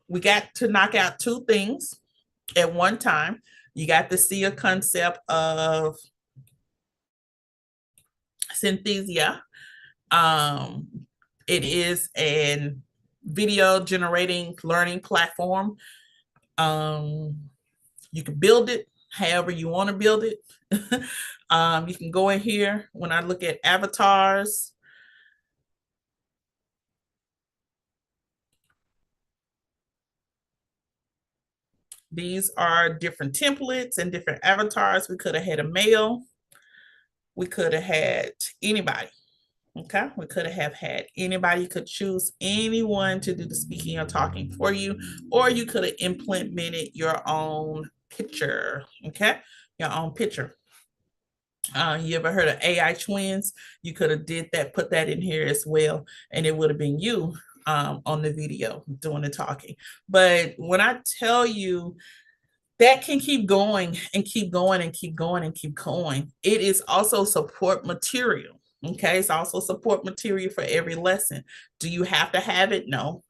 we got to knock out 2 things at one time. You got to see a concept of Synthesia. It is a video generating learning platform. You can build it however you want to build it. You can go in here. When I look at avatars, These are different templates and different avatars. We could have had a male. We could have had anybody. Okay, we could have had anybody. You could choose anyone to do the speaking or talking for you, or you could have implemented your own picture. Okay, your own picture. You ever heard of AI twins? You could have did that, put that in here as well, and it would have been you on the video doing the talking. But when I tell you that can keep going and keep going and keep going and keep going, it is also support material. Okay, it's also support material for every lesson. Do you have to have it? No.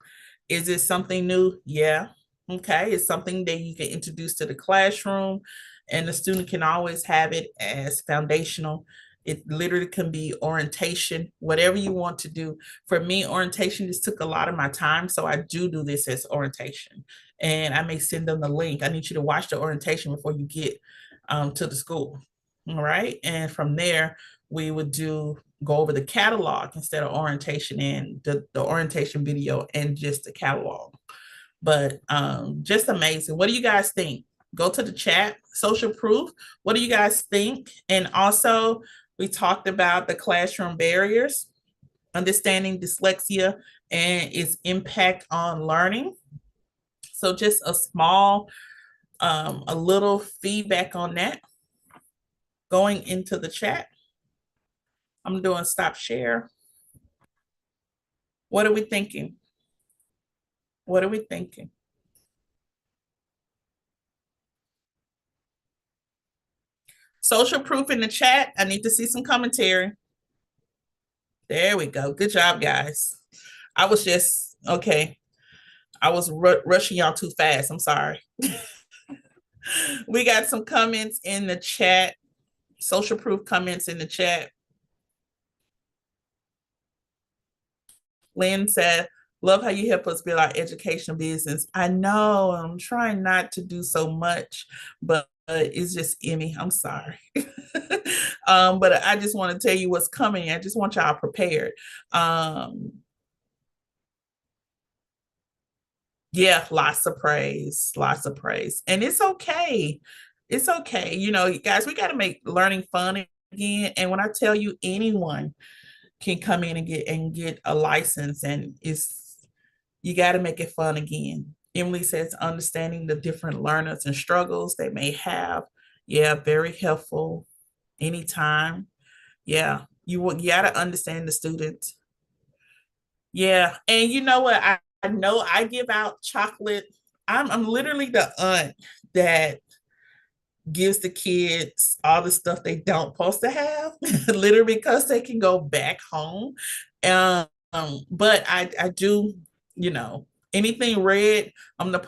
Is it something new? Yeah. Okay, it's something that you can introduce to the classroom, and the student can always have it as foundational. It literally can be orientation, whatever you want to do. For me, orientation just took a lot of my time, so I do this as orientation. And I may send them the link. I need you to watch the orientation before you get to the school. All right, and from there, we would go over the catalog instead of orientation and the orientation video and just the catalog. But just amazing. What do you guys think? Go to the chat, social proof. What do you guys think? And also, we talked about the classroom barriers, understanding dyslexia and its impact on learning. So just a small, a little feedback on that. Going into the chat. I'm doing stop share. What are we thinking? What are we thinking? Social proof in the chat. I need to see some commentary. There we go. Good job, guys. I was just, okay. I was rushing y'all too fast. I'm sorry. We got some comments in the chat. Social proof comments in the chat. Lynn said, love how you help us build our educational business. I know I'm trying not to do so much, but it's just Emmy. I'm sorry. But I just want to tell you what's coming. I just want y'all prepared. Yeah, lots of praise, lots of praise. And it's okay. It's okay. You know, guys, we got to make learning fun again. And when I tell you anyone can come in and get a license, and you got to make it fun again. Emily says understanding the different learners and struggles they may have. Yeah, very helpful anytime. Yeah, you got to understand the students. Yeah, and you know what? I know I give out chocolate. I'm literally the aunt that gives the kids all the stuff they don't supposed to have, literally because they can go back home. But I do, you know, anything red, I'm the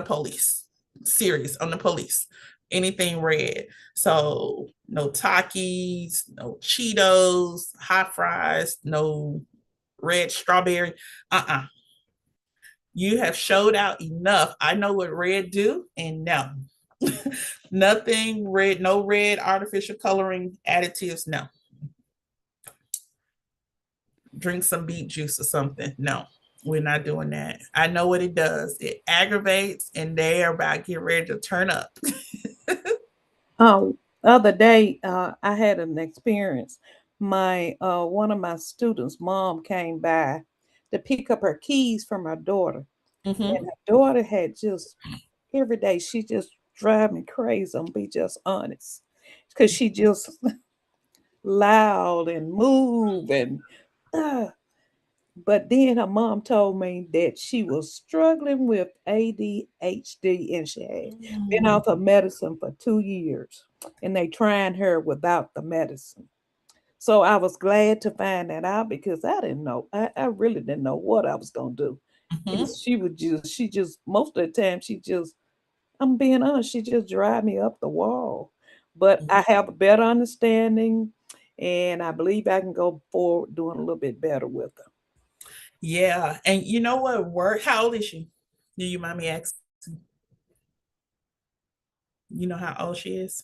police. Serious, I'm the police. Anything red. So no Takis, no Cheetos, hot fries, no red strawberry. You have showed out enough. I know what red do, and no. Nothing red, no red artificial coloring additives, no. Drink some beet juice or something. No, we're not doing that. I know what it does. It aggravates, and they are about to get ready to turn up. Other day, I had an experience. My one of my students' mom came by to pick up her keys from her daughter, and her daughter had just every day she just drive me crazy. I'm be just honest, because she just loud and move and. But then her mom told me that she was struggling with ADHD and she had been off her medicine for 2 years and they trying her without the medicine. So I was glad to find that out because I didn't know. I really didn't know what I was going to do. Because she just, most of the time, I'm being honest, she just drive me up the wall. But I have a better understanding and I believe I can go forward doing a little bit better with her. Yeah. And you know what? How old is she? Do you mind me asking? You know how old she is?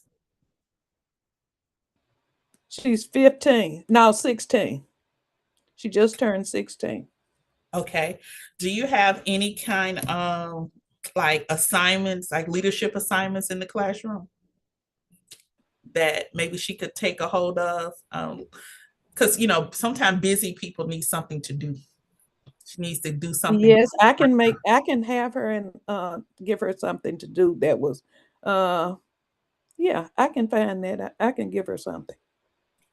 She's 15. No, 16. She just turned 16. Okay. Do you have any kind like assignments, like leadership assignments in the classroom that maybe she could take a hold of? Because sometimes busy people need something to do. She needs to do something. Yes, I can have her and give her something to do that was yeah, I can find that. I can give her something.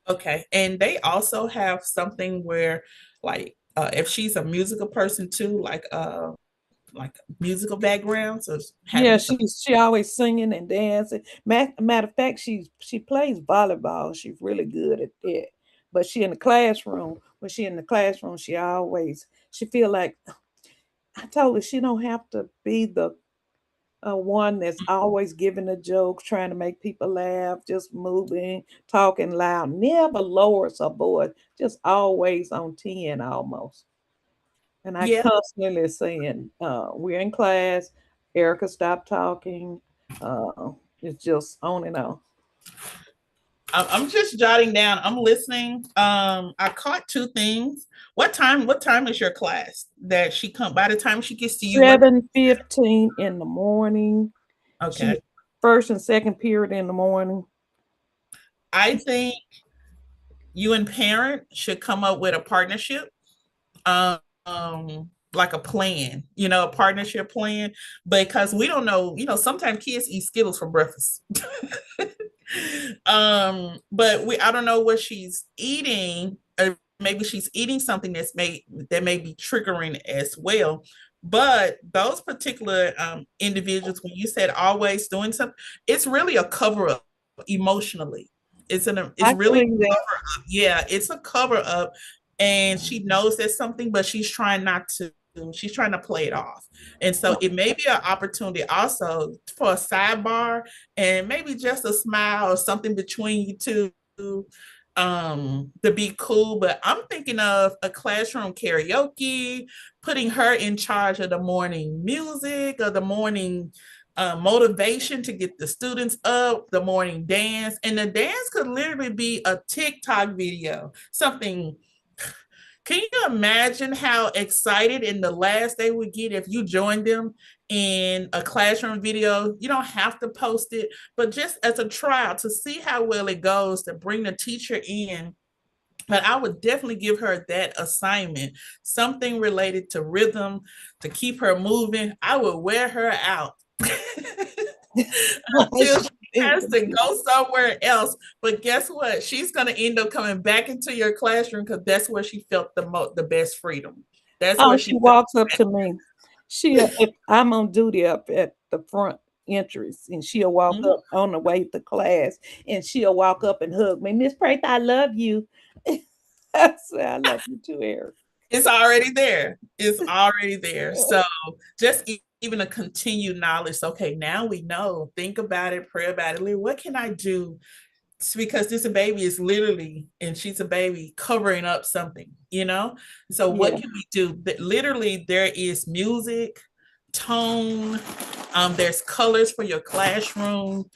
Okay. And they also have something where like if she's a musical person too, like musical backgrounds or Yeah, having some. she always singing and dancing. Matter of fact, she plays volleyball. She's really good at it. But she in the classroom. When she in the classroom, she feel like I told her she don't have to be the one that's always giving a joke, trying to make people laugh, just moving, talking loud, never lowers her voice, just always on 10 almost. And I Yeah. constantly saying, we're in class, Erica, stop talking. It's just on and on. I'm just jotting down. I'm listening. I caught two things. What time is your class that she come by the time she gets to you? 7:15 in the morning. Okay. She first and second period in the morning. I think you and parent should come up with a partnership. Um, like a plan, a partnership plan, because we don't know, sometimes kids eat Skittles for breakfast. But I don't know what she's eating, or maybe she's eating something that may be triggering as well. But those particular individuals, when you said always doing something, it's really a cover up emotionally. It's I really a believe that. cover up. Yeah, it's a cover up, and she knows there's something, but she's trying not to. She's trying to play it off. And so it may be an opportunity also for a sidebar and maybe just a smile or something between you two to be cool. But I'm thinking of a classroom karaoke, putting her in charge of the morning music or the morning motivation to get the students up, the morning dance. And the dance could literally be a TikTok video, something. Can you imagine how excited in the last they would get if you joined them in a classroom video? You don't have to post it, but just as a trial to see how well it goes, to bring the teacher in. But I would definitely give her that assignment, something related to rhythm to keep her moving. I would wear her out until she has to go somewhere else. But guess what? She's going to end up coming back into your classroom because that's where she felt the best freedom. That's Oh, where she she felt walks up to me. If I'm on duty up at the front entrance, and she'll walk Mhm. up on the way to class, and she'll walk up and hug me. Miss Prath, I love you. I say, I love you too, Eric. It's already there. It's already there. So just even a continued knowledge. Okay, now we know. Think about it, pray about it. Lord, what can I do? It's because this baby is literally, and she's a baby covering up something. So what Yeah, can we do? Literally, there is music, tone, there's colors for your classroom.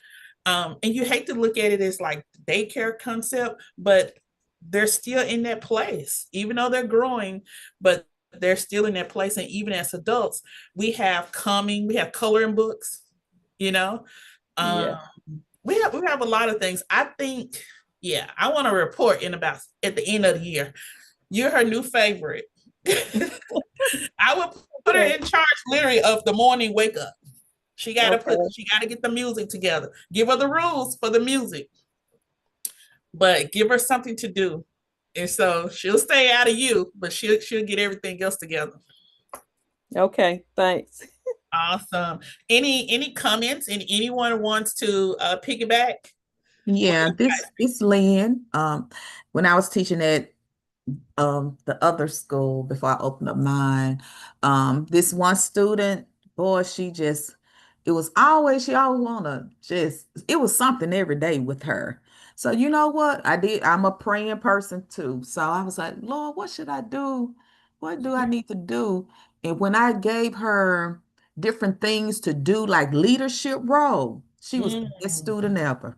And you hate to look at it as like daycare concept, but they're still in that place, even though they're growing, but they're still in that place. And even as adults, we have coloring books, you know. yeah. Um, we have a lot of things. I think, yeah, I want to report at the end of the year. You're her new favorite. I would put her Okay. in charge literally of the morning wake up. She Okay. got to get the music together. Give her the rules for the music, but give her something to do. And so she'll stay out of you, but she'll get everything else together. Okay. Thanks. Awesome. Any comments? And anyone wants to piggyback? Yeah, this Lynn. When I was teaching at the other school before I opened up mine, this one student, boy, she always wanna it was something every day with her. So you know what I did? I'm a praying person too. So I was like, Lord, what should I do? What do I need to do? And when I gave her different things to do, like leadership role, she was the best Mm. student ever.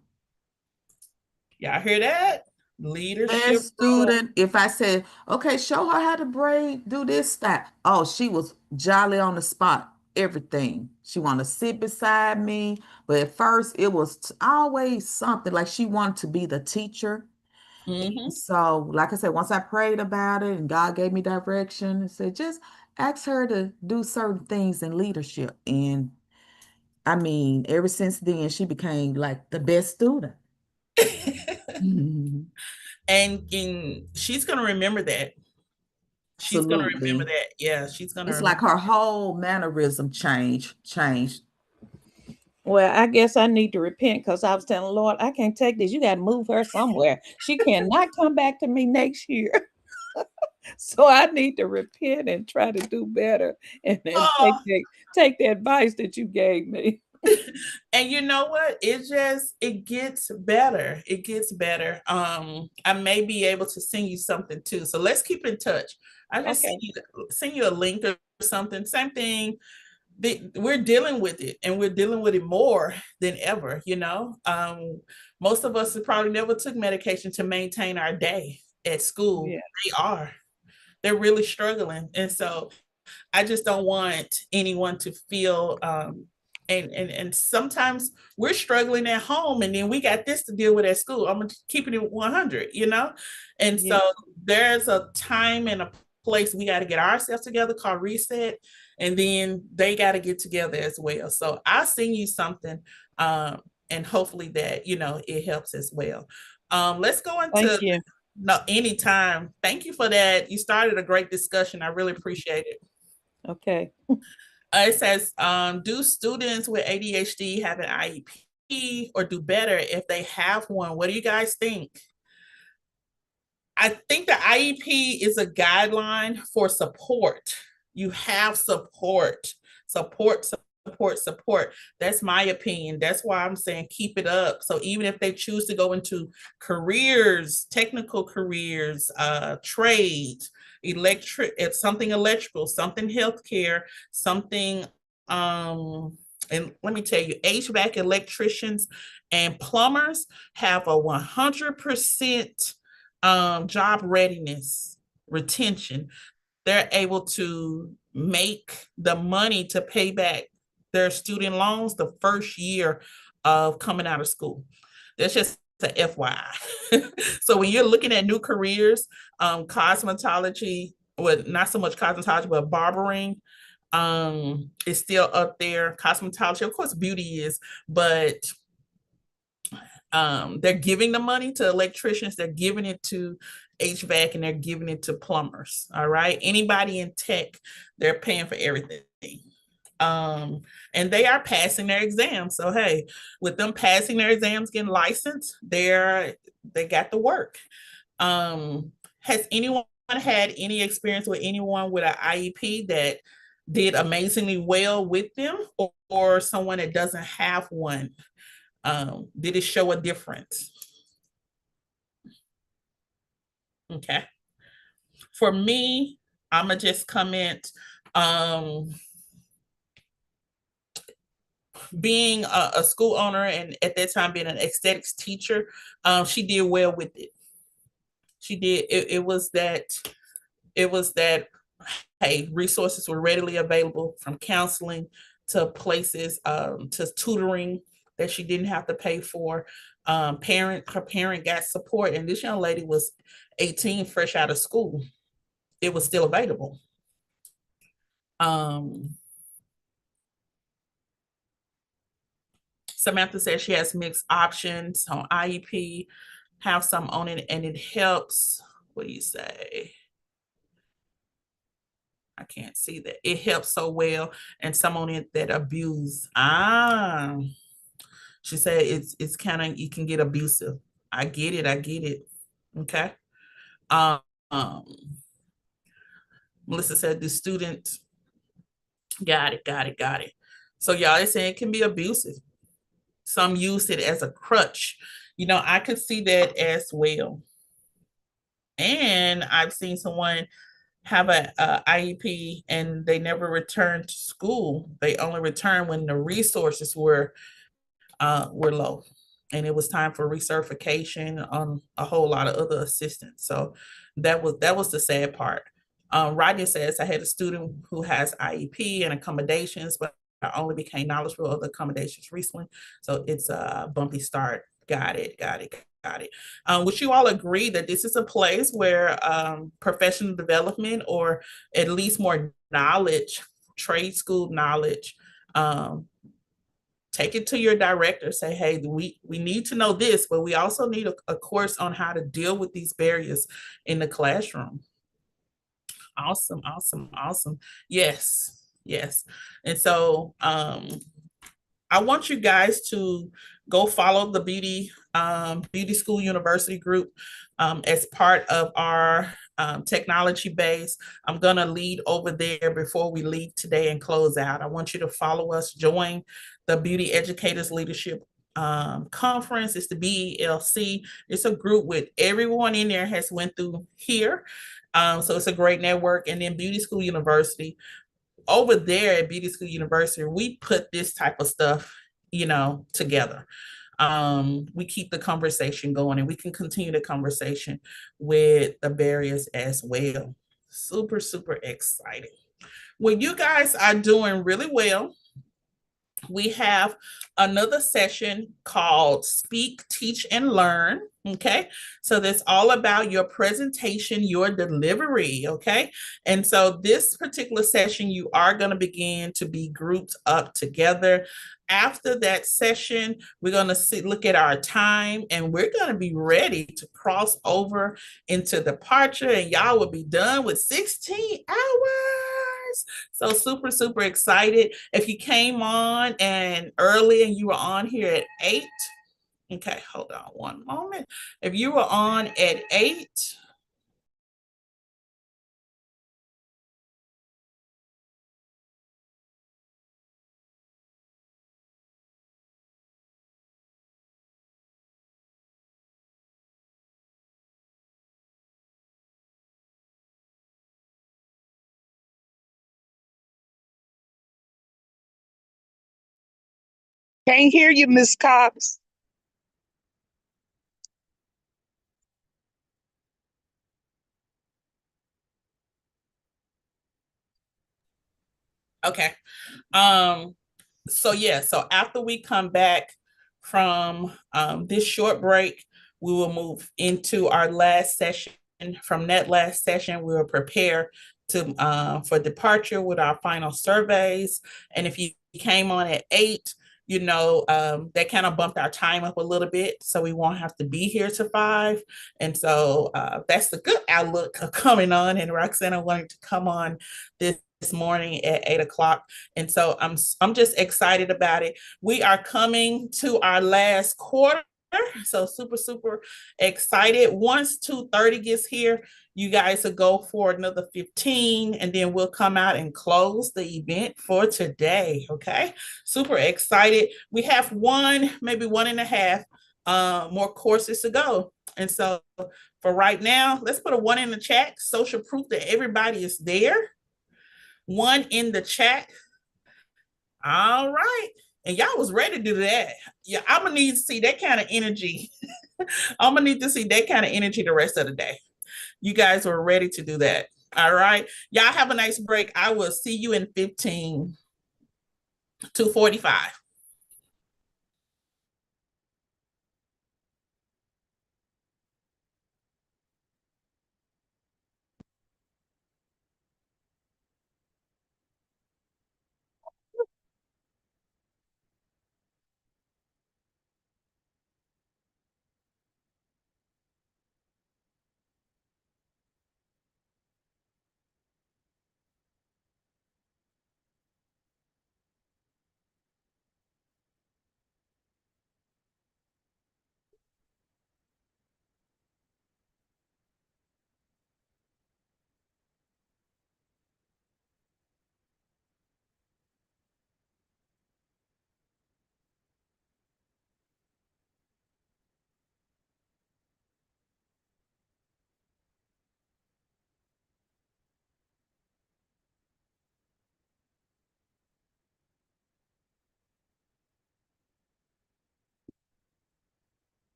Y'all hear that? Leadership Best role. student. If I said, okay, show her how to braid, do this, that. Oh, she was jolly on the spot. everything. She wanted to sit beside me, but at first it was always something like she wanted to be the teacher. So, like I said, once I prayed about it and God gave me direction and said, just ask her to do certain things in leadership. And I mean, ever since then, she became like the best student. Mhm. And she's gonna remember that. She's gonna remember Absolutely. that. Yeah, she's gonna It's like remember. her whole mannerism changed. Well, I guess I need to repent because I was telling Lord, I can't take this. You got to move her somewhere. She cannot come back to me next year. So I need to repent and try to do better and then Oh, take the advice that you gave me. and you know what? It gets better. It gets better. I may be able to send you something too. So let's keep in touch. I just Okay. send you a link or something. Same thing. We're dealing with it, and we're dealing with it more than ever. Most of us probably never took medication to maintain our day at school. Yeah. They're really struggling, and so I just don't want anyone to feel and sometimes we're struggling at home and then we got this to deal with at school. I'm keeping it 100, And Yeah. so there's a time and a place we got to get ourselves together called reset, and then they got to get together as well. So I'll send you something and hopefully that it helps as well. Let's go Thank into you. no anytime. Thank you for that. You started a great discussion. I really appreciate it. Okay. It says, do students with ADHD have an IEP or do better if they have one? What do you guys think? I think the IEP is a guideline for support. You have support. That's my opinion. That's why I'm saying keep it up. So even if they choose to go into careers, technical careers, trades, something electrical, something healthcare, something and let me tell you, HVAC electricians and plumbers have a 100% job readiness retention. They're able to make the money to pay back their student loans the first year of coming out of school. That's just a FYI. So when you're looking at new careers, cosmetology, well, not so much cosmetology, but barbering is still up there. Cosmetology, of course, beauty is, but they're giving the money to electricians, they're giving it to HVAC, and they're giving it to plumbers. All right. Anybody in tech, they're paying for everything. And they are passing their exams. So hey, with them passing their exams, getting licensed, they got the work. Has anyone had any experience with anyone with an IEP that did amazingly well with them, or someone that doesn't have one? Did it show a difference? Okay. For me, I'm gonna just comment, being a school owner and at that time being an aesthetics teacher, she did well with it. She did. It was that, hey, resources were readily available, from counseling to places, to tutoring that she didn't have to pay for. Her parent got support, and this young lady was 18, fresh out of school. It was still available. Samantha says she has mixed options on IEP, have some on it, and it helps. What do you say? I can't see that. It helps so well, and some on it that abuse. She said it's kind of, you can get abusive. I get it. Okay. Um, Melissa said the student got it. So y'all are saying it can be abusive. Some use it as a crutch. I could see that as well. And I've seen someone have a IEP and they never returned to school. They only returned when the resources were low, and it was time for recertification on a whole lot of other assistance. So that was the sad part. Rodney says, I had a student who has IEP and accommodations, but I only became knowledgeable of the accommodations recently. So it's a bumpy start. Got it. Would you all agree that this is a place where professional development, or at least more knowledge, trade school knowledge, take it to your director, say, hey, we need to know this, but we also need a course on how to deal with these barriers in the classroom. Awesome. Yes. And so I want you guys to go follow the Beauty School University group as part of our technology base. I'm going to lead over there before we leave today and close out. I want you to follow us, join the Beauty Educators Leadership Conference. It's the BELC. It's a group with everyone in there has went through here. So it's a great network. And then Beauty School University, over there at Beauty School University, we put this type of stuff, together. We keep the conversation going, and we can continue the conversation with the barriers as well. Super exciting. Well, you guys are doing really well. We have another session called Speak, Teach, and Learn. Okay. So that's all about your presentation, your delivery. Okay. And so this particular session, you are going to begin to be grouped up together. After that session, we're going to look at our time, and we're going to be ready to cross over into departure, and y'all will be done with 16 hours. So super excited. If you came on and early and you were on here at 8, okay, hold on one moment. If you were on at 8, Can't hear you, Miss Cox. okay. So after we come back from this short break, we will move into our last session. From that last session, we will prepare to for departure with our final surveys. And if you came on at 8, that kind of bumped our time up a little bit, so we won't have to be here to 5. And so that's the good outlook coming on. And Roxana wanted to come on this morning at 8 o'clock. And so I'm just excited about it. We are coming to our last quarter. So super excited. Once 2:30 gets here, you guys will go for another 15, and then we'll come out and close the event for today. Okay. Super excited. We have maybe 1.5 more courses to go. And so for right now, let's put a 1 in the chat, social proof that everybody is there. 1 in the chat. All right. And y'all was ready to do that. Yeah, I'm gonna need to see that kind of energy. I'm gonna need to see that kind of energy the rest of the day. You guys were ready to do that. All right. Y'all have a nice break. I will see you in 15 to 45.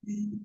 Yeah.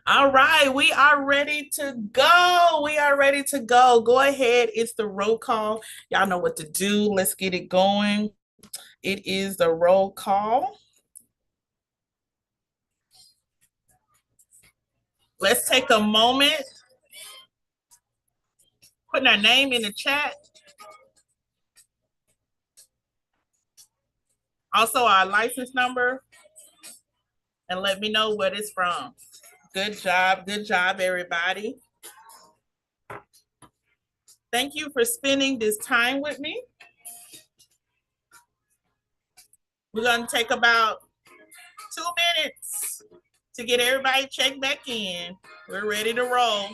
All right, we are ready to go. We are ready to go. Go ahead. It's the roll call. Y'all know what to do. Let's get it going. It is the roll call. Let's take a moment, putting our name in the chat. Also our license number, and let me know what it's from. Good job, everybody. Thank you for spending this time with me. We're gonna take about 2 minutes to get everybody checked back in. We're ready to roll.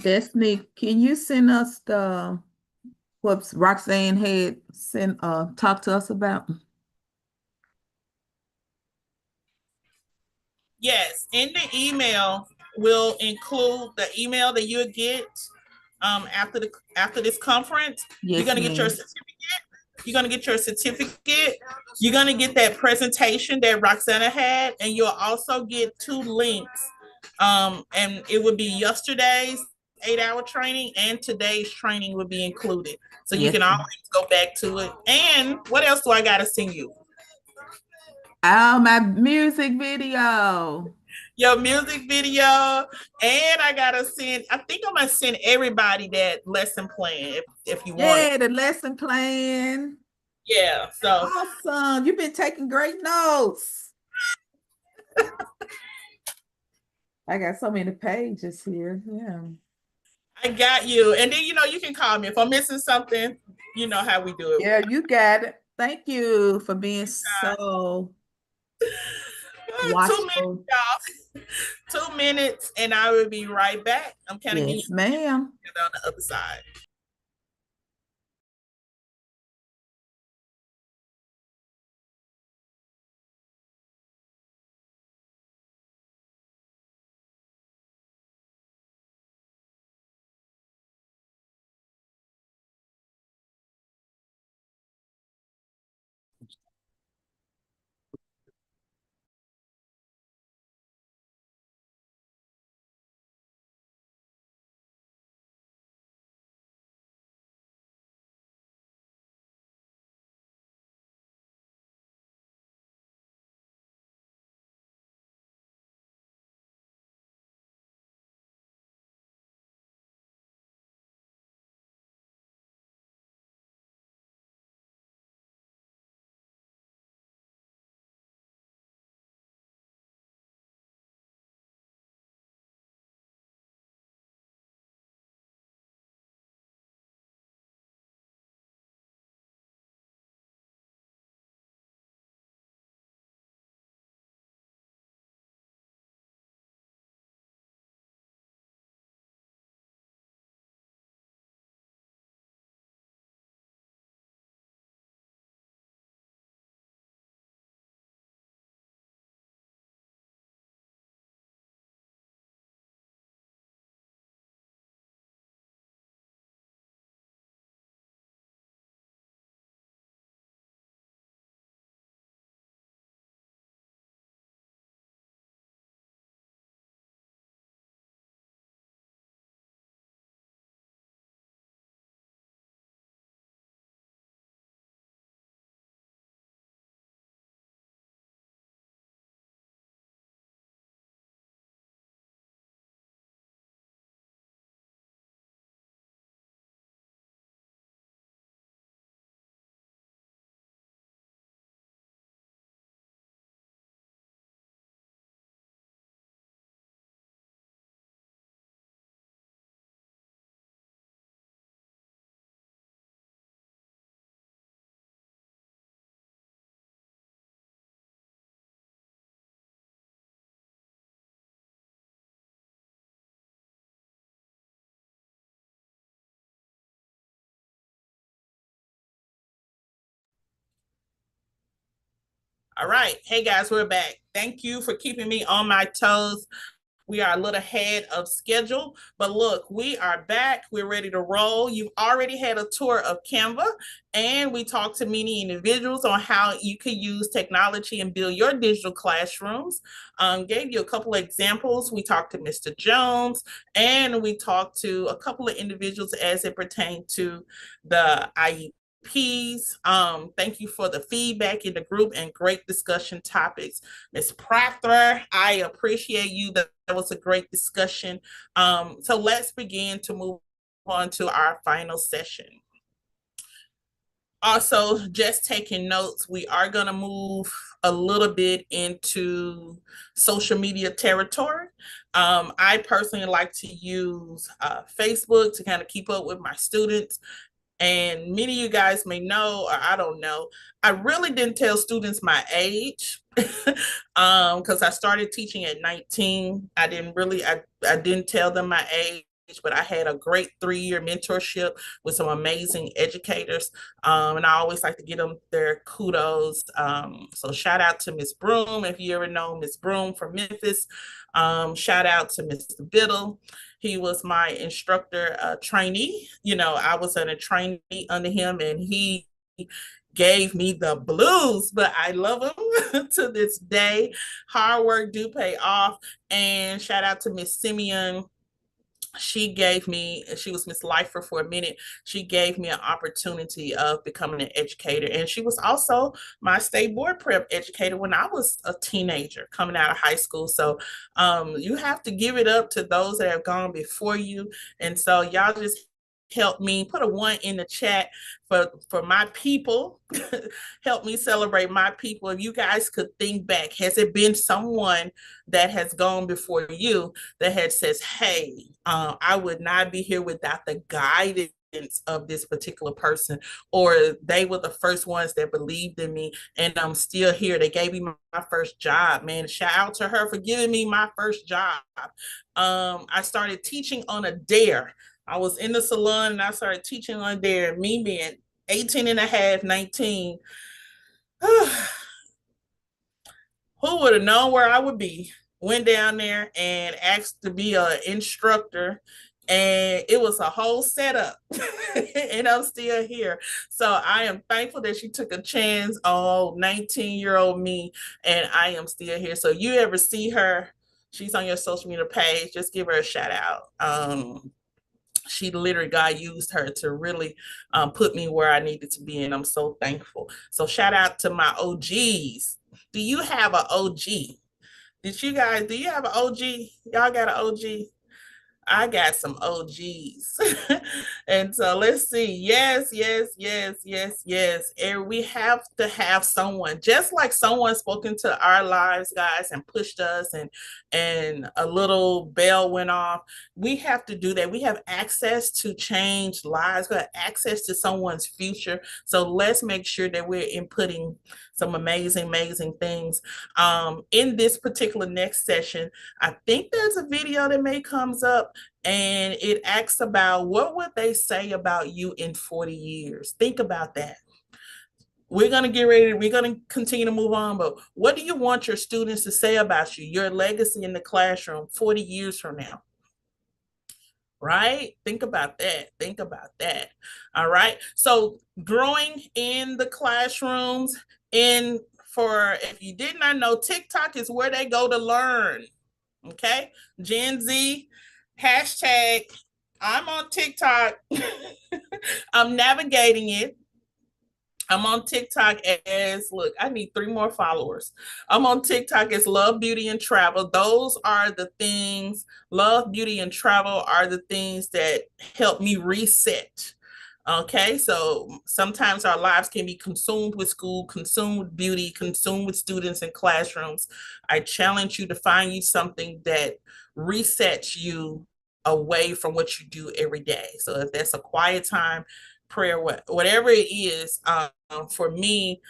Destiny, can you send us the what Roxanne had sent talked to us about? Yes, in the email will include the email that you'll get after this conference. Yes, You're gonna get your certificate. You're gonna get your certificate. You're gonna get that presentation that Roxana had, and you'll also get 2 links. And it would be yesterday's 8-hour training and today's training would be included. So you can always go back to it. And what else do I gotta send you? Oh, my music video. Your music video, and I gotta send. I think I'm gonna send everybody that lesson plan if you want it. Yeah, the lesson plan. Yeah, so Awesome. You've been taking great notes. I got so many pages here. Yeah. I got you. And then you can call me if I'm missing something. You know how we do it. Yeah, you got it. Thank you for being so 2 minutes, watchful. y'all. 2 minutes, and I will be right back. I'm kind of Yes, ma'am. on the other side. All right. Hey guys, we're back. Thank you for keeping me on my toes. We are a little ahead of schedule, but look, we are back. We're ready to roll. You've already had a tour of Canva, and we talked to many individuals on how you can use technology and build your digital classrooms. Gave you a couple of examples. We talked to Mr. Jones, and we talked to a couple of individuals as it pertained to the IEPs. Thank you for the feedback in the group and great discussion topics. Ms. Proctor, I appreciate you. That was a great discussion. So let's begin to move on to our final session. Also, just taking notes, we are going to move a little bit into social media territory. I personally like to use Facebook to kind of keep up with my students. And many of you guys may know, or I don't know, I really didn't tell students my age because I started teaching at 19. I didn't tell them my age, but I had a great 3-year mentorship with some amazing educators. And I always like to give them their kudos. So shout out to Miss Broom, if you ever know Miss Broom from Memphis. Shout out to Mr. Biddle. He was my instructor trainee. You know, I was a trainee under him, and he gave me the blues, but I love him to this day. Hard work do pay off. And shout out to Miss Simeon. She was Miss Lifer for a minute. She gave me an opportunity of becoming an educator. And she was also my state board prep educator when I was a teenager coming out of high school. So you have to give it up to those that have gone before you. And so y'all just help me put a 1 in the chat for my people. Help me celebrate my people. If you guys could think back, has it been someone that has gone before you that had says, hey, I would not be here without the guidance of this particular person, or they were the first ones that believed in me and I'm still here. They gave me my first job, man. Shout out to her for giving me my first job. I started teaching on a dare. I was in the salon and I started teaching on there. Me being 18 and a half, 19. Who would have known where I would be? Went down there and asked to be an instructor. And it was a whole setup. And I'm still here. So I am thankful that she took a chance on 19-year-old me. And I am still here. So you ever see her, she's on your social media page, just give her a shout out. She literally, God used her to really put me where I needed to be, and I'm so thankful. So shout out to my OGs. Do you have an OG? Do you have an OG? Y'all got an OG? I got some OGs. And so let's see. Yes. And we have to have someone, just like someone spoke into our lives, guys, and pushed us, and a little bell went off. We have to do that. We have access to change lives. We have access to someone's future. So let's make sure that we're inputting some amazing things. In this particular next session, I think there's a video that may comes up, and it asks about what would they say about you in 40 years. Think about that. We're going to get ready. We're going to continue to move on, but what do you want your students to say about you, your legacy in the classroom 40 years from now? Right? Think about that. All right. So growing in the classrooms, if you did not know, TikTok is where they go to learn. Okay. Gen Z, hashtag, I'm on TikTok. I'm navigating it. I'm on TikTok as, look, I need 3 more followers. I'm on TikTok as Love, Beauty, and Travel. Those are the things, love, beauty, and travel are the things that help me reset. Okay, so sometimes our lives can be consumed with school, consumed with beauty, consumed with students and classrooms. I challenge you to find you something that resets you away from what you do every day. So if that's a quiet time, prayer, whatever it is, for me,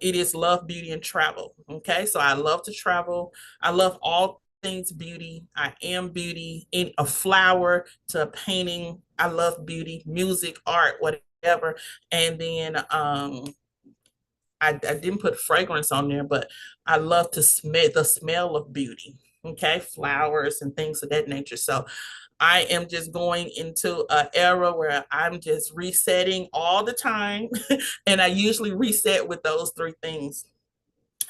it is love, beauty, and travel. Okay, so I love to travel. I love all things beauty. I am beauty, in a flower to a painting. I love beauty, music, art, whatever. And then I didn't put fragrance on there, but I love to smell the smell of beauty. okay, flowers and things of that nature. So I am just going into an era where I'm just resetting all the time. And I usually reset with those three things.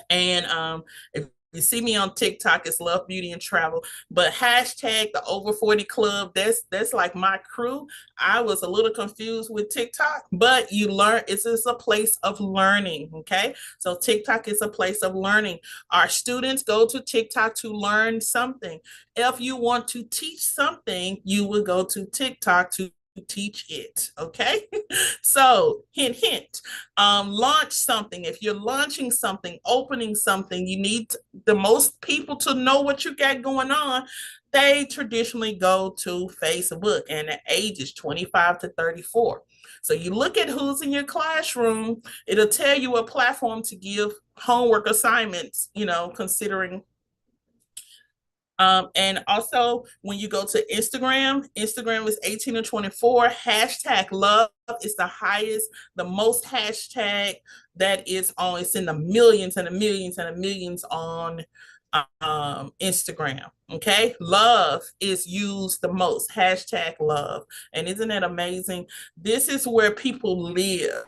And if you see me on TikTok, it's Love, Beauty, and Travel. But hashtag the Over 40 Club, that's like my crew. I was a little confused with TikTok, but you learn, it's just a place of learning, okay? So TikTok is a place of learning. Our students go to TikTok to learn something. If you want to teach something, you will go to TikTok to teach it, okay? So hint, hint. Launch something. If you're launching something, opening something, you need the most people to know what you got going on. They traditionally go to Facebook, and the age is 25 to 34. So you look at who's in your classroom, it'll tell you a platform to give homework assignments, you know, considering. And also when you go to Instagram, Instagram is 18 to 24. Hashtag love is the highest, the most hashtag that is on, it's in the millions and the millions and the millions on Instagram. Okay. Love is used the most, hashtag love. And isn't that amazing? This is where people live.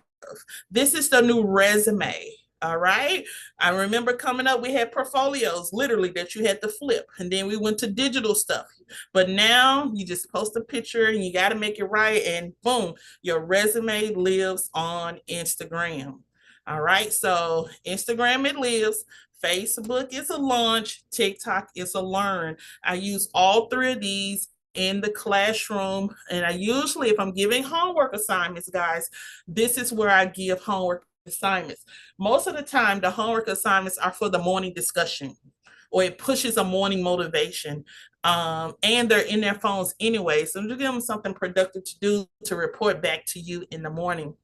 This is the new resume. All right. I remember coming up, we had portfolios literally that you had to flip. And then we went to digital stuff. But now you just post a picture and you got to make it right. And boom, your resume lives on Instagram. All right. So Instagram, it lives. Facebook is a launch. TikTok is a learn. I use all three of these in the classroom. And I usually, if I'm giving homework assignments, guys, this is where I give homework assignments. Most of the time, the homework assignments are for the morning discussion, or it pushes a morning motivation. And they're in their phones anyway. So just give them something productive to do to report back to you in the morning.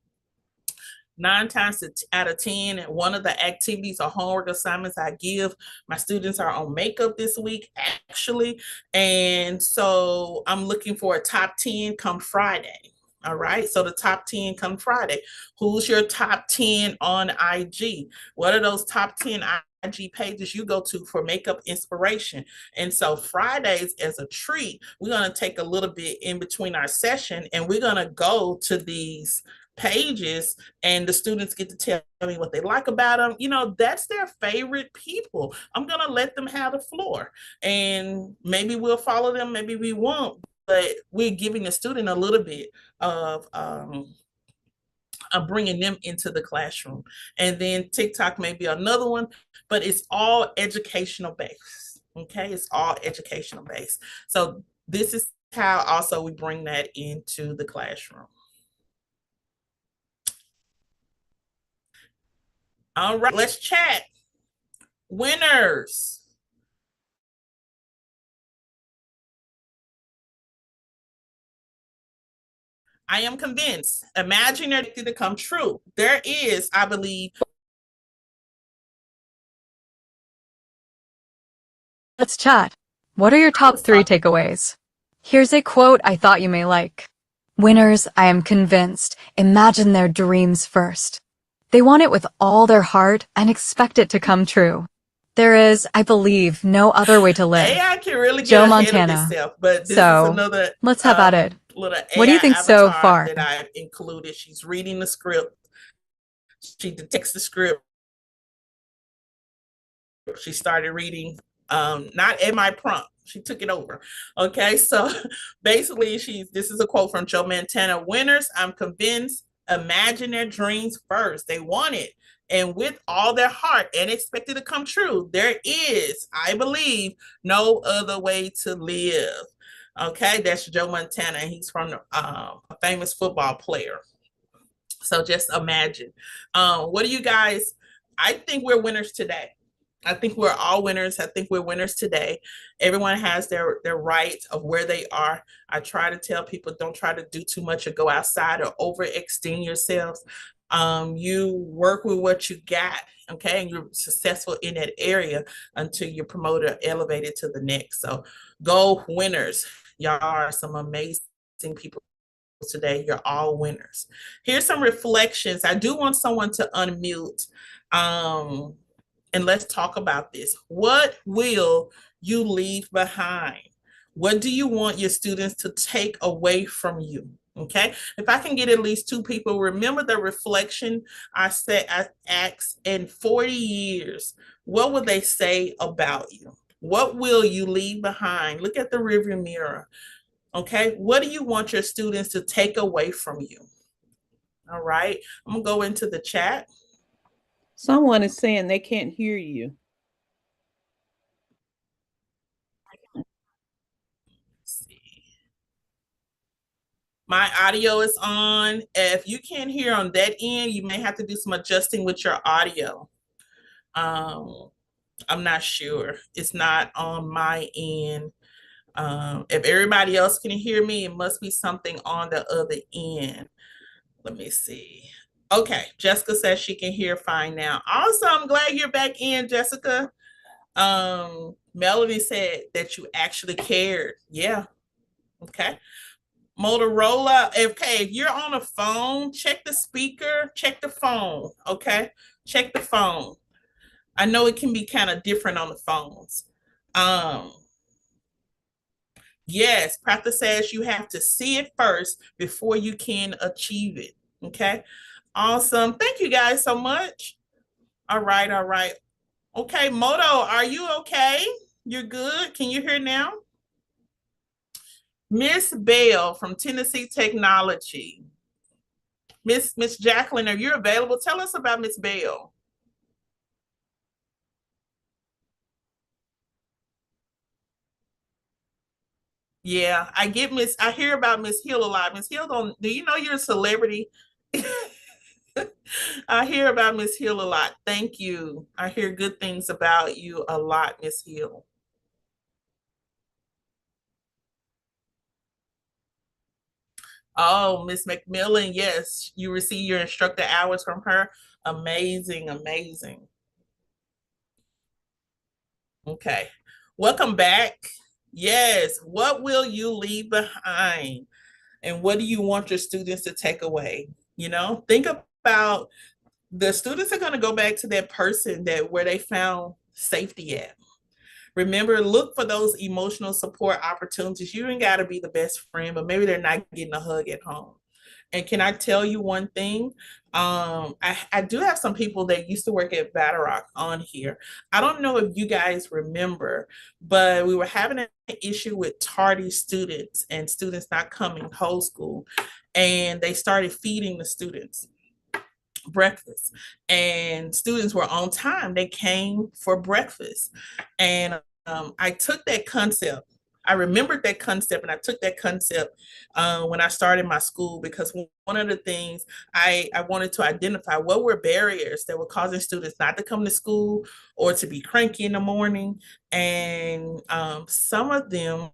9 times out of 10, one of the activities or homework assignments I give my students are on makeup this week, actually. And so I'm looking for a top 10 come Friday. All right. So the top 10 come Friday. Who's your top 10 on IG? What are those top 10 IG pages you go to for makeup inspiration? And so Fridays, as a treat, we're going to take a little bit in between our session and we're going to go to these pages, and the students get to tell me what they like about them. You know, that's their favorite people. I'm going to let them have the floor, and maybe we'll follow them, maybe we won't, but we're giving the student a little bit of bringing them into the classroom. And then TikTok may be another one, but it's all educational based. Okay, it's all educational based. So this is how also we bring that into the classroom. All right, let's chat. Winners. I am convinced. Imagine it to come true. There is, I believe. Let's chat. What are your top 3 takeaways? Here's a quote I thought you may like. Winners, I am convinced, imagine their dreams first. They want it with all their heart and expect it to come true. There is, I believe, no other way to live. AI can really get Joe ahead Montana. of itself, but this So, is another let's have at it. little AI What do you think so avatar far? that I've included. She's reading the script. She detects the script. She started reading, not at my prompt. She took it over. Okay, so basically, this is a quote from Joe Montana. Winners, I'm convinced, imagine their dreams first. They want it, and with all their heart, and expect it to come true. There is, I believe, no other way to live. Okay, that's Joe Montana. He's from a famous football player. So just imagine. What do you guys? I think we're winners today. I think we're all winners. I think we're winners today. Everyone has their right of where they are. I try to tell people, don't try to do too much or go outside or overextend yourselves. You work with what you got, okay, and you're successful in that area until you're promoted or elevated to the next. So go winners. Y'all are some amazing people today. You're all winners. Here's some reflections. I do want someone to unmute. and let's talk about this. What will you leave behind? What do you want your students to take away from you? Okay, if I can get at least 2 people, remember the reflection I said I asked in 40 years, what will they say about you? What will you leave behind? Look at the rearview mirror. Okay, what do you want your students to take away from you? All right, I'm gonna go into the chat. Someone is saying they can't hear you. My audio is on. If you can't hear on that end, you may have to do some adjusting with your audio. I'm not sure. It's not on my end. If everybody else can hear me, it must be something on the other end. Let me see. Okay, Jessica says she can hear fine now. Awesome. Glad you're back in, Jessica. Melody said that you actually cared. Yeah. Okay. Motorola, okay, if you're on a phone, check the speaker, check the phone, okay? Check the phone. I know it can be kind of different on the phones. Yes, Pratha says you have to see it first before you can achieve it, okay? Awesome. Thank you guys so much. All right, all right. Okay, Moto, are you okay? You're good? Can you hear now? Miss Bell from Tennessee Technology. Miss Jacqueline, are you available? Tell us about Miss Bell. Yeah, I hear about Miss Hill a lot. Miss Hill, do you know you're a celebrity? I hear about Miss Hill a lot. Thank you. I hear good things about you a lot, Miss Hill. Oh, Miss McMillan, yes, you receive your instructor hours from her. Amazing, amazing. Okay. Welcome back. Yes. What will you leave behind? And what do you want your students to take away? You know, think about the students are going to go back to that person that where they found safety at. Remember, look for those emotional support opportunities. You ain't got to be the best friend, but maybe they're not getting a hug at home. And can I tell you one thing? I do have some people that used to work at Battle Rock on here. I don't know if you guys remember, but we were having an issue with tardy students and students not coming whole school. And they started feeding the students breakfast, and students were on time. They came for breakfast. And I took that concept. I remembered that concept, and I took that concept when I started my school, because one of the things I wanted to identify, what were barriers that were causing students not to come to school or to be cranky in the morning. And some of them,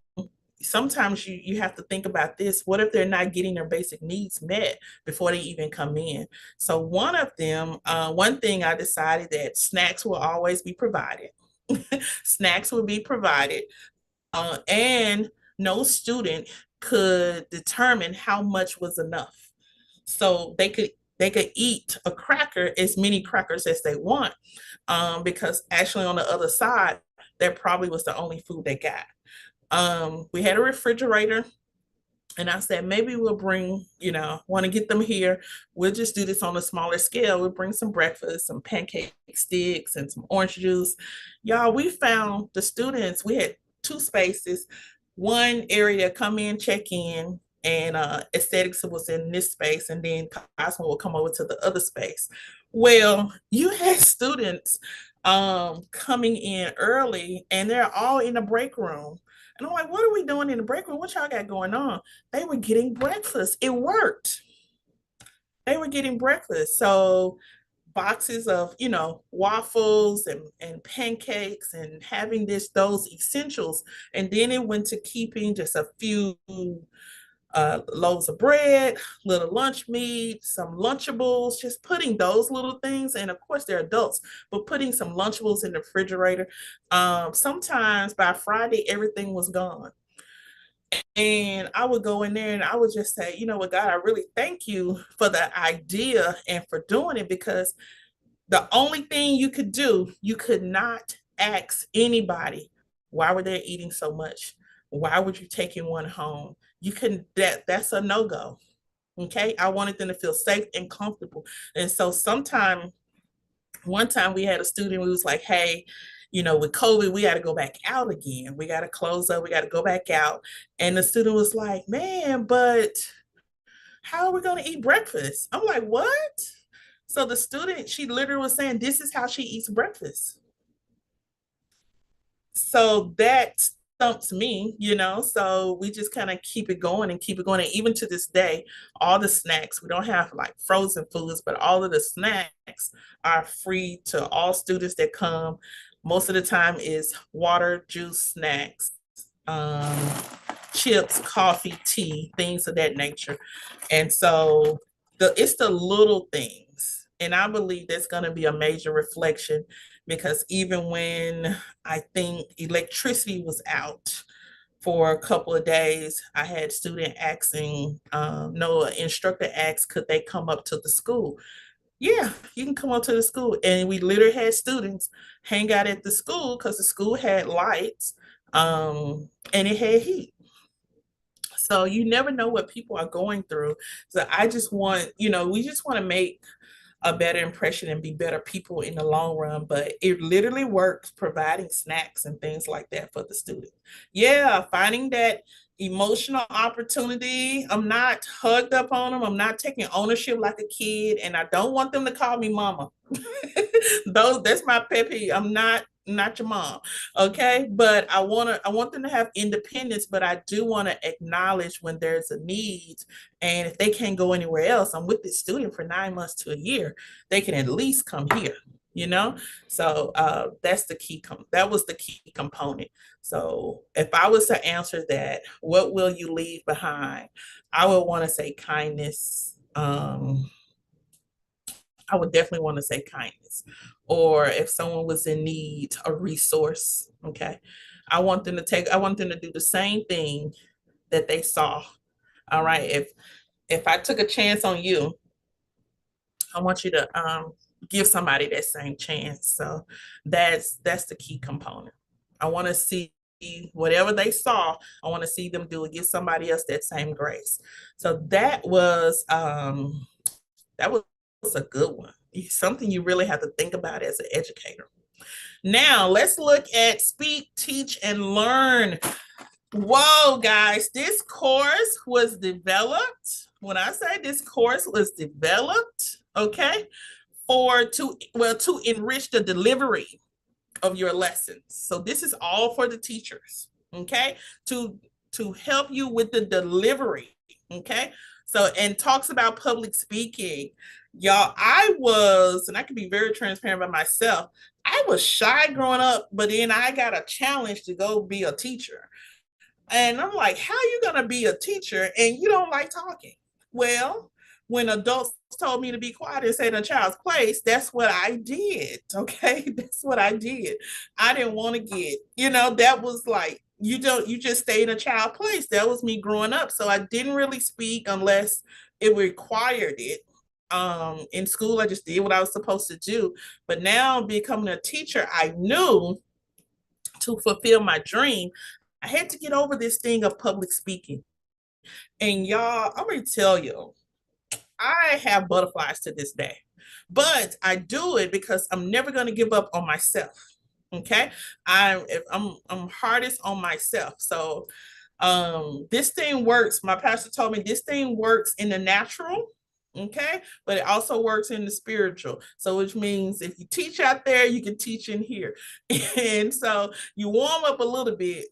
sometimes you have to think about this. What if they're not getting their basic needs met before they even come in? So one of them, one thing I decided that snacks will always be provided. Snacks will be provided. And no student could determine how much was enough. So they could eat a cracker, as many crackers as they want, because actually on the other side, that probably was the only food they got. We had a refrigerator, and I said, maybe we'll bring, want to get them here. We'll just do this on a smaller scale. We'll bring some breakfast, some pancake sticks, and some orange juice. Y'all, we found the students, we had 2 spaces, one area come in, check in, and aesthetics was in this space, and then Cosmo will come over to the other space. Well, you had students coming in early, and they're all in the break room. And I'm like, what are we doing in the break room? What y'all got going on? They were getting breakfast. It worked. They were getting breakfast. So boxes of, waffles and pancakes, and having those essentials. And then it went to keeping just a few loaves of bread, little lunch meat, some Lunchables, just putting those little things. And of course, they're adults, but putting some Lunchables in the refrigerator. Sometimes by Friday, everything was gone. And I would go in there and I would just say, you know what, God, I really thank you for the idea and for doing it, because The only thing you could do, you could not ask anybody, why were they eating so much? Why would you taking one home? You couldn't, that's a no-go. Okay. I wanted them to feel safe and comfortable. And so one time we had a student who was like, hey, with COVID, we got to go back out again. We got to close up. We got to go back out. And the student was like, man, but how are we going to eat breakfast? I'm like, what? So the student, she literally was saying, this is how she eats breakfast. So that stumps me, so we just kind of keep it going and keep it going. And even to this day, all the snacks, we don't have like frozen foods, but all of the snacks are free to all students that come. Most of the time is water, juice, snacks, chips, coffee, tea, things of that nature. And so it's the little things. And I believe that's going to be a major reflection, because even when I think electricity was out for a couple of days, I had student asking, instructor asked, could they come up to the school? Yeah, you can come up to the school. And we literally had students hang out at the school because the school had lights, and it had heat. So you never know what people are going through. So I just want, we just want to make a better impression and be better people in the long run. But it literally works, providing snacks and things like that for the student. Yeah, finding that emotional opportunity. I'm not hugged up on them. I'm not taking ownership like a kid, and I don't want them to call me mama. That's my pet peeve. I'm not your mom, okay? But I want them to have independence, but I do want to acknowledge when there's a need, and if they can't go anywhere else, I'm with this student for 9 months to a year, they can at least come here, So that's the key. That was the key component. So if I was to answer that, what will you leave behind? I would want to say kindness. I would definitely want to say kindness. Or if someone was in need, a resource. Okay. I want them to do the same thing that they saw. All right. If I took a chance on you, I want you to give somebody that same chance. So that's the key component. I want to see whatever they saw, I want to see them do it, give somebody else that same grace. So that was a good one. It's something you really have to think about as an educator. Now let's look at speak, teach, and learn. Whoa, guys, this course was developed. When I say this course was developed, okay, to enrich the delivery of your lessons. So this is all for the teachers, okay, to help you with the delivery, okay. So, and talks about public speaking. Y'all, and I can be very transparent by myself, I was shy growing up, but then I got a challenge to go be a teacher. And I'm like, how are you going to be a teacher and you don't like talking? Well, when adults told me to be quiet and say in a child's place, that's what I did. Okay. That's what I did. I didn't want to get, that was like, you just stay in a child's place. That was me growing up. So I didn't really speak unless it required it. In school, I just did what I was supposed to do. But now becoming a teacher, I knew to fulfill my dream, I had to get over this thing of public speaking. And y'all, I'm going to tell you, I have butterflies to this day, but I do it because I'm never going to give up on myself. Okay. I'm hardest on myself. So this thing works. My pastor told me this thing works in the natural. Okay. But it also works in the spiritual. So which means if you teach out there, you can teach in here. And so you warm up a little bit,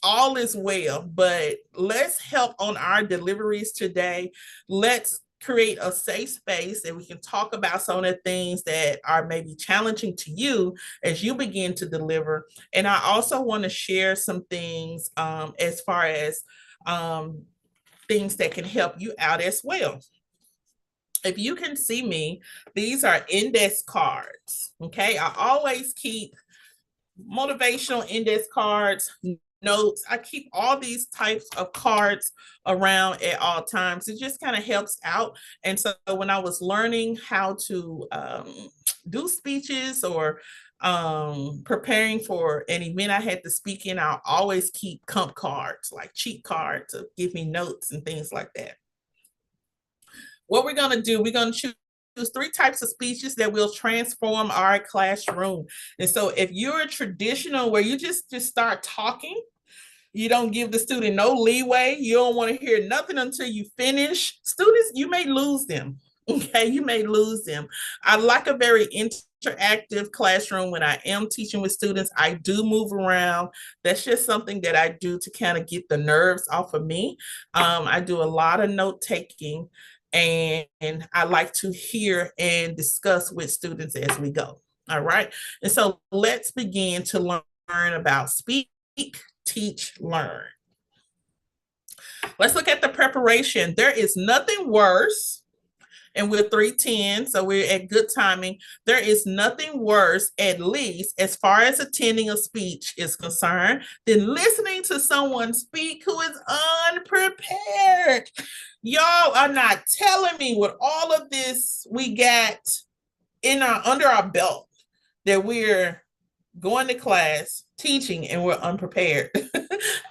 all is well, but let's help on our deliveries today. Let's create a safe space and we can talk about some of the things that are maybe challenging to you as you begin to deliver. And I also want to share some things as far as things that can help you out as well. If you can see me, these are index cards. Okay, I always keep motivational index cards, notes. I keep all these types of cards around at all times. It just kind of helps out. And so when I was learning how to do speeches or preparing for an event I had to speak in, I'll always keep comp cards, like cheat cards to give me notes and things like that. What we're going to do, we're going to choose 3 types of speeches that will transform our classroom. And so if you're a traditional where you just start talking, you don't give the student no leeway, you don't want to hear nothing until you finish, students, you may lose them. Okay, you may lose them. I like a very interactive classroom. When I am teaching with students, I do move around. That's just something that I do to kind of get the nerves off of me. I do a lot of note taking, and I like to hear and discuss with students as we go. All right. And so let's begin to learn about speak, teach, learn. Let's look at the preparation. There is nothing worse, and we're 3:10, so we're at good timing. There is nothing worse, at least as far as attending a speech is concerned, than listening to someone speak who is unprepared. Y'all are not telling me with all of this we got under our belt that we're going to class, teaching, and we're unprepared.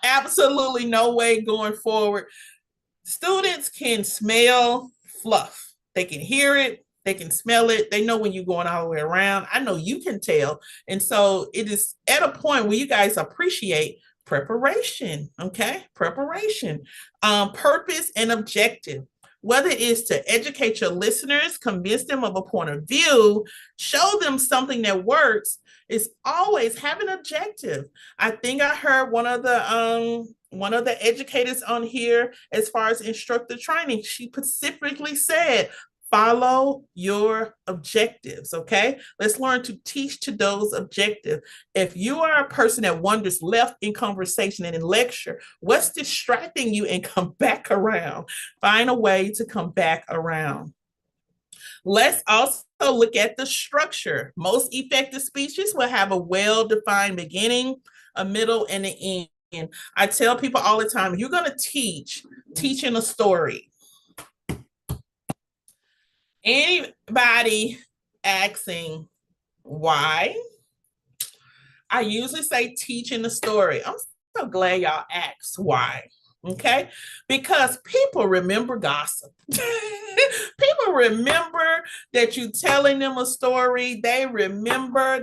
Absolutely no way going forward. Students can smell fluff. They can hear it. They can smell it. They know when you're going all the way around. I know you can tell. And so it is at a point where you guys appreciate preparation, okay? Preparation, purpose and objective. Whether it is to educate your listeners, convince them of a point of view, show them something that works, is always have an objective. I think I heard one of the educators on here, as far as instructor training, she specifically said, follow your objectives, okay? Let's learn to teach to those objectives. If you are a person that wanders left in conversation and in lecture, what's distracting you, and come back around? Find a way to come back around. Let's also look at the structure. Most effective speeches will have a well-defined beginning, a middle, and an end. I tell people all the time, you're going to teach in a story. Anybody asking why? I usually say teach in a story. I'm so glad y'all asked why. Okay, because people remember gossip. People remember that you telling them a story. They remember.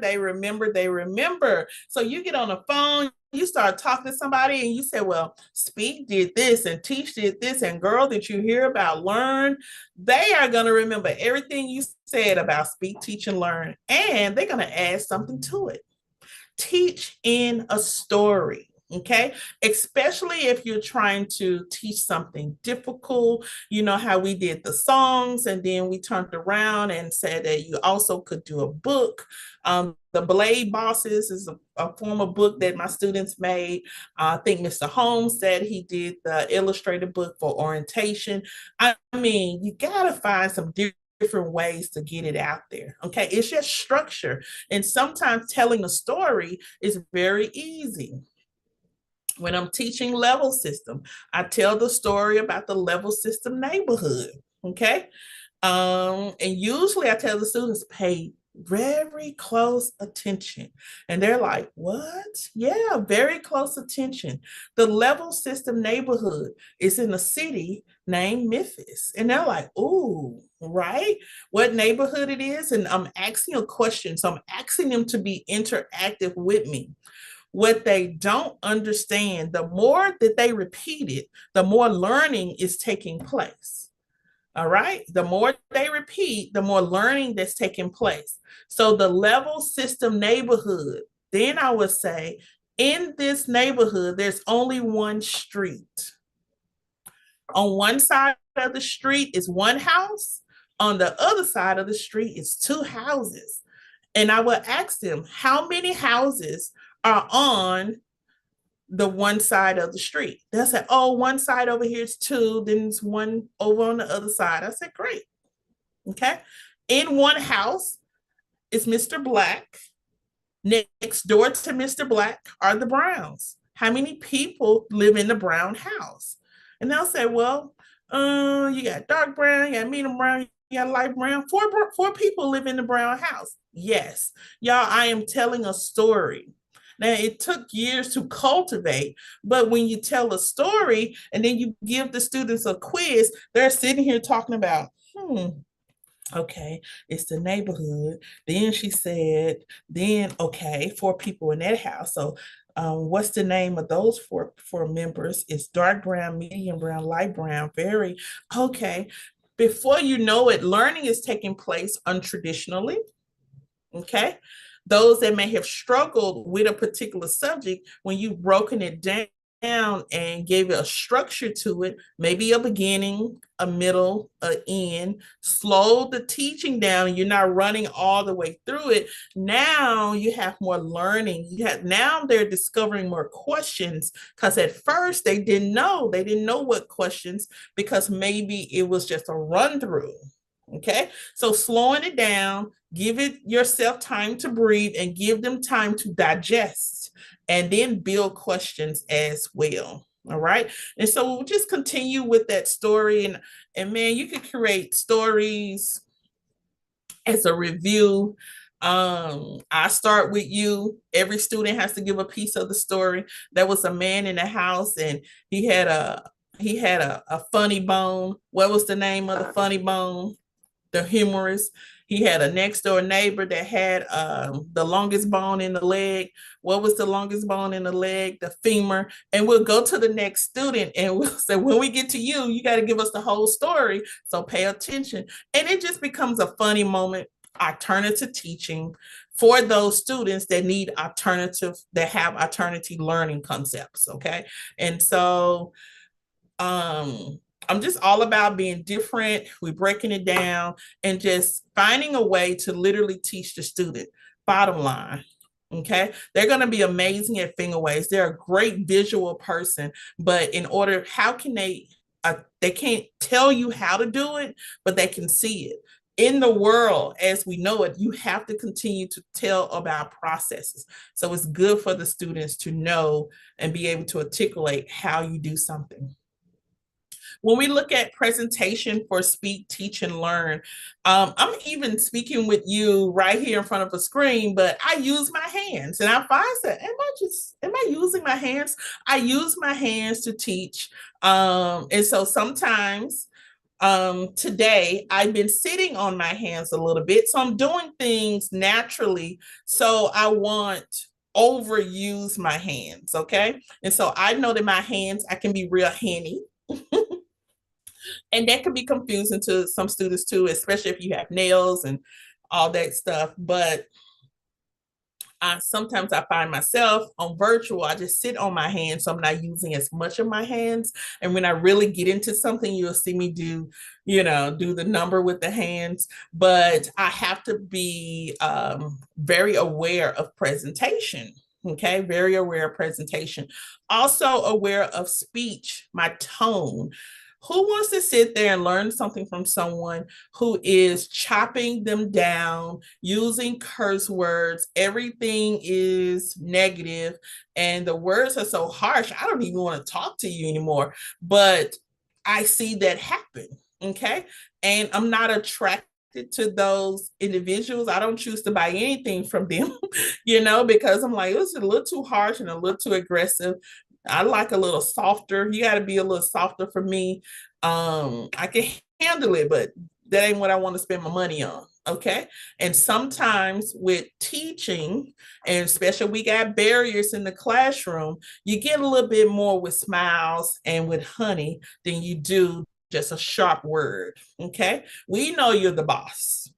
So you get on the phone, you start talking to somebody, and you say, well, Speak did this and Teach did this, and girl, did you hear about Learn? They are going to remember everything you said about Speak, Teach, and Learn, and they're going to add something to it. Teach in a story. Okay, especially if you're trying to teach something difficult. You know how we did the songs, and then we turned around and said that you also could do a book. The Blade Bosses is a form of book that my students made. I think Mr. Holmes said he did the illustrated book for orientation. I mean, you gotta find some different ways to get it out there. Okay, it's just structure, and sometimes telling a story is very easy. When I'm teaching level system, I tell the story about the level system neighborhood, okay? And usually I tell the students, pay very close attention. And they're like, what? Yeah, very close attention. The level system neighborhood is in a city named Memphis. And they're like, ooh, right? What neighborhood it is? And I'm asking a question. So I'm asking them to be interactive with me. What they don't understand, the more that they repeat it, the more learning is taking place. All right. The more they repeat, the more learning that's taking place. So the level system neighborhood, then I would say, in this neighborhood, there's only one street. On one side of the street is one house. On the other side of the street is 2 houses. And I would ask them, how many houses are on the one side of the street? They'll say, oh, one side over here is 2, then it's 1 over on the other side. I said, great. Okay. In one house is Mr. Black. Next door to Mr. Black are the Browns. How many people live in the Brown house? And they'll say, well, you got dark brown, you got medium brown, a light brown? Four people live in the brown house. Yes. Y'all, I am telling a story. Now, it took years to cultivate, but when you tell a story and then you give the students a quiz, they're sitting here talking about, okay, it's the neighborhood. Then she said, then, okay, four people in that house. So what's the name of those four members? It's dark brown, medium brown, light brown, very, okay. Before you know it, learning is taking place untraditionally, okay? Those that may have struggled with a particular subject, when you've broken it down and gave it a structure to it, maybe a beginning, a middle, an end, slow the teaching down. You're not running all the way through it. Now you have more learning. Now they're discovering more questions, because at first they didn't know what questions, because maybe it was just a run through. Okay, so slowing it down, give it yourself time to breathe and give them time to digest, and then build questions as well. All right. And so we'll just continue with that story. And man, you can create stories as a review. I start with you. Every student has to give a piece of the story. There was a man in the house, and he had a funny bone. What was the name of the funny bone? The humorist. He had a next door neighbor that had the longest bone in the leg. What was the longest bone in the leg? The femur. And we'll go to the next student and we'll say, when we get to you, you got to give us the whole story. So pay attention. And it just becomes a funny moment. Alternative teaching for those students that need that have alternative learning concepts. Okay. And so I'm just all about being different. We're breaking it down and just finding a way to literally teach the student. Bottom line, okay? They're going to be amazing at finger waves. They're a great visual person, but how can they can't tell you how to do it, but they can see it. In the world, as we know it, you have to continue to tell about processes. So it's good for the students to know and be able to articulate how you do something. When we look at presentation for speak, teach, and learn, I'm even speaking with you right here in front of a screen, but I use my hands, and I find that, am I using my hands? I use my hands to teach. And so sometimes today I've been sitting on my hands a little bit, so I'm doing things naturally. So I want overuse my hands, okay? And so I know that my hands, I can be real handy. And that can be confusing to some students too, especially if you have nails and all that stuff. But sometimes I find myself on virtual, I just sit on my hands, so I'm not using as much of my hands. And when I really get into something, you'll see me do the number with the hands. But I have to be very aware of presentation. Okay, very aware of presentation. Also aware of speech, my tone. Who wants to sit there and learn something from someone who is chopping them down, using curse words? Everything is negative, and the words are so harsh. I don't even want to talk to you anymore. But I see that happen. Okay. And I'm not attracted to those individuals. I don't choose to buy anything from them, because I'm like, it's a little too harsh and a little too aggressive. I like a little softer. You got to be a little softer for me. I can handle it, but that ain't what I want to spend my money on. Okay. And sometimes with teaching, and especially we got barriers in the classroom, you get a little bit more with smiles and with honey than you do just a sharp word. Okay. We know you're the boss.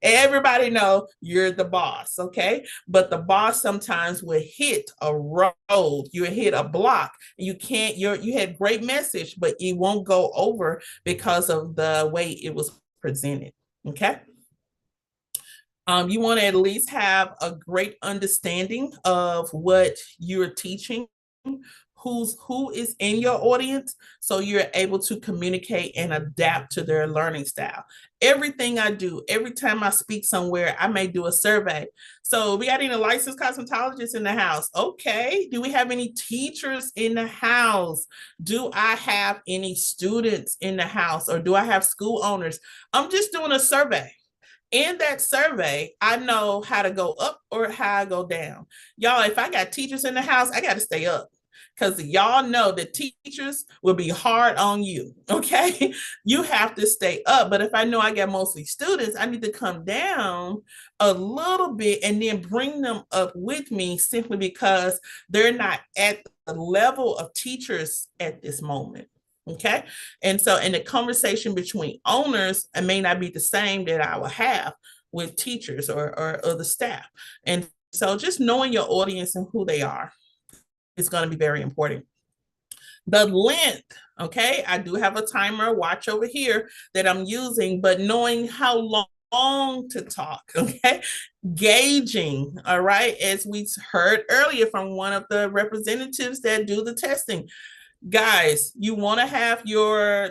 Everybody know you're the boss, okay? But the boss sometimes will hit a road, you hit a block. You had great message, but it won't go over because of the way it was presented, okay? You want to at least have a great understanding of what you're teaching, who is in your audience, so you're able to communicate and adapt to their learning style. Everything I do, every time I speak somewhere, I may do a survey. So we got any licensed cosmetologists in the house? Okay. Do we have any teachers in the house? Do I have any students in the house, or do I have school owners? I'm just doing a survey. In that survey, I know how to go up or how I go down. Y'all, if I got teachers in the house, I got to stay up, because y'all know that teachers will be hard on you, okay? You have to stay up. But if I know I got mostly students, I need to come down a little bit and then bring them up with me, simply because they're not at the level of teachers at this moment. Okay. And so, in the conversation between owners, it may not be the same that I will have with teachers or other staff. And so, just knowing your audience and who they are is going to be very important. The length, okay, I do have a timer watch over here that I'm using, but knowing how long to talk, okay, gauging, all right, as we heard earlier from one of the representatives that do the testing. Guys, you want to have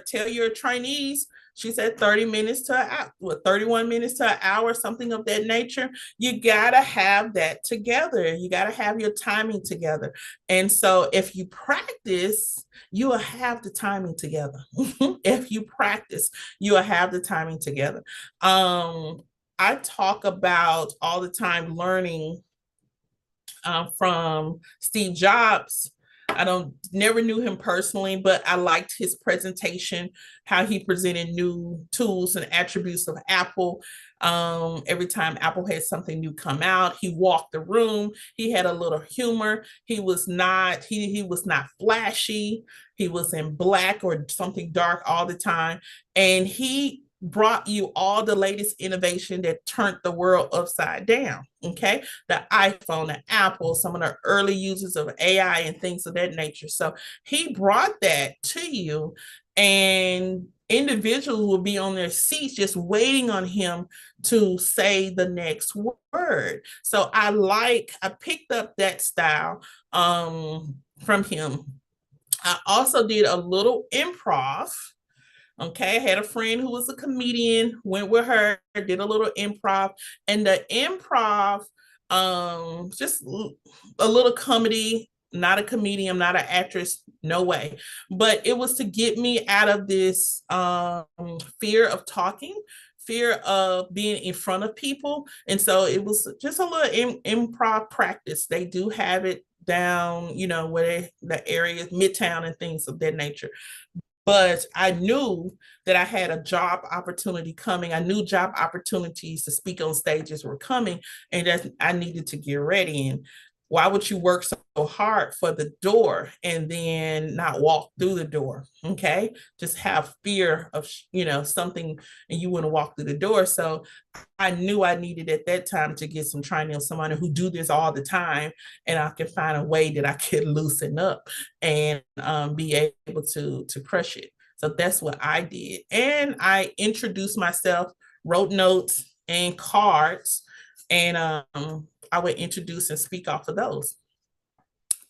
tell your trainees, she said 30 minutes to an hour, 31 minutes to an hour, something of that nature. You got to have that together. You got to have your timing together. And so if you practice, you will have the timing together. If you practice, you will have the timing together. I talk about all the time learning from Steve Jobs. I never knew him personally, but I liked his presentation, how he presented new tools and attributes of Apple. Every time Apple had something new come out, he walked the room. He had a little humor. He was not flashy. He was in black or something dark all the time. And he brought you all the latest innovation that turned the world upside down. Okay. The iPhone, the Apple, some of the early users of AI and things of that nature. So he brought that to you, and individuals will be on their seats just waiting on him to say the next word. So I picked up that style from him. I also did a little improv. Okay, I had a friend who was a comedian, went with her, did a little improv, and the improv, just a little comedy, not a comedian, I'm not an actress, no way. But it was to get me out of this fear of talking, fear of being in front of people. And so it was just a little improv practice. They do have it down, where the areas, Midtown and things of that nature. But I knew that I had a job opportunity coming. I knew job opportunities to speak on stages were coming, and that I needed to get ready. And why would you work so hard for the door and then not walk through the door? Okay. Just have fear of, something, and you wouldn't walk through the door. So I knew I needed at that time to get some training on someone who do this all the time, and I could find a way that I could loosen up and be able to crush it. So that's what I did. And I introduced myself, wrote notes and cards, and I would introduce and speak off of those.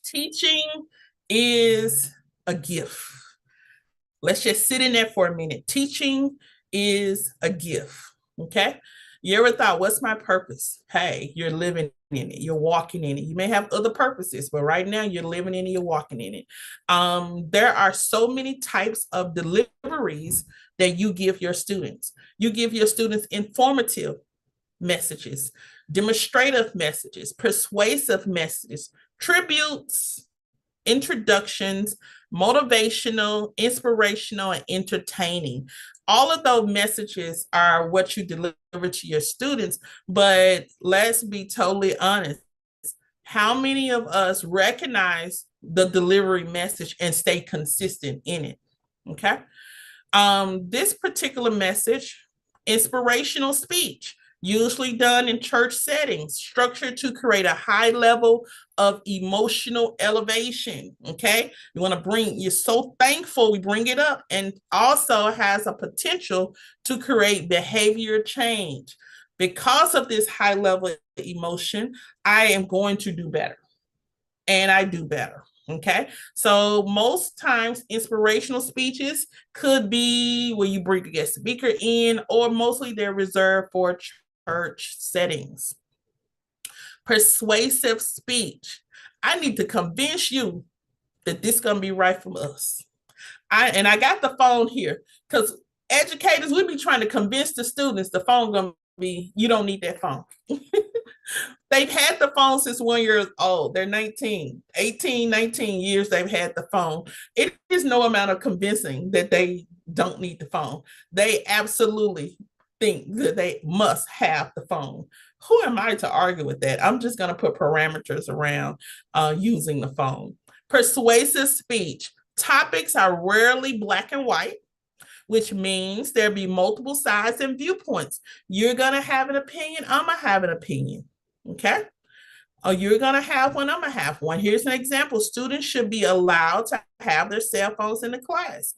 Teaching is a gift. Let's just sit in there for a minute. Teaching is a gift. Okay. You ever thought, what's my purpose? Hey, you're living in it. You're walking in it. You may have other purposes, but right now you're living in it. You're walking in it. There are so many types of deliveries that you give your students. You give your students informative messages, demonstrative messages, persuasive messages, tributes, introductions, motivational, inspirational, and entertaining. All of those messages are what you deliver to your students, but let's be totally honest. How many of us recognize the delivery message and stay consistent in it? Okay. This particular message, inspirational speech, usually done in church settings, structured to create a high level of emotional elevation. Okay. You're so thankful, we bring it up, and also has a potential to create behavior change. Because of this high level of emotion, I am going to do better. And I do better. Okay, so most times inspirational speeches could be where you bring a guest speaker in, or mostly they're reserved for church settings. Persuasive speech. I need to convince you that this is going to be right from us. I got the phone here because educators, we be trying to convince the students the phone going to be, you don't need that phone. They've had the phone since 1 year old. They're 19, 18, 19 years they've had the phone. It is no amount of convincing that they don't need the phone. They absolutely think that they must have the phone. Who am I to argue with that? I'm just going to put parameters around using the phone. Persuasive speech. Topics are rarely black and white, which means there'll be multiple sides and viewpoints. You're going to have an opinion. I'm going to have an opinion. Okay. Oh, you're going to have one. I'm going to have one. Here's an example. Students should be allowed to have their cell phones in the class.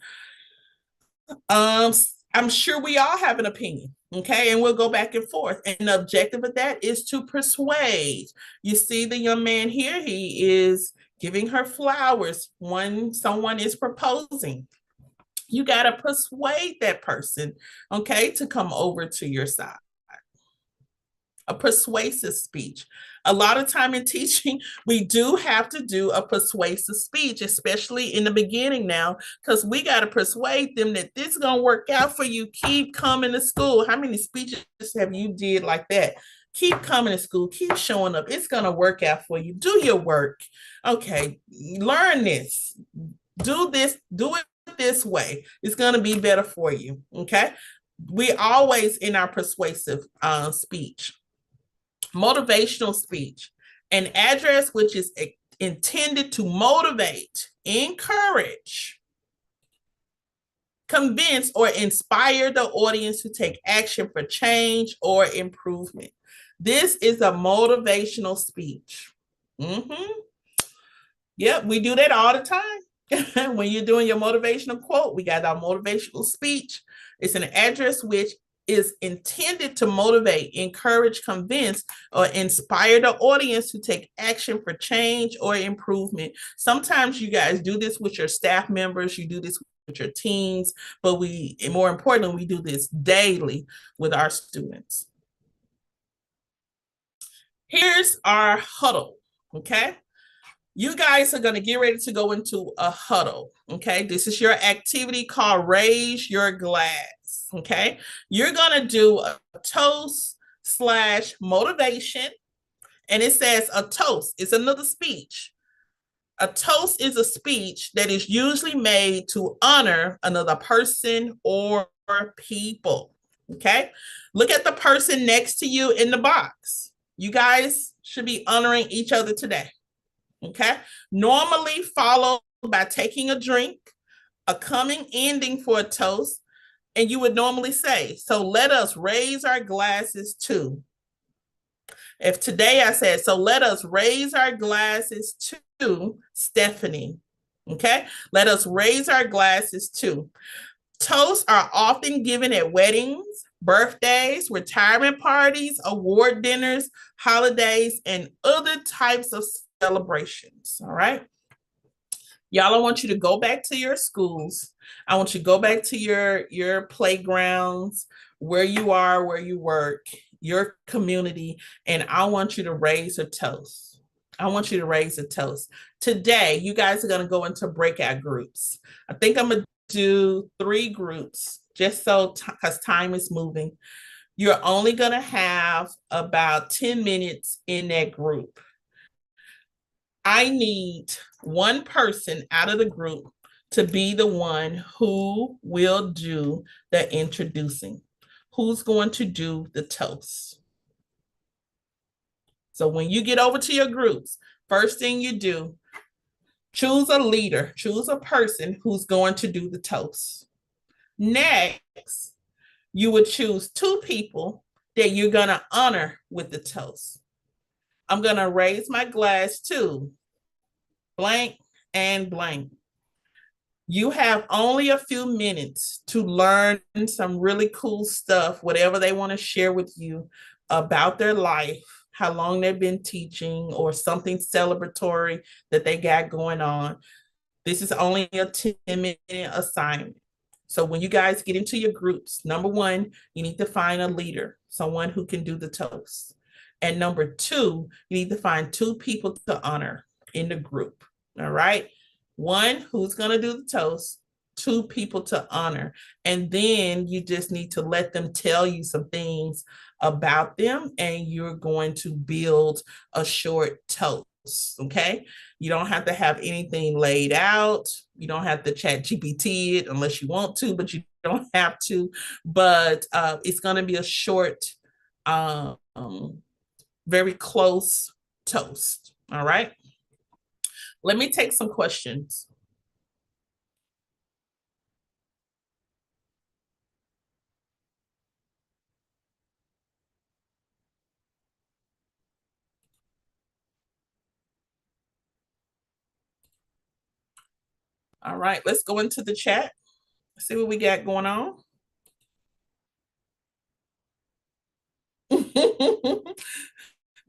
I'm sure we all have an opinion. Okay. And we'll go back and forth. And the objective of that is to persuade. You see the young man here, he is giving her flowers when someone is proposing. You got to persuade that person, okay, to come over to your side. A persuasive speech. A lot of time in teaching, we do have to do a persuasive speech, especially in the beginning now, because we got to persuade them that this is going to work out for you. Keep coming to school. How many speeches have you did like that? Keep coming to school. Keep showing up. It's going to work out for you. Do your work. Okay, learn this. Do this. Do it this way. It's going to be better for you. Okay, we always in our persuasive speech. Motivational speech, an address which is intended to motivate, encourage, convince, or inspire the audience to take action for change or improvement. This is a motivational speech. Yep, we do that all the time. When you're doing your motivational quote, we got our motivational speech. It's an address which is intended to motivate, encourage, convince, or inspire the audience to take action for change or improvement. Sometimes you guys do this with your staff members, you do this with your teams, but more importantly, we do this daily with our students. Here's our huddle, okay? You guys are going to get ready to go into a huddle, okay? This is your activity called Raise Your Glass. Okay, you're going to do a toast / motivation, and it says a toast is another speech. A toast is a speech that is usually made to honor another person or people. Okay, look at the person next to you in the box. You guys should be honoring each other today. Okay, normally followed by taking a drink, a coming ending for a toast. And you would normally say, so let us raise our glasses to. If today I said, so let us raise our glasses to Stephanie. Okay, let us raise our glasses to. Toasts are often given at weddings, birthdays, retirement parties, award dinners, holidays, and other types of celebrations. All right. Y'all, I want you to go back to your schools. I want you to go back to your playgrounds, where you are, where you work, your community, and I want you to raise a toast. I want you to raise a toast. Today, you guys are going to go into breakout groups. I think I'm going to do 3 groups just so because time is moving. You're only going to have about 10 minutes in that group. I need one person out of the group to be the one who will do the introducing. Who's going to do the toast? So when you get over to your groups, first thing you do, choose a leader, choose a person who's going to do the toast. Next, you would choose 2 people that you're going to honor with the toast. I'm going to raise my glass to blank and blank. You have only a few minutes to learn some really cool stuff, whatever they want to share with you about their life, how long they've been teaching, or something celebratory that they got going on. This is only a 10-minute assignment. So when you guys get into your groups, number one, you need to find a leader, someone who can do the toast. And number two, you need to find two people to honor in the group. All right. One who's going to do the toast, two people to honor. And then you just need to let them tell you some things about them, and you're going to build a short toast. Okay. You don't have to have anything laid out. You don't have to chat GPT it unless you want to, but you don't have to. But it's going to be a short, um, very close toast. All right. Let me take some questions. All right, let's go into the chat. See what we got going on.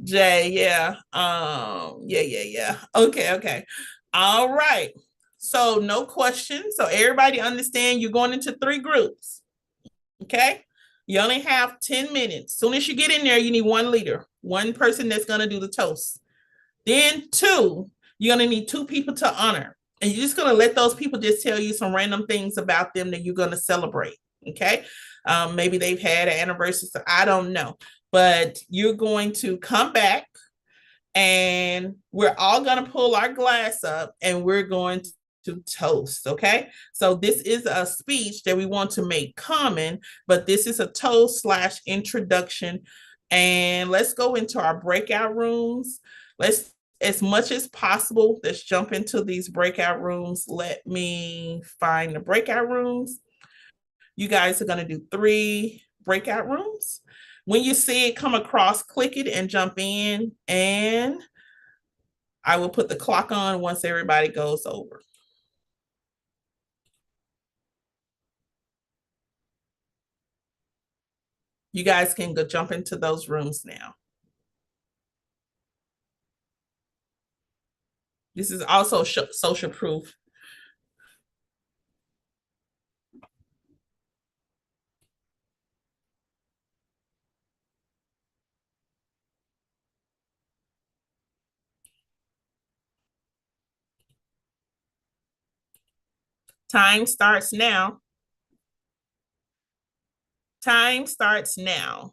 Jay, yeah. Yeah. Okay. All right. So no questions. So everybody understand you're going into 3 groups. Okay. You only have 10 minutes. Soon as you get in there, you need one leader, one person that's going to do the toast. Then 2, you're going to need 2 people to honor. And you're just going to let those people just tell you some random things about them that you're going to celebrate. Okay. Maybe they've had an anniversary. So I don't know. But you're going to come back, and we're all going to pull our glass up, and we're going to toast. Okay. So this is a speech that we want to make common, but this is a toast / introduction. And let's go into our breakout rooms. Let's, as much as possible, let's jump into these breakout rooms. Let me find the breakout rooms. You guys are going to do 3 breakout rooms. When you see it come across, click it and jump in, and I will put the clock on once everybody goes over. You guys can go jump into those rooms now. This is also social proof. Time starts now. Time starts now.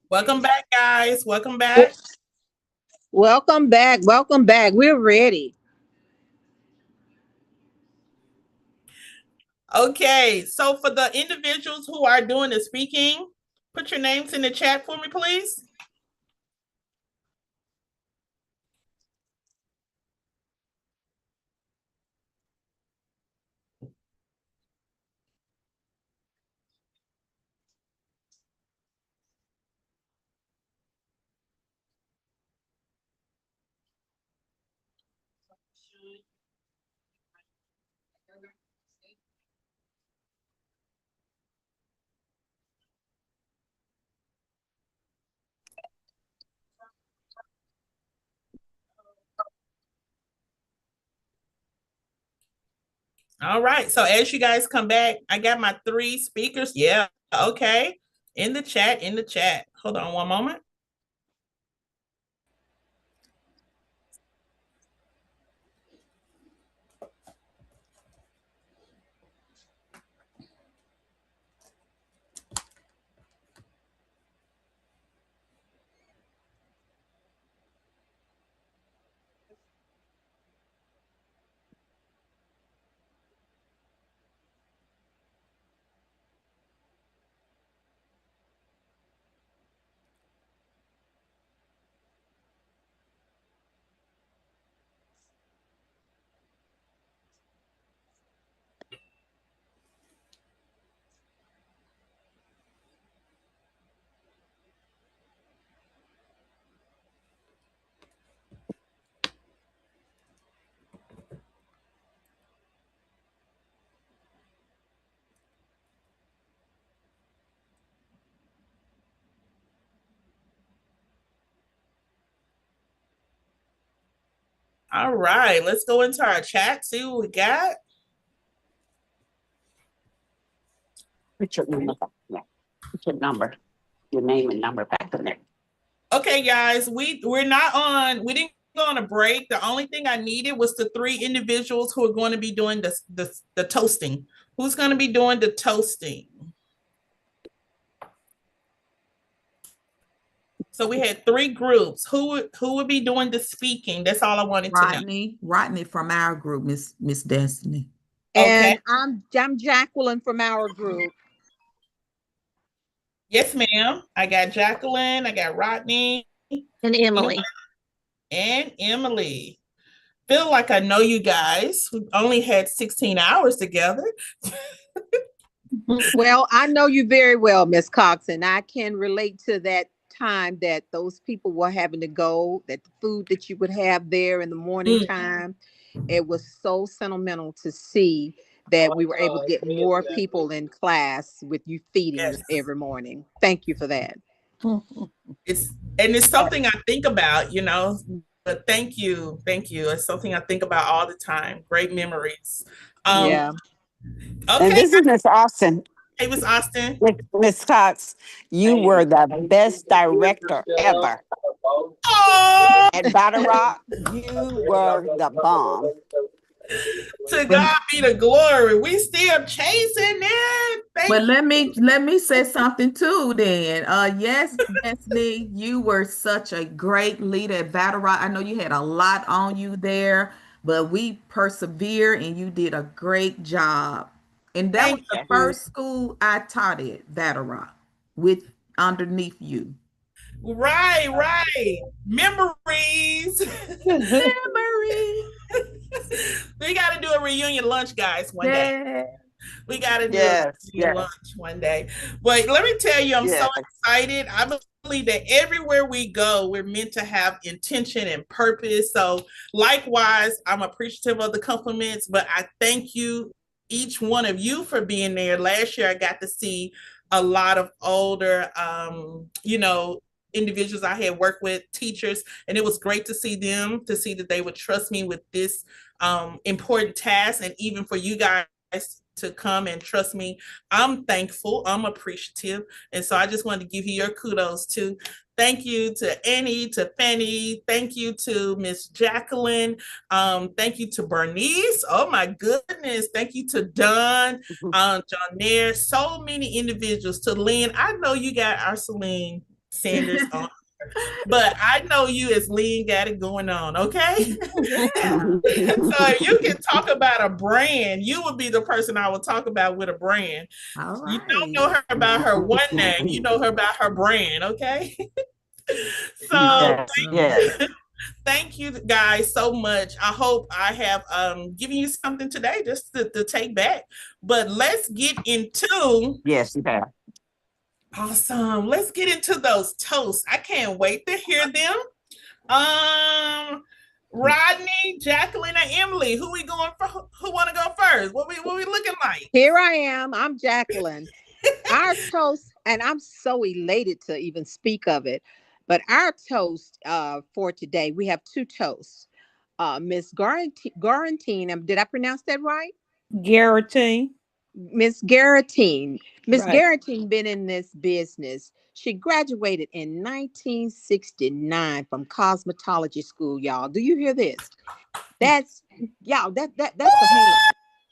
Welcome back, guys. Welcome back. Welcome back. Welcome back. We're ready. Okay, so for the individuals who are doing the speaking, put your names in the chat for me, please. All right, so as you guys come back, I got my 3 speakers. Yeah, okay. In the chat, in the chat. Hold on one moment. All right, let's go into our chat, see what we got. Put your number back there. Put your number, your name and number back in there. Okay, guys, we're not on, we didn't go on a break. The only thing I needed was the 3 individuals who are going to be doing the toasting. Who's going to be doing the toasting? So we had 3 groups. Who would be doing the speaking? That's all I wanted to know. Rodney from our group, Miss Destiny. And Okay. I'm Jacqueline from our group. Yes, ma'am. I got Jacqueline, I got Rodney. And Emily. And Emily. Feel like I know you guys. We've only had 16 hours together. Well, I know you very well, Miss Cox, and I can relate to that time that those people were having to go, that the food that you would have there in the morning time, it was so sentimental to see that we were able to get more people in class with you feeding them every morning. Thank you for that. It's something I think about, you know, but thank you. It's something I think about all the time. Great memories. Yeah. Okay. And this is Miss Austin. Hey, Miss Austin. Miss Cox, you were the best director ever. Oh! At Battle Rock, you were the bomb. To God be the glory. We still chasing it. But let me say something too then. Yes, Destiny, you were such a great leader at Battle Rock. I know you had a lot on you there, but we persevered and you did a great job. And that was the first school I taught at, Battle Rock, with underneath you. Right. Memories. Memories. We got to do a reunion lunch, guys, one day. We got to do a reunion lunch one day. But let me tell you, I'm so excited. I believe that everywhere we go, we're meant to have intention and purpose. So likewise, I'm appreciative of the compliments, but I thank you, each one of you, for being there. Last year, I got to see a lot of older, individuals I had worked with, teachers, and it was great to see them, to see that they would trust me with this important task, and even for you guys to come and trust me. I'm thankful. I'm appreciative. And so I just wanted to give you your kudos too. Thank you to Annie, to Fanny. Thank you to Miss Jacqueline. Thank you to Bernice. Oh my goodness. Thank you to Don, John Nair. So many individuals. To Lynn. I know you got our Celine Sanders on, but I know you as Lynn got it going on, okay? So you can talk about a brand. You would be the person I would talk about with a brand. All You don't right. know her about her one name. You know her about her brand, okay? So Awesome. thank you guys so much. I hope I have given you something today just to take back. But let's get into Yes, you have. awesome. Let's get into those toasts. I can't wait to hear them. Rodney, Jacqueline, and Emily, who we going for? Who want to go first? What we looking like? Here I am. I'm Jacqueline. Our toast, and I'm so elated to even speak of it. But our toast for today, we have two toasts. Miss Garantine, did I pronounce that right? Guarantee. Miss Garantine. Miss Right. Garantine been in this business. She graduated in 1969 from cosmetology school, y'all. Do you hear this? That's y'all, that's a hand.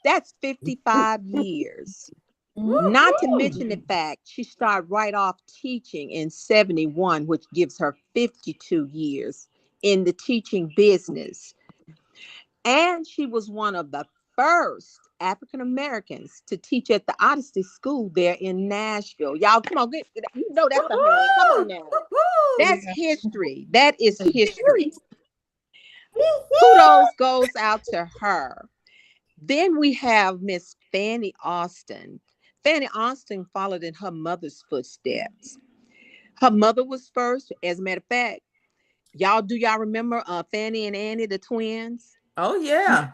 That's 55 years. Not to mention the fact she started right off teaching in 71, which gives her 52 years in the teaching business. And she was one of the first African Americans to teach at the Odyssey School there in Nashville. Y'all, come on, you know that's a hand. Come on now. That's history. That is history. Kudos goes out to her. Then we have Miss Fanny Austin. Fanny Austin followed in her mother's footsteps. Her mother was first. As a matter of fact, do y'all remember Fanny and Annie, the twins? Oh yeah.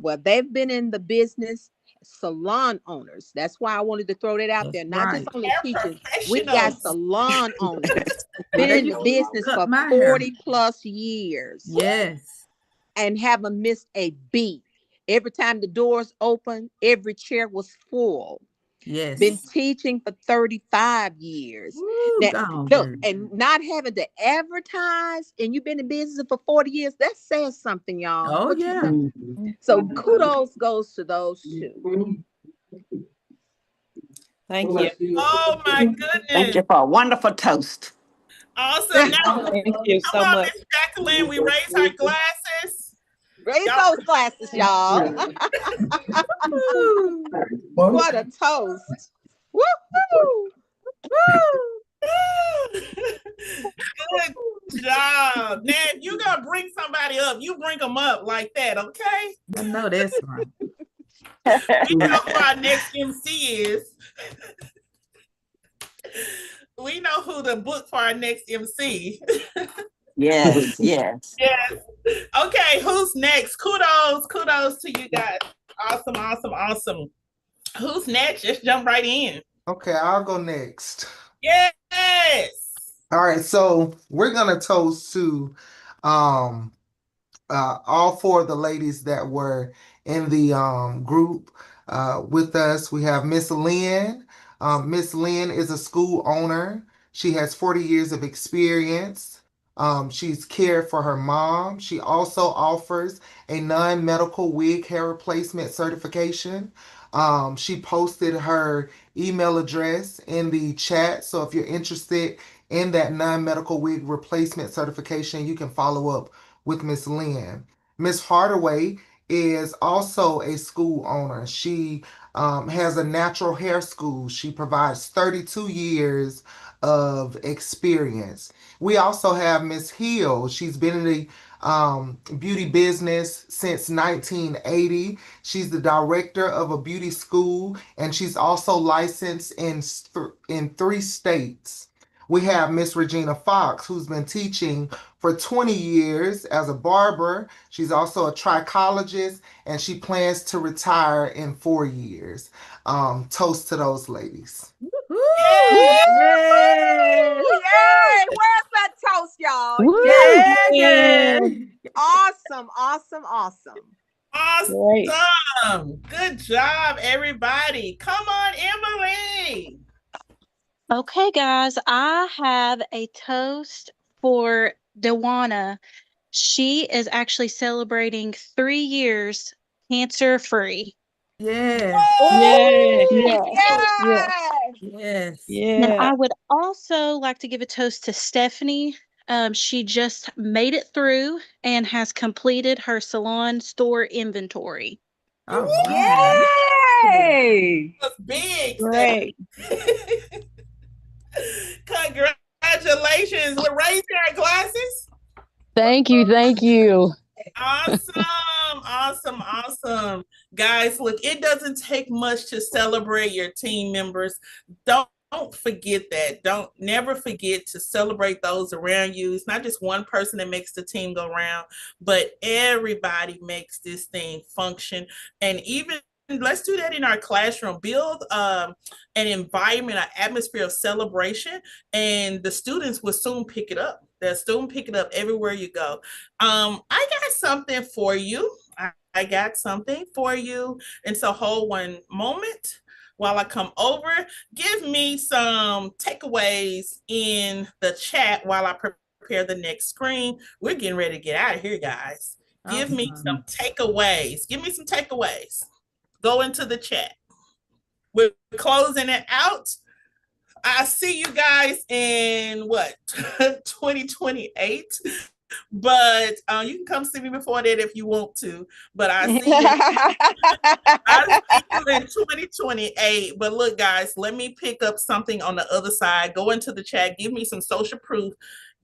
Well, they've been in the business, salon owners. That's why I wanted to throw that out That's there. Not just right. only They're teachers, we got professionals. salon owners. Well, Been they in the used to business cut for my hair. 40 plus years. Yes. And haven't missed a beat. Every time the doors open, every chair was full. Yes. Been teaching for 35 years. Woo, Now, gone, look, baby. and not having to advertise, and you've been in business for 40 years, that says something, y'all. Oh What you yeah. think? So kudos goes to those two. Thank you. Oh my Thank goodness. you for a wonderful toast. Awesome. Now, Thank you come so on, much. Miss Jacqueline. We raise our glasses. Raise Y'all. those glasses, y'all. Woo. What a toast. Woo-hoo. Good job. Now, if you're going to bring somebody up, you bring them up like that, okay? I know that's right. We know who our next MC is. We know who to book for our next MC. Yes, yes. Yes. Okay, who's next? Kudos to you guys. Awesome. Who's next? Just jump right in. Okay, I'll go next. Yes. All right, so we're gonna toast to all four of the ladies that were in the group with us. We have Miss Lynn. Miss Lynn is a school owner. She has 40 years of experience. She's cared for her mom. She also offers a non-medical wig hair replacement certification. She posted her email address in the chat. So if you're interested in that non-medical wig replacement certification, you can follow up with Miss Lynn. Miss Hardaway is also a school owner. She has a natural hair school. She provides 32 years of experience. We also have Miss Hill. She's been in the beauty business since 1980. She's the director of a beauty school, and she's also licensed in 3 states. We have Miss Regina Fox, who's been teaching for 20 years as a barber. She's also a trichologist, and she plans to retire in 4 years. Toast to those ladies. Yay! Where's that toast, y'all? Woo! Yes. Yeah. Awesome. Great. Awesome. Good job, everybody. Come on, Emily. Okay, guys, I have a toast for Dewana. She is actually celebrating 3 years cancer free. Yes. Yes. Yes. Yes. Now, Yeah. I would also like to give a toast to Stephanie. She just made it through and has completed her salon store inventory. All right. That's big, Great. Steph. Congratulations. We're raising our glasses. Thank you. Thank you. Awesome. Guys, look, it doesn't take much to celebrate your team members. Don't forget that. Don't never forget to celebrate those around you. It's not just one person that makes the team go round, but everybody makes this thing function. And even let's do that in our classroom. Build an environment, an atmosphere of celebration, and the students will soon pick it up. They'll soon pick it up everywhere you go. I got something for you. I got something for you. And so hold one moment while I come over. Give me some takeaways in the chat while I prepare the next screen. We're getting ready to get out of here, guys. Give me some takeaways. Give me some takeaways. Go into the chat. We're closing it out. I see you guys in what 2028, but you can come see me before that if you want to. But I see you in 2028. But look, guys, let me pick up something on the other side. Go into the chat. Give me some social proof.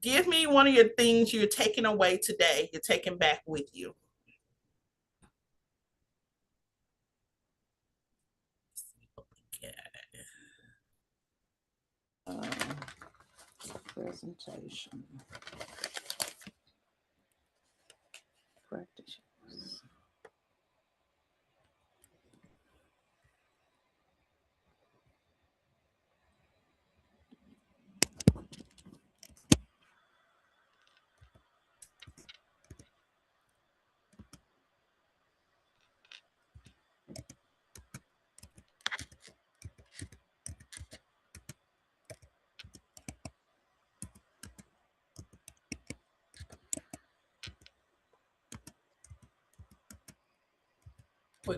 Give me one of your things you're taking away today. You're taking back with you. Presentation. Practice. We're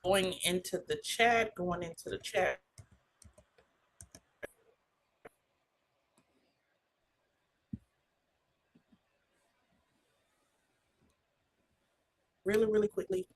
going into the chat. Really quickly.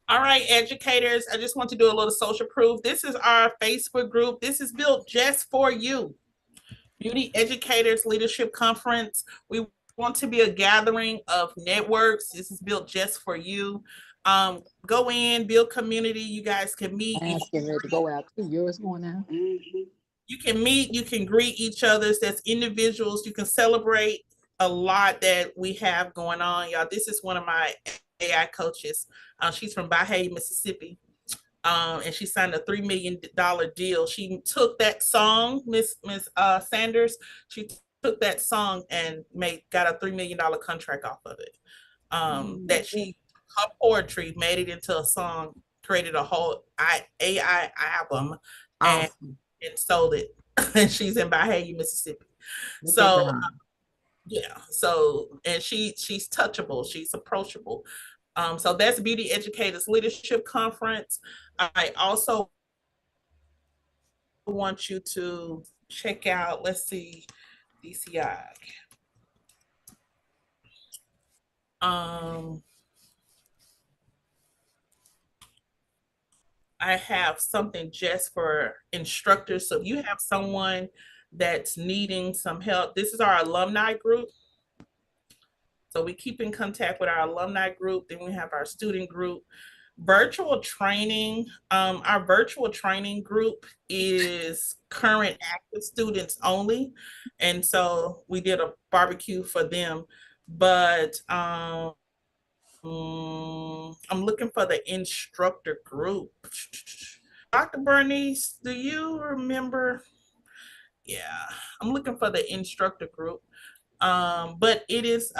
All right, educators, I just want to do a little social proof. This is our Facebook group. This is built just for you. Beauty Educators Leadership Conference. We want to be a gathering of networks. This is built just for you. Go in, build community. You guys can meet. Ask getting ready to go out too. Yours going out? You can meet, you can greet each other as individuals. You can celebrate a lot that we have going on, y'all. This is one of my AI coaches. She's from Bahia, Mississippi. And she signed a $3 million deal. She took that song, Miss Sanders. She took that song and got a $3 million contract off of it. Her poetry made it into a song, created a whole AI album, and sold it. And she's in Bahia, Mississippi. So yeah, and she's touchable, she's approachable. So that's Beauty Educators Leadership Conference. I also want you to check out, let's see, DCI. I have something just for instructors. So if you have someone that's needing some help, this is our alumni group. So we keep in contact with our alumni group. Then we have our student group. Virtual training. Our virtual training group is current active students only. And so we did a barbecue for them. But I'm looking for the instructor group. Dr. Bernice, do you remember? Yeah, I'm looking for the instructor group. But it is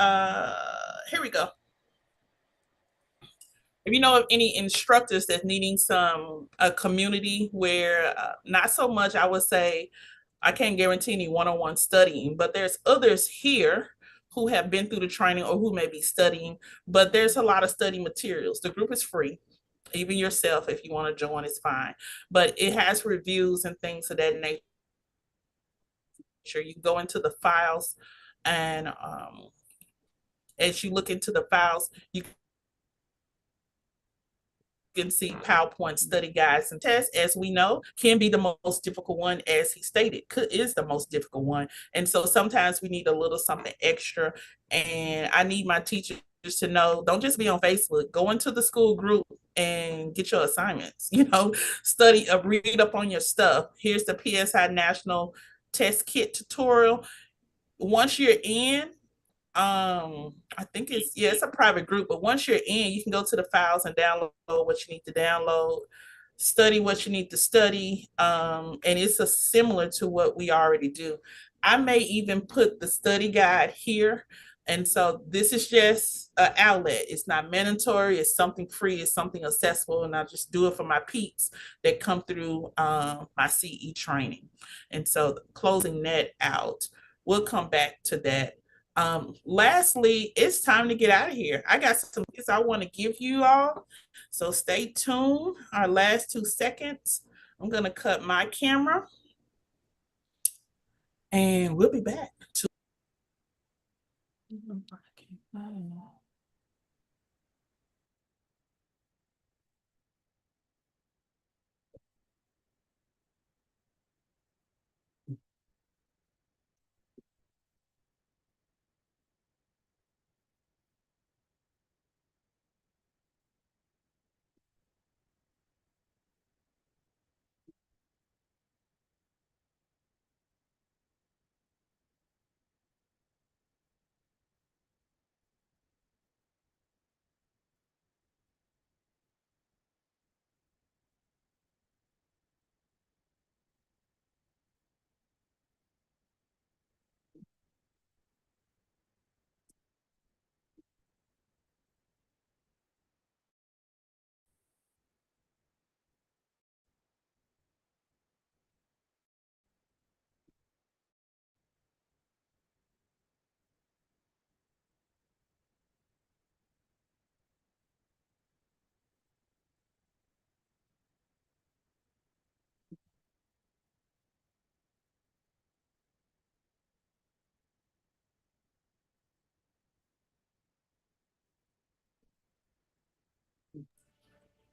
here we go. If you know of any instructors that's needing a community where not so much, I would say I can't guarantee any one-on-one studying, but there's others here who have been through the training or who may be studying, but there's a lot of study materials. The group is free. Even yourself, if you want to join, it's fine. But it has reviews and things of that nature. You go into the files, and as you look into the files, you can see PowerPoint study guides and tests, as we know, can be the most difficult one, as he stated, is the most difficult one. And so sometimes we need a little something extra. And I need my teachers to know, don't just be on Facebook, go into the school group and get your assignments, study, read up on your stuff. Here's the PSI National Test Kit tutorial. Once you're in, I think it's a private group, but once you're in, you can go to the files and download what you need to download, study what you need to study. And it's similar to what we already do. I may even put the study guide here. And so this is just an outlet. It's not mandatory. It's something free. It's something accessible. And I just do it for my peeps that come through my CE training. And so closing that out, we'll come back to that. Lastly, it's time to get out of here. I got some things I want to give you all. So stay tuned. Our last 2 seconds. I'm going to cut my camera and we'll be back.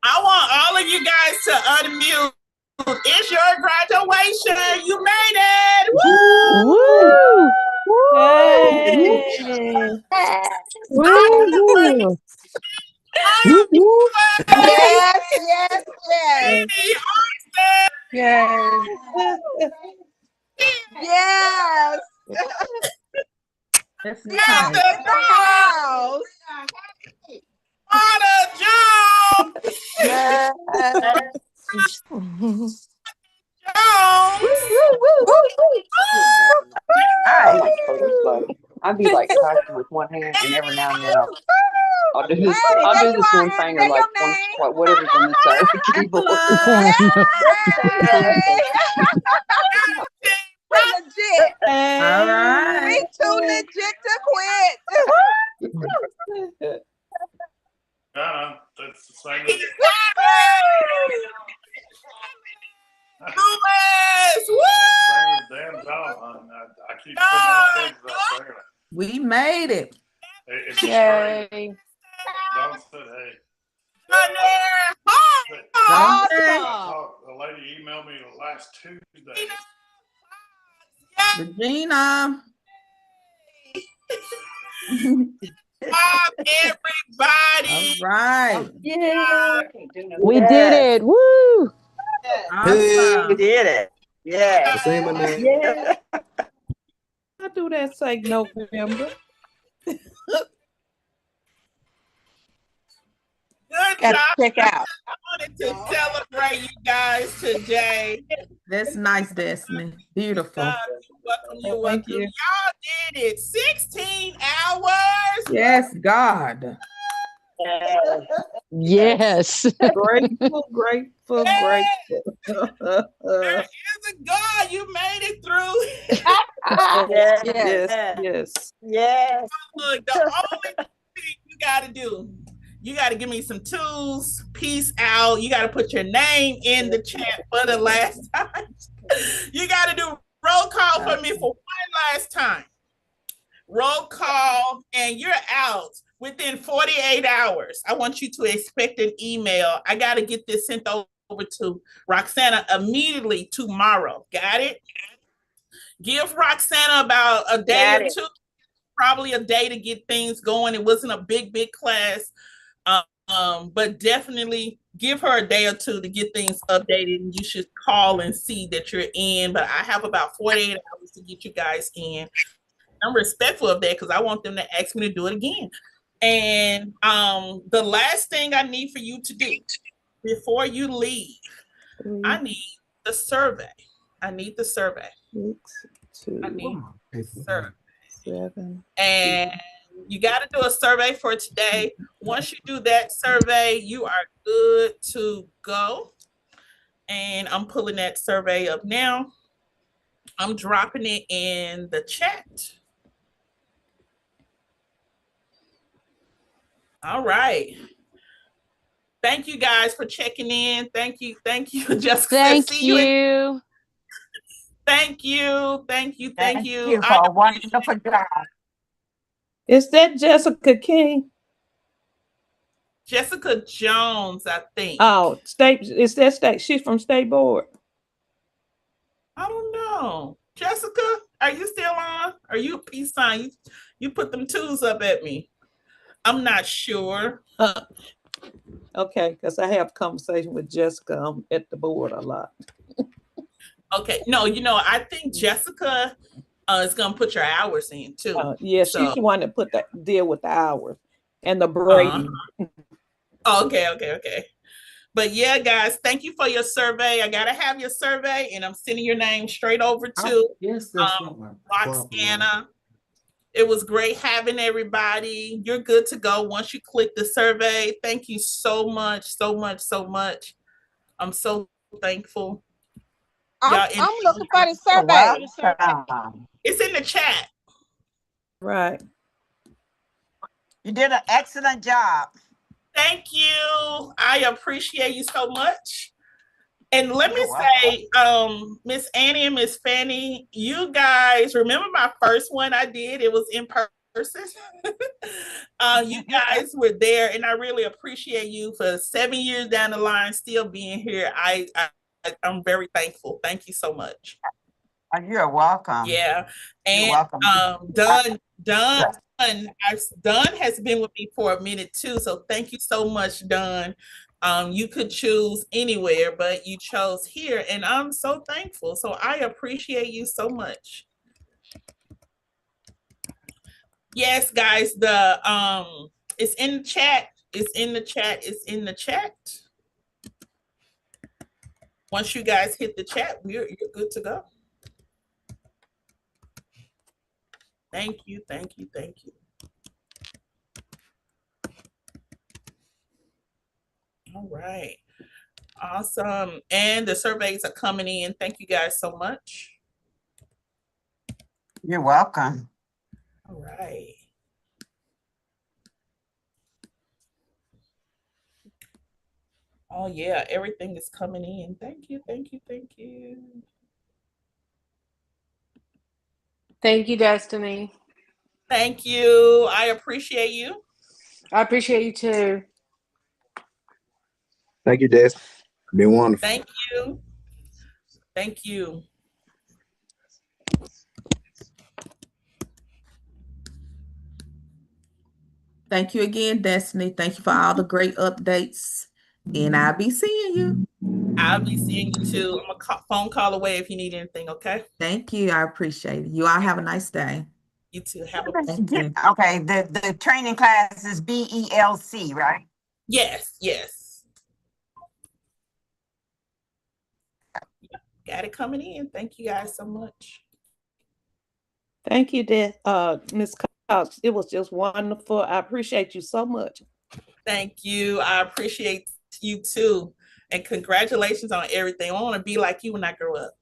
I want all of you guys to unmute. It's your graduation. You made it. Woo! Woo! Hey! Woo! Yes, yes, yes. Yay. Yes. That's Yes, in the house. Yes. Hi. I'd be like talking with one hand, and every now and then I'll do this. I'll do this one finger like whatever's on the side of the keyboard. Legit. All right. We too legit to quit. That's the same as damn job. I keep putting out things up there. We made it. It Yay. Dawn said, hey. Awesome. The lady emailed me last Tuesday. Regina. Everybody. All right. Yay. We did it. Woo! Awesome. did it. Yeah. Say my name. Yeah. I do that say November. Good Got job. to check out. I wanted to celebrate you guys today. That's nice, Destiny. Beautiful. You're welcome. Thank you. Y'all did it. 16 hours. Yes, God. Yes. Grateful, grateful, grateful. There is a God. You made it through. Yes. Yes. Look, the only thing you got to do, you got to give me some tools. Peace out. You got to put your name in the chat for the last time. You got to do roll call for me for one last time. Roll call, and you're out within 48 hours. I want you to expect an email. I got to get this sent over to Roxana immediately tomorrow. Got it? Give Roxana about a day or two, probably a day to get things going. It wasn't a big class, but definitely give her a day or two to get things updated. And you should call and see that you're in. But I have about 48 hours to get you guys in. I'm respectful of that because I want them to ask me to do it again. And the last thing I need for you to do before you leave, I need the survey. I need the survey. 7. And you got to do a survey for today. Once you do that survey, you are good to go. And I'm pulling that survey up now. I'm dropping it in the chat. All right. Thank you guys for checking in. Thank you, Jessica. Thank you. Thank you. Thank you for a wonderful job. Is that Jessica King? Jessica Jones, I think. Oh, state. She's from State Board. I don't know. Jessica, are you still on? Are you a peace sign? You put them twos up at me. I'm not sure. Okay, because I have conversation with Jessica at the board a lot. Okay, no, I think Jessica is gonna put your hours in too. She's the one that deal with the hours and the braiding. Okay. But yeah, guys, thank you for your survey. I gotta have your survey, and I'm sending your name straight over to Roxana. It was great having everybody. You're good to go once you click the survey. Thank you so much. I'm so thankful. I'm looking for the survey. It's in the chat. Right. You did an excellent job. Thank you. I appreciate you so much. And let me say, Miss Annie and Miss Fanny, you guys remember my first one I did? It was in person. You guys were there, and I really appreciate you for 7 years down the line still being here. I'm very thankful. Thank you so much. You're welcome. Yeah. And you're welcome. Don has been with me for a minute too. So thank you so much, Don. You could choose anywhere, but you chose here, and I'm so thankful. So I appreciate you so much. Yes, guys, it's in the chat. It's in the chat. Once you guys hit the chat, you're good to go. Thank you. All right. Awesome. And the surveys are coming in. Thank you guys so much. You're welcome. All right. Oh yeah, everything is coming in. Thank you. Thank you, Destiny. Thank you. I appreciate you. I appreciate you too. Thank you, Des. Been wonderful. Thank you. Thank you. Thank you again, Destiny. Thank you for all the great updates. And I'll be seeing you. I'll be seeing you too. I'm a phone call away if you need anything, okay? Thank you. I appreciate it. You all have a nice day. You too. Have a Thank you. Okay, the training class is BELC, right? yes, yes. Got it coming in. Thank you guys so much. Thank you, Ms. Cox. It was just wonderful. I appreciate you so much. Thank you. I appreciate you too. And congratulations on everything. I want to be like you when I grow up.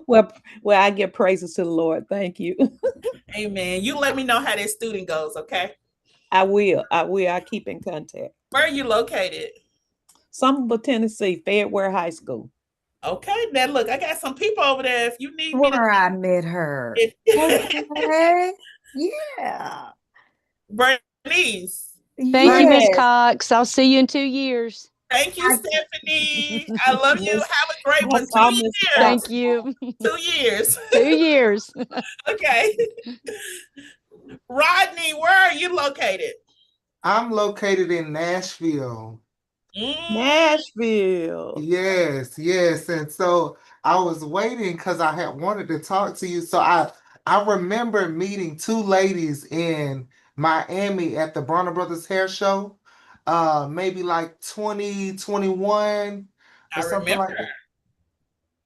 Well, I give praises to the Lord. Thank you. Amen. You let me know how that student goes, okay? I will. I keep in contact. Where are you located? Somerville, Tennessee, Fairware High School. Okay, now look, I got some people over there. If you need me to, Where I met her. Okay. Yeah. Bernice. Thank you, Miss Cox. I'll see you in 2 years. Thank you, Stephanie. I love you. Have a great one. 2 all, years. Thank you. 2 years. 2 years. Okay. Rodney, where are you located? I'm located in Nashville. Nashville. Yes, yes. And so I was waiting because I had wanted to talk to you. So I remember meeting two ladies in Miami at the Bronner Brothers Hair Show, maybe like 2021 I or something like remember.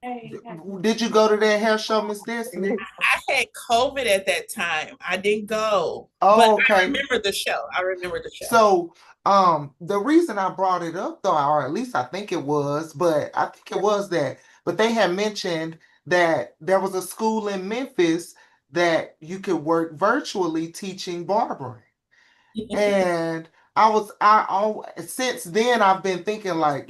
that. Did you go to that hair show, Miss Destiny? I had COVID at that time. I didn't go. Oh, but okay. I remember the show. So, the reason I brought it up though, or at least I think it was, but they had mentioned that there was a school in Memphis that you could work virtually teaching barbering. And since then I've been thinking like,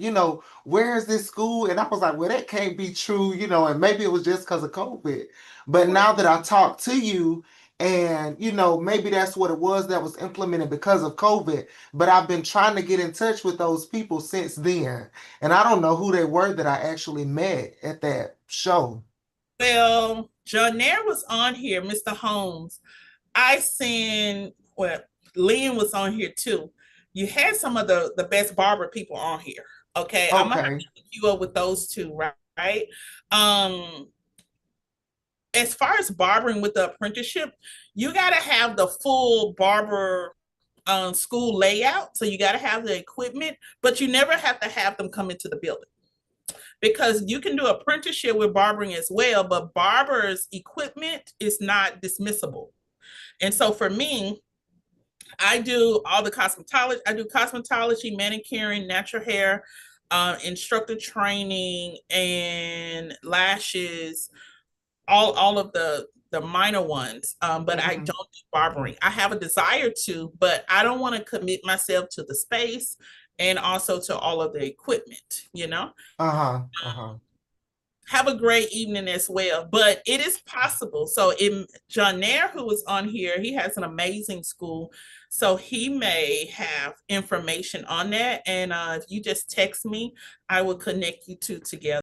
where is this school? And I was like, well, that can't be true, and maybe it was just because of COVID. But now that I talked to you and, maybe that's what it was that was implemented because of COVID. But I've been trying to get in touch with those people since then. And I don't know who they were that I actually met at that show. Well, Jonaire was on here, Mr. Holmes. Lynn was on here too. You had some of the best barber people on here. Okay. I'm gonna have to hook you up with those two, right? As far as barbering with the apprenticeship, you gotta have the full barber school layout. So you gotta have the equipment, but you never have to have them come into the building. Because you can do apprenticeship with barbering as well, but barber's equipment is not dismissible. And so for me, I do all the cosmetology. I do cosmetology, manicuring, natural hair, instructor training, and lashes, all of the minor ones. But I don't do barbering. I have a desire to, but I don't want to commit myself to the space and also to all of the equipment, Have a great evening as well. But it is possible. So Jonaire, who was on here, he has an amazing school. So he may have information on that. And if you just text me, I will connect you two together.